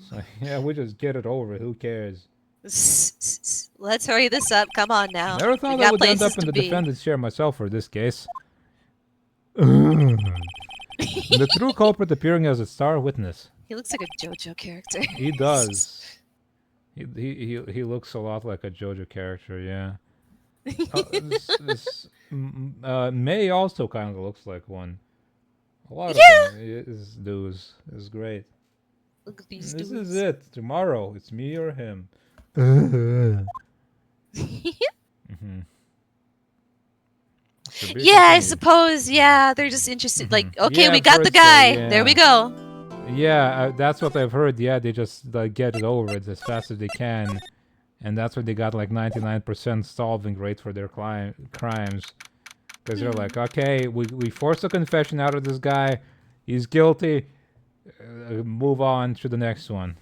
So, yeah, we just get it over. Who cares? Let's hurry this up. Come on now. Never thought I would end up in the defendant's chair myself for this case. The true culprit appearing as a star witness. He looks like a JoJo character. He does. He looks a lot like a JoJo character, yeah. May also kind of looks like one. A lot of them. His dudes is great. Look at these This dudes. is it. Tomorrow, it's me or him. Yeah, I suppose. Yeah, they're just interested. Like, okay, Yeah, we got the first, guy. yeah. There we go. Yeah, that's what I've heard. Yeah, they just get it over it as fast as they can. And that's why they got like 99% solving rate for their crimes. Because they're like, okay, we forced a confession out of this guy. He's guilty. Move on to the next one.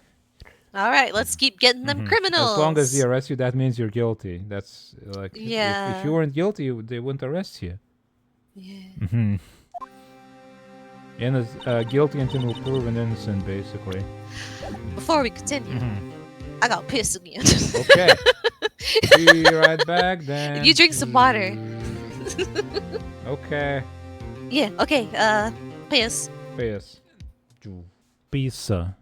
All right, let's keep getting them criminals. As long as they arrest you, that means you're guilty. That's like, Yeah. if you weren't guilty, they wouldn't arrest you. Yeah. And guilty until proven innocent, basically. Before we continue, I got pissed again. Okay. Be right back then. You drink some water. Okay. Yeah, okay, piss. Piss. Pizza.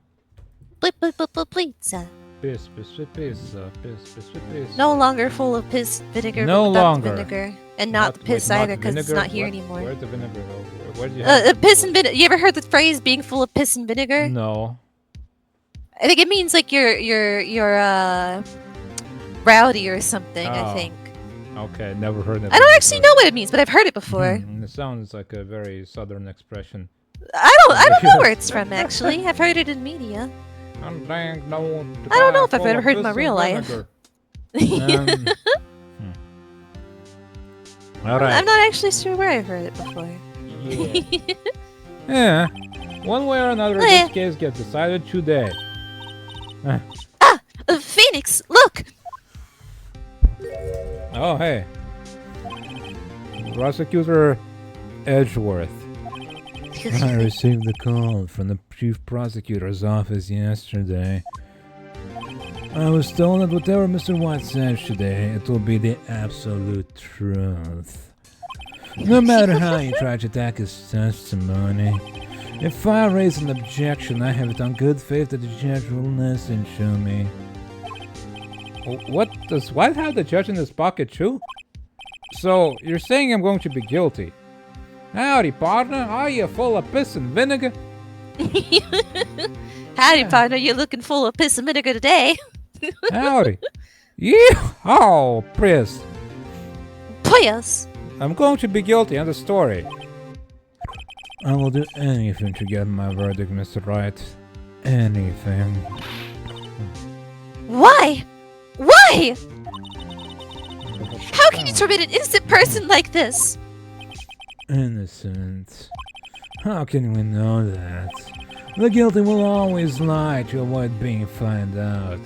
Pizza. Piss, pizza. Piss. No longer full of piss vinegar. No but without longer. The vinegar. And not the piss either, because it's not here anymore. Where's the vinegar? Where do you Piss and vinegar. You ever heard the phrase being full of piss and vinegar? No. I think it means like you're rowdy or something, I Oh. think. Okay, never heard of it. I don't actually know what it means, but I've heard it before. It sounds like a very southern expression. I don't know where it's from actually. I've heard it in media. I don't know if I've ever heard it in my real life. All right. I'm not actually sure where I've heard it before. Yeah. One way or another, this case gets decided today. Phoenix, look! Oh, hey. Prosecutor Edgeworth. I received a call from the chief prosecutor's office yesterday. I was told that whatever Mr. White says today, it will be the absolute truth. No matter how you try to attack his testimony, if I raise an objection, I have it on good faith that the judge will listen to me. What does White have the judge in his pocket too? So, you're saying I'm going to be guilty? Howdy, partner. Are you full of piss and vinegar? Howdy, partner. You're looking full of piss and vinegar today. Howdy. Yee-haw, Priss. Piss. I'm going to be guilty. End of story. I will do anything to get my verdict, Mr. Wright. Anything. Why? Why? How can you torment an innocent person like this? Innocent. How can we know that? The guilty will always lie to avoid being found out.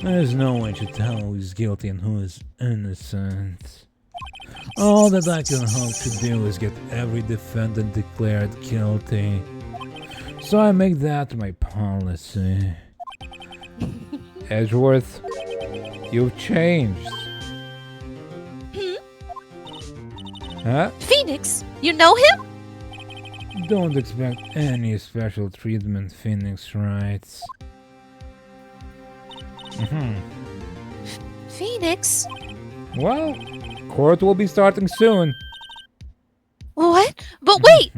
There's no way to tell who is guilty and who is innocent. All that I can hope to do is get every defendant declared guilty. So I make that my policy. Edgeworth, you've changed. Huh? Phoenix, you know him? Don't expect any special treatment, Phoenix writes. Phoenix? Well, court will be starting soon. What? But wait!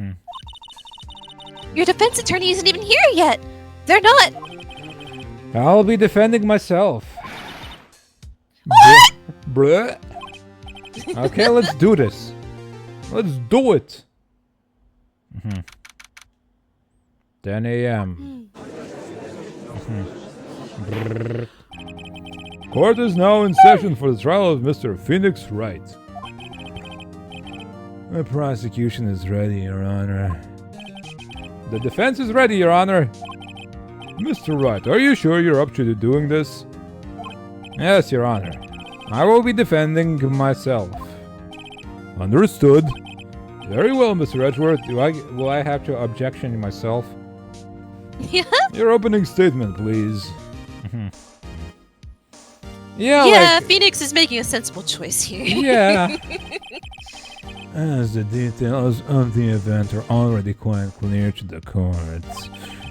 Your defense attorney isn't even here yet! They're not! I'll be defending myself. What? Bruh. Okay, let's do this. Let's do it. 10 a.m. Court is now in session for the trial of Mr. Phoenix Wright. The prosecution is ready, Your Honor. The defense is ready, Your Honor. Mr. Wright, are you sure you're up to doing this? Yes, Your Honor. I will be defending myself. Understood. Very well, Mr. Edgeworth. Will I have to objection myself? Yeah? Your opening statement, please. Yeah, Phoenix is making a sensible choice here. Yeah. As the details of the event are already quite clear to the court,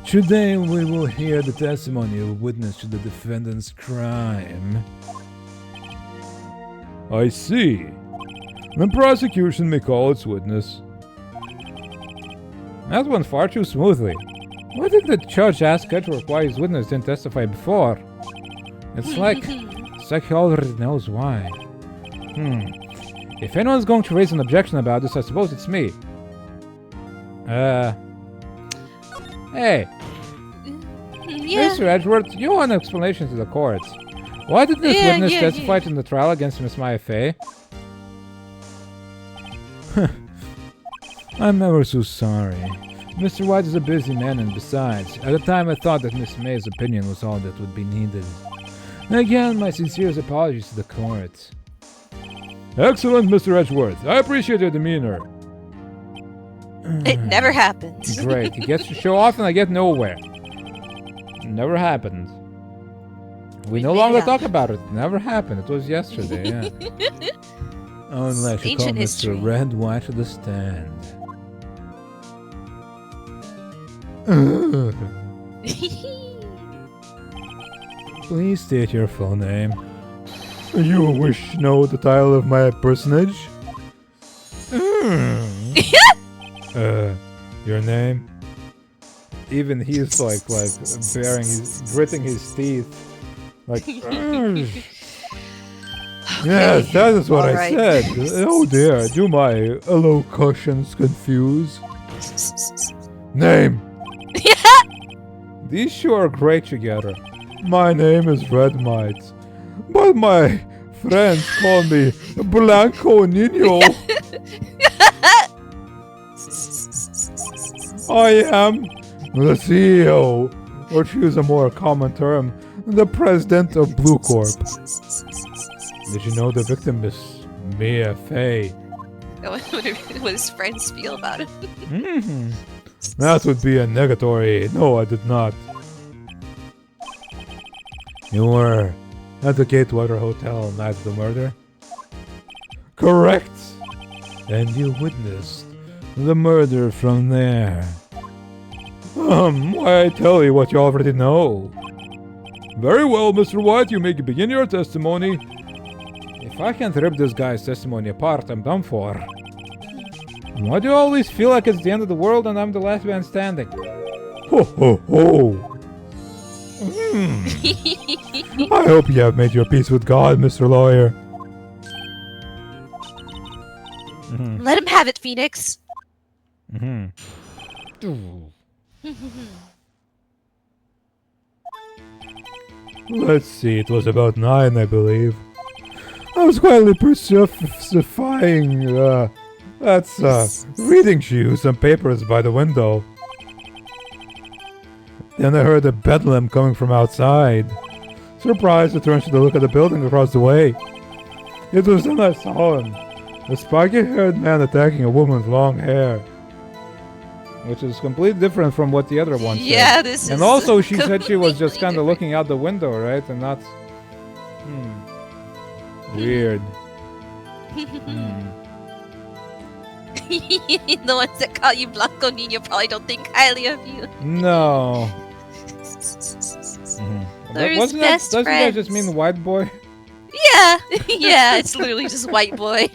today we will hear the testimony of a witness to the defendant's crime. I see. The prosecution may call its witness. That went far too smoothly. Why did the judge ask Edgeworth why his witness didn't testify before? It's like he already knows why. If anyone's going to raise an objection about this, I suppose it's me. Hey. Yeah. Mr. Edgeworth, you want an explanation to the court. Why did this witness testify in the trial against Miss Maya Fey? I'm ever so sorry. Mr. White is a busy man, and besides, at the time I thought that Miss May's opinion was all that would be needed. Again, my sincerest apologies to the court. Excellent, Mr. Edgeworth. I appreciate your demeanor. It never happened. Great. He gets to show off and I get nowhere. Never happened. We no longer talk about it. Never happened. It was yesterday, yeah. Unless you call Ancient history. Mr. Red White to the stand. Please state your full name. You wish to know the title of my personage? Your name? Even he's like gritting his teeth. Like, Yes, that is what I Alright. said. Oh dear, do my elocutions confuse? Name! these two are great together. My name is Red Might, but my friends call me Blanco Nino. I am the CEO, or to use a more common term, the president of Blue Corp. Did you know the victim is Mia Fey? I wonder what his friends feel about it. That would be a negatory. No, I did not. You were at the Gatewater Hotel on the night of the murder? Correct! And you witnessed the murder from there. Why I tell you what you already know? Very well, Mr. White, you may begin your testimony. If I can't rip this guy's testimony apart, I'm done for. Why do you always feel like it's the end of the world and I'm the last man standing? Ho ho ho! I hope you have made your peace with God, Mr. Lawyer. Let him have it, Phoenix. Let's see, it was about 9, I believe. I was quietly reading to you some papers by the window. Then I heard a bedlam coming from outside. Surprised, I turned to look at the building across the way. It was then I saw him. A spiky-haired man attacking a woman with long hair. which is completely different from what the other one said. Yeah, this is. And also, she said she was just kind of completely looking out the window, right, and not. Weird. The ones that call you Blanco Nino probably don't think highly of you. No. They're Wasn't that, doesn't that just mean white boy? Yeah, yeah, it's literally just white boy.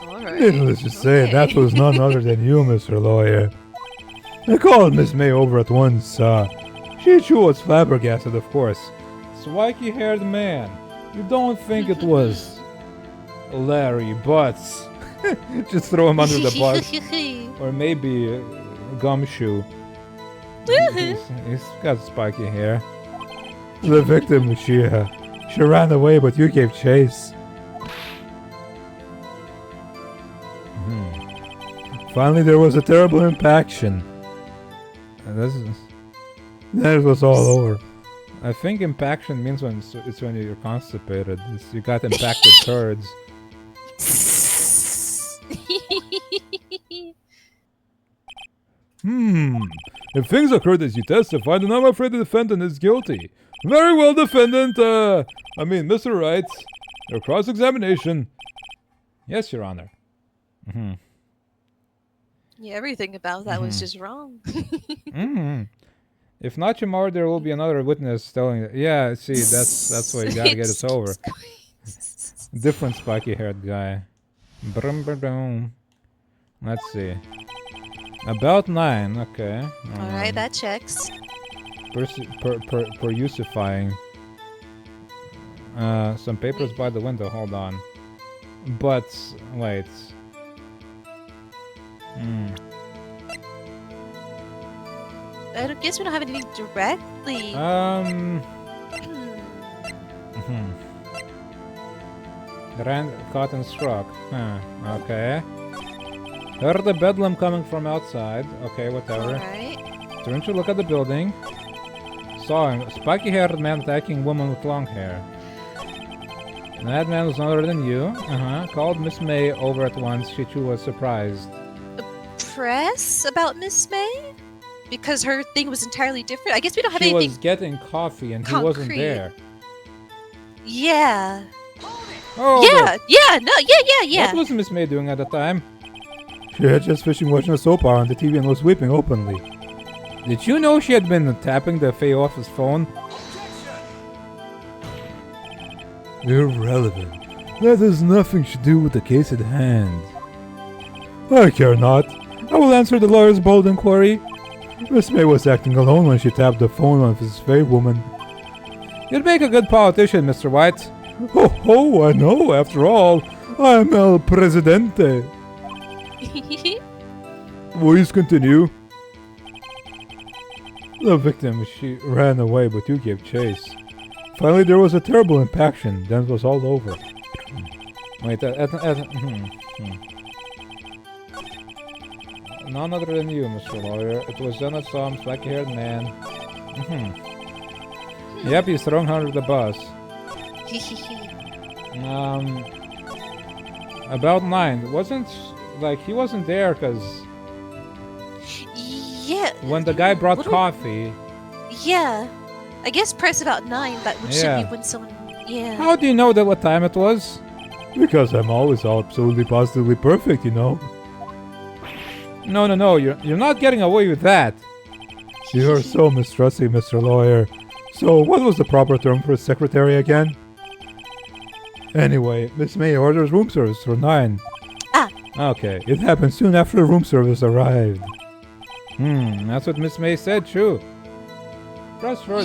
Alright. Needless to say, that was none other than you, Mr. Lawyer. I called Miss May over at once. She too was flabbergasted, of course. Spiky-haired man. You don't think it was Larry Butts? Just throw him under the bus. Or maybe Gumshoe. He's got spiky hair. The victim, she ran away, but you gave chase. Finally, there was a terrible impaction. Then it was all over. I think impaction means when it's when you're constipated. You got impacted turds. If things occurred as you testified, then I'm afraid the defendant is guilty. Very well, defendant. Mr. Wright. Your cross-examination. Yes, Your Honor. Yeah, everything about that was just wrong. If not tomorrow, there will be another witness telling it. Yeah, see, that's why you gotta get it over. Different spiky-haired guy. Brum-ba-dum. Let's see. About 9, okay. Alright, that checks. Perusifying. Some papers by the window, hold on. But, wait. I guess we don't have anything directly. Caught and struck. Okay. Heard the bedlam coming from outside. Okay, whatever. Alright. Turned to look at the building. Saw him. Spiky-haired man attacking woman with long hair. That man was other than you. Called Miss May over at once. She too was surprised. Press about Miss May? Because her thing was entirely different? I guess we don't have anything. She was getting coffee and he wasn't there. Yeah. Oh, Yeah. What was Miss May doing at the time? She had just finished watching a soap opera on the TV and was weeping openly. Did you know she had been tapping the Faye office phone? Irrelevant. That has nothing to do with the case at hand. I care not. I will answer the lawyer's bold inquiry. Miss May was acting alone when she tapped the phone of his Faye woman. You'd make a good politician, Mr. White. Oh, I know. After all, I'm El Presidente. Please continue. The victim, she ran away, but you gave chase. Finally, there was a terrible impaction. Then it was all over. Wait, none other than you, Mr. Lawyer. It was then I saw him, spiky-haired man. Yep, he's thrown her under the bus. About 9. Wasn't, like, he wasn't there because... Yeah. When the guy brought coffee... Yeah. I guess press about 9, but which should be when someone... Yeah. How do you know that what time it was? Because I'm always absolutely positively perfect, you know. No, you're not getting away with that. You're so mistrusting, Mr. Lawyer. So, what was the proper term for a secretary again? Anyway, Miss May orders room service for 9. Okay, it happened soon after the room service arrived. That's what Miss May said, true. Press further.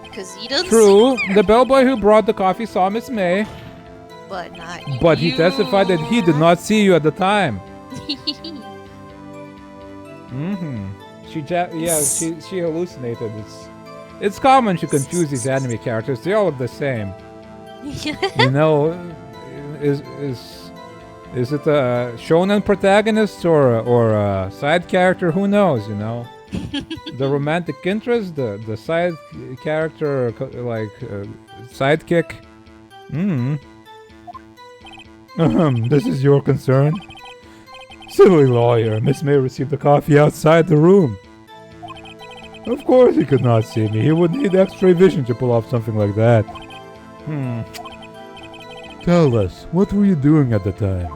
Because you don't True, the bellboy who brought the coffee saw Miss May. But not But you. he testified that he did not see you at the time. She hallucinated. It's common to confuse these anime characters. They all look the same. You know, is it a shonen protagonist or a side character? Who knows? You know, the romantic interest, the side character, like sidekick. This is your concern? Silly lawyer, Miss May received the coffee outside the room. Of course he could not see me. He would need X-ray vision to pull off something like that. Tell us, what were you doing at the time?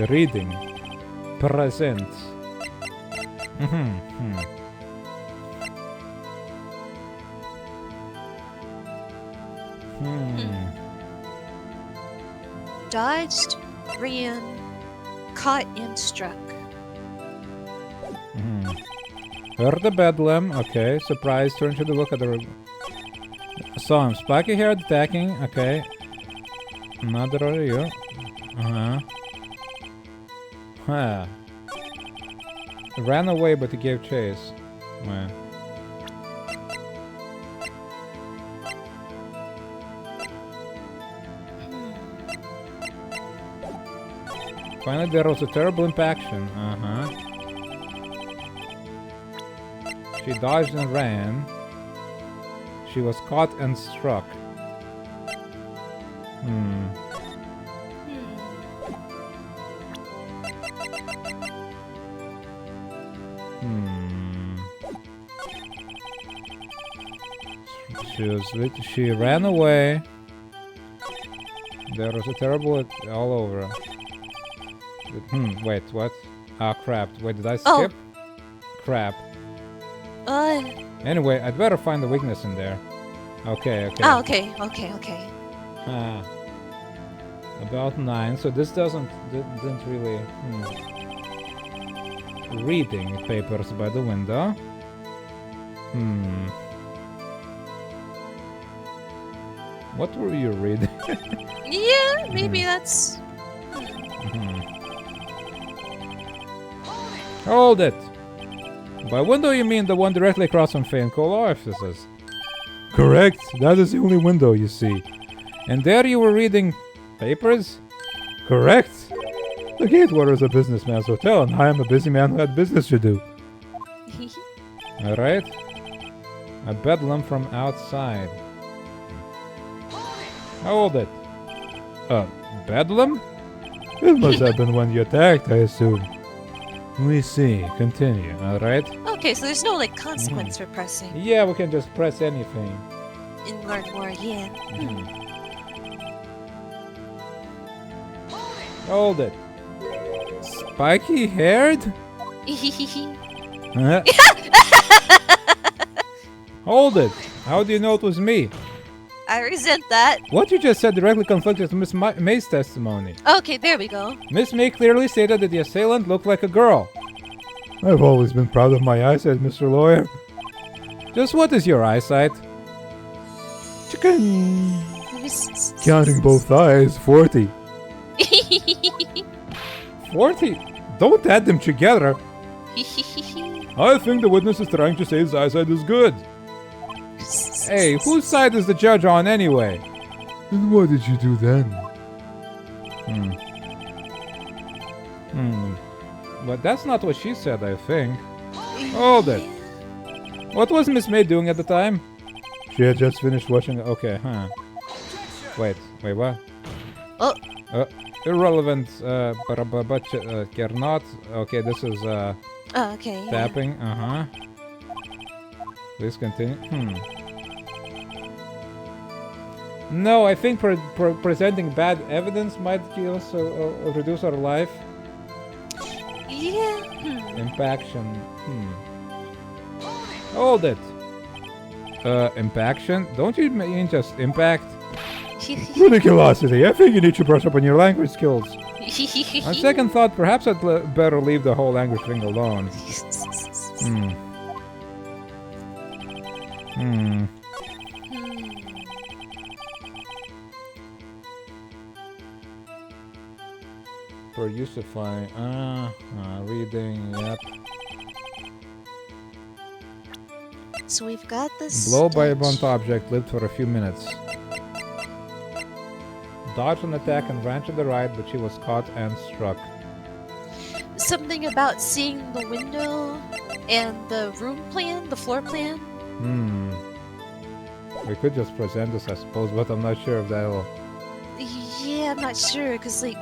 Reading. Present. Dodged, ran, caught, and struck. Heard the bedlam. Okay. Surprised. Turned to the look at the room. Saw him. Spiky haired attacking. Okay. Another are you. Ran away, but he gave chase. Well. Finally, there was a terrible impaction. She dodged and ran. She was caught and struck. She ran away. There was a terrible all over. Wait, what? Ah, crap. Wait, did I skip? Crap. Anyway, I'd better find the weakness in there. Okay. Oh, okay. About 9, so this didn't really... Reading papers by the window. What were you reading? Yeah, maybe that's... Hold it! By window you mean the one directly across from Fane-Cole offices. Correct. That is the only window you see. And there you were reading papers? Correct. The Gatewater is a businessman's hotel, and I am a busy man who had business to do. Alright. A bedlam from outside. Hold it. Bedlam? It must have been when you attacked, I assume. We see. Continue. Alright. Okay, so there's no, like, consequence for pressing. Yeah, we can just press anything. And learn more, yeah. Hold it. Spiky haired? Hold it. How do you know it was me? I resent that. What you just said directly conflicted with Miss May's testimony. Okay, there we go. Miss May clearly stated that the assailant looked like a girl. I've always been proud of my eyesight, Mr. Lawyer. Just what is your eyesight? Chicken. Counting both eyes, 40. 40? Don't add them together. I think the witness is trying to say his eyesight is good. Hey, whose side is the judge on anyway? And what did you do then? But that's not what she said, I think. Hold it. What was Miss May doing at the time? She had just finished watching... Okay, Wait, what? Oh. Irrelevant, but care not. Okay, this is, okay. tapping, Please continue. No, I think presenting bad evidence might kill us or reduce our life. Yeah. Impaction. Hold it. Impaction? Don't you mean just impact? Ridiculosity. I think you need to brush up on your language skills. On second thought, perhaps I'd better leave the whole language thing alone. For usify. Reading, yep. So we've got this. Blow by a blunt object, lived for a few minutes. Dodged an attack and ran to the right, but she was caught and struck. Something about seeing the window and the room plan, the floor plan. We could just present this, I suppose, but I'm not sure if that'll I'm not sure, because, like...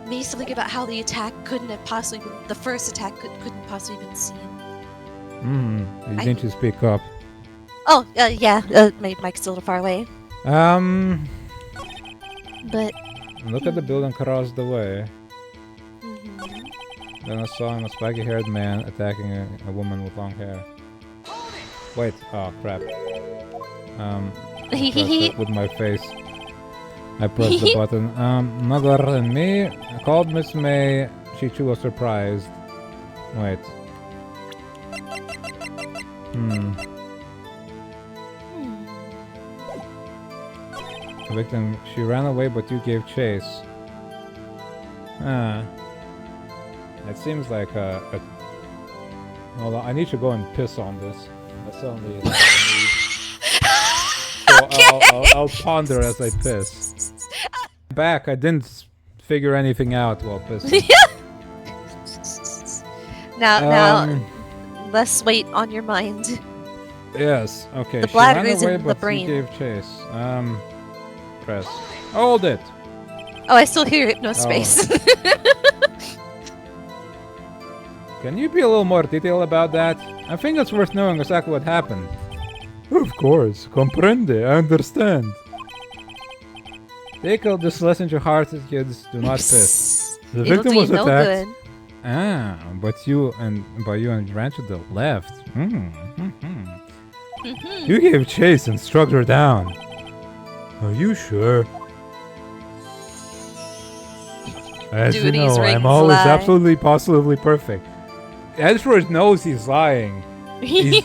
Maybe something about how the attack couldn't have possibly been... The first attack couldn't possibly been seen. You need to speak up. Oh, yeah, my mic's a little far away. But... Look at the building across the way. Then I saw a spiky-haired man attacking a woman with long hair. Wait, oh crap. I pressed it with my face. I pressed the button. Another than me. I called Miss May. She too was surprised. Wait. The victim, she ran away but you gave chase. It seems like a... Hold on, I need to go and piss on this. That's only what I need. So I'll ponder as I piss. Back, I didn't figure anything out while pissing. now, less weight on your mind. Yes, okay. The She bladder ran is away, in the but brain. you gave chase. Press. Hold it! Oh, I still hear hypnospace. Can you be a little more detailed about that? I think it's worth knowing exactly what happened. Of course. Comprende. I understand. Take this lesson to heart, kids. Do not piss. The It'll victim do was you no attacked. good. But you and ran to the left. You gave chase and struck her down. Are you sure? As you Duties know, ring I'm always fly. absolutely, positively perfect. Edgeworth knows he's lying. He's,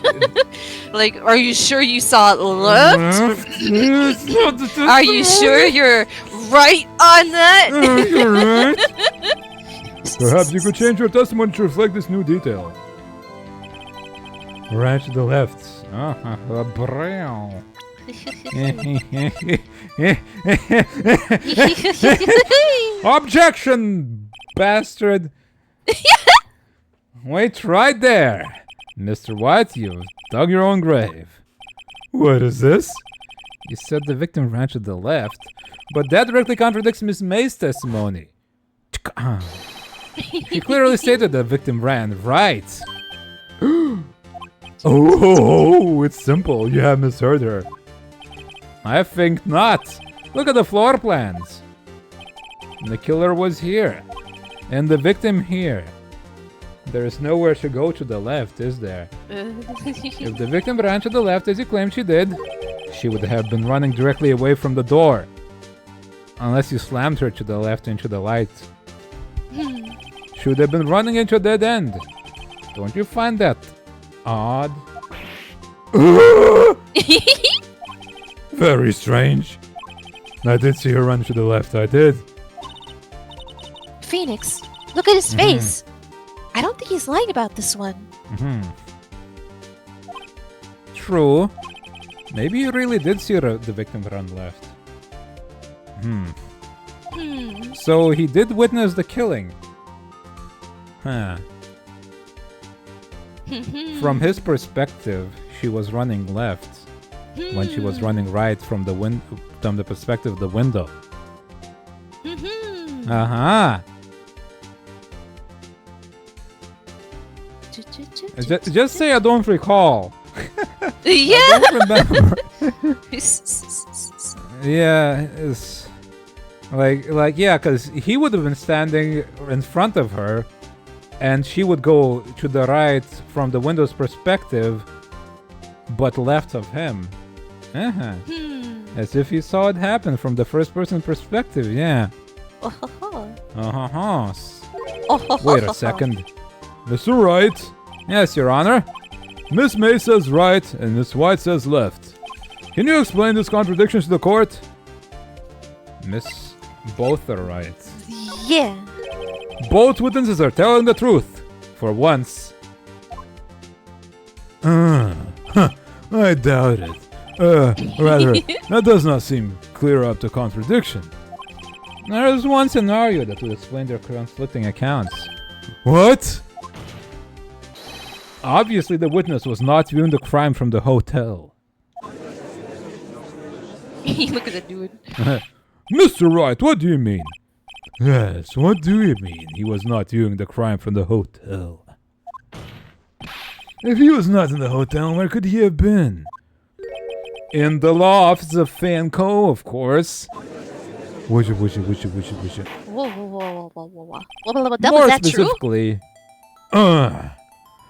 Like, are you sure you saw it left? Are you sure you're right on that? You're right. Perhaps you could change your testimony to reflect this new detail. ran to the left. Brown. Objection, bastard! Wait right there. Mr. White, you've dug your own grave. What is this? You said the victim ran to the left, but that directly contradicts Miss May's testimony. She clearly stated the victim ran right. Oh, it's simple. You have misheard her. I think not. Look at the floor plans. The killer was here, and the victim here. There is nowhere to go to the left, is there? If the victim ran to the left as you claimed she did, she would have been running directly away from the door. Unless you slammed her to the left into the light. She would have been running into a dead end. Don't you find that odd? Very strange. I did see her run to the left, I did. Phoenix, look at his face. I don't think he's lying about this one. True. Maybe you really did see the victim run left. So he did witness the killing. Huh. From his perspective, she was running left when she was running right from the perspective of the window. Just say I don't recall. Yeah. I don't remember. Yeah, it's like yeah, because he would have been standing in front of her, and she would go to the right from the window's perspective, but left of him. As if he saw it happen from the first person perspective. Yeah. Wait a second. Mr. Wright, Yes, Your Honor. Miss May says right and Miss White says left. Can you explain this contradiction to the court? Miss, both are right. Yeah. Both witnesses are telling the truth. For once. I doubt it. Rather, that does not seem clear up to contradiction. There is one scenario that would explain their conflicting accounts. What? Obviously, the witness was not viewing the crime from the hotel. Look at that dude. Mr. Wright, what do you mean? Yes, what do you mean? He was not doing the crime from the hotel. If he was not in the hotel, where could he have been? In the law office of Fanco, of course. Wish it. Whoa. More Was that true? specifically,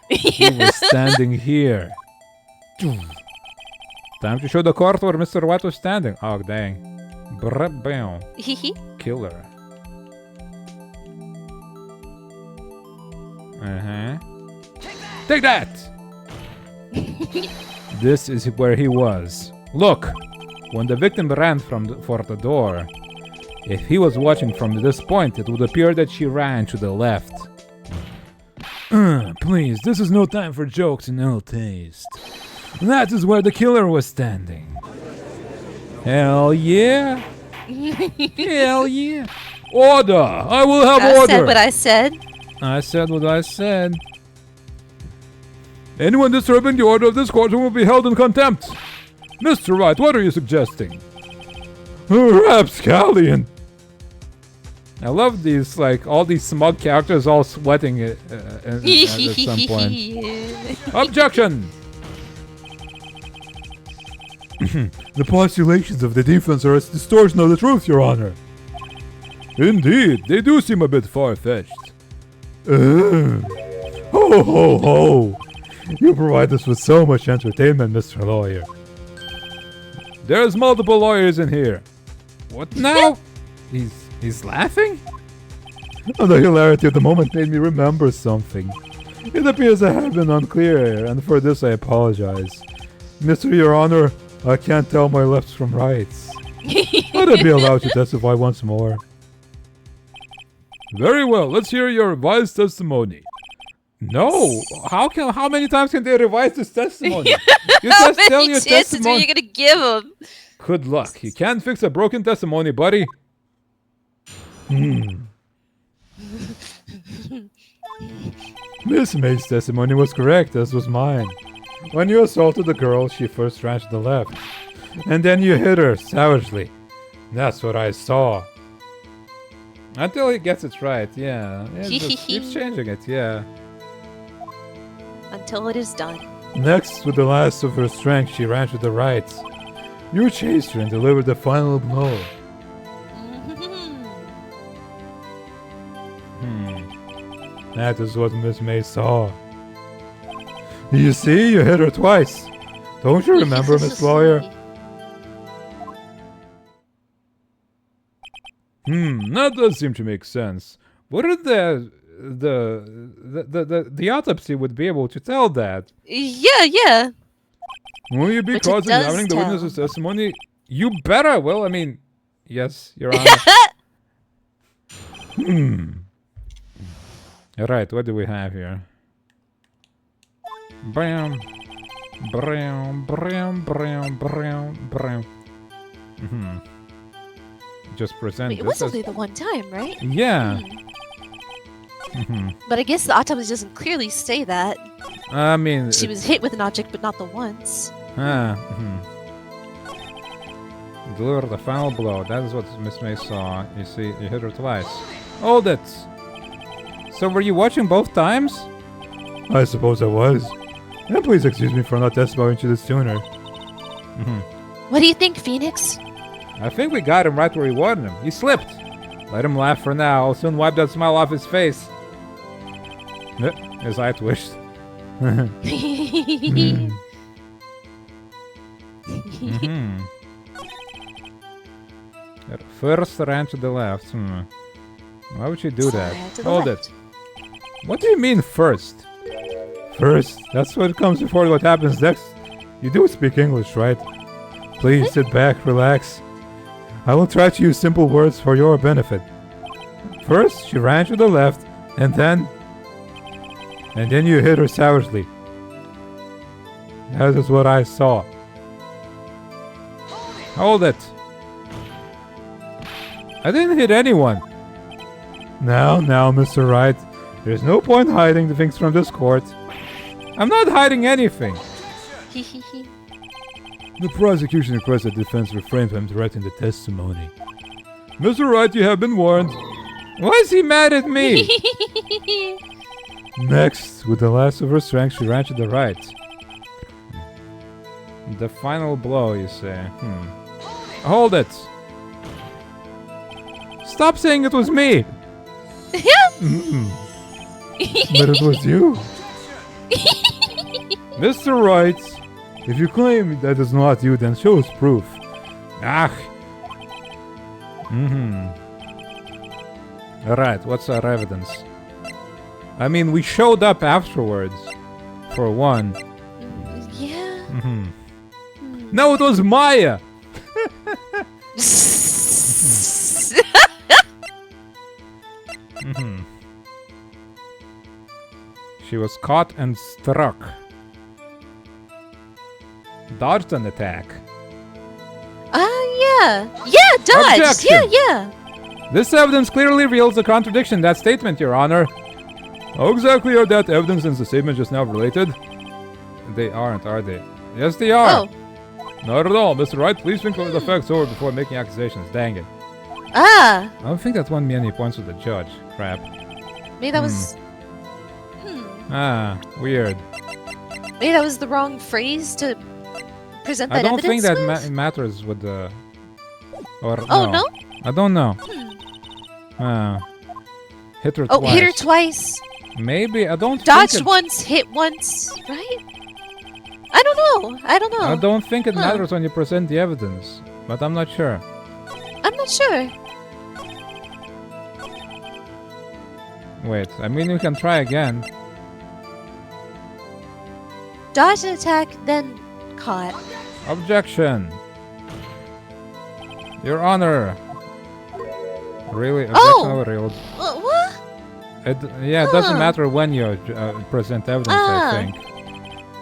he was standing here. Time to show the court where Mr. White was standing. Oh, dang. Bam. Killer. Take that! This is where he was. Look! When the victim ran for the door, if he was watching from this point, it would appear that she ran to the left. Please, this is no time for jokes and ill taste. That is where the killer was standing. Hell yeah! Hell yeah! Order! I will have I order! said what I said. I said what I said. Anyone disturbing the order of this courtroom will be held in contempt. Mr. Wright, what are you suggesting? Rapscallion! I love these, like, all these smug characters all sweating at some point. Objection! The postulations of the defense are a distortion of the truth, Your Honor. Indeed, they do seem a bit far-fetched. Ho ho ho! You provide us with so much entertainment, Mr. Lawyer. There's multiple lawyers in here. What now? He's laughing? The hilarity of the moment made me remember something. It appears I have been unclear, and for this I apologize. Mr. Your Honor, I can't tell my lefts from rights. Would I be allowed to testify once more? Very well, let's hear your revised testimony. No! How many times can they revise this testimony? You How just tell many your chances are testimony. you gonna give him? Good luck. You can't fix a broken testimony, buddy. Miss May's testimony was correct, as was mine. When you assaulted the girl, she first ran to the left. And then you hit her savagely. That's what I saw. Until he gets it right, yeah. It just keeps changing it, yeah. Until it is done. Next, with the last of her strength, she ran to the right. You chased her and delivered the final blow. That is what Miss May saw. You see, you hit her twice. Don't you remember, Miss Lawyer? That does seem to make sense. Wouldn't the autopsy would be able to tell that? Yeah. Will you be Which it does cross-examining the tell. witness's testimony? You better. Well, I mean, yes, Your Honor. Alright, what do we have here? Bram. Just present Wait, it this was only the one time, right? Yeah. But I guess the autopsy doesn't clearly say that. I mean... She was hit with an object, but not the once. Deliver the final blow. That is what Miss May saw. You see, you hit her twice. Hold it! So were you watching both times? I suppose I was. And please excuse me for not testifying to this sooner. What do you think, Phoenix? I think we got him right where we wanted him. He slipped. Let him laugh for now. I'll soon wipe that smile off his face. His eye twitched. First ran to the left. Why would you do that? Hold it. What do you mean first? First, that's what comes before what happens next. You do speak English, right? Please sit back, relax. I will try to use simple words for your benefit. First, she ran to the left, and then you hit her savagely. That is what I saw. Hold it. I didn't hit anyone. Now, Mr. Wright. There's no point hiding the things from this court. I'm not hiding anything. The prosecution requests that defense refrain from interrupting the testimony. Mr. Wright, you have been warned. Why is he mad at me? Next, with the last of her strength, she ran to the right. The final blow, you say. Hold it. Stop saying it was me. But it was you. Mr. Wright, if you claim that is not you, then show us proof. Alright, what's our evidence? I mean, we showed up afterwards. For one. Yeah. No, it was Maya! She was caught and struck. Dodged an attack. Yeah. Yeah, dodged. Objection. Yeah. This evidence clearly reveals a contradiction in that statement, Your Honor. How exactly are that evidence and the statement just now related? They aren't, are they? Yes, they are. Oh. Not at all, Mr. Wright. Please think of the facts over before making accusations. Dang it. Ah. I don't think that won me any points with the judge. Crap. Maybe that was... Weird. Maybe that was the wrong phrase to present that I don't think evidence that matters with the... Or, Oh, no? I don't know. Hit her twice. Oh, hit her twice. Maybe, I don't Dodged think once, hit once, right? I don't know. I don't think it matters when you present the evidence. But I'm not sure. I'm not sure. Wait, I mean we can try again. Dodged an attack, then caught. Objection! Your Honor! Really? Objection overruled. What? It doesn't matter when you present evidence, I think.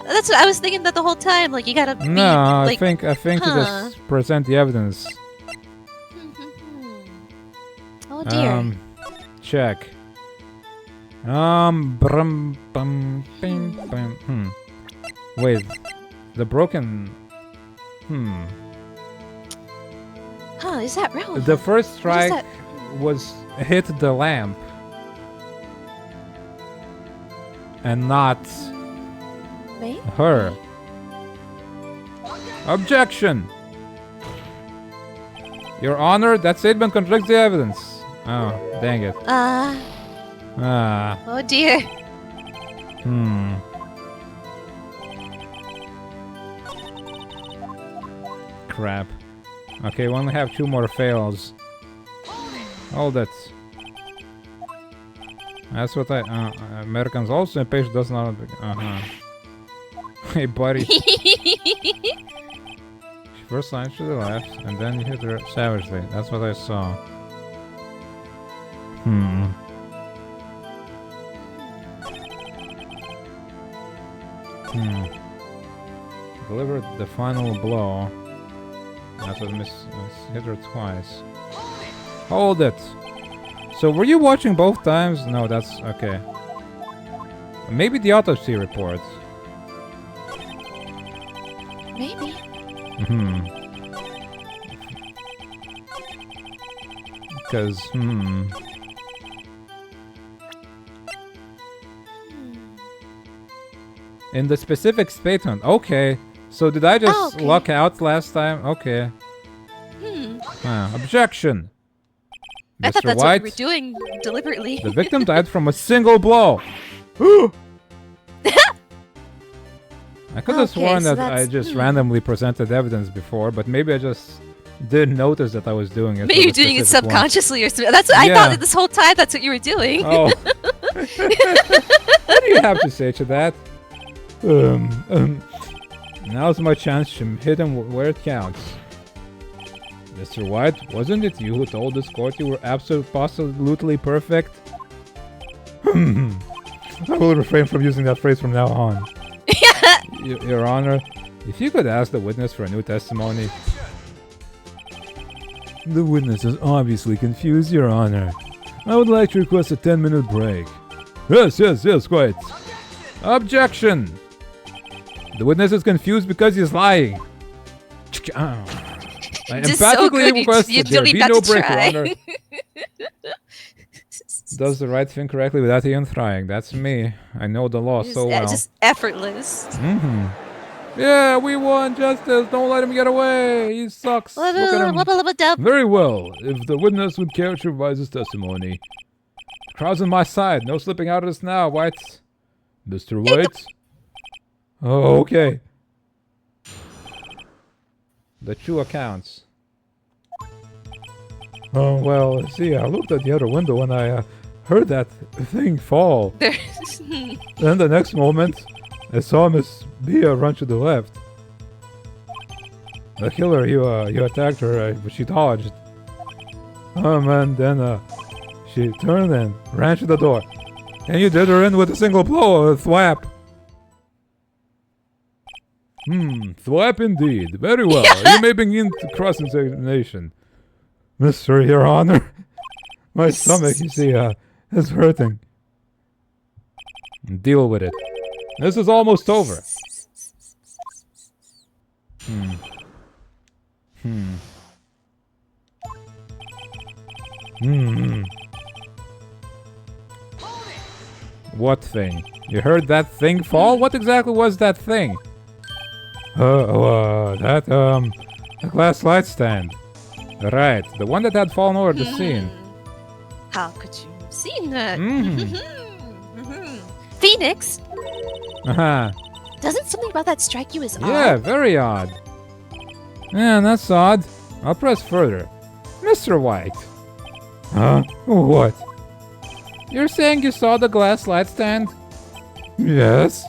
That's what I was thinking that the whole time. Like, you gotta be, No, like... I think you just present the evidence. Oh, dear. Check. Wait, the broken... Is that relevant? The first strike was hit the lamp. And not... Maybe? her. Objection! Your Honor, that statement contradicts the evidence. Oh, dang it. Oh, dear. Crap. Okay, we only have 2 more fails. Hold it. That's what Americans also impatient does not... Hey, buddy. She first lunged to the left, and then you hit her savagely. That's what I saw. Delivered the final blow. That's what hit her twice. Hold it! So were you watching both times? No, that's... okay. Maybe the autopsy report. Maybe. Because, in the specific statement, okay. So did I just luck out last time? Okay. Objection! I thought Mr. that's White, what you were doing deliberately. the victim died from a single blow. I could have sworn that I just randomly presented evidence before, but maybe I just didn't notice that I was doing it. Maybe you're doing it subconsciously or something. That's what I thought that this whole time. That's what you were doing. Oh. What do you have to say to that? Now's my chance to hit him where it counts. Mr. White, wasn't it you who told this court you were absolutely perfect? I will refrain from using that phrase from now on. Your Honor, if you could ask the witness for a new testimony. The witness is obviously confused, Your Honor. I would like to request a 10-minute break. Yes, quite. Objection! The witness is confused because he's lying. I emphatically request that there be no break, Your Honor. Does the right thing correctly without even trying. That's me. I know the law so well. Just effortless. Yeah, we won justice. Don't let him get away. He sucks. Look at him. Very well. If the witness would care to revise his testimony. The crowd's on my side. No slipping out of this now, White. Mr. White? Oh, okay. The two accounts. Oh, well, see, I looked at the other window and I heard that thing fall. Then the next moment, I saw Miss Bia run to the left. The killer, you attacked her, but she dodged. And then she turned and ran to the door. And you did her in with a single blow, a thwap. Thwap indeed. Very well. You may begin to cross-examination. Mr. Your Honor, my stomach, you see, is hurting. Deal with it. This is almost over. What thing? You heard that thing fall? What exactly was that thing? The glass light stand. Right, the one that had fallen over the scene. How could you have seen that? Phoenix? Doesn't something about that strike you as odd? Yeah, very odd. Yeah, that's odd. I'll press further. Mr. White. What? You're saying you saw the glass light stand? Yes.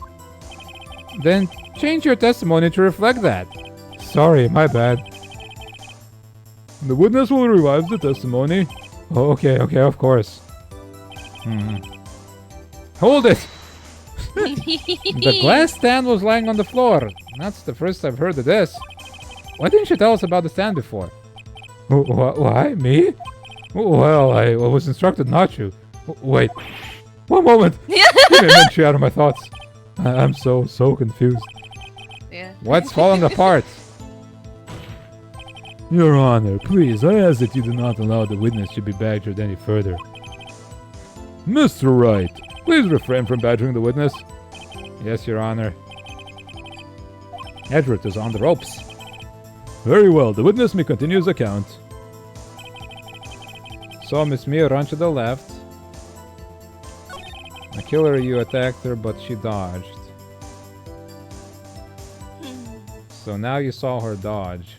Then change your testimony to reflect that. Sorry, my bad. The witness will revise the testimony. Oh, okay, of course. Hold it! The glass stand was lying on the floor. That's the first I've heard of this. Why didn't you tell us about the stand before? Why? Me? Well, I was instructed not to. Wait. One moment! Give me a minute out of my thoughts. I'm so confused. Yeah. What's falling apart? Your Honor, please, I ask that you do not allow the witness to be badgered any further. Mr. Wright, please refrain from badgering the witness. Yes, Your Honor. Edward is on the ropes. Very well, the witness may continue his account. Saw Miss Mia run to the left. The killer, you attacked her, but she dodged. So now you saw her dodge.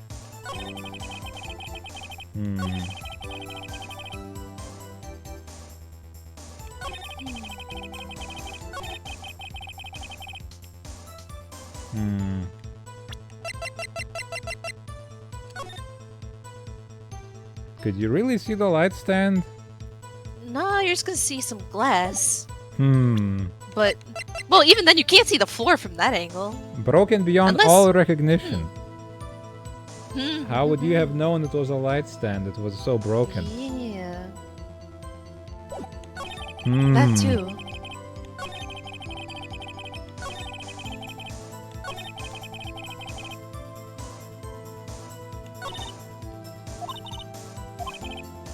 Could you really see the light stand? No, you're just gonna see some glass. But, well, even then you can't see the floor from that angle. Broken beyond all recognition. How would you have known it was a light stand? It was so broken. Yeah. That too.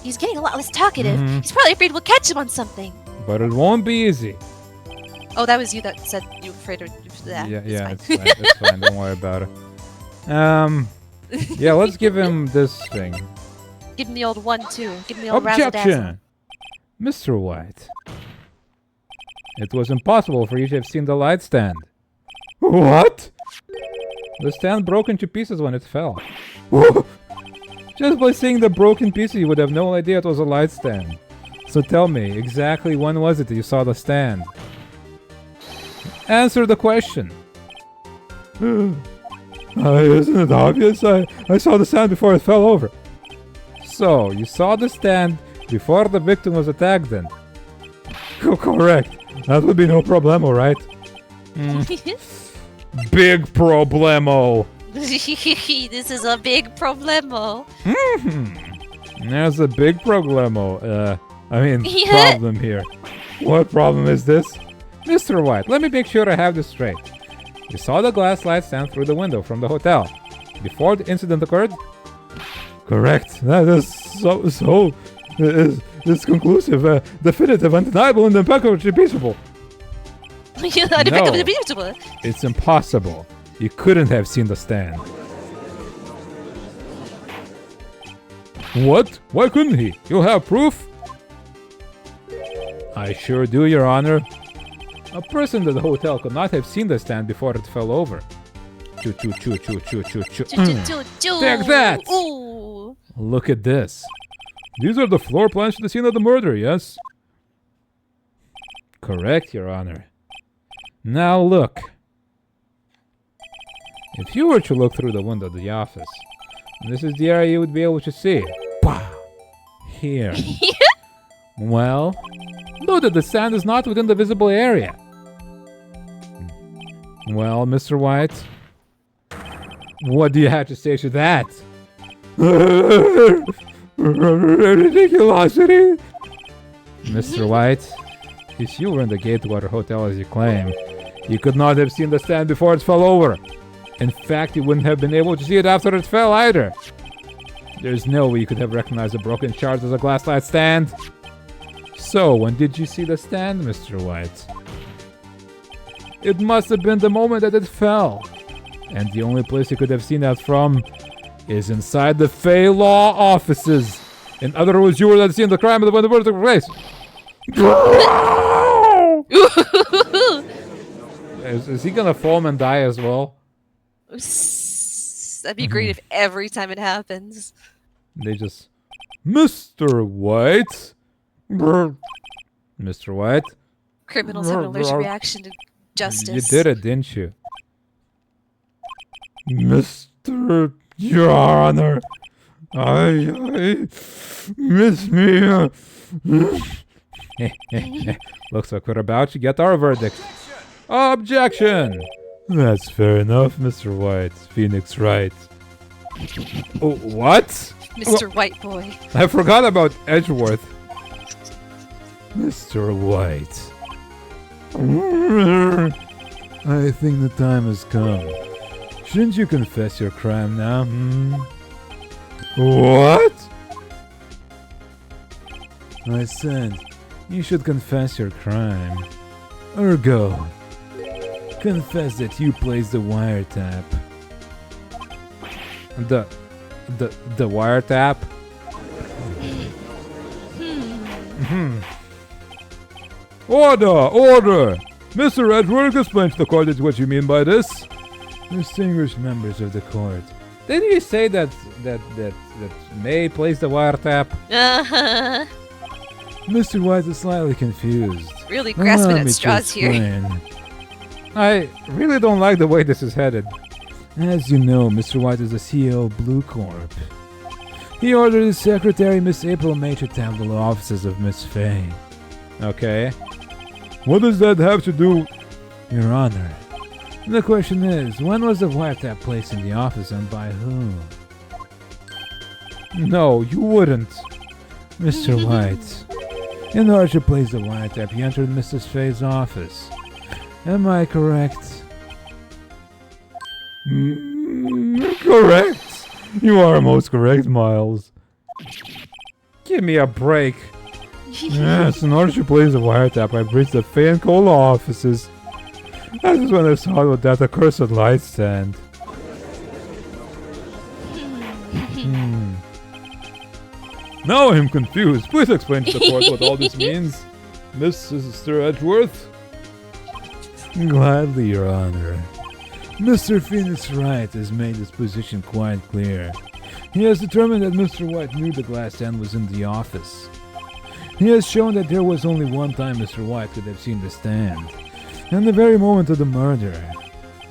He's getting a lot less talkative. He's probably afraid we'll catch him on something. But it won't be easy. Oh, that was you that said you were afraid of that. Yeah, it's fine. It's fine. Don't worry about it. Yeah, let's give him this thing. Give him the old 1-2. Give him the old razzle-dazzle. Mr. White. It was impossible for you to have seen the light stand. What? The stand broke into pieces when it fell. Just by seeing the broken pieces, you would have no idea it was a light stand. So tell me, exactly when was it that you saw the stand? Answer the question. Isn't it obvious? I saw the stand before it fell over. So, you saw the stand before the victim was attacked then? Correct. That would be no problemo, right? Big problemo. This is a big problemo. There's a big problemo. Problem here. What problem is this? Mr. White, let me make sure I have this straight. You saw the glass light stand through the window from the hotel. Before the incident occurred? Correct. That is so it's conclusive, definitive, undeniable, and impeccable. No, it's impossible. You couldn't have seen the stand. What? Why couldn't he? You have proof? I sure do, Your Honor. A person at the hotel could not have seen the stand before it fell over. Choo choo choo choo choo choo choo. Take that! Ooh. Look at this. These are the floor plans to the scene of the murder, yes? Correct, Your Honor. Now look. If you were to look through the window of the office, this is the area you would be able to see. Bah! Here. Well, note that the sand is not within the visible area. Well, Mr. White, what do you have to say to that? Ridiculosity! Mr. White, if you were in the Gatewater Hotel as you claim, you could not have seen the stand before it fell over. In fact, you wouldn't have been able to see it after it fell either. There's no way you could have recognized a broken shard as a glass light stand. So, when did you see the stand, Mr. White? It must have been the moment that it fell. And the only place you could have seen that from is inside the Fey Law offices. In other words, you were at the scene of the crime when the murder took place. Is he gonna foam and die as well? That'd be great if every time it happens. They just... Mr. White? Mr. White? Criminals have an allergic reaction to justice. You did it, didn't you? Mr. Your Honor, I miss me. Looks like we're about to get our verdict. Objection! That's fair enough, Mr. White. Phoenix Wright. Oh, what? Mr. White Boy. I forgot about Edgeworth. Mr. White. I think the time has come. Shouldn't you confess your crime now, What? I said, you should confess your crime. Ergo, confess that you placed the wiretap. The wiretap? Order! Mr. Edgeworth, explain to the court what you mean by this. Distinguished members of the court. Didn't you say that May plays the wiretap? Uh-huh. Mr. White is slightly confused. Really grasping Allow at me to straws here. explain. I really don't like the way this is headed. As you know, Mr. White is the CEO of Blue Corp. He ordered his secretary, Miss April May, to tap the law offices of Miss Fay. Okay. What does that have to do? Your Honor, the question is, when was the wiretap placed in the office and by whom? No, you wouldn't. Mr. White, in order to place the wiretap, you entered Mrs. Fay's office. Am I correct? Correct. You are most correct, Miles. Give me a break. Yes, in order to place the wiretap, I breached the Fay and Cola offices. That is when I saw that accursed light stand. Now I'm confused. Please explain to the court what all this means, Mr. Edgeworth. Gladly, Your Honor. Mr. Phoenix Wright has made his position quite clear. He has determined that Mr. White knew the glass stand was in the office. He has shown that there was only one time Mr. White could have seen the stand, and the very moment of the murder.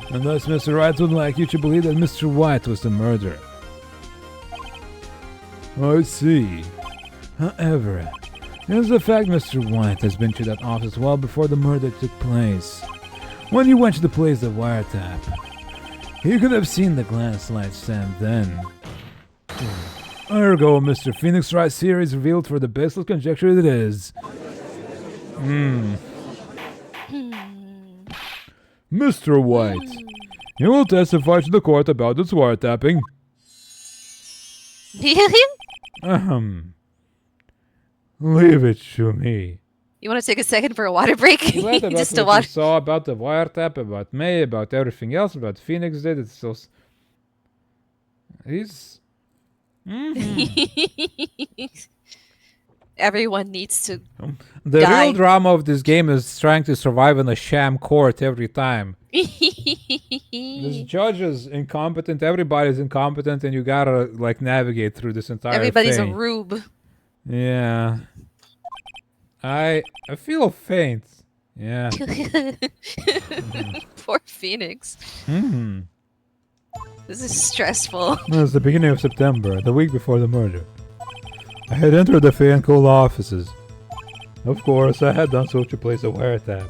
And thus Mr. Wright would like you to believe that Mr. White was the murderer. I see. However, here's the fact: Mr. White has been to that office well before the murder took place. When you went to place the wiretap, he could have seen the glass light stand then. Ergo, Mr. Phoenix Wright's theory is revealed for the baseless conjecture that it is. Mr. White, You will testify to the court about its wiretapping. Leave it to me. You want to take a second for a water break? What about Just to what watch. you saw about the wiretap, about May, about everything else, about Phoenix did? It's so... He's... Everyone needs to The die. real drama of this game is trying to survive in a sham court every time. This judge is incompetent, everybody's incompetent, and you gotta, like, navigate through this entire Everybody's thing. a rube. Yeah. I feel faint. Yeah. Poor Phoenix. Mm-hmm. This is stressful. It was the beginning of September, the week before the murder. I had entered the Fay and Cole offices. Of course, I had done so to place a wiretap.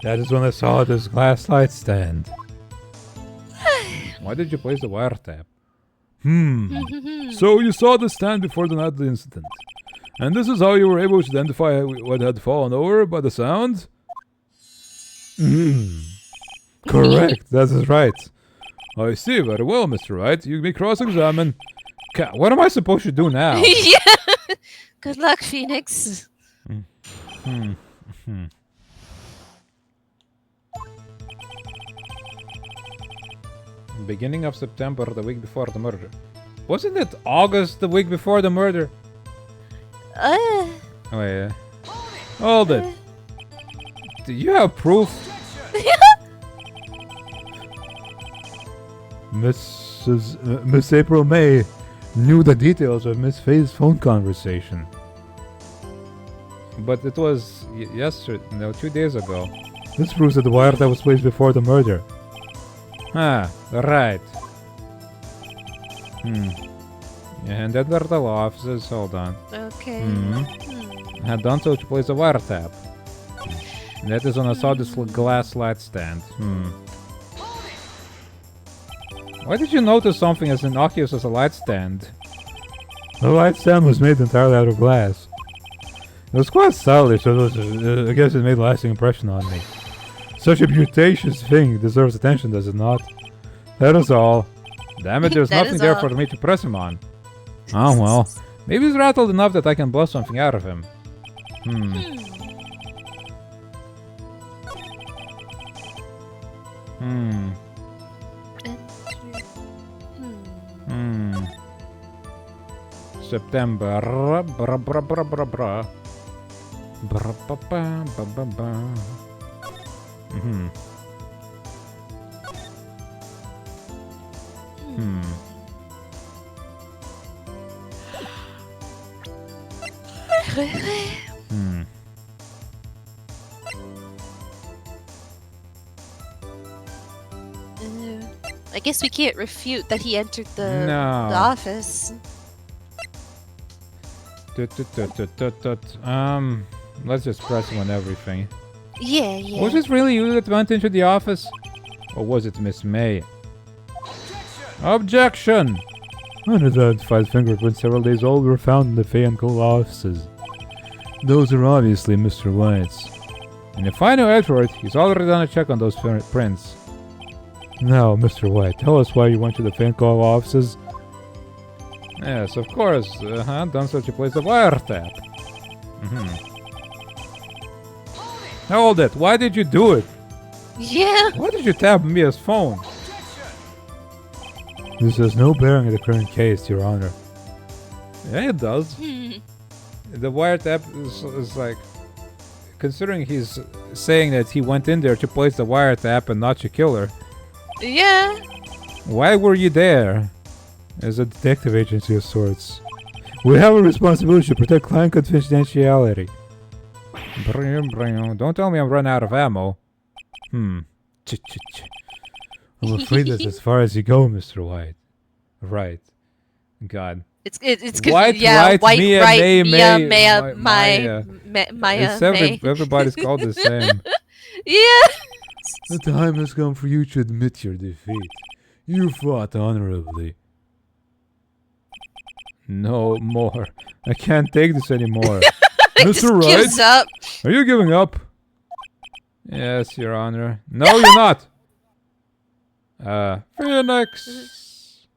That is when I saw this glass light stand. Why did you place the wiretap? So you saw the stand before the night of the incident. And this is how you were able to identify what had fallen over by the sound? Correct, that is right. I see, very well, Mr. Wright. You may cross-examine. What am I supposed to do now? Yeah. Good luck, Phoenix. Beginning of September, the week before the murder. Wasn't it August, the week before the murder? Wait. Hold it. Do you have proof? Miss April May knew the details of Miss Faye's phone conversation. But it was yesterday, no, 2 days ago. This proves that the wiretap was placed before the murder. Ah, right. And then there are the law offices, hold on. Okay. Had done so to place a wiretap. That is when I saw this glass light stand. Why did you notice something as innocuous as a light stand? The light stand was made entirely out of glass. It was quite stylish, so I guess it made a lasting impression on me. Such a beauticious thing deserves attention, does it not? That is all. Damn it, there's That nothing is there all. for me to press him on. Oh well. Maybe he's rattled enough that I can blow something out of him. September. Bra bra bra bra bra. Bra ba ba ba ba ba. I guess we can't refute that he entered the No. office. Let's just press him on everything. Yeah, yeah. Was it really you that went into the office? Or was it Miss May? Objection! Unidentified fingerprints several days old were found in the Fay and Cole offices. Those are obviously Mr. White's. And if I know Edward, he's already done a check on those prints. Now, Mr. White, tell us why you went to the Fay and Cole offices. Yes, of course. Done so to place a wiretap. Hold it. Why did you do it? Yeah. Why did you tap Mia's phone? This has no bearing on the current case, Your Honor. Yeah, it does. The wiretap is like... Considering he's saying that he went in there to place the wiretap and not to kill her. Yeah. Why were you there? As a detective agency of sorts, we have a responsibility to protect client confidentiality. Don't tell me I'm running out of ammo. I'm afraid that's as far as you go, Mr. White. Right. God. It's good. White, yeah, right, white, Mia, right, May, Mia, May, Maya, Maya. Maya, It's May. everybody's called the same. Yeah. The time has come for you to admit your defeat. You fought honorably. No more. I can't take this anymore. Mr. Gives Wright, up. are you giving up? Yes, Your Honor. No, you're not. Phoenix!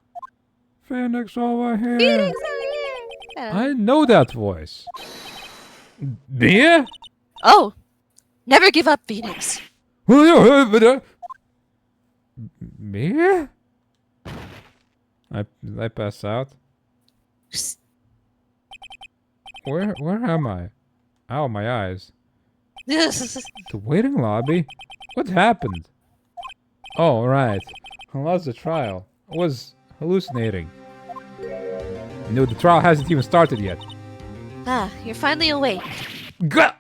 Phoenix over here! Phoenix over here! I know that voice. Mia? Oh, never give up, Phoenix. Mia? I pass out. Where am I? Ow, my eyes. The waiting lobby? What happened? Oh, right. I lost the trial. I was hallucinating. No, the trial hasn't even started yet. Ah, you're finally awake. Gah!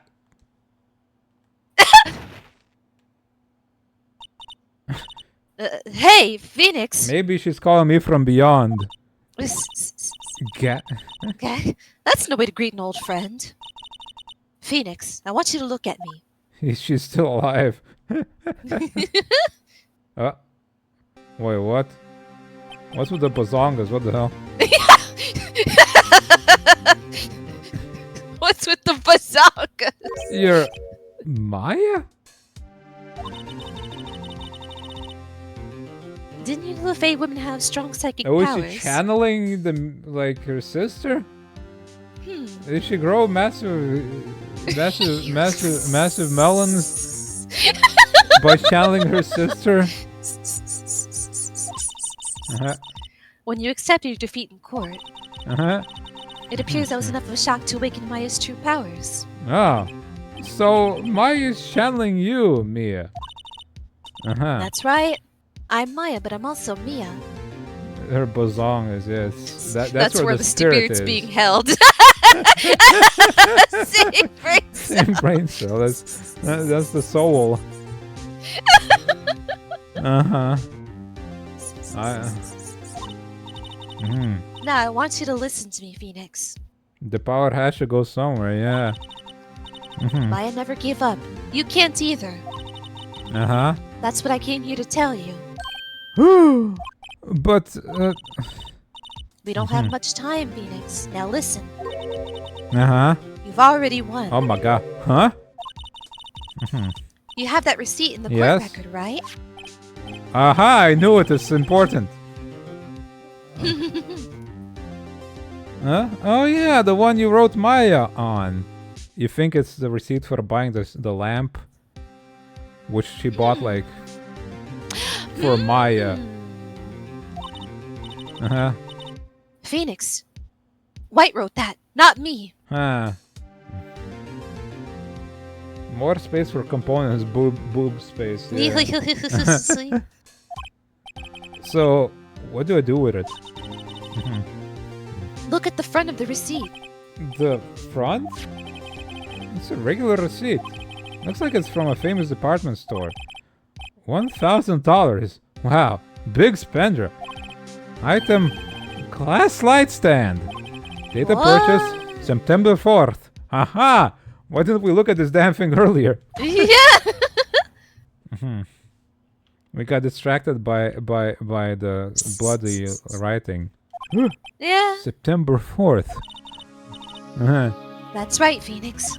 Hey, Phoenix. Maybe she's calling me from beyond. Okay, that's no way to greet an old friend. Phoenix, I want you to look at me. She's still alive. Wait, what? What's with the bazongas? What the hell? What's with the bazookas? You're Maya? Didn't you know the Fae women have strong psychic Oh, powers? is she channeling her sister? Did she grow massive melons by channeling her sister? When you accepted your defeat in court, Uh-huh. it appears that was enough of a shock to awaken Maya's true powers. Oh. So Maya's channeling you, Mia. Uh-huh. That's right. I'm Maya, but I'm also Mia. Her bozong is yes. That's where the spirit's is. being held. Same brain cell. Same brain cell. That's the soul. Uh-huh. Now I want you to listen to me, Phoenix. The power has to go somewhere, yeah. Maya never gave up. You can't either. Uh-huh. That's what I came here to tell you. But, We don't have much time, Phoenix. Now listen. Uh-huh. You've already won. Oh my god. Huh? You have that receipt in the court Yes. record, right? Aha, I knew it. It's important. Huh? Oh yeah, the one you wrote Maya on. You think it's the receipt for buying the lamp? Which she bought like for Maya. Uh-huh. Phoenix. White wrote that, not me. Huh. More space for components, boob space. Yeah. So, what do I do with it? Look at the front of the receipt. The front? It's a regular receipt. Looks like it's from a famous department store. $1,000. Wow, big spender. Item, glass light stand. Data purchase, September 4th. Aha! Why didn't we look at this damn thing earlier? Yeah. We got distracted by the bloody writing. Yeah. September 4th. Uh-huh. That's right, Phoenix.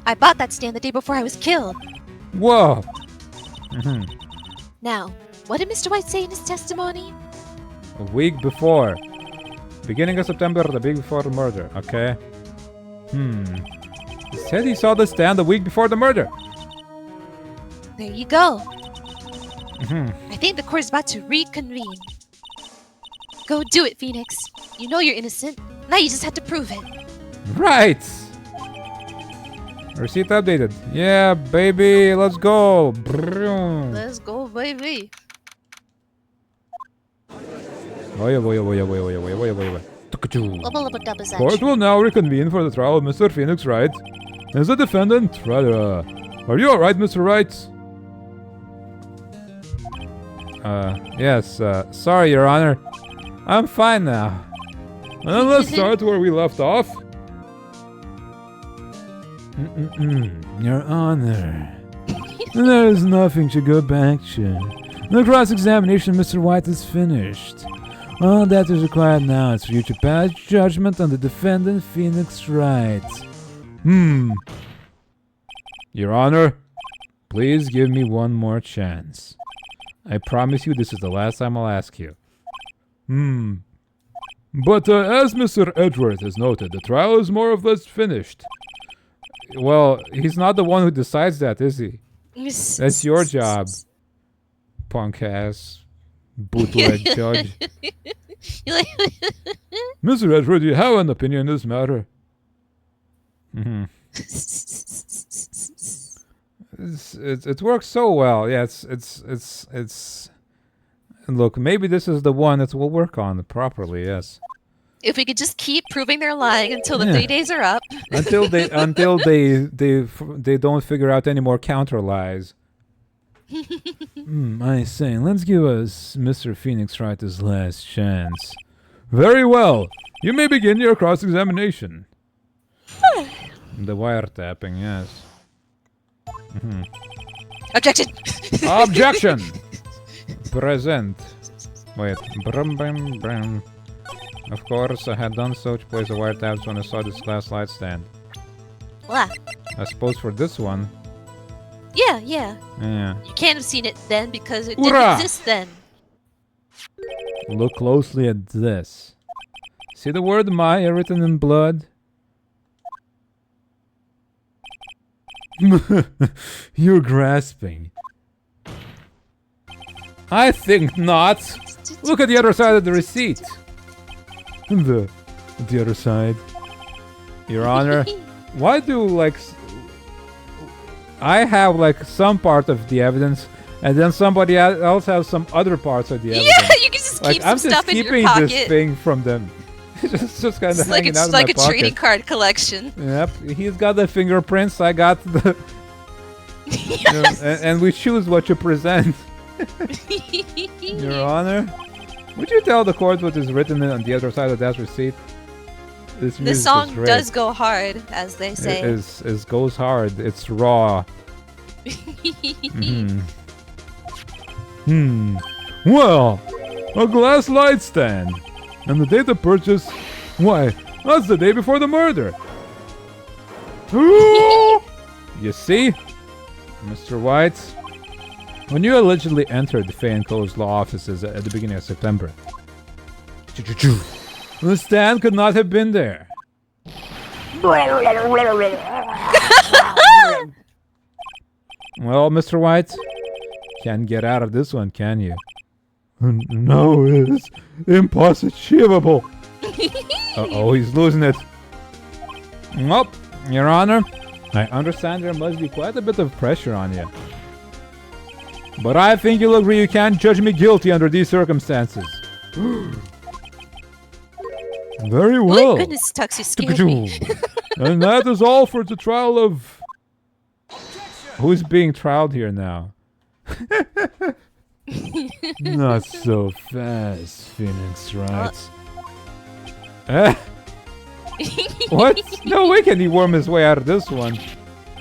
I bought that stand the day before I was killed. Whoa! Now, what did Mr. White say in his testimony? A week before. Beginning of September, the week before the murder. Okay. He said he saw the stand the week before the murder. There you go. I think the court is about to reconvene. Go do it, Phoenix. You know you're innocent. Now you just have to prove it. Right! Receipt updated. Yeah, baby, let's go. Let's go, baby. Court will now reconvene for the trial of Mr. Phoenix Wright. As the defendant, are you alright, Mr. Wright? Yes, sorry, Your Honor. I'm fine now. And let's start where we left off. Your Honor. There is nothing to go back to. The cross-examination of Mr. White is finished. All that is required now is for you to pass judgment on the defendant, Phoenix Wright. Your Honor, please give me one more chance. I promise you this is the last time I'll ask you. But as Mr. Edgeworth has noted, the trial is more or less finished. Well, he's not the one who decides that, is he? That's your job, punk ass bootleg judge. Mr. Edgeworth, do you have an opinion in this matter? It works so well. Yeah, it's. Look, maybe this is the one that we'll work on properly. Yes. If we could just keep proving they're lying until the 3 days are up. until they don't figure out any more counter lies. I say, let's give us Mr. Phoenix Wright his last chance. Very well. You may begin your cross-examination. The wiretapping, yes. Objection! Objection! Present. Wait. Brum, brum, brum. Of course, I had done so to place the wiretaps when I saw this glass light stand. Blah. I suppose for this one. Yeah. Yeah. You can't have seen it then because it Hoorah! didn't exist then. Look closely at this. See the word Maya written in blood? You're grasping. I think not. Look at the other side of the receipt. The other side. Your Honor, why do I have some part of the evidence, and then somebody else has some other parts of the evidence? Yeah, you can just keep some stuff in your pocket. I'm just keeping this thing from them. just kind of hanging out in my pocket. It's like a trading card collection. Yep, he's got the fingerprints. I got the. And we choose what you present. Your Honor, would you tell the court what is written on the other side of that receipt? This song does go hard, as they say. It goes hard. It's raw. Well, a glass light stand. And the date of purchase, why, that's the day before the murder. You see, Mr. White, when you allegedly entered the Fay & Co.'s law offices at the beginning of September, the stand could not have been there. Well, Mr. White, can't get out of this one, can you? No, it's impossible. Uh-oh, he's losing it. Well, Your Honor, I understand there must be quite a bit of pressure on you. But I think you'll agree you can't judge me guilty under these circumstances. Very well. Oh, goodness, Tux, you scared me. And that is all for the trial of... Who's being trialed here now? Not so fast, Phoenix Wright. What? No way can he worm his way out of this one.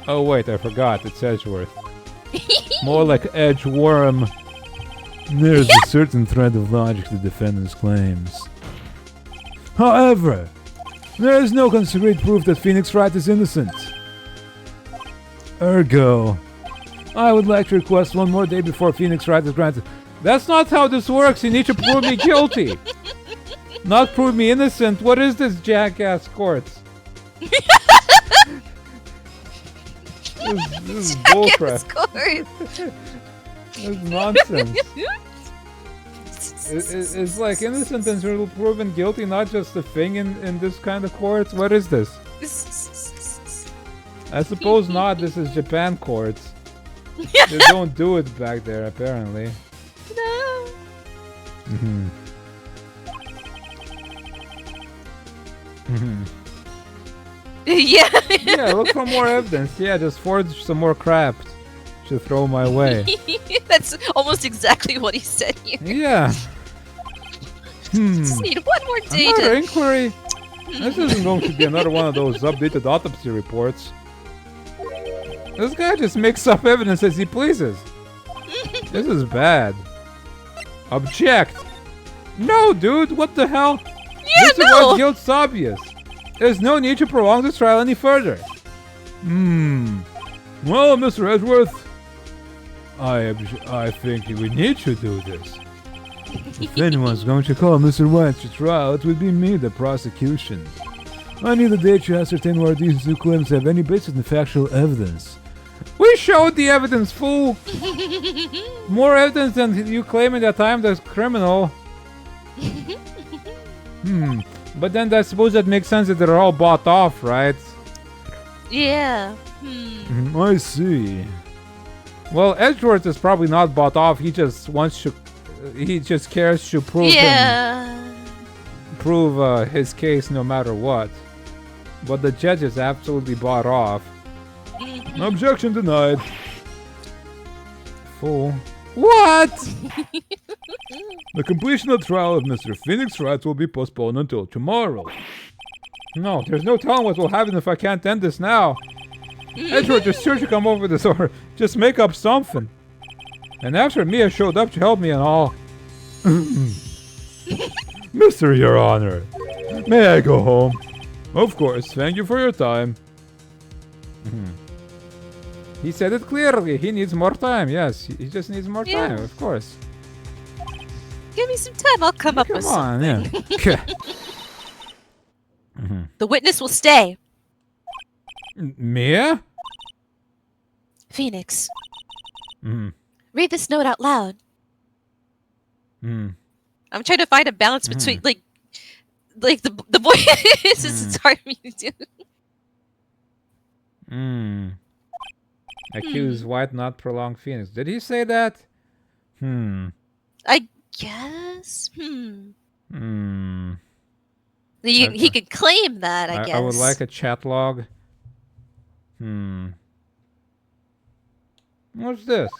Oh wait, I forgot. It's Edgeworth. More like edge worm. There's a certain thread of logic to the defendant's claims. However, there is no concrete proof that Phoenix Wright is innocent. Ergo, I would like to request one more day before Phoenix Wright is granted. That's not how this works. You need to prove me guilty. Not prove me innocent. What is this jackass courts? This is bullcrap. This is nonsense. It's like innocent until proven guilty, not just a thing in this kind of courts. What is this? I suppose not. This is Japan courts. They don't do it back there, apparently. No. Yeah. Yeah, look for more evidence. Yeah, just forge some more crap to throw my way. That's almost exactly what he said here. Yeah. Just need one more day Another to... inquiry? This isn't going to be another one of those updated autopsy reports. This guy just makes up evidence as he pleases. This is bad. Object. No, dude, what the hell? Yeah, this is why guilt's obvious. There's no need to prolong this trial any further. Well, Mr. Edgeworth, I think we need to do this. If anyone's going to call Mr. White to trial, it would be me, the prosecution. I need a day to ascertain whether these two claims have any basis in factual evidence. We showed the evidence, fool! More evidence than you claiming that I'm the criminal. But then I suppose that makes sense that they're all bought off, right? Yeah. I see. Well, Edgeworth is probably not bought off. He just wants to. He just cares to prove his case no matter what. But the judge is absolutely bought off. Objection denied. Fool. What? The completion of the trial of Mr. Phoenix Wright will be postponed until tomorrow. No, there's no telling what will happen if I can't end this now. Edgeworth is sure to come over this or just make up something. And after Mia showed up to help me and all. Mr. Your Honor, may I go home? Of course, thank you for your time. He said it clearly. He needs more time. Yes, he just needs more time, of course. Give me some time. I'll come up with something. Yeah. The witness will stay. Mia? Phoenix. Read this note out loud. I'm trying to find a balance between like the voice. It's hard for me to do. Accuse White not prolong Phoenix. Did he say that? I guess. He could claim that, I guess. I would like a chat log. What's this?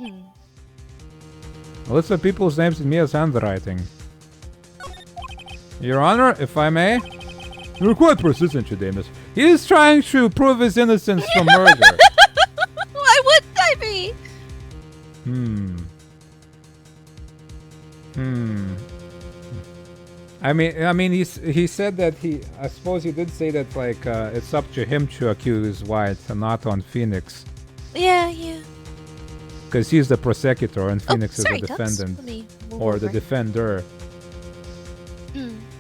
A list of people's names in Mia's handwriting. Your Honor, if I may? You're quite persistent today, miss. He is trying to prove his innocence from murder. Why wouldn't I be? I mean, he said that I suppose he did say that like it's up to him to accuse White and not on Phoenix. Yeah. Because he's the prosecutor and Phoenix is the Ducks. defendant or the defender.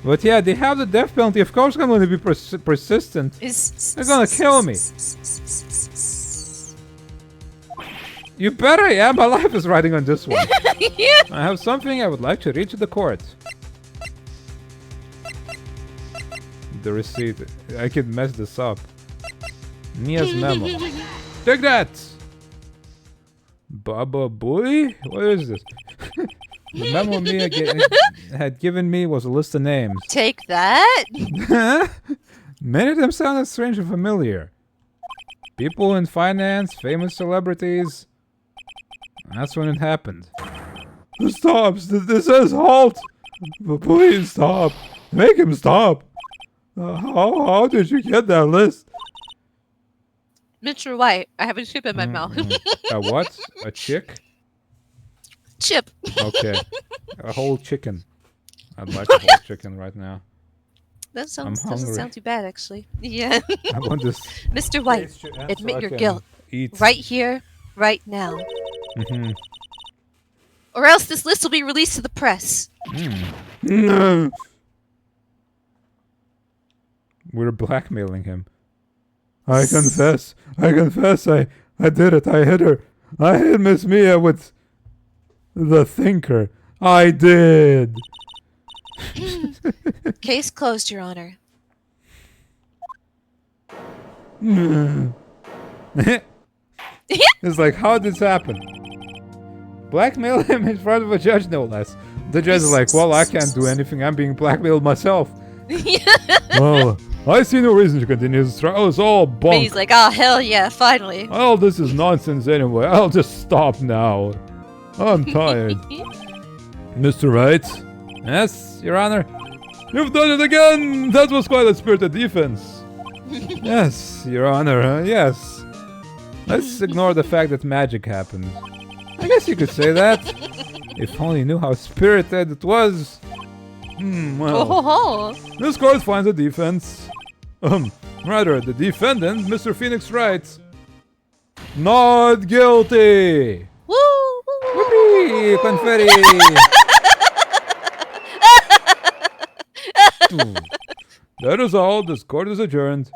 But yeah, they have the death penalty. Of course, I'm going to be persistent. They're going to kill me. You bet I am. My life is riding on this one. I have something I would like to read to the court. The receipt. I could mess this up. Mia's memo. Take that! Baba Booey? What is this? The memo Mia had given me was a list of names. Take that? Many of them sounded strange and familiar. People in finance, famous celebrities. That's when it happened. Stop! This says halt! Please stop! Make him stop! How did you get that list? Mr. White, I have a chip in my mouth. A what? A chick? Chip. Okay. A whole chicken. I'd like a whole chicken right now. That doesn't sound too bad, actually. Yeah. I want this. Mr. White, admit your guilt. Right here, right now. Or else this list will be released to the press. No. We're blackmailing him. I confess. I did it. I hit her. I hit Miss Mia with the thinker. I did. Case closed, Your Honor. It's like, how did this happen? Blackmail him in front of a judge, no less. The judge is like, well, I can't do anything. I'm being blackmailed myself. Well, I see no reason to continue this trial. It's all bunk. But he's like, oh, hell yeah, finally. Well, this is nonsense anyway. I'll just stop now. I'm tired. Mr. Wright? Yes, Your Honor? You've done it again! That was quite a spirited defense. Yes, Your Honor, yes. Let's ignore the fact that magic happened. I guess you could say that. If only you knew how spirited it was. Well, this court finds a defense. Rather, the defendant, Mr. Phoenix Wright, Not guilty! Woo! Woo! Woo! Whoopee! Confetti! That is all. This court is adjourned.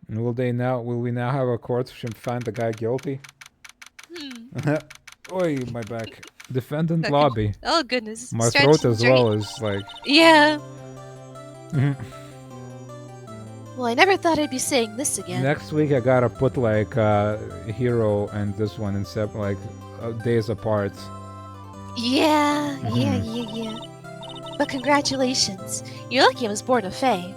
Will we now have a court to find the guy guilty? Oi, my back. Defendant lobby. Oh goodness. My Stretch throat and as straight. well is like... Yeah. Well, I never thought I'd be saying this again. Next week I gotta put like Hero and this one in like days apart. Yeah. But congratulations. You're lucky I was born a Fae.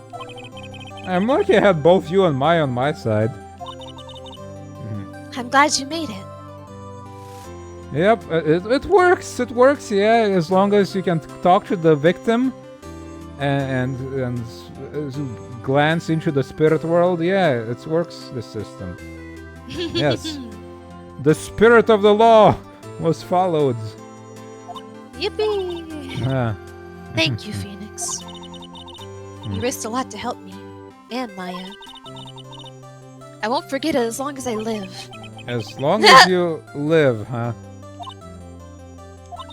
I'm lucky I had both you and Maya on my side. I'm glad you made it. Yep, it works. It works. Yeah, as long as you can talk to the victim and glance into the spirit world. Yeah, it works. The system. Yes, the spirit of the law was followed. Yippee! Thank you, Phoenix. You risked a lot to help me and Maya. I won't forget it as long as I live. As long as you live, huh?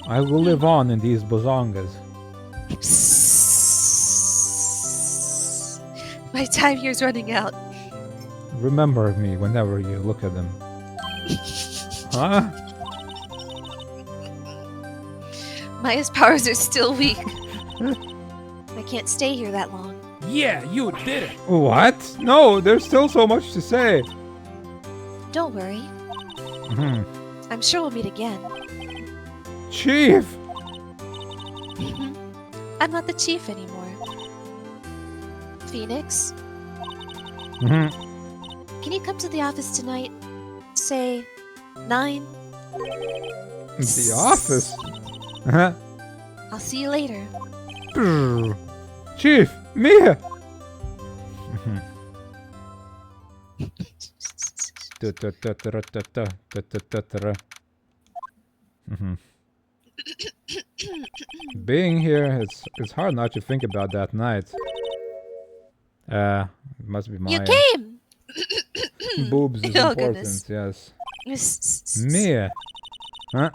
I will live on in these bozongas. My time here's running out. Remember me whenever you look at them. Huh? Maya's powers are still weak. I can't stay here that long. Yeah, you did it. What? No, there's still so much to say. Don't worry. I'm sure we'll meet again. Chief! I'm not the chief anymore. Phoenix, can you come to the office tonight? Say 9? The office? I'll see you later. Chief! Mia! Being here, it's hard not to think about that night. It must be Maya. You came! Boobs is Oh, important, goodness. yes. Mia! Huh?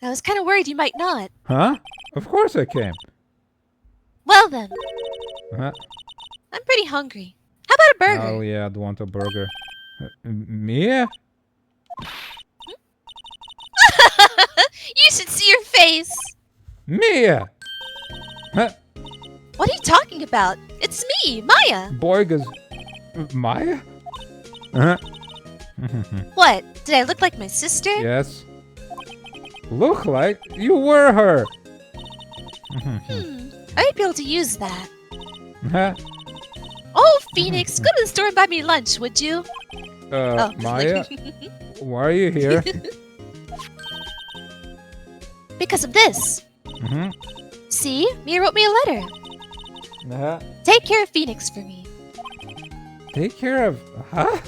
I was kind of worried you might not. Huh? Of course I came. Well then, Huh? I'm pretty hungry. How about a burger? Oh yeah, I'd want a burger. Mia? You should see your face! Mia! Huh? What are you talking about? It's me, Maya! Boygas. Maya? Huh? What? Did I look like my sister? Yes. Look like you were her. I might be able to use that. Huh? Oh, Phoenix, go to the store and buy me lunch, would you? Oh. Maya? Why are you here? Because of this. See? Mia wrote me a letter. Take care of Phoenix for me. Take care of... Huh?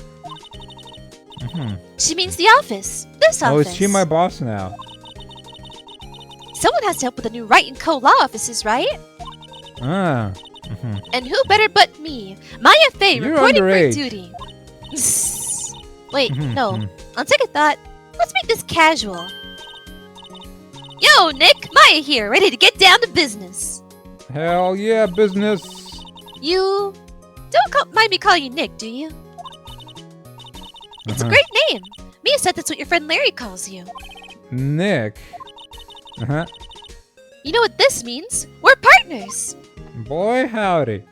She means the office. This office. Oh, is she my boss now? Someone has to help with the new Wright & Co. law offices, right? Ah. And who better but me, Maya Faye, You're reporting underage. for duty. Wait, no. On second thought, let's make this casual. Yo, Nick, Maya here, ready to get down to business. Hell yeah, business. You don't mind me calling you Nick, do you? It's a great name. Mia said that's what your friend Larry calls you. Nick. You know what this means? We're partners. Boy, howdy.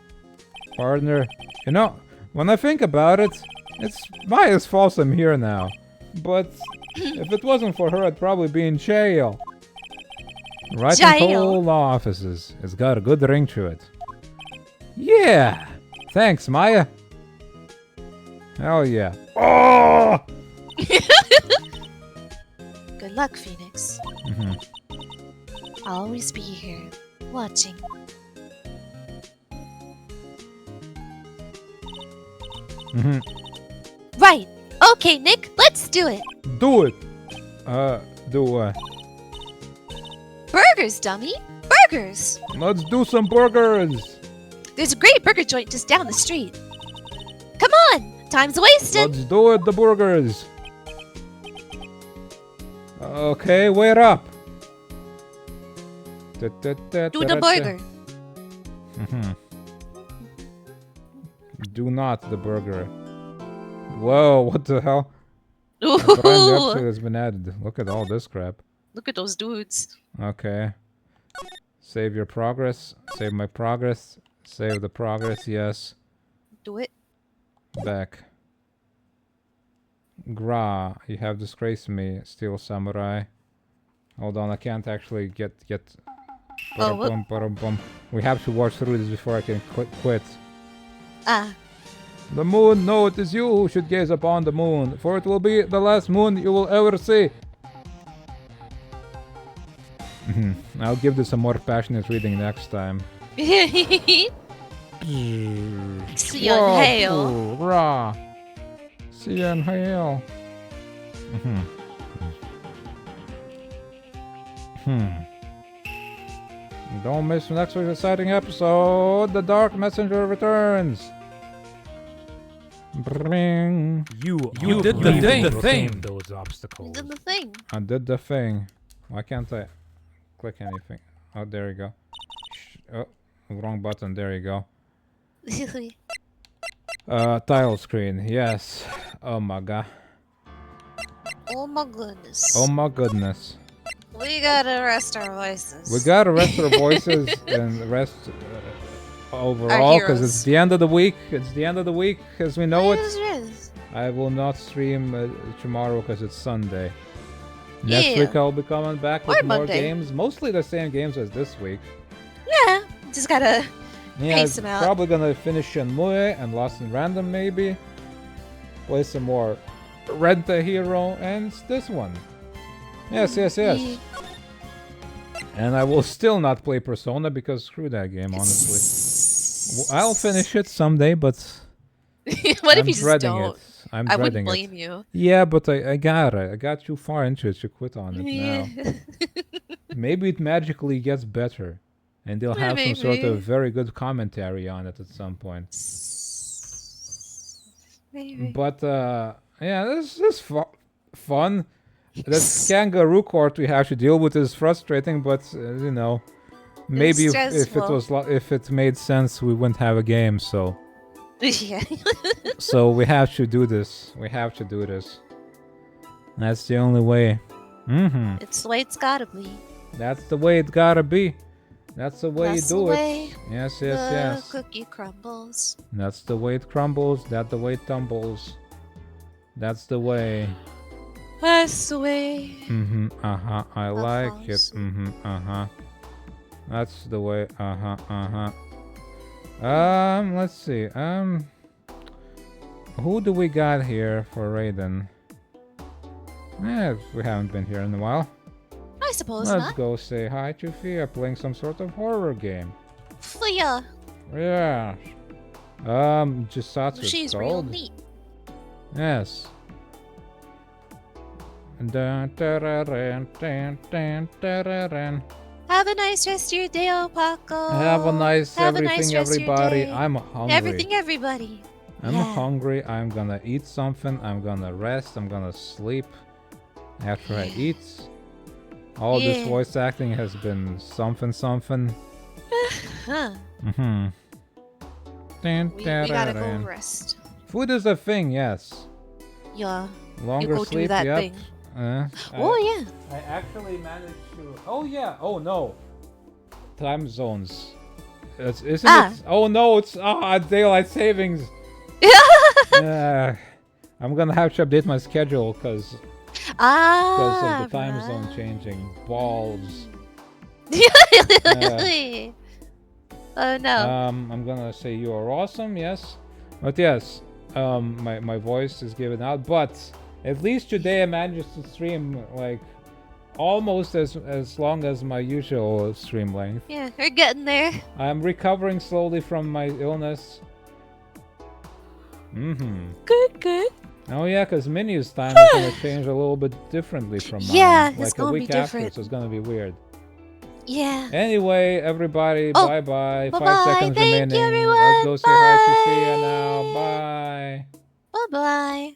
Partner. You know, when I think about it, it's Maya's fault I'm here now. But if it wasn't for her, I'd probably be in jail. Right in whole law offices. It's got a good ring to it. Yeah! Thanks, Maya. Hell yeah. Oh! Good luck, Phoenix. I'll always be here, watching. Right. Okay, Nick, let's do it. Do it. Do what? Burgers, dummy. Burgers. Let's do some burgers. There's a great burger joint just down the street. Come on, Time's wasted. Let's do it, the burgers. Okay, wait up. Do the burger. Do not the burger. Whoa, what the hell? Ooh. The brand episode has been added. Look at all this crap. Look at those dudes. Okay. Save your progress. Save my progress. Save the progress, yes. Do it. Back. Gra, you have disgraced me, Steel Samurai. Hold on, I can't actually get Oh, we have to watch through this before I can quit. Ah. The moon, no, it is you who should gaze upon the moon, for it will be the last moon you will ever see. I'll give this a more passionate reading next time. See you in hail. Rah. See you in hail. Don't miss next week's exciting episode. The Dark Messenger returns. Bring. You did the thing. Those obstacles. Did the thing. I did the thing. Why can't I click anything? Oh, there you go. Oh, wrong button. There you go. Tile screen. Yes. Oh my god. Oh my goodness. Oh my goodness. We gotta rest our voices. We gotta rest our voices and rest overall because it's the end of the week. It's the end of the week as we know it. I will not stream tomorrow because it's Sunday. Next week I'll be coming back with more games. Mostly the same games as this week. Yeah, just gotta pace them out. Probably gonna finish Shenmue and Lost in Random maybe. Play some more Rent a Hero and this one. Yes. And I will still not play Persona because screw that game, honestly. I'll finish it someday, but what if you just don't? I wouldn't blame you. Yeah, but I got too far into it to quit on it now. Maybe it magically gets better, and they'll have some sort of very good commentary on it at some point. Maybe. But yeah, this is fun. This kangaroo court we have to deal with is frustrating, but you know, maybe if it made sense, we wouldn't have a game. So. Yeah. So we have to do this. We have to do this. That's the only way. It's the way it's gotta be. That's the way it gotta be. That's the way you do it. Yes. The cookie crumbles. That's the way it crumbles. That's the way it tumbles. That's the way. That's the way. I like it. That's the way. Let's see. Who do we got here for Raiden? We haven't been here in a while. I suppose Let's go say hi to Fia, playing some sort of horror game. Fia. Yeah. Jisatsu. She's real neat. Yes. Have a nice rest of your day, Paco. Have a nice everything, everybody. I'm hungry. Everything, everybody. I'm hungry. I'm gonna eat something. I'm gonna rest. I'm gonna sleep after I eat. All this voice acting has been something. We gotta go rest. Food is a thing, yes. Yeah. Longer go sleep, do that yep. thing. Yeah. I actually managed to. Oh yeah. Oh no. Time zones. Isn't it? Oh no. It's daylight savings. I'm gonna have to update my schedule because of the time zone changing. Balls. Oh no. I'm gonna say you are awesome. Yes. But yes. My voice is given out, but. At least today I managed to stream like almost as long as my usual stream length. Yeah, we're getting there. I'm recovering slowly from my illness. Good. Oh yeah, because Minu's time is gonna change a little bit differently from mine. Yeah, like a week after, so it's gonna be weird. Yeah. Anyway, everybody, bye-bye. 5 seconds Thank remaining. you, everyone. Let's go say hi to Fia now. Bye. Bye-bye. Bye.